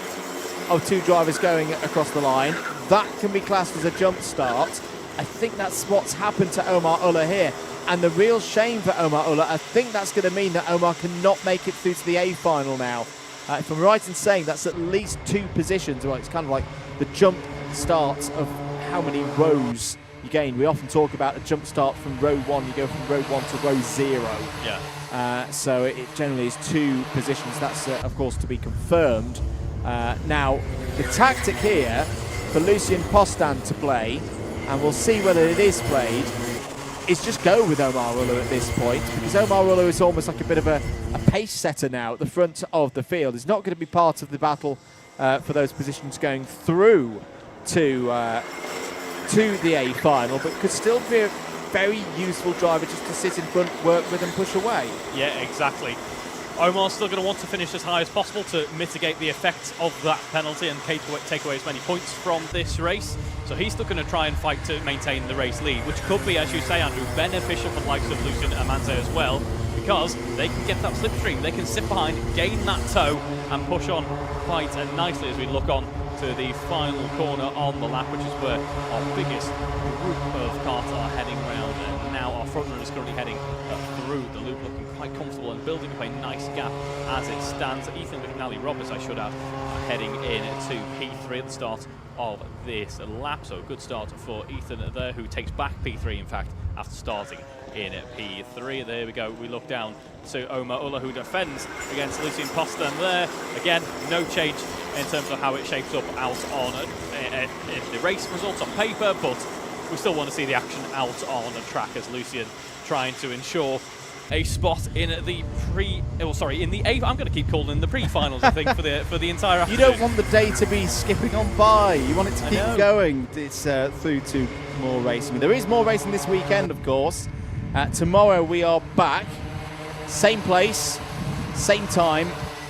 of two drivers going across the line, that can be classed as a jump start. I think that's what's happened to Omar Ulla here. And the real shame for Omar Ulla, I think that's going to mean that Omar cannot make it through to the A final now. If I'm right in saying that's at least two positions, well, it's kind of like the jump start of how many rows you gain. We often talk about a jump start from row 1, you go from row 1 to row 0. Yeah. So it generally is two positions. That's, of course, to be confirmed. Now, the tactic here for Lucien Postan to play, and we'll see whether it is played, is just go with Omar Ulla at this point, because Omar Ulla is almost like a bit of a pace setter now at the front of the field. He's not going to be part of the battle for those positions going through to the A final, but could still be a very useful driver just to sit in front, work with and push away. Yeah, exactly. Omar's still going to want to finish as high as possible to mitigate the effects of that penalty and take away as many points from this race. So he's still going to try and fight to maintain the race lead, which could be, as you say, Andrew, beneficial for the likes of Lucien Amanze as well, because they can get that slipstream, they can sit behind, gain that toe and push on quite nicely as we look on to the final corner on the lap, which is where our biggest group of cars are heading around. And now our front runner is currently heading through the loop, looking quite comfortable and building up a nice gap as it stands. Ethan McNally Roberts, I should add, heading in to P3 at the start of this lap. So a good start for Ethan there, who takes back P3, in fact, after starting in P3. There we go. We look down to Omar Ulla, who defends against Lucien Postan there. Again, no change in terms of how it shapes up out on the race results on paper, but we still want to see the action out on a track as Lucien trying to ensure a spot in the in the A. I'm going to keep calling the pre-finals, I think, for the entire afternoon. You don't want the day to be skipping on by. You want it to keep going. It's through to more racing. There is more racing this weekend, of course. Tomorrow we are back, same place, same time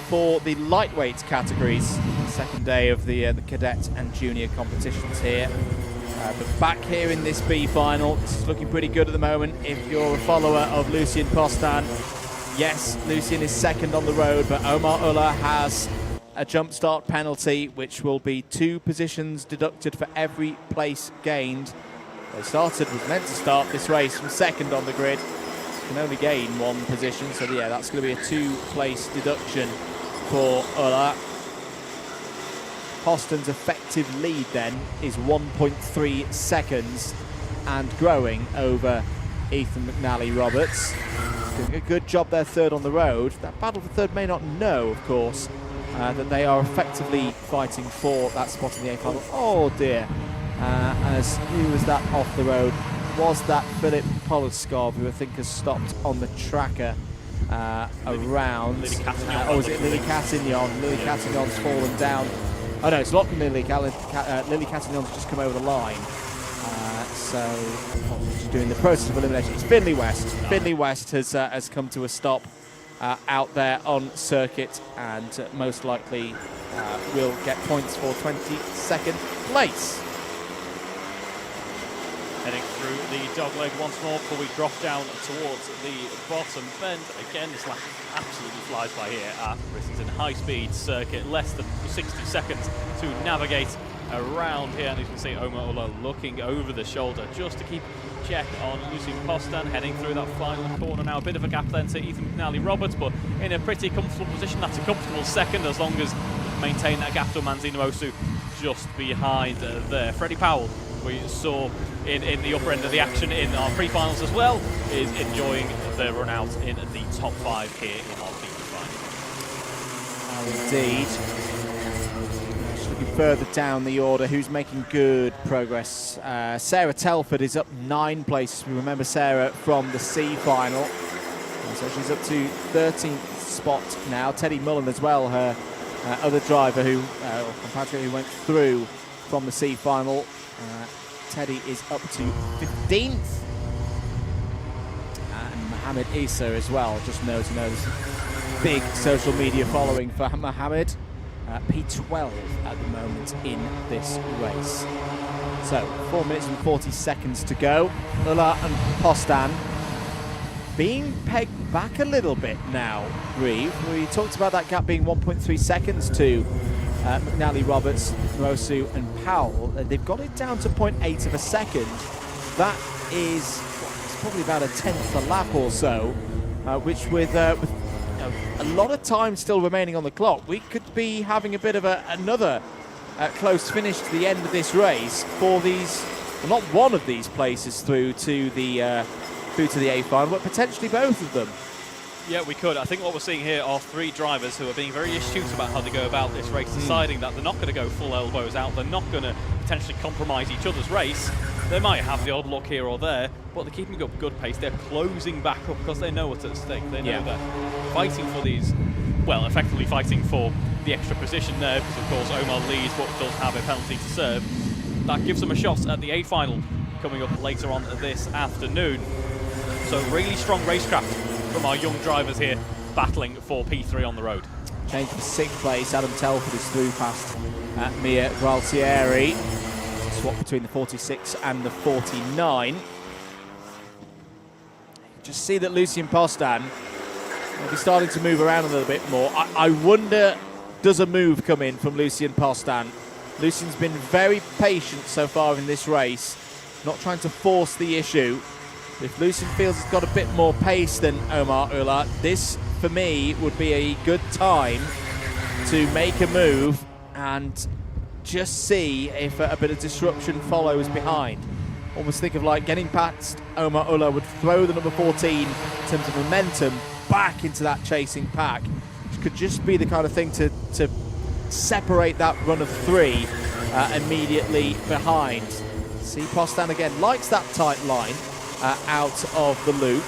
for the lightweight categories. Second day of the cadet and junior competitions here. But back here in this B final, this is looking pretty good at the moment. If you're a follower of Lucien Postan, yes, Lucien is second on the road, but Omar Ulla has a jump start penalty, which will be 2 positions deducted for every place gained. They was meant to start this race from second on the grid. Can only gain 1 position, so yeah, that's going to be a 2-place deduction for Ulla. Postan's effective lead then is 1.3 seconds and growing over Ethan McNally Roberts. Doing a good job there, third on the road. That battle for third may not know, of course, that they are effectively fighting for that spot in the A final. Oh dear. As who was that off the road? Was that Philip Poloskov, who I think has stopped on the tracker around? Was it Lily Catignon? Lily Catignon's fallen down. Oh no, it's not Lily Catignon's just come over the line. So she's doing the process of elimination. It's Finley West. Finley West has come to a stop out there on circuit, and most likely will get points for 22nd place. Heading through the dogleg once more before we drop down towards the bottom bend. Again, this lap absolutely flies by here at Rissington high-speed circuit. Less than 60 seconds to navigate around here. And as you can see, Omar Ullah looking over the shoulder just to keep check on Lucien Postan, heading through that final corner now. A bit of a gap then to Ethan McNally-Roberts, but in a pretty comfortable position. That's a comfortable second as long as maintain that gap to Manzino Osu just behind there. Freddie Powell, we saw in the upper end of the action in our pre-finals as well, is enjoying the run out in the top 5 here in our Indeed. Just looking further down the order, who's making good progress. Sarah Telford is up 9 places. We remember Sarah from the C final. So she's up to 13th spot now. Teddy Mullen as well, her other driver who, or compatriot who went through from the C final. Teddy is up to 15th. And Mohammed Issa as well, just noting there's big social media following for Mohammed. P12 at the moment in this race. So 4 minutes and 40 seconds to go. Ullah and Postan being pegged back a little bit now, Reeve. We talked about that gap being 1.3 seconds to McNally-Roberts, Rosu and Powell. They've got it down to 0.8 of a second. That is it's probably about a tenth a lap or so, which with a lot of time still remaining on the clock, we could be having a bit of another close finish to the end of this race for these, well, not one of these places through to the A final, but potentially both of them. Yeah, we could. I think what we're seeing here are 3 drivers who are being very astute about how they go about this race, deciding that they're not going to go full elbows out, they're not going to potentially compromise each other's race. They might have the odd look here or there, but they're keeping up good pace. They're closing back up because they know what's at stake. They know that fighting for these, well, effectively fighting for the extra position there, because of course Omar leads but does have a penalty to serve. That gives them a shot at the A final coming up later on this afternoon. So really strong racecraft from our young drivers here, battling for P3 on the road. Change for 6th place. Adam Telford is through past Mia Gualtieri. Swap between the 46 and the 49. Just see that Lucien Postan will be starting to move around a little bit more. I wonder, does a move come in from Lucien Postan? Lucien's been very patient so far in this race, not trying to force the issue. If Lucien feels he's got a bit more pace than Omar Ullah, this, for me, would be a good time to make a move and just see if a bit of disruption follows behind. Almost think of like getting past Omar Ullah would throw the number 14 in terms of momentum back into that chasing pack, which could just be the kind of thing to separate that run of 3 immediately behind. See, Postan again likes that tight line out of the loop.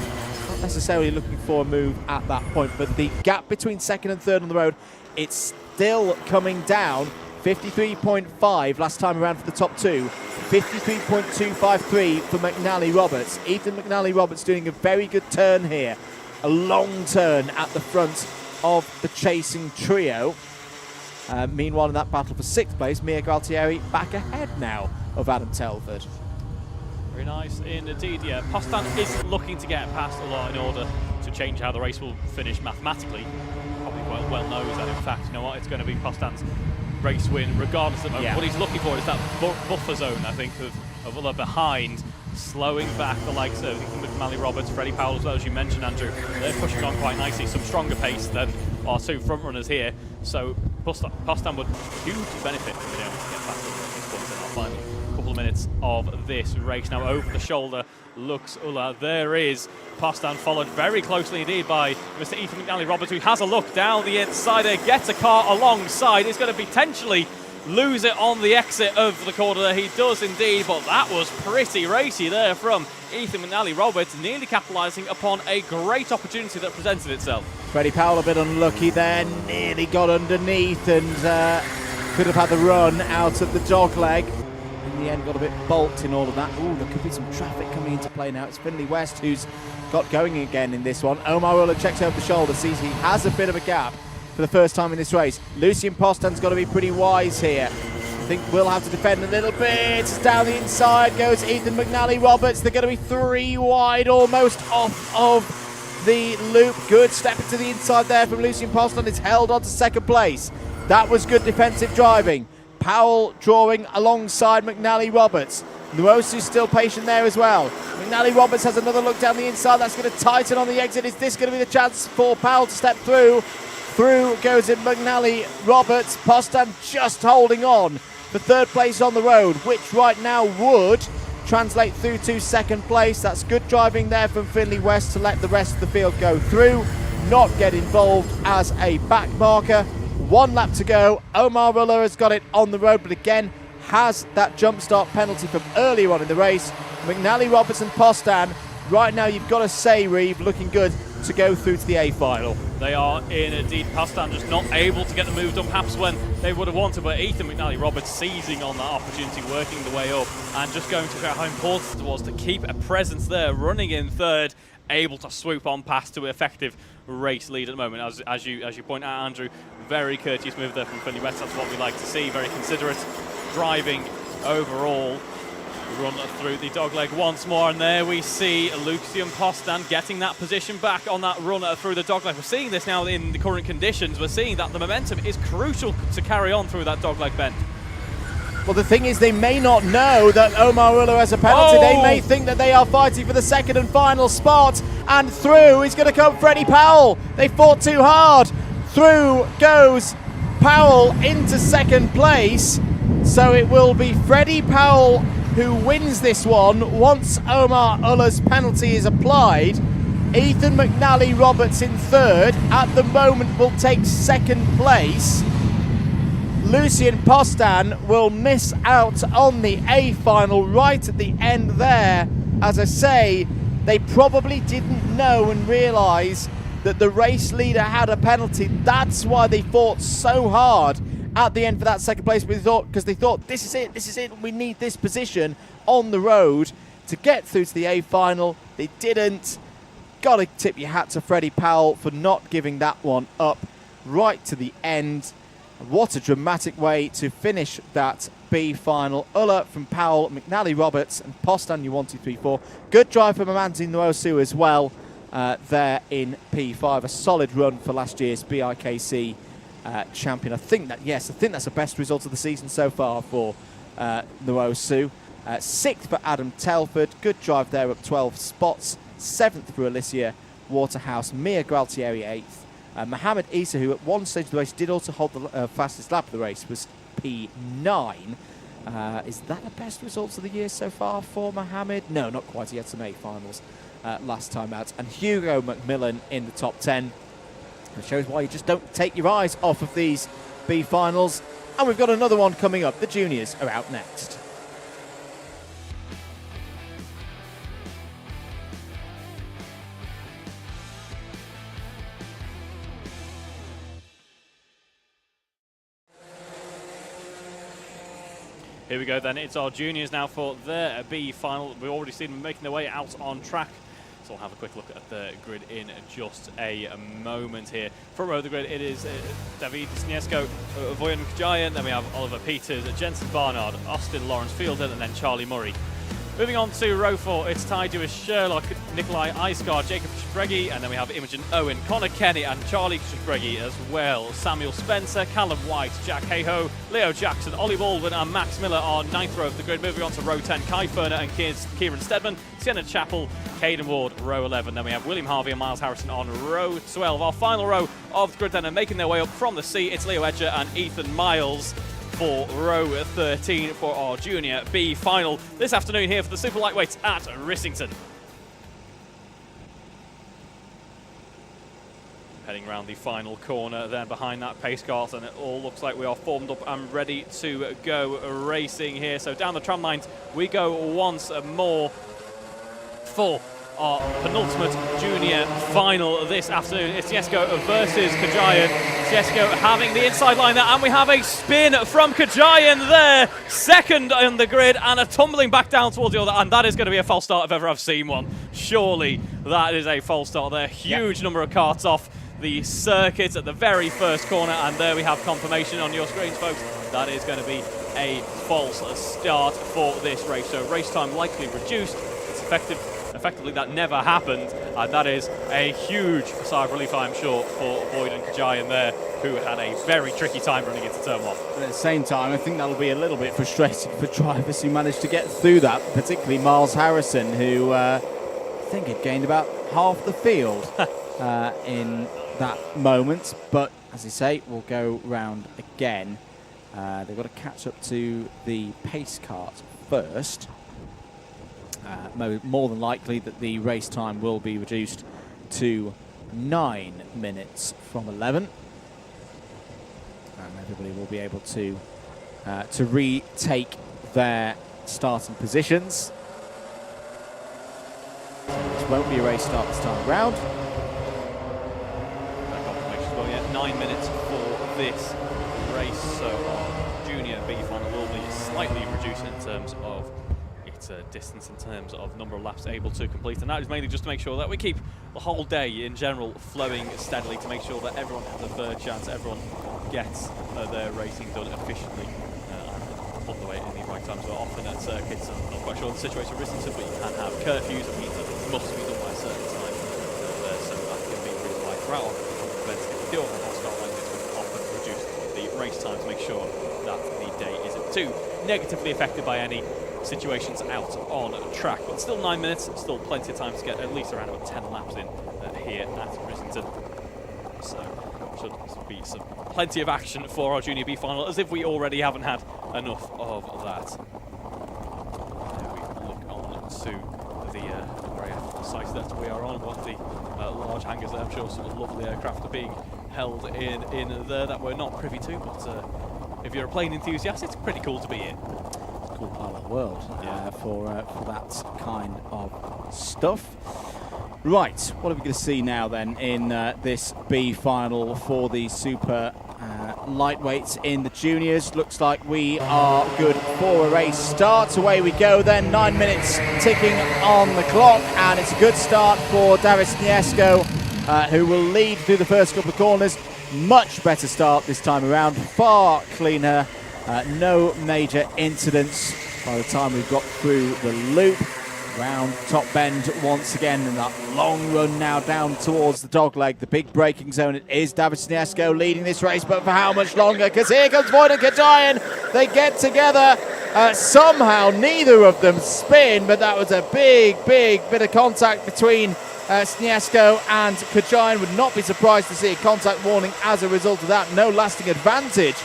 Not necessarily looking for a move at that point, but the gap between 2nd and 3rd on the road, it's still coming down. 53.5 last time around for the top 2. 53.253 for McNally-Roberts. Ethan McNally-Roberts doing a very good turn here. A long turn at the front of the chasing trio. Meanwhile, in that battle for 6th place, Mia Gualtieri back ahead now of Adam Telford. Very nice indeed, yeah. Postan is looking to get past Ullah in order to change how the race will finish mathematically. Probably well knows that, in fact, you know what, it's going to be Postan's race win regardless of what he's looking for is that buffer zone, I think, of Ullah behind, slowing back the likes of McNally-Roberts, Freddie Powell as well, as you mentioned, Andrew. They're pushing on quite nicely, some stronger pace than our 2 front runners here. So Postan would hugely benefit from being able to get past these points in our final couple of minutes of this race. Now over the shoulder looks Ullah. There is Postan, followed very closely indeed by Mr. Ethan McNally-Roberts, who has a look down the inside there, gets a car alongside. He's going to potentially lose it on the exit of the corner there. He does indeed, but that was pretty racy there from Ethan McNally-Roberts, nearly capitalising upon a great opportunity that presented itself. Freddie Powell a bit unlucky there, nearly got underneath and could have had the run out of the dog leg. in the end got a bit balked in all of that. Ooh, there could be some traffic coming into play now. It's Finley West who's got going again in this one. Omar Uller checks over the shoulder, sees he has a bit of a gap for the first time in this race. Lucien Postan's got to be pretty wise here. I think we'll have to defend a little bit. Down the inside goes Ethan McNally Roberts. They're going to be 3 wide, almost off of the loop. Good step into the inside there from Lucien Postan. It's held on to second place. That was good defensive driving. Powell drawing alongside McNally Roberts. Nwosu's still patient there as well. McNally Roberts has another look down the inside. That's going to tighten on the exit. Is this going to be the chance for Powell to step through? Through goes in McNally Roberts. Postan just holding on for third place on the road, which right now would translate through to second place. That's good driving there from Finley West to let the rest of the field go through, not get involved as a back marker. 1 lap to go. Omar Uller has got it on the road, but again has that jump start penalty from earlier on in the race. McNally Roberts and Postan, right now you've got to say, Reeve, looking good to go through to the A final. They are in indeed. Postan just not able to get the move done perhaps when they would have wanted, but Ethan McNally Roberts seizing on that opportunity, working the way up and just going to show how important it was to keep a presence there, running in third, able to swoop on past to effective race lead at the moment. As you point out, Andrew, very courteous move there from Finley West. That's what we like to see. Very considerate driving overall. Run through the dogleg once more, and there we see Lucien Postan getting that position back on that run through the dogleg. We're seeing this now in the current conditions. We're seeing that the momentum is crucial to carry on through that dogleg bend. Well, the thing is, they may not know that Omar Uller has a penalty. Oh! They may think that they are fighting for the second and final spot. And through is going to come Freddie Powell. They fought too hard. Through goes Powell into second place. So it will be Freddie Powell who wins this one once Omar Uller's penalty is applied. Ethan McNally Roberts in third. At the moment will take second place. Lucien Postan will miss out on the A final right at the end there. As I say, they probably didn't know and realise that the race leader had a penalty. That's why they fought so hard at the end for that second place, because they thought, this is it, we need this position on the road to get through to the A final. They didn't. Got to tip your hat to Freddie Powell for not giving that one up right to the end. What a dramatic way to finish that B final. Uller from Powell, McNally Roberts and Postan, you 1, 2, 3, 4. Good drive from Amanzi Nwosu as well there in P5. A solid run for last year's BIKC champion. I think that's the best result of the season so far for Nwosu. 6th for Adam Telford. Good drive there, up 12 spots. 7th for Alicia Waterhouse. Mia Gualtieri 8th. Mohamed Issa, who at one stage of the race did also hold the fastest lap of the race, was P9. Is that the best results of the year so far for Mohamed? No, not quite. He had some A finals last time out. And Hugo McMillan in the top 10. It shows why you just don't take your eyes off of these B finals. And we've got another one coming up. The juniors are out next. Here we go then, it's our juniors now for their B final. We've already seen them making their way out on track. So we'll have a quick look at the grid in just a moment here. Front row of the grid, it is David Sniesko, Voyan Kajayan, then we have Oliver Peters, Jensen Barnard, Austin Lawrence Fielden, and then Charlie Murray. Moving on to row 4, it's Ty Dewis Sherlock, Nikolai Iskar, Jacob Shbregi, and then we have Imogen Owen, Connor Kenny, and Charlie Shbregi as well. Samuel Spencer, Callum White, Jack Hayhoe, Leo Jackson, Ollie Baldwin, and Max Miller are 9th row of the grid. Moving on to row 10, Kai Ferner and Kieran Stedman, Sienna Chappell, Caden Ward, row 11. Then we have William Harvey and Miles Harrison on row 12. Our final row of the grid then, and making their way up from the C, it's Leo Edger and Ethan Miles for row 13 for our junior B final this afternoon here for the super lightweights at Rissington. Heading around the final corner then behind that pace car, and it all looks like we are formed up and ready to go racing here. So down the tram lines we go once more for our penultimate junior final this afternoon. It's Jesko versus Kajayan Jesko having the inside line there, and we have a spin from Kajayan there, second on the grid, and a tumbling back down towards the other, and that is going to be a false start if ever I've seen one. Surely that is a false start there. Huge number of karts off the circuit at the very first corner, and there we have confirmation on your screens, folks. That is going to be a false start for this race. So race time likely reduced. It's effectively that never happened, and that is a huge sigh of relief, I'm sure, for Boyd and Kajayan there, who had a very tricky time running into turn 1. But at the same time, I think that'll be a little bit frustrating for drivers who managed to get through that, particularly Miles Harrison, who I think had gained about half the field in that moment. But as I say, we'll go round again. They've got to catch up to the pace cart first. More than likely that the race time will be reduced to 9 minutes from 11. And everybody will be able to retake their starting positions. This won't be a race start this time around. Confirmation as well, yeah, 9 minutes for this race, so our junior B final will be slightly reduced in terms of its distance, in terms of number of laps able to complete, and that is mainly just to make sure that we keep the whole day in general flowing steadily, to make sure that everyone has a fair chance, everyone gets their racing done efficiently and put the way in the right time. So often at circuits, I'm not quite sure the situation with Rissington, but you can have curfews that mean that it must be done by a certain time, so that can be really wide throughout events. If we do have a hot start like this, we can often reduce the race time to make sure that the day isn't too negatively affected by any situations out on track. But still 9 minutes, still plenty of time to get at least around about 10 laps in here at Rissington. So should be plenty of action for our Junior B final, as if we already haven't had enough of that. We look on to the site that we are on, one of the large hangars there. I'm sure some lovely aircraft are being held in there that we're not privy to, but if you're a plane enthusiast, it's pretty cool to be in. Cool part of the world for that kind of stuff. Right, what are we going to see now then in this B final for the super lightweights in the juniors? Looks like we are good for a race start. Away we go then, 9 minutes ticking on the clock, and it's a good start for Darius Niesko, who will lead through the first couple of corners. Much better start this time around, far cleaner. No major incidents by the time we've got through the loop. Round top bend once again, and that long run now down towards the dogleg, the big braking zone. It is David Sniesko leading this race, but for how much longer? Because here comes Boyd and Kajayan. They get together. Somehow neither of them spin, but that was a big bit of contact between Sniesko and Kajayan. Would not be surprised to see a contact warning as a result of that. No lasting advantage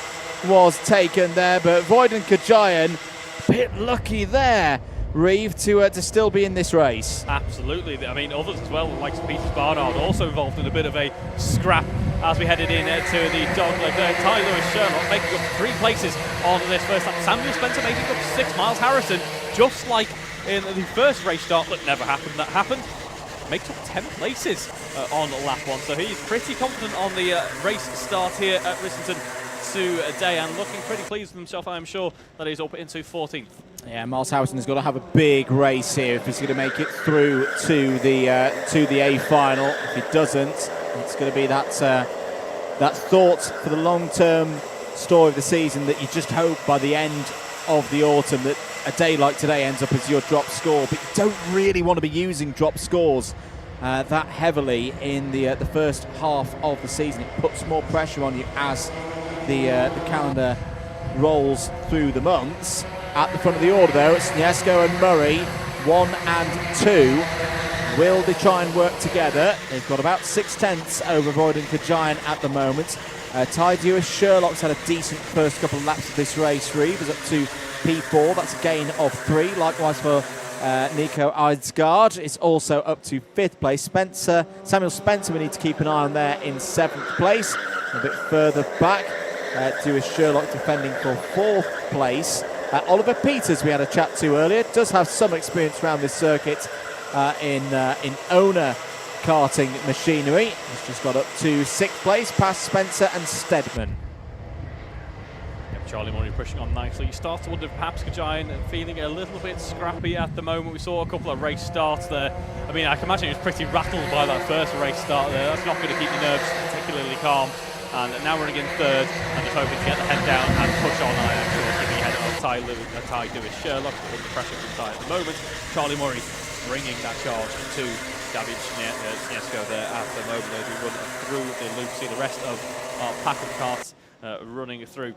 was taken there, but Boyd and Kajayan, a bit lucky there, Reeve, to still be in this race. Absolutely. I mean, others as well, like Peter Barnard, also involved in a bit of a scrap as we headed in to the dogleg there. Tyler and Sherlock making up 3 places on this first lap. Samuel Spencer making up 6. Miles Harrison, just like in the first race start that never happened, that happened, makes up 10 places on lap 1. So he's pretty confident on the race start here at Rissington today, and looking pretty pleased with himself. I'm sure that he's up into 14th. Yeah, Miles Harrison has got to have a big race here if he's going to make it through to the A final. If he doesn't, it's going to be that thought for the long-term story of the season that you just hope by the end of the autumn that a day like today ends up as your drop score. But you don't really want to be using drop scores that heavily in the first half of the season. It puts more pressure on you as the calendar rolls through the months. At the front of the order, though, it's Sniesko and Murray, 1 and 2. Will they try and work together? They've got about 6/10 over Boyd and Kajayan at the moment. Ty Dewis-Sherlock's had a decent first couple of laps of this race. Reeve is up to P4. That's a gain of 3. Likewise for Nico Eidsgaard. It's also up to 5th place. Samuel Spencer, we need to keep an eye on there in 7th place. A bit further back, Dewis-Sherlock defending for 4th place. Oliver Peters, we had a chat to earlier, does have some experience around this circuit in owner karting machinery. He's just got up to 6th place, past Spencer and Stedman. Charlie Murray pushing on nicely. You start to wonder if perhaps Cadet feeling a little bit scrappy at the moment. We saw a couple of race starts there. I mean, I can imagine he was pretty rattled by that first race start there. That's not going to keep your nerves particularly calm. And now running in 3rd and just hoping to get the head down and push on. I am sure giving ahead of Ty Lewis Sherlock under pressure from Ty at the moment. Charlie Murray bringing that charge to David Sniesko there at the moment as we run through the loop. See the rest of our pack of karts running through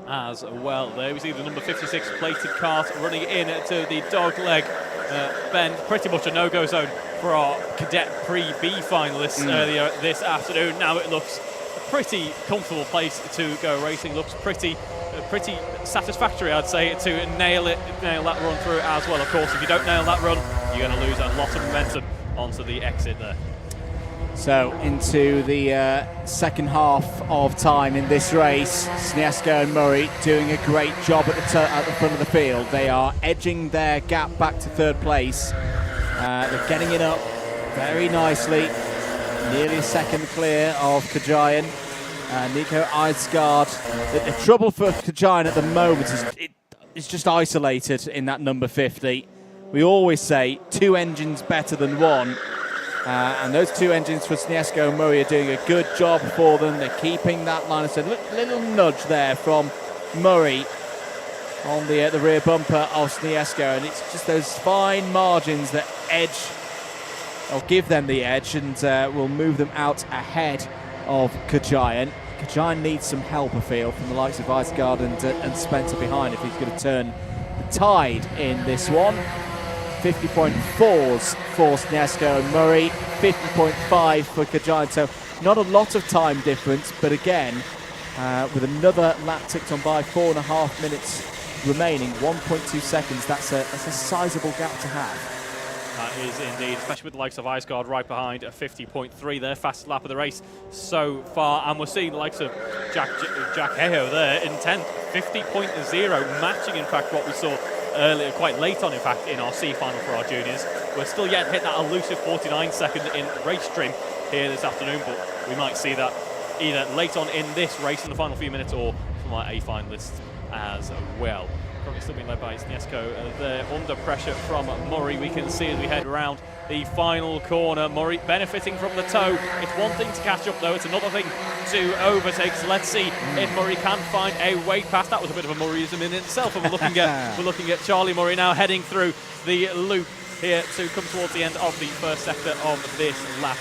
as well. There we see the number 56 plated cart running in to the dog leg bend. Pretty much a no-go zone for our Cadet Pre-B finalists earlier this afternoon. Now it looks a pretty comfortable place to go racing. Looks pretty satisfactory, I'd say, to nail that run through as well. Of course, if you don't nail that run, you're going to lose a lot of momentum onto the exit there. So into the second half of time in this race, Sniesko and Murray doing a great job at the front of the field. They are edging their gap back to 3rd place. They're getting it up very nicely. Nearly a second clear of Cadet. Nico Eisgaard. The trouble for Cadet at the moment is it's just isolated in that number 50. We always say 2 engines better than 1. And those 2 engines for Sniesko and Murray are doing a good job for them. They're keeping that line of sight. Little nudge there from Murray on the rear bumper of Sniesko, and it's just those fine margins that edge, or give them the edge, and will move them out ahead of Cadet. Cadet needs some help, I feel, from the likes of Eisgaard and Spencer behind if he's going to turn the tide in this one. 50.4s for Sniesko and Murray, 50.5 for Cadet. So not a lot of time difference, but again, with another lap ticked on by, 4.5 minutes remaining, 1.2 seconds. That's a sizable gap to have. That is indeed, especially with the likes of Eisgaard right behind at 50.3, their fastest lap of the race so far. And we're seeing the likes of Jack Hayo there in 10th, 50.0, matching in fact what we saw earlier, quite late on in fact, in our C final for our juniors. We're still yet to hit that elusive 49-second in race trim here this afternoon, but we might see that either late on in this race in the final few minutes or from our A finalists as well. Currently still being led by Sniesko there, under pressure from Murray. We can see as we head around the final corner, Murray benefiting from the toe. It's one thing to catch up though, it's another thing to overtake. So let's see if Murray can find a way past. That was a bit of a Murrayism in itself, and we're looking at Charlie Murray now heading through the loop here to come towards the end of the first sector of this lap.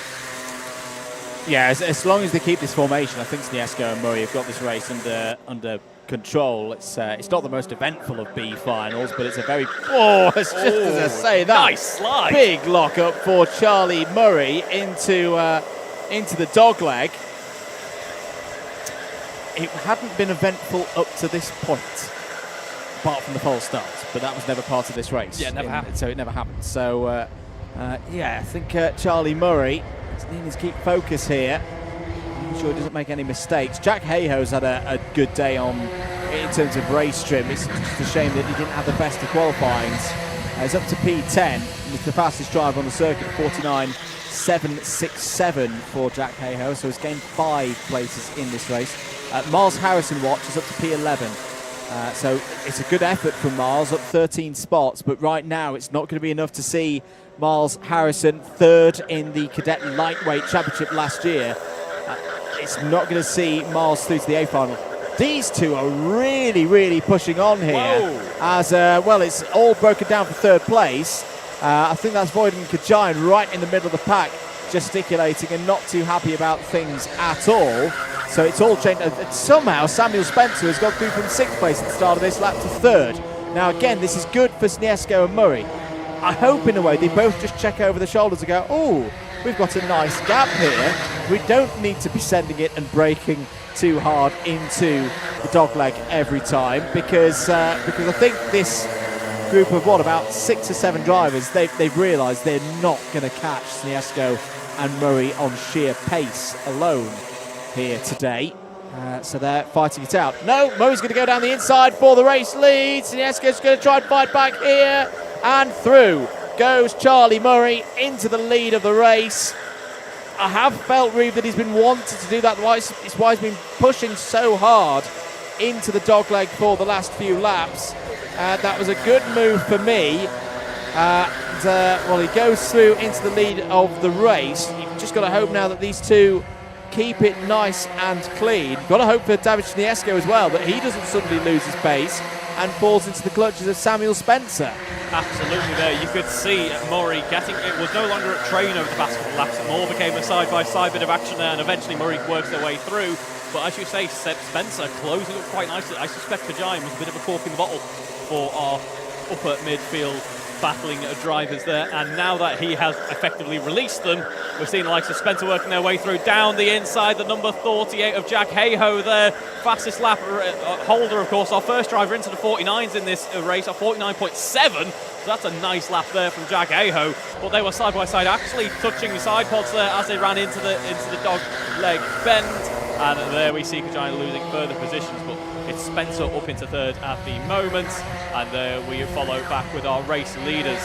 Yeah, as long as they keep this formation, I think Sniesko and Murray have got this race under control. It's not the most eventful of B finals, but it's a very as I say that, nice slide, big lock up for Charlie Murray into the dogleg. It hadn't been eventful up to this point, apart from the false start, but that was never part of this race. Yeah, it never happened. So it never happened. So yeah, I think Charlie Murray needs to keep focus here. I'm sure he doesn't make any mistakes. Jack Hayhoe's had a good day in terms of race trim. It's just a shame that he didn't have the best of qualifyings. He's up to P10. It's the fastest driver on the circuit, 49.767 for Jack Hayhoe. So he's gained 5 places in this race. Miles Harrison watch is up to P11. So it's a good effort from Miles, up 13 spots. But right now it's not going to be enough to see Miles Harrison 3rd in the Cadet Lightweight Championship last year. It's not going to see Miles through to the A final. These two are really, really pushing on here. Whoa. As well, it's all broken down for 3rd place. I think that's Void and Cadet right in the middle of the pack, gesticulating and not too happy about things at all. So it's all changed. Somehow Samuel Spencer has got through from 6th place at the start of this lap to 3rd. Now again, this is good for Sniesko and Murray. I hope in a way they both just check over the shoulders and go, oh, we've got a nice gap here. We don't need to be sending it and braking too hard into the dogleg every time, because I think this group of about 6 or 7 drivers, they've realised they're not going to catch Sniesko and Murray on sheer pace alone here today. So they're fighting it out. No, Murray's going to go down the inside for the race lead. Sniesko's going to try and fight back here and through. goes Charlie Murray into the lead of the race. I have felt, Reeve, that he's been wanting to do that. It's why he's been pushing so hard into the dogleg for the last few laps. That was a good move for me. Well, he goes through into the lead of the race. You've just got to hope now that these two keep it nice and clean. Got to hope for David Schniesco as well, that he doesn't suddenly lose his pace and falls into the clutches of Samuel Spencer. Absolutely there. You could see Murray getting, it was no longer a train over the past couple of laps. It more became a side-by-side bit of action there, and eventually Murray works their way through. But as you say, Spencer closing up quite nicely. I suspect Kajayan was a bit of a cork in the bottle for our upper midfield battling drivers there, and now that he has effectively released them, we're seeing the likes of Spencer working their way through down the inside, the number 48 of Jack Hayhoe there, fastest lap holder, of course, our first driver into the 49s in this race, a 49.7, so that's a nice lap there from Jack Hayhoe. But they were side by side, actually touching the side pods there as they ran into the dog leg bend, and there we see Kajayan losing further positions, but it's Spencer up into third at the moment, and we follow back with our race leaders.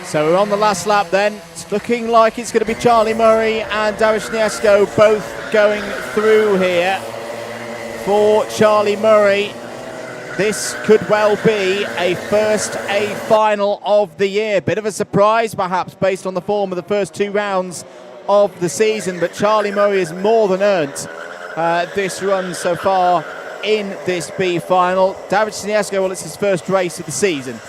So we're on the last lap then. It's looking like it's going to be Charlie Murray and David Schniesco both going through here. For Charlie Murray, this could well be a first A final of the year. Bit of a surprise perhaps based on the form of the first two rounds of the season, but Charlie Murray has more than earned this run so far in this B final. David Schniesco, well, it's his first race of the season,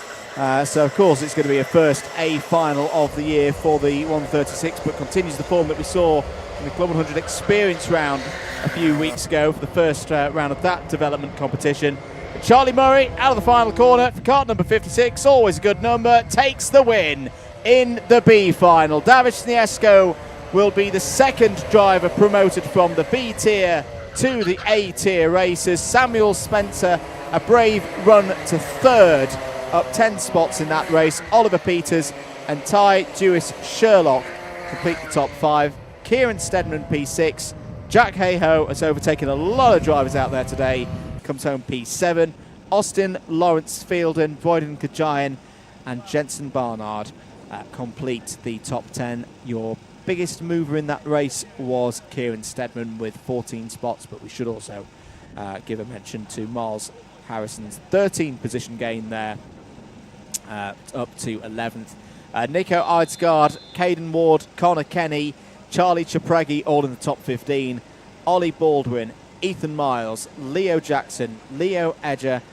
so of course it's going to be a first A final of the year for the 136, but continues the form that we saw in the Club 100 experience round a few weeks ago for the first round of that development competition. But Charlie Murray out of the final corner for kart number 56, always a good number, takes the win in the B final. David Schniesco will be the second driver promoted from the B tier to the A tier races. Samuel Spencer, a brave run to third, up 10 spots in that race. Oliver Peters and Ty Dewis Sherlock complete the top 5. Kieran Stedman P6. Jack Hayhoe has overtaken a lot of drivers out there today, comes home P7. Austin, Lawrence Fielden, Boyden Kajayan and Jensen Barnard complete the top 10. Your biggest mover in that race was Kieran Stedman with 14 spots, but we should also give a mention to Miles Harrison's 13 position gain there, up to 11th. Nico Eidsgaard, Caden Ward, Connor Kenny, Charlie Chapragi all in the top 15. Ollie Baldwin, Ethan Miles, Leo Jackson, Leo Edger,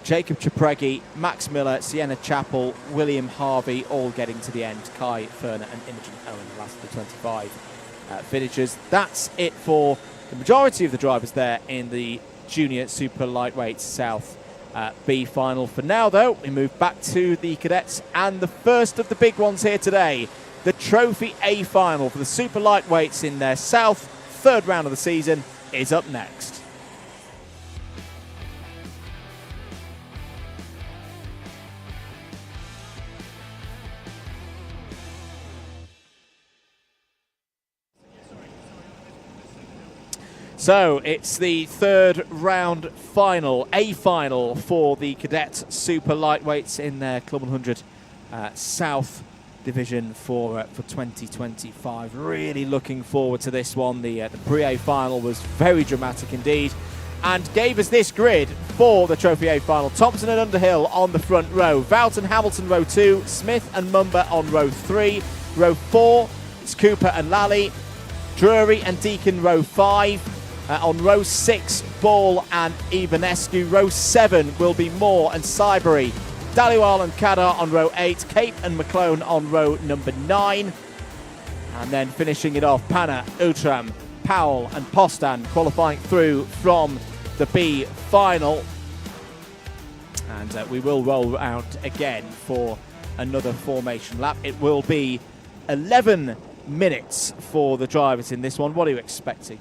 Jacob Chapragi, Max Miller, Sienna Chappell, William Harvey, all getting to the end. Kai Ferner and Imogen Owen, the last of the 25 finishers. That's it for the majority of the drivers there in the Junior Super Lightweight South B final. For now, though, we move back to the cadets, and the first of the big ones here today, the Trophy A final for the Super Lightweights in their South, third round of the season, is up next. So it's the third round final, A final for the Cadet Super Lightweights in their Club 100 South division for 2025. Really looking forward to this one. The pre-A final was very dramatic indeed and gave us this grid for the Trophy A final. Thompson and Underhill on the front row, Vought and Hamilton row 2, Smith and Mumba on row 3, row 4 it's Cooper and Lally, Drury and Deacon row 5. On row 6, Ball and Ivanescu. Row 7 will be Moore and Cybery. Daliwal and Kadar on row 8. Cape and McClone on row number 9. And then finishing it off, Panna, Utram, Powell and Postan qualifying through from the B final. And we will roll out again for another formation lap. It will be 11 minutes for the drivers in this one. What are you expecting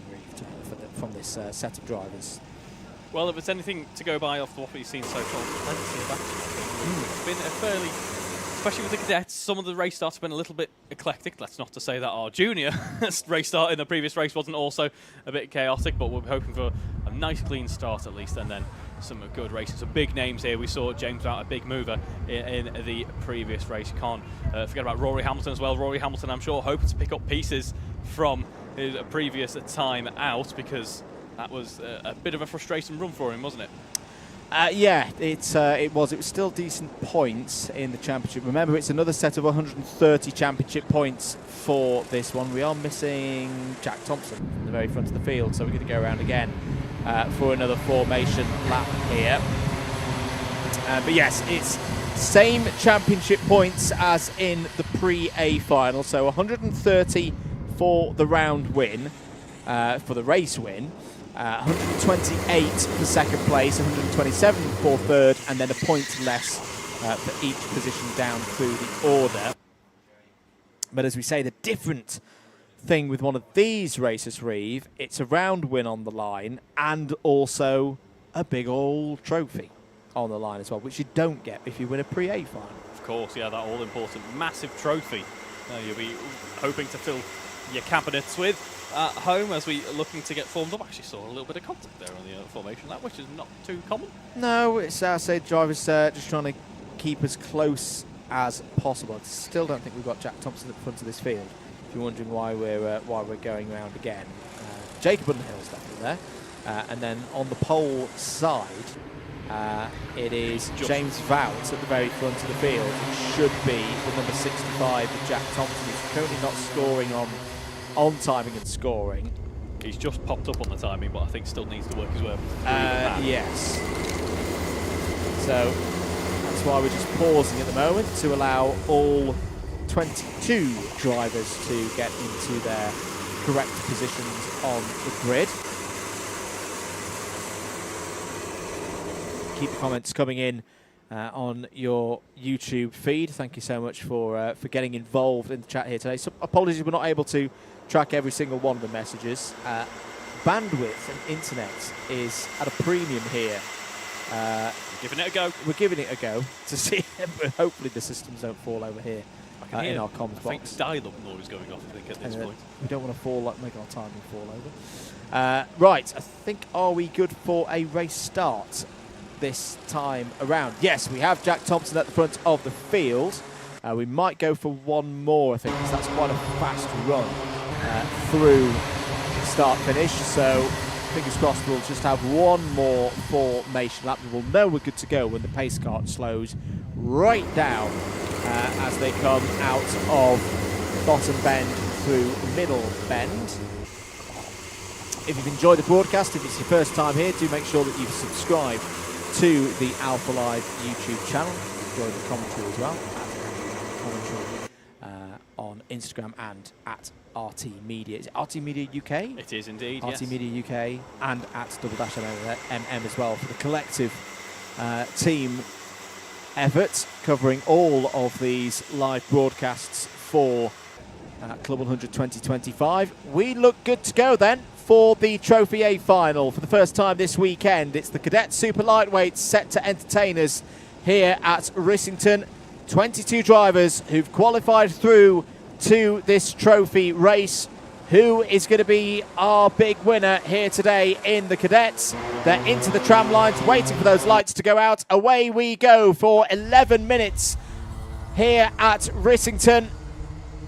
from this set of drivers? Well, if it's anything to go by off what we've seen so far, it's been a fairly, especially with the cadets, some of the race starts have been a little bit eclectic. That's not to say that our junior race start in the previous race wasn't also a bit chaotic, but we're hoping for a nice clean start at least, and then some good racing, some big names here. We saw James Vout, a big mover in the previous race. Can't forget about Rory Hamilton as well. Rory Hamilton, I'm sure, hoping to pick up pieces from his previous time out, because that was a bit of a frustrating run for him, wasn't it? Yeah, it was. It was still decent points in the championship. Remember, it's another set of 130 championship points for this one. We are missing Jack Thompson from the very front of the field, so we're going to go around again for another formation lap here. But yes, it's same championship points as in the pre-A final, so 130 for the round win, for the race win. 128 for second place, 127 for third, and then a point less for each position down through the order. But as we say, the different thing with one of these races, Reeve, it's a round win on the line and also a big old trophy on the line as well, which you don't get if you win a pre-A final. Of course, yeah, that all-important massive trophy you'll be hoping to fill your cabinets with at home as we looking to get formed up. Actually saw a little bit of contact there on the formation lap, which is not too common. No, it's our side drivers just trying to keep as close as possible. I still don't think we've got Jack Thompson at the front of this field. If you're wondering why we're going around again, Jacob Underhill's definitely there, and then on the pole side, it is James Vout at the very front of the field. It should be the number 65 with Jack Thompson, who's currently not scoring on timing and scoring. He's just popped up on the timing, but I think still needs to work his way up through the pack. Yes. So that's why we're just pausing at the moment to allow all 22 drivers to get into their correct positions on the grid. Keep the comments coming in on your YouTube feed. Thank you so much for getting involved in the chat here today. So apologies we're not able to track every single one of the messages. Bandwidth and internet is at a premium here. Giving it a go. We're giving it a go to see. Hopefully the systems don't fall over here in our comms box. Dial-up noise going off, I think, at this point. We don't want to make our timing fall over. Right, I think, are we good for a race start this time around? Yes, we have Jack Thompson at the front of the field. We might go for one more, I think, because that's quite a fast run through start-finish. So fingers crossed we'll just have one more formation lap. We'll know we're good to go when the pace car slows right down as they come out of bottom bend through middle bend. If you've enjoyed the broadcast, if it's your first time here, do make sure that you've subscribed to the Alpha Live YouTube channel. Enjoy the commentary as well. Commentary on Instagram and at RT Media. Is it RT Media UK? It is indeed, RT yes. Media UK and at +MM as well for the collective team effort covering all of these live broadcasts for Club 100 2025. We look good to go then for the Trophy A final for the first time this weekend. It's the Cadet Super Lightweights set to entertain us here at Rissington. 22 drivers who've qualified through to this trophy race. Who is going to be our big winner here today in the Cadets? They're into the tram lines, waiting for those lights to go out. Away we go for 11 minutes here at Rissington.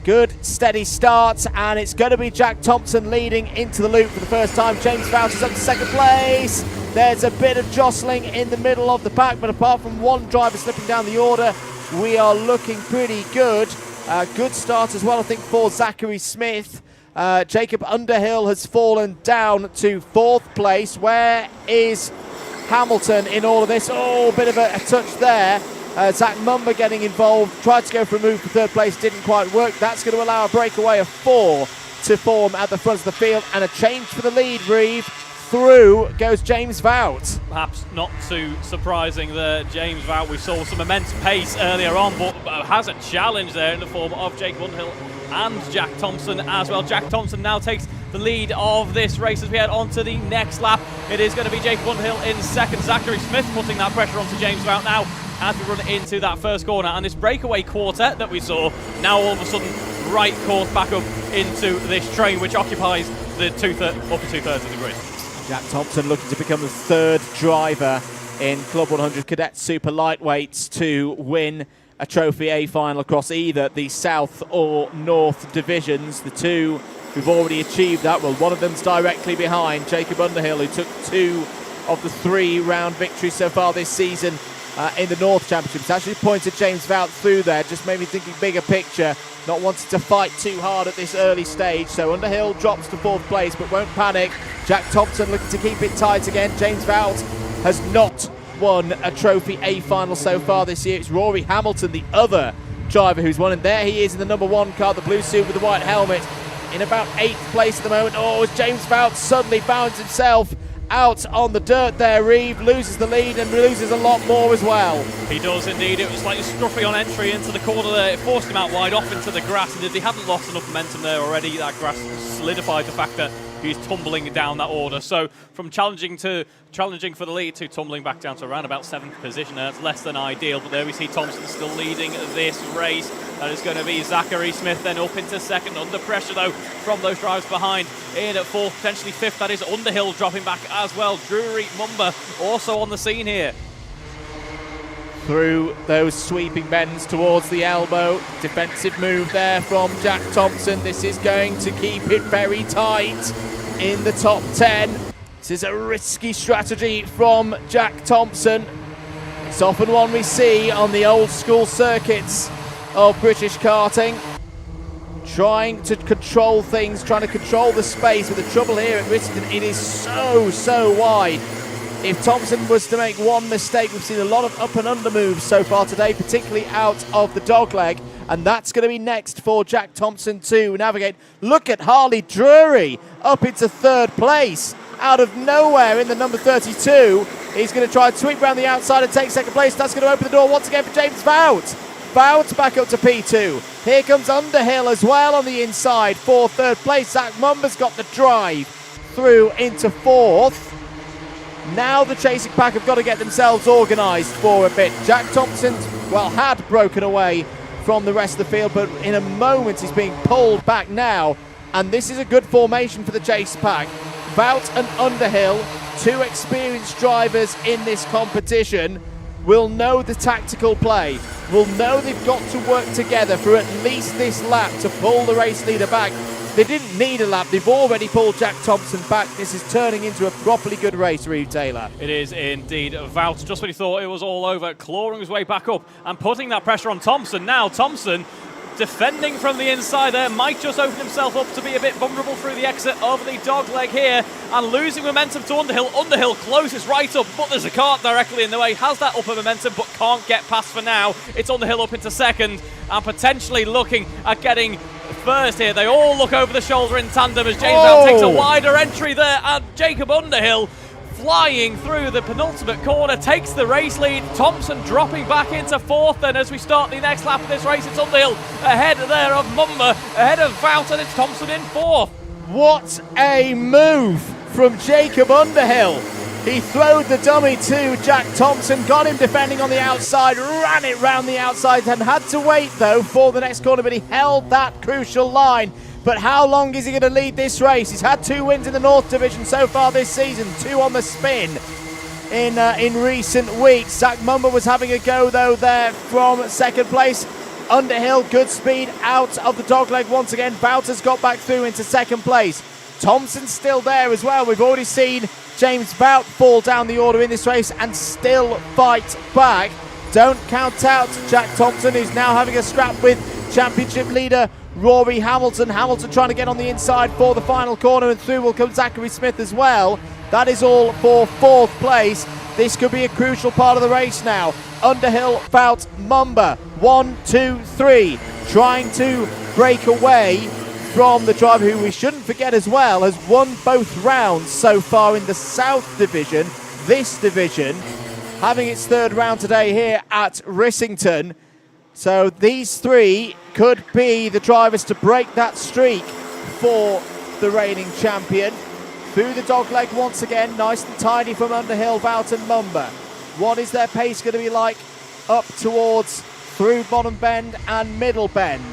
Good, steady start, and it's going to be Jack Thompson leading into the loop for the first time. James Vout is up to second place. There's a bit of jostling in the middle of the pack, but apart from one driver slipping down the order, we are looking pretty good. Good start as well, I think, for Zachary Smith. Jacob Underhill has fallen down to fourth place. Where is Hamilton in all of this? Oh, bit of a touch there. Zach Mumba getting involved, tried to go for a move for third place, didn't quite work. That's going to allow a breakaway of 4 to form at the front of the field, and a change for the lead, Reeve. Through goes James Vout. Perhaps not too surprising there, James Vout. We saw some immense pace earlier on, but has a challenge there in the form of Jacob Underhill and Jack Thompson as well. Jack Thompson now takes the lead of this race as we head on to the next lap. It is going to be Jacob Underhill in second. Zachary Smith putting that pressure onto James Vout now as we run into that first corner. And this breakaway quartet that we saw now all of a sudden right course back up into this train, which occupies the upper two-thirds of the grid. Jack Thompson looking to become the third driver in Club 100 Cadet Super Lightweights to win a Trophy A final across either the South or North divisions. The two who've already achieved that, well, one of them's directly behind Jacob Underhill, who took 2 of the 3 round victories so far this season in the North Championships. Actually pointed James Vout through there, just made me thinking bigger picture, not wanting to fight too hard at this early stage. So Underhill drops to 4th place but won't panic. Jack Thompson looking to keep it tight again. James Vout has not won a Trophy A final so far this year. It's Rory Hamilton, the other driver, who's won, and there he is in the number 1 car, the blue suit with the white helmet, in about 8th place at the moment. Oh, as James Vout suddenly bounds himself out on the dirt there. Reeve loses the lead and loses a lot more as well. He does indeed. It was slightly scruffy on entry into the corner there. It forced him out wide off into the grass, and if he hadn't lost enough momentum there already, that grass solidified the fact that he's tumbling down that order. So from challenging for the lead to tumbling back down to around about 7th position. That's less than ideal, but there we see Thompson still leading this race. That is going to be Zachary Smith then up into 2nd, under pressure though from those drivers behind. In at 4th, potentially 5th, that is Underhill dropping back as well. Drury Mumba also on the scene here. Through those sweeping bends towards the elbow. Defensive move there from Jack Thompson. This is going to keep it very tight in the top 10. This is a risky strategy from Jack Thompson. It's often one we see on the old school circuits of British karting. Trying to control things, trying to control the space, but the trouble here at Rissington, it is so wide. If Thompson was to make one mistake, we've seen a lot of up and under moves so far today, particularly out of the dogleg, and that's going to be next for Jack Thompson to navigate. Look at Harley Drury up into 3rd place out of nowhere in the number 32. He's going to try and sweep around the outside and take 2nd place. That's going to open the door once again for James Vout. Vout back up to P2. Here comes Underhill as well on the inside for 3rd place. Zach Mumba's got the drive through into 4th. Now the chasing pack have got to get themselves organised for a bit. Jack Thompson, well, had broken away from the rest of the field, but in a moment he's being pulled back now, and this is a good formation for the chase pack. Vout and Underhill, 2 experienced drivers in this competition, will know the tactical play, will know they've got to work together for at least this lap to pull the race leader back. They didn't need a lap, they've already pulled Jack Thompson back. This is turning into a properly good race, Reeve Taylor. It is indeed. Vout, just when he thought it was all over, clawing his way back up and putting that pressure on Thompson. Now Thompson defending from the inside there, might just open himself up to be a bit vulnerable through the exit of the dogleg here, and losing momentum to Underhill. Underhill closes right up, but there's a cart directly in the way, has that upper momentum but can't get past for now. It's Underhill up into 2nd and potentially looking at getting 1st here. They all look over the shoulder in tandem as James Vout takes a wider entry there, and Jacob Underhill flying through the penultimate corner, takes the race lead. Thompson dropping back into 4th then as we start the next lap of this race. It's Underhill ahead there of Mumba, ahead of Vout, and it's Thompson in 4th. What a move from Jacob Underhill. He throwed the dummy to Jack Thompson, got him defending on the outside, ran it round the outside, and had to wait though for the next corner, but he held that crucial line. But how long is he going to lead this race? He's had 2 wins in the North Division so far this season, 2 on the spin in recent weeks. Zach Mumba was having a go though there from 2nd place. Underhill, good speed out of the dogleg once again. Vout has got back through into 2nd place. Thompson's still there as well. We've already seen James Vout fall down the order in this race and still fight back. Don't count out Jack Thompson, who's now having a scrap with championship leader Rory Hamilton. Hamilton trying to get on the inside for the final corner, and through will come Zachary Smith as well. That is all for 4th place. This could be a crucial part of the race now. Underhill, Vout, Mumba, 1, 2, 3, trying to break away from the driver who we shouldn't forget as well has won both rounds so far in the South Division. This division having its 3rd round today here at Rissington. So these 3 could be the drivers to break that streak for the reigning champion. Through the dogleg once again, nice and tidy from Underhill, Vout and Mumba. What is their pace going to be like up towards through bottom bend and middle bend?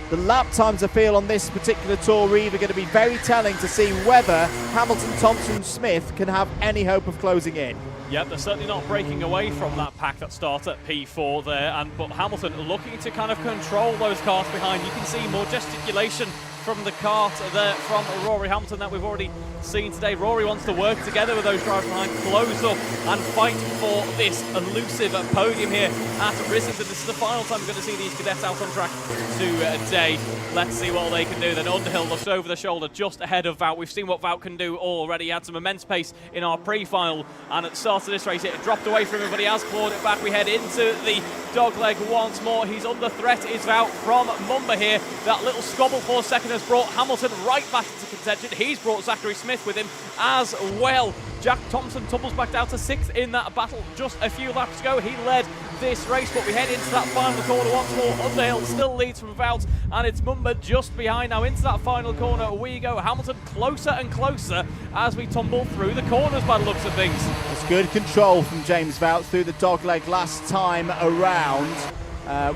The lap times I feel on this particular tour, Reeve, are going to be very telling to see whether Hamilton, Thompson, Smith can have any hope of closing in. Yep, they're certainly not breaking away from that pack that starts at P4 there, but Hamilton looking to kind of control those cars behind. You can see more gesticulation from the kart there from Rory Hamilton that we've already seen today. Rory wants to work together with those drivers behind, close up and fight for this elusive podium here at Rissington. This is the final time we're going to see these cadets out on track today. Let's see what they can do. Then Underhill looks over the shoulder just ahead of Wout. We've seen what Wout can do already. He had some immense pace in our pre-final, and at the start of this race it dropped away from him, but he has clawed it back. We head into the dogleg once more. He's under threat, is Wout from Mumba here. That little squabble for a second has brought Hamilton right back into contention. He's brought Zachary Smith with him as well. Jack Thompson tumbles back down to 6th in that battle just a few laps ago. He led this race, but we head into that final corner once more. Underhill still leads from Wout, and it's Mumba just behind. Now into that final corner we go. Hamilton closer and closer as we tumble through the corners by the looks of things. It's good control from James Wout through the dogleg last time around.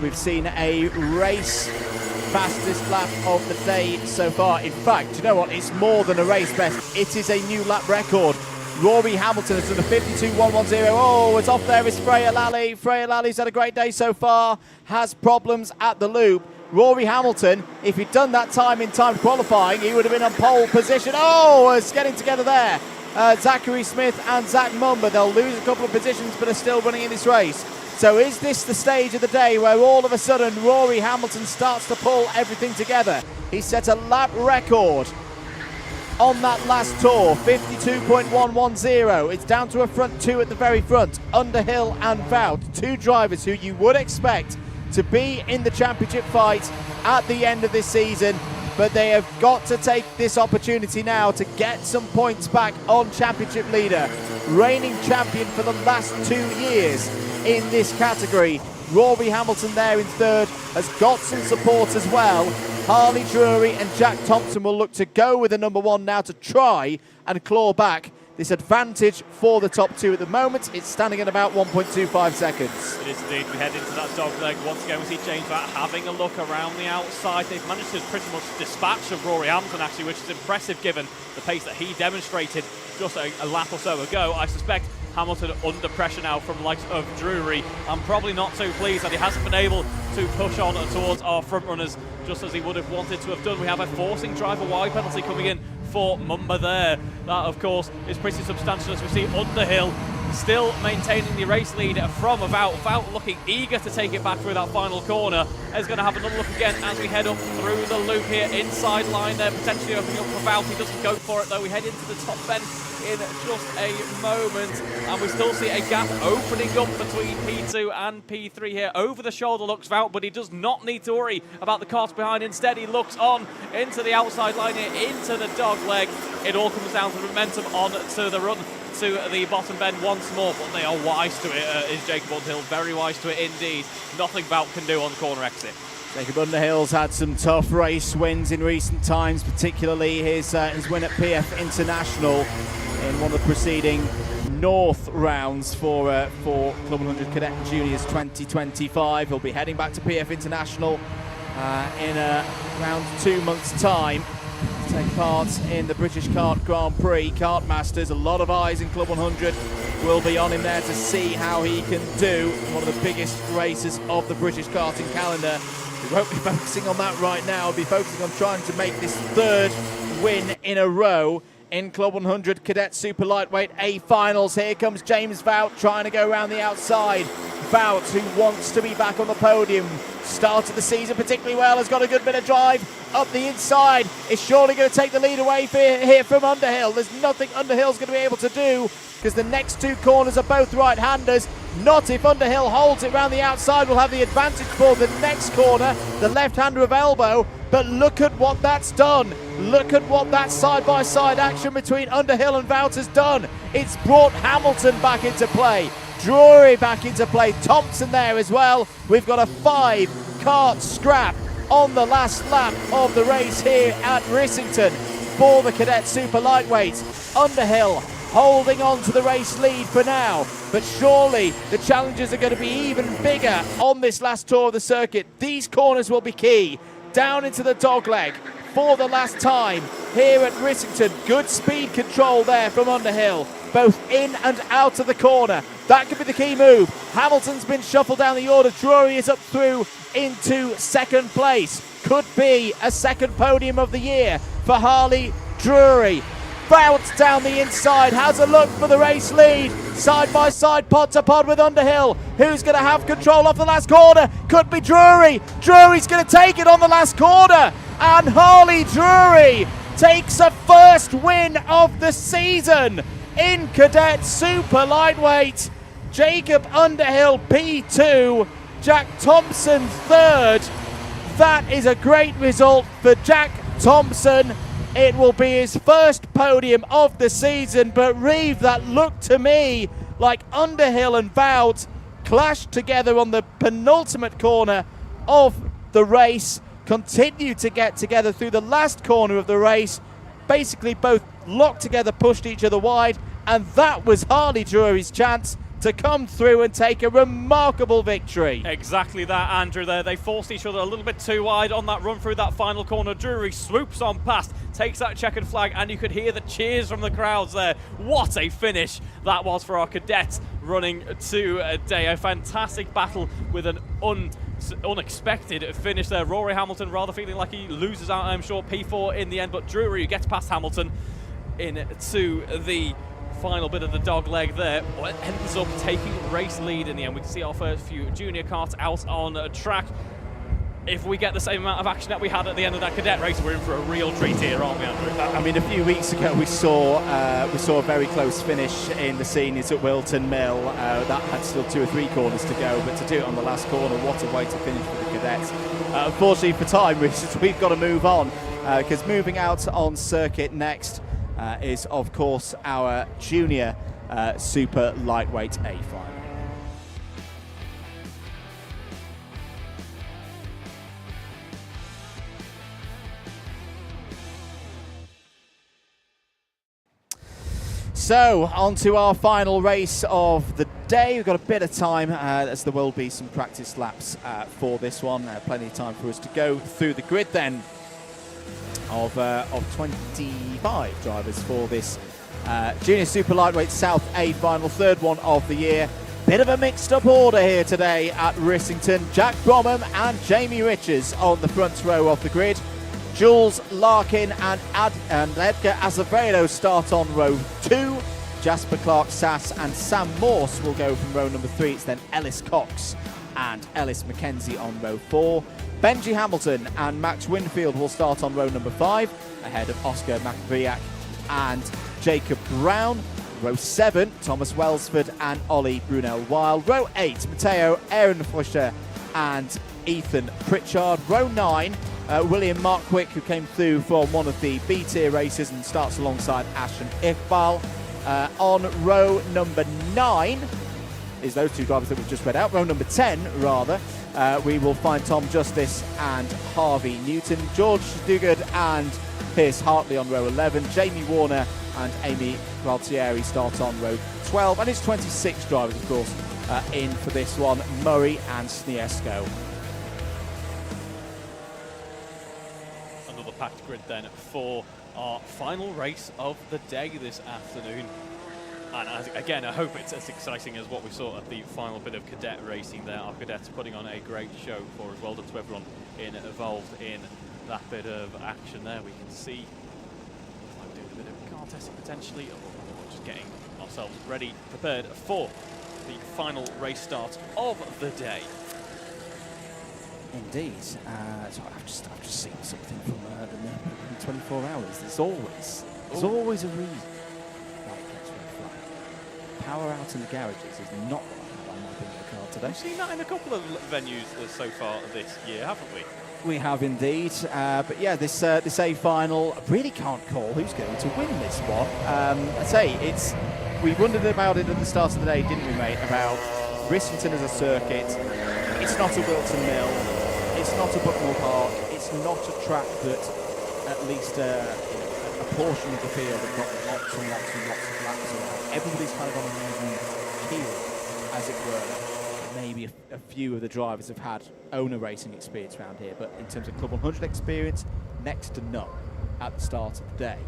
We've seen a race fastest lap of the day so far. In fact, you know what? It's more than a race best. It is a new lap record. Rory Hamilton has done a 52.110. Oh, it's off there is Freya Lally. Freya Lally's had a great day so far. Has problems at the loop. Rory Hamilton, if he'd done that time in time qualifying, he would have been on pole position. Oh, it's getting together there. Zachary Smith and Zach Mumba, they'll lose a couple of positions but are still running in this race. So is this the stage of the day where all of a sudden Rory Hamilton starts to pull everything together? He set a lap record on that last tour, 52.110. It's down to a front two at the very front, Underhill and Wout, two drivers who you would expect to be in the championship fight at the end of this season, but they have got to take this opportunity now to get some points back on championship leader. Reigning champion for the last 2 years in this category. Rory Hamilton there in third has got some support as well. Harley Drury and Jack Thompson will look to go with the number one now to try and claw back this advantage for the top two at the moment. It's standing at about 1.25 seconds. It is indeed. We head into that dogleg. Once again, we see James Wout having a look around the outside. They've managed to pretty much dispatch of Rory Hamilton, actually, which is impressive given the pace that he demonstrated just a lap or so ago. I suspect Hamilton under pressure now from the likes of Drury. I'm probably not too pleased that he hasn't been able to push on towards our front runners just as he would have wanted to have done. We have a forcing driver wide penalty coming in for Mumba there. That, of course, is pretty substantial as we see Underhill still maintaining the race lead from Wout. Wout looking eager to take it back through that final corner. Is going to have another look again as we head up through the loop here. Inside line there, potentially opening up for Wout. He doesn't go for it though. We head into the top bend in just a moment, and we still see a gap opening up between P2 and P3 here. Over the shoulder looks Wout, but he does not need to worry about the cars behind. Instead, he looks on into the outside line here, into the dog leg. It all comes down to the momentum on to the run to the bottom bend once more, but they are wise to it. Is Jacob Underhill very wise to it indeed. Nothing Wout can do on corner exit. Jacob Underhill's had some tough race wins in recent times, particularly his win at PF International in one of the preceding North rounds for CLUB100 Cadet Juniors 2025. He'll be heading back to PF International in around 2 months' time to take part in the British Kart Grand Prix. Kart Masters, a lot of eyes in CLUB100 will be on him there to see how he can do. One of the biggest races of the British karting calendar. We won't be focusing on that right now. We'll be focusing on trying to make this third win in a row in CLUB100 Cadet Super Lightweight A Finals. Here comes James Wout trying to go around the outside. Wout, who wants to be back on the podium, started the season particularly well, has got a good bit of drive up the inside, is surely going to take the lead away here from Underhill. There's nothing Underhill's going to be able to do because the next two corners are both right-handers. Not if Underhill holds it round the outside, will have the advantage for the next corner, the left-hander of Elbow. But look at what that's done. Look at what that side-by-side action between Underhill and Wout has done. It's brought Hamilton back into play, Drury back into play, Thompson there as well. We've got a 5-kart scrap on the last lap of the race here at Rissington for the Cadet Super Lightweights. Underhill holding on to the race lead for now, but surely the challenges are going to be even bigger on this last tour of the circuit. These corners will be key. Down into the dogleg for the last time here at Rissington. Good speed control there from Underhill. both in and out of the corner. That could be the key move. Hamilton's been shuffled down the order. Drury is up through into second place. Could be a second podium of the year for Harley Drury. Bounce down the inside, has a look for the race lead. Side by side, pod to pod with Underhill. Who's going to have control off the last corner? Could be Drury. Drury's going to take it on the last corner. And Harley Drury takes a first win of the season in Cadet Super Lightweight. Jacob Underhill P2, Jack Thompson third. That is a great result for Jack Thompson. It will be his first podium of the season, but Reeve, that looked to me like Underhill and Wout clashed together on the penultimate corner of the race, continued to get together through the last corner of the race, basically both locked together, pushed each other wide, and that was Harley Drury's chance to come through and take a remarkable victory. Exactly that, Andrew, there. They forced each other a little bit too wide on that run through that final corner. Drury swoops on past, takes that checkered flag, and you could hear the cheers from the crowds there. What a finish that was for our cadets running today. A fantastic battle with an unexpected finish there. Rory Hamilton rather feeling like he loses out, I'm sure, P4 in the end, but Drury gets past Hamilton into the final bit of the dog leg there, ends up taking race lead in the end. We can see our first few junior karts out on track. If we get the same amount of action that we had at the end of that cadet race, we're in for a real treat here, aren't we, Andrew? I mean, a few weeks ago we saw a very close finish in the seniors at Wilton Mill. That had still 2 or 3 corners to go, but to do it on the last corner, what a way to finish for the cadets. Unfortunately for time reasons, we've got to move on, because moving out on circuit next is, of course, our junior super lightweight A final. So, on to our final race of the day. We've got a bit of time, as there will be some practice laps for this one. Plenty of time for us to go through the grid then of 25 drivers for this Junior Super Lightweight South A final, third one of the year. Bit of a mixed up order here today at Rissington. Jack Bromham and Jamie Richards on the front row of the grid. Jules Larkin and Edgar Azevedo start on row 2. Jasper Clark Sass and Sam Morse will go from row number 3. It's then Ellis Cox and Ellis McKenzie on row 4. Benji Hamilton and Max Winfield will start on row number 5, ahead of Oscar McViak and Jacob Brown. Row 7, Thomas Welsford and Ollie Brunel-Wild. Row 8, Matteo Ehrenfuscher and Ethan Pritchard. Row 9, William Markwick, who came through from one of the B-tier races and starts alongside Ashton Iqbal. On row number 9 is those 2 drivers that we've just read out. Row number 10, rather, we will find Tom Justice and Harvey Newton. George Dugard and Pierce Hartley on row 11. Jamie Warner and Amy Gualtieri start on row 12. And it's 26 drivers, of course, in for this one. Murray and Sniesko. Another packed grid then for our final race of the day this afternoon. And again, I hope it's as exciting as what we saw at the final bit of cadet racing there. Our cadets putting on a great show for us. Well done to everyone involved in that bit of action there. We can see like doing a bit of car testing potentially, or just getting ourselves ready, prepared for the final race start of the day. Indeed. So I've just seen something from the 24 hours. There's always a reason why it gets red flag. Power out in the garages is not what I have on my bingo card today. We've seen that in a couple of venues so far this year, haven't we? We have indeed. But yeah, this A final, I really can't call who's going to win this one. I say, we wondered about it at the start of the day, didn't we, mate? About Rissington as a circuit. It's not a Wilton Mill. It's not a Bucknell Park. It's not a track that at least a portion of the field have got lots and lots and lots of laps around. Everybody's kind of on an even keel, as it were. Maybe a few of the drivers have had owner racing experience around here, but in terms of Club 100 experience, next to none at the start of the day.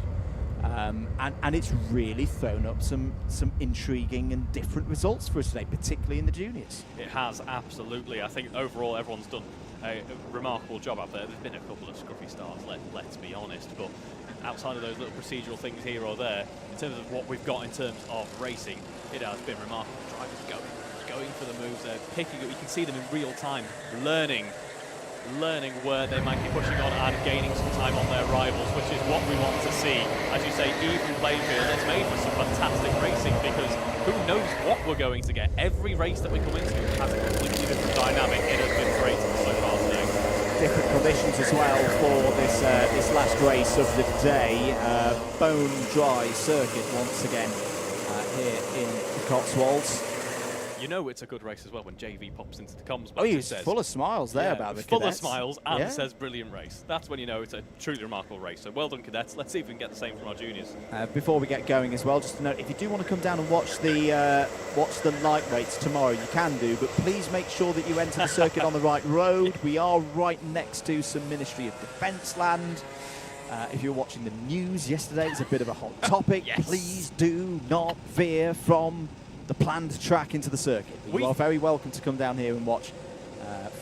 And it's really thrown up some intriguing and different results for us today, particularly in the juniors. It has, absolutely. I think overall everyone's done a remarkable job out there. There's been a couple of scruffy starts, let's be honest, but outside of those little procedural things here or there, in terms of what we've got in terms of racing, it has been remarkable. Drivers going for the moves, they're picking up, you can see them in real time, learning where they might be pushing on and gaining some time on their rivals, which is what we want to see. As you say, even playing field, it's made for some fantastic racing, because who knows what we're going to get. Every race that we come into has a completely different dynamic. It has been great so far today. Different conditions as well for this last race of the day. Bone dry circuit once again here in the Cotswolds. You know it's a good race as well when JV pops into the comms. Oh, he was full of smiles there about the full cadets. of smiles and says brilliant race. That's when you know it's a truly remarkable race. So well done, cadets. Let's see if we can get the same from our juniors. Before we get going as well, just to note, if you do want to come down and watch the lightweights tomorrow, you can do, but please make sure that you enter the circuit on the right road. We are right next to some Ministry of Defence land. If you're watching the news yesterday, it's a bit of a hot topic. Yes. Please do not veer from the planned track into the circuit. You are very welcome to come down here and watch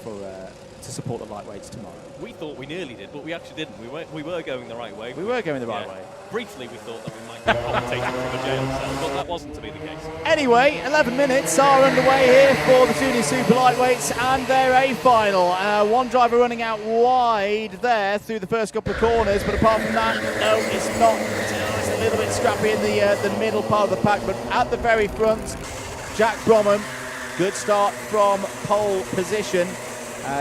to support the lightweights tomorrow. We thought we nearly did, but we actually didn't. We were going the right way. We were going the right way. Briefly, we thought that we might be commentating from a jail cell, but that wasn't to be the case. Anyway, 11 minutes are underway here for the junior super lightweights and their A final. One driver running out wide there through the first couple of corners, but apart from that, no, it's not. It's a little bit scrappy in the middle part of the pack, but at the very front, Jack Bromham, good start from pole position.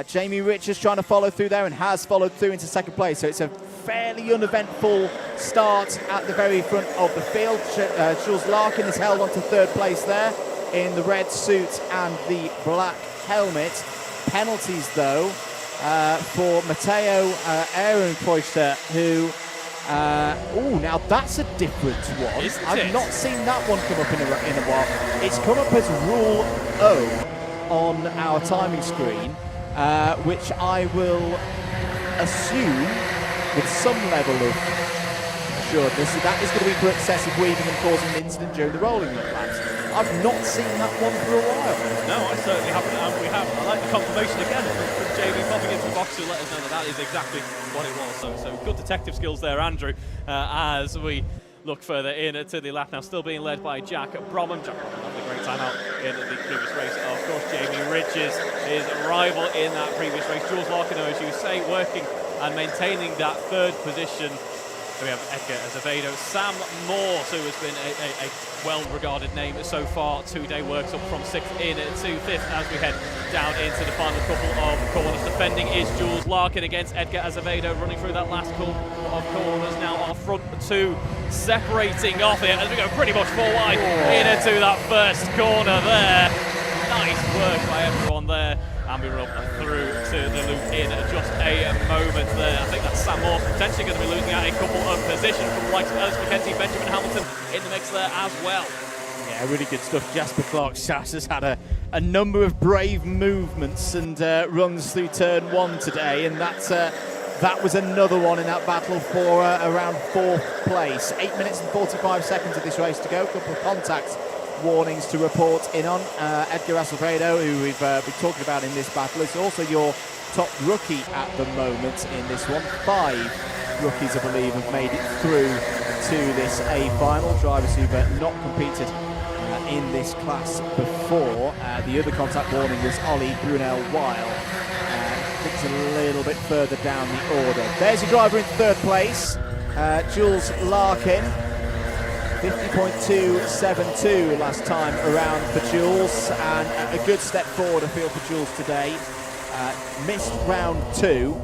Jamie Richards trying to follow through there and has followed through into second place, so it's a fairly uneventful start at the very front of the field. Jules Larkin has held on to third place there in the red suit and the black helmet. Penalties though for Matteo Ehrenkreuzer, who now that's a different one. I've not seen that one come up in a while. It's come up as Rule O on our timing screen, which I will assume with some level of assuredness that is going to be for excessive weaving and causing an incident during the rolling laps. I've not seen that one for a while. No, I certainly haven't, and we have. I like the confirmation again from JV popping into the box to let us know that is exactly what it was. So good detective skills there, Andrew, as we look further in to the lap now, still being led by Jack Bromham. Jack Bromham having a great time out in the previous race. Of course, Jamie Richards, his rival in that previous race. Jules Larkin, as you say, working and maintaining that third position. We have Edgar Azevedo, Sam Morse, who has been a well-regarded name so far today, works up from 6th into 5th as we head down into the final couple of corners. Defending is Jules Larkin against Edgar Azevedo, running through that last couple of corners. Now our front two separating off here as we go pretty much full wide into that first corner there. Nice work by everyone there. And we run through to the loop in just a moment there. I think that's Sam Morse potentially going to be losing out a couple of positions from like Ernest McKenzie, Benjamin Hamilton in the mix there as well. Yeah, really good stuff. Jasper Clark-Sass has had a number of brave movements and runs through turn one today, and that was another one in that battle for around fourth place. 8 minutes and 45 seconds of this race to go. A couple of contacts warnings to report in on. Edgar Azevedo, who we've been talking about in this battle, is also your top rookie at the moment in this one. 5 rookies, I believe, have made it through to this A final. Drivers who've not competed in this class before. The other contact warning was Ollie Brunel-Weil. It's a little bit further down the order. There's your driver in third place, Jules Larkin. 50.272 last time around for Jules, and a good step forward I feel for Jules today. Missed round 2.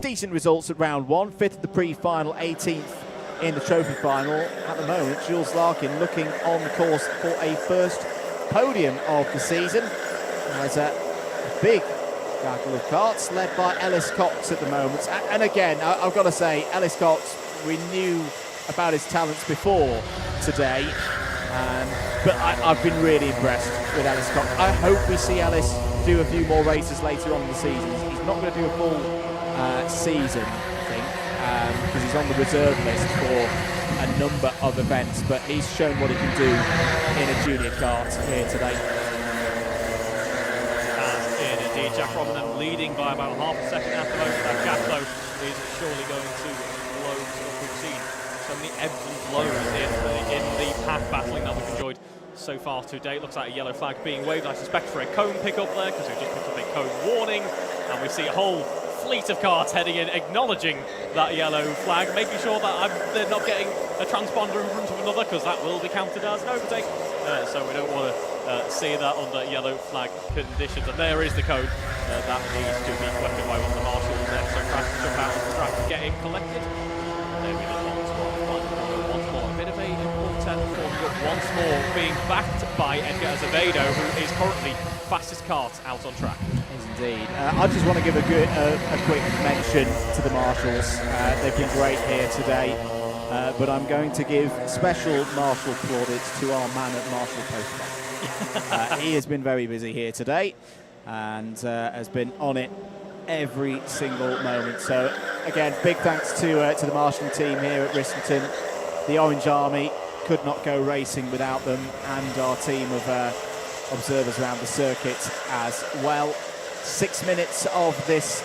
Decent results at round 1. 5th at the pre-final, 18th in the trophy final. At the moment, Jules Larkin looking on the course for a first podium of the season. There's a big battle of karts led by Ellis Cox at the moment. And again, I've got to say, Ellis Cox, we knew about his talents before today, but I've been really impressed with Ellis Cox. I hope we see Ellis do a few more races later on in the season. He's not going to do a full season, I think, because he's on the reserve list for a number of events, but he's shown what he can do in a junior kart here today. And indeed, Jack Robinson leading by about half a second at the moment. That gap, though, is surely going to blow up. We've seen so many ebbs and flows in the pack battling that we've enjoyed so far today. It looks like a yellow flag being waved, I suspect, for a cone pick-up there, because we've just picked up a cone warning, and we see a whole fleet of karts heading in, acknowledging that yellow flag, making sure that they're not getting a transponder in front of another, because that will be counted as an overtake. So we don't want to see that under yellow flag conditions. And there is the code that needs to be collected by one of the marshals there. So Crash to jump out of the track and get it collected. There we go, once more. A bit of a important forming up once more, being backed by Edgar Azevedo, who is currently fastest kart out on track. Indeed. I just want to give a quick mention to the marshals. They've been great here today, but I'm going to give special marshal plaudits to our man at Marshall Post. He has been very busy here today and has been on it every single moment. So again, big thanks to the marshalling team here at Rissington. The Orange Army could not go racing without them, and our team of observers around the circuit as well. 6 minutes of this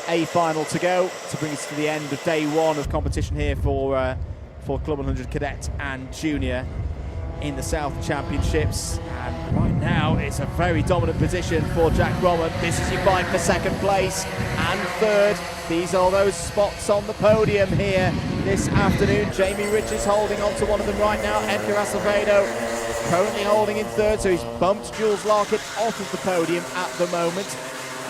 A final to go to bring us to the end of day one of competition here for Club 100 Cadet and Junior in the South Championships. And right now it's a very dominant position for Jack Bromman. This is your fight for second place and third. These are those spots on the podium here this afternoon. Jamie Richards holding on to one of them right now. Edgar Acevedo currently holding in third, so he's bumped Jules Larkin off of the podium at the moment.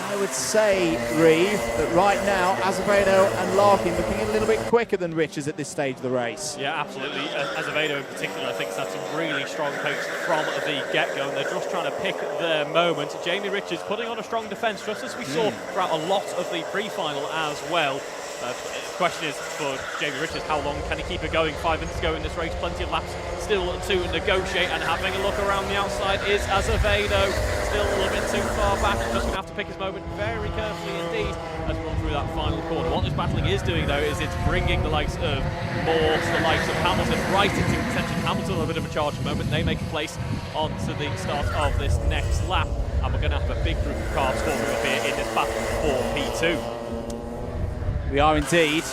I would say, Reeve, that right now Azevedo and Larkin looking a little bit quicker than Richards at this stage of the race. Yeah, absolutely. Azevedo in particular, I think, has had some really strong pace from the get-go, and they're just trying to pick their moment. Jamie Richards putting on a strong defence, just as we saw throughout a lot of the pre-final as well. The question is for Jamie Richards, how long can he keep it going? 5 minutes to go in this race, plenty of laps still to negotiate, and having a look around the outside is Azevedo. Still a little bit too far back, just going to have to pick his moment very carefully indeed as we run through that final corner. What this battling is doing, though, is it's bringing the likes of Morse, the likes of Hamilton right into contention. Hamilton a bit of a charge moment. They make a place onto the start of this next lap, and we're going to have a big group of cars forming up here in this battle for P2. We are indeed.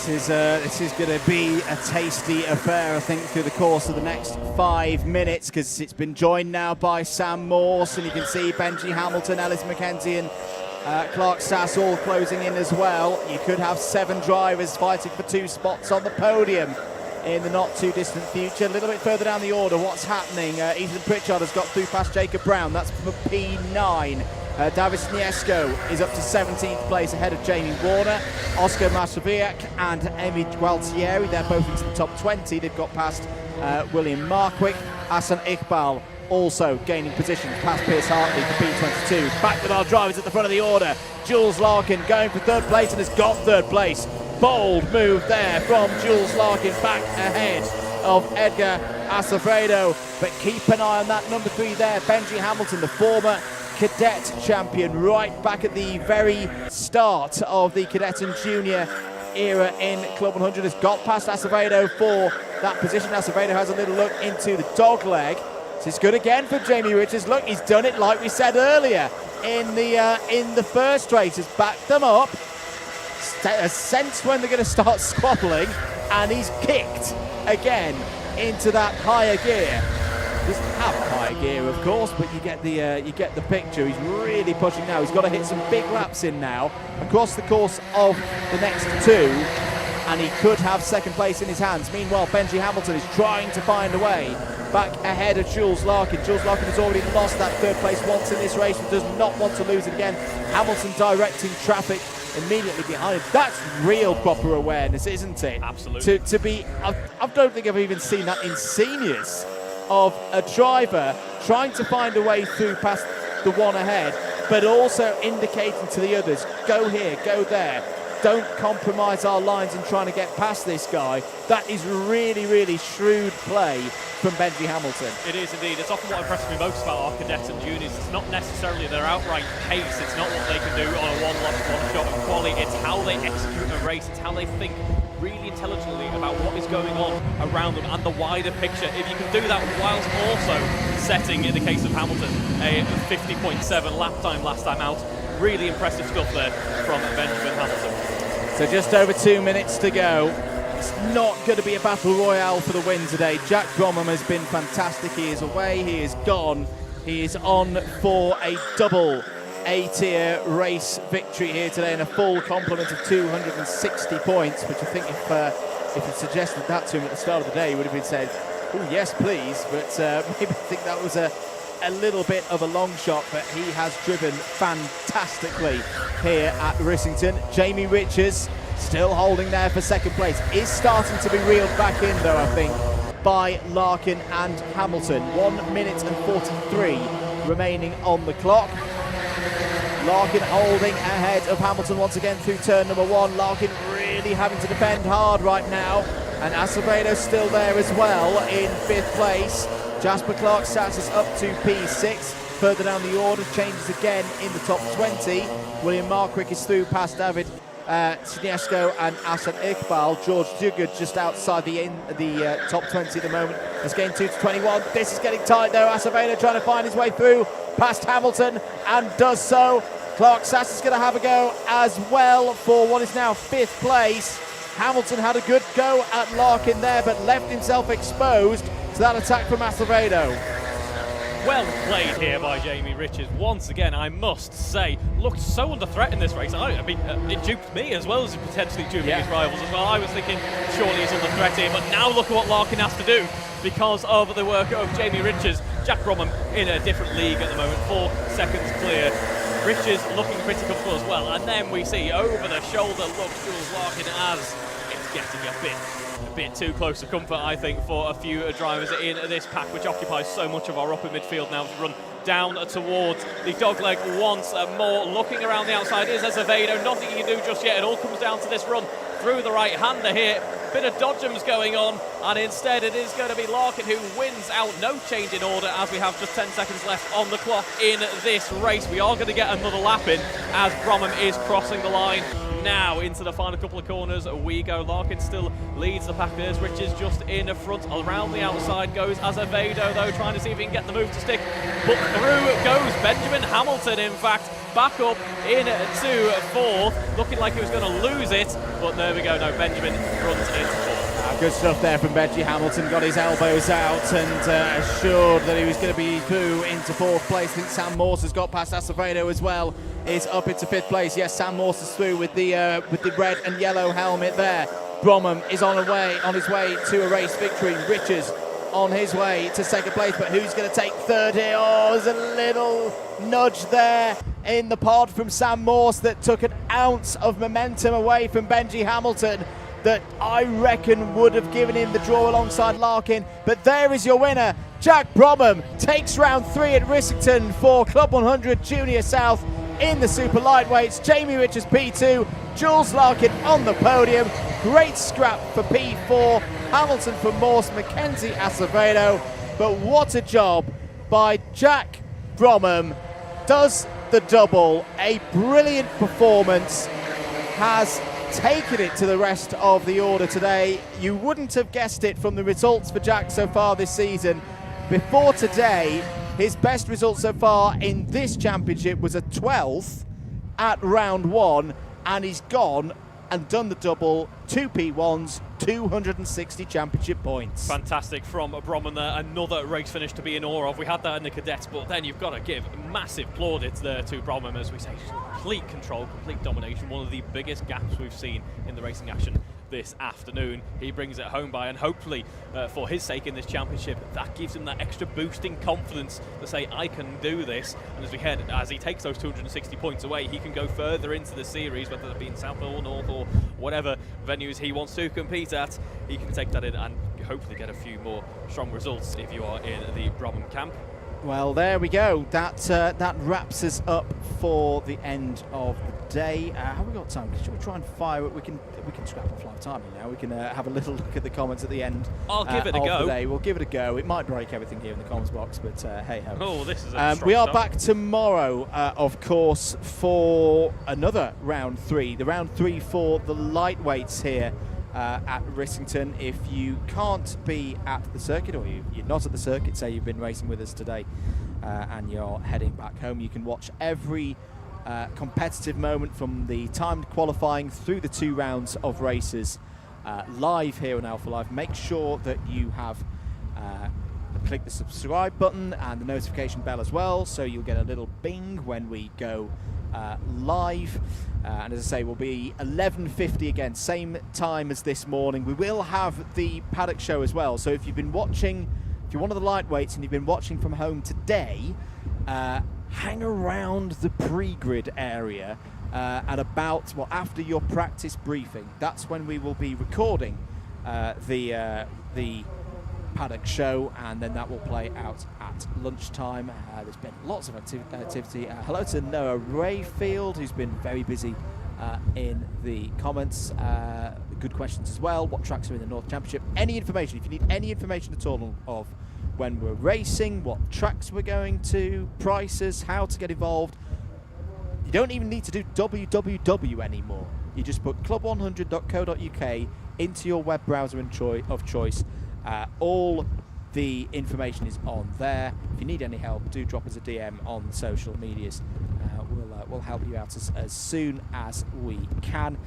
This is going to be a tasty affair, I think, through the course of the next 5 minutes, because it's been joined now by Sam Morse, and you can see Benji Hamilton, Ellis McKenzie and Clark Sass all closing in as well. You could have 7 drivers fighting for 2 spots on the podium in the not too distant future. A little bit further down the order, what's happening? Ethan Pritchard has got through past Jacob Brown. That's for P9. Davis Niesko is up to 17th place ahead of Jamie Warner. Oscar Masoviak and Emi Gualtieri, they're both into the top 20. They've got past William Markwick. Hassan Iqbal also gaining position past Pierce Hartley for P22. Back with our drivers at the front of the order. Jules Larkin going for third place and has got third place. Bold move there from Jules Larkin, back ahead of Edgar Acevedo. But keep an eye on that number 3 there, Benji Hamilton, the former Cadet champion, right back at the very start of the Cadet and Junior era in Club 100, has got past Acevedo for that position. Acevedo has a little look into the dog leg. This is good again for Jamie Richards. Look, he's done it like we said earlier in the first race. Has backed them up, has sensed when they're going to start squabbling, and he's kicked again into that higher gear. Doesn't have high gear, of course, but you get the picture. He's really pushing now. He's got to hit some big laps in now across the course of the next 2, and he could have second place in his hands. Meanwhile, Benji Hamilton is trying to find a way back ahead of Jules Larkin. Jules Larkin has already lost that third place once in this race and does not want to lose it again. Hamilton directing traffic immediately behind him. That's real proper awareness, isn't it? Absolutely. To be, I don't think I've even seen that in seniors, of a driver trying to find a way through past the one ahead, but also indicating to the others, go here, go there, don't compromise our lines in trying to get past this guy. That is really, really shrewd play from Benji Hamilton. It is indeed. It's often what impresses me most about our cadets and juniors. It's not necessarily their outright pace. It's not what they can do on a one-shot and qualify. Ollie, it's how they execute a race, it's how they think really intelligently about what is going on around them and the wider picture. If you can do that whilst also setting, in the case of Hamilton, a 50.7 lap time last time out, really impressive stuff there from Benjamin Hamilton. So just over 2 minutes to go. It's not going to be a battle royale for the win today. Jack Bromham has been fantastic. He is away, he is gone. He is on for a double A-tier race victory here today and a full complement of 260 points, which I think if you suggested that to him at the start of the day, he would have been said, oh yes please, but maybe I think that was a little bit of a long shot, but he has driven fantastically here at Rissington. Jamie Richards still holding there for second place, is starting to be reeled back in though, I think, by Larkin and Hamilton. 1 minute and 43 remaining on the clock. Larkin holding ahead of Hamilton once again through turn number 1. Larkin really having to defend hard right now, and Acevedo still there as well in 5th place. Jasper Clark sets us up to P6. Further down the order, changes again in the top 20. William Markwick is through past David Sinesco and Asan Iqbal. George Dugard just outside the top 20 at the moment has gained 2 to 21. This is getting tight though. Acevedo trying to find his way through past Hamilton and does so. Clark Sass is going to have a go as well for what is now 5th place. Hamilton had a good go at Larkin there, but left himself exposed to that attack from Acevedo. Well played here by Jamie Richards. Once again, I must say, looked so under threat in this race. I mean, it duped me as well as potentially duping his rivals as well. I was thinking, surely he's under threat here, but now look at what Larkin has to do because of the work of Jamie Richards. Jack Bromham in a different league at the moment, 4 seconds clear. Richards looking pretty comfortable as well, and then we see over the shoulder look Jules Larkin as it's getting a bit too close to comfort, I think, for a few drivers in this pack, which occupies so much of our upper midfield now to run down towards the dogleg once more. Looking around the outside is Acevedo. Nothing he can do just yet. It all comes down to this run through the right-hander here. Bit of dodgems going on, and instead it is going to be Larkin who wins out. No change in order as we have just 10 seconds left on the clock in this race. We are going to get another lap in as Bromham is crossing the line. Now into the final couple of corners we go. Larkin still leads the pack. There's Richards just in front. Around the outside goes Acevedo though, trying to see if he can get the move to stick. But through goes Benjamin Hamilton, in fact, back up into 4th. Looking like he was going to lose it, but there we go. No, Benjamin runs into 4th. Good stuff there from Benji Hamilton. Got his elbows out and assured that he was going to be through into 4th place. I think Sam Morse has got past Acevedo as well. Is up into 5th place. Yes, Sam Morse is through with the red and yellow helmet there. Bromham is on his way to a race victory. Richards on his way to 2nd place, but who's going to take 3rd here? Oh, there's a little nudge there in the pod from Sam Morse that took an ounce of momentum away from Benji Hamilton that I reckon would have given him the draw alongside Larkin. But there is your winner. Jack Bromham takes round 3 at Rissington for Club 100 Junior South in the super lightweights. Jamie Richards P2, Jules Larkin on the podium. Great scrap for P4, Hamilton for Morse, Mackenzie Acevedo. But what a job by Jack Bromham. Does the double, a brilliant performance, has taken it to the rest of the order today. You wouldn't have guessed it from the results for Jack so far this season. Before today, his best result so far in this championship was a 12th at round 1, and he's gone and done the double, 2 P1s, 260 championship points. Fantastic from Bromham there. Another race finish to be in awe of. We had that in the cadets, but then you've got to give massive plaudits there to Bromham, as we say. Complete control, complete domination. One of the biggest gaps we've seen in the racing action this afternoon. He brings it home by, and hopefully for his sake in this championship, that gives him that extra boosting confidence to say, I can do this. And as he takes those 260 points away, he can go further into the series, whether it be in South or North or whatever venues he wants to compete at. He can take that in and hopefully get a few more strong results if you are in the Bromham camp. Well, there we go. That wraps us up for the end of the today. Have we got time? Should we try and fire it? We can scrap off live timing now. We can have a little look at the comments at the end. I'll give it a of go. the day. We'll give it a go. It might break everything here in the comments box, but hey ho. Oh, this is a strong we are start. back tomorrow, of course, for another round 3. The round 3 for the lightweights here at Rissington. If you can't be at the circuit, or you're not at the circuit, say you've been racing with us today and you're heading back home, you can watch every competitive moment from the timed qualifying through the 2 rounds of races live here on Alpha Live. Make sure that you have click the subscribe button and the notification bell as well, so you'll get a little bing when we go live. And as I say, we'll be 11:50 again, same time as this morning. We will have the Paddock show as well, so if you've been watching, if you're one of the lightweights and you've been watching from home today, hang around the pre-grid area at about, well, after your practice briefing. That's when we will be recording the Paddock show, and then that will play out at lunchtime. There's been lots of activity. Hello to Noah Rayfield, who's been very busy in the comments. Good questions as well. What tracks are in the North Championship? Any information, if you need any information at all of when we're racing, what tracks we're going to, prices, how to get involved, you don't even need to do www anymore. You just put club100.co.uk into your web browser of choice. All the information is on there. If you need any help, do drop us a DM on social medias. We'll help you out as soon as we can.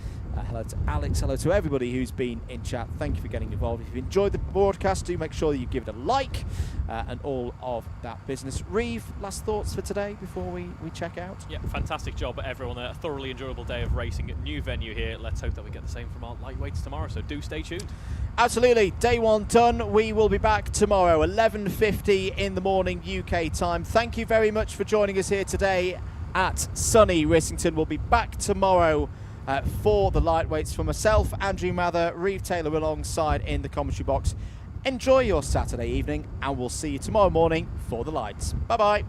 Hello to Alex, hello to everybody who's been in chat. Thank you for getting involved. If you've enjoyed the broadcast, do make sure that you give it a like and all of that business. Reeve, last thoughts for today before we check out? Yeah, fantastic job everyone. A thoroughly enjoyable day of racing at new venue here. Let's hope that we get the same from our lightweights tomorrow, so do stay tuned. Absolutely, day 1 done. We will be back tomorrow, 11:50 in the morning UK time. Thank you very much for joining us here today at sunny Rissington. We'll be back tomorrow for the lightweights. For myself, Andrew Mather, Reeve Taylor alongside in the commentary box. Enjoy your Saturday evening, and we'll see you tomorrow morning for the lights. Bye-bye.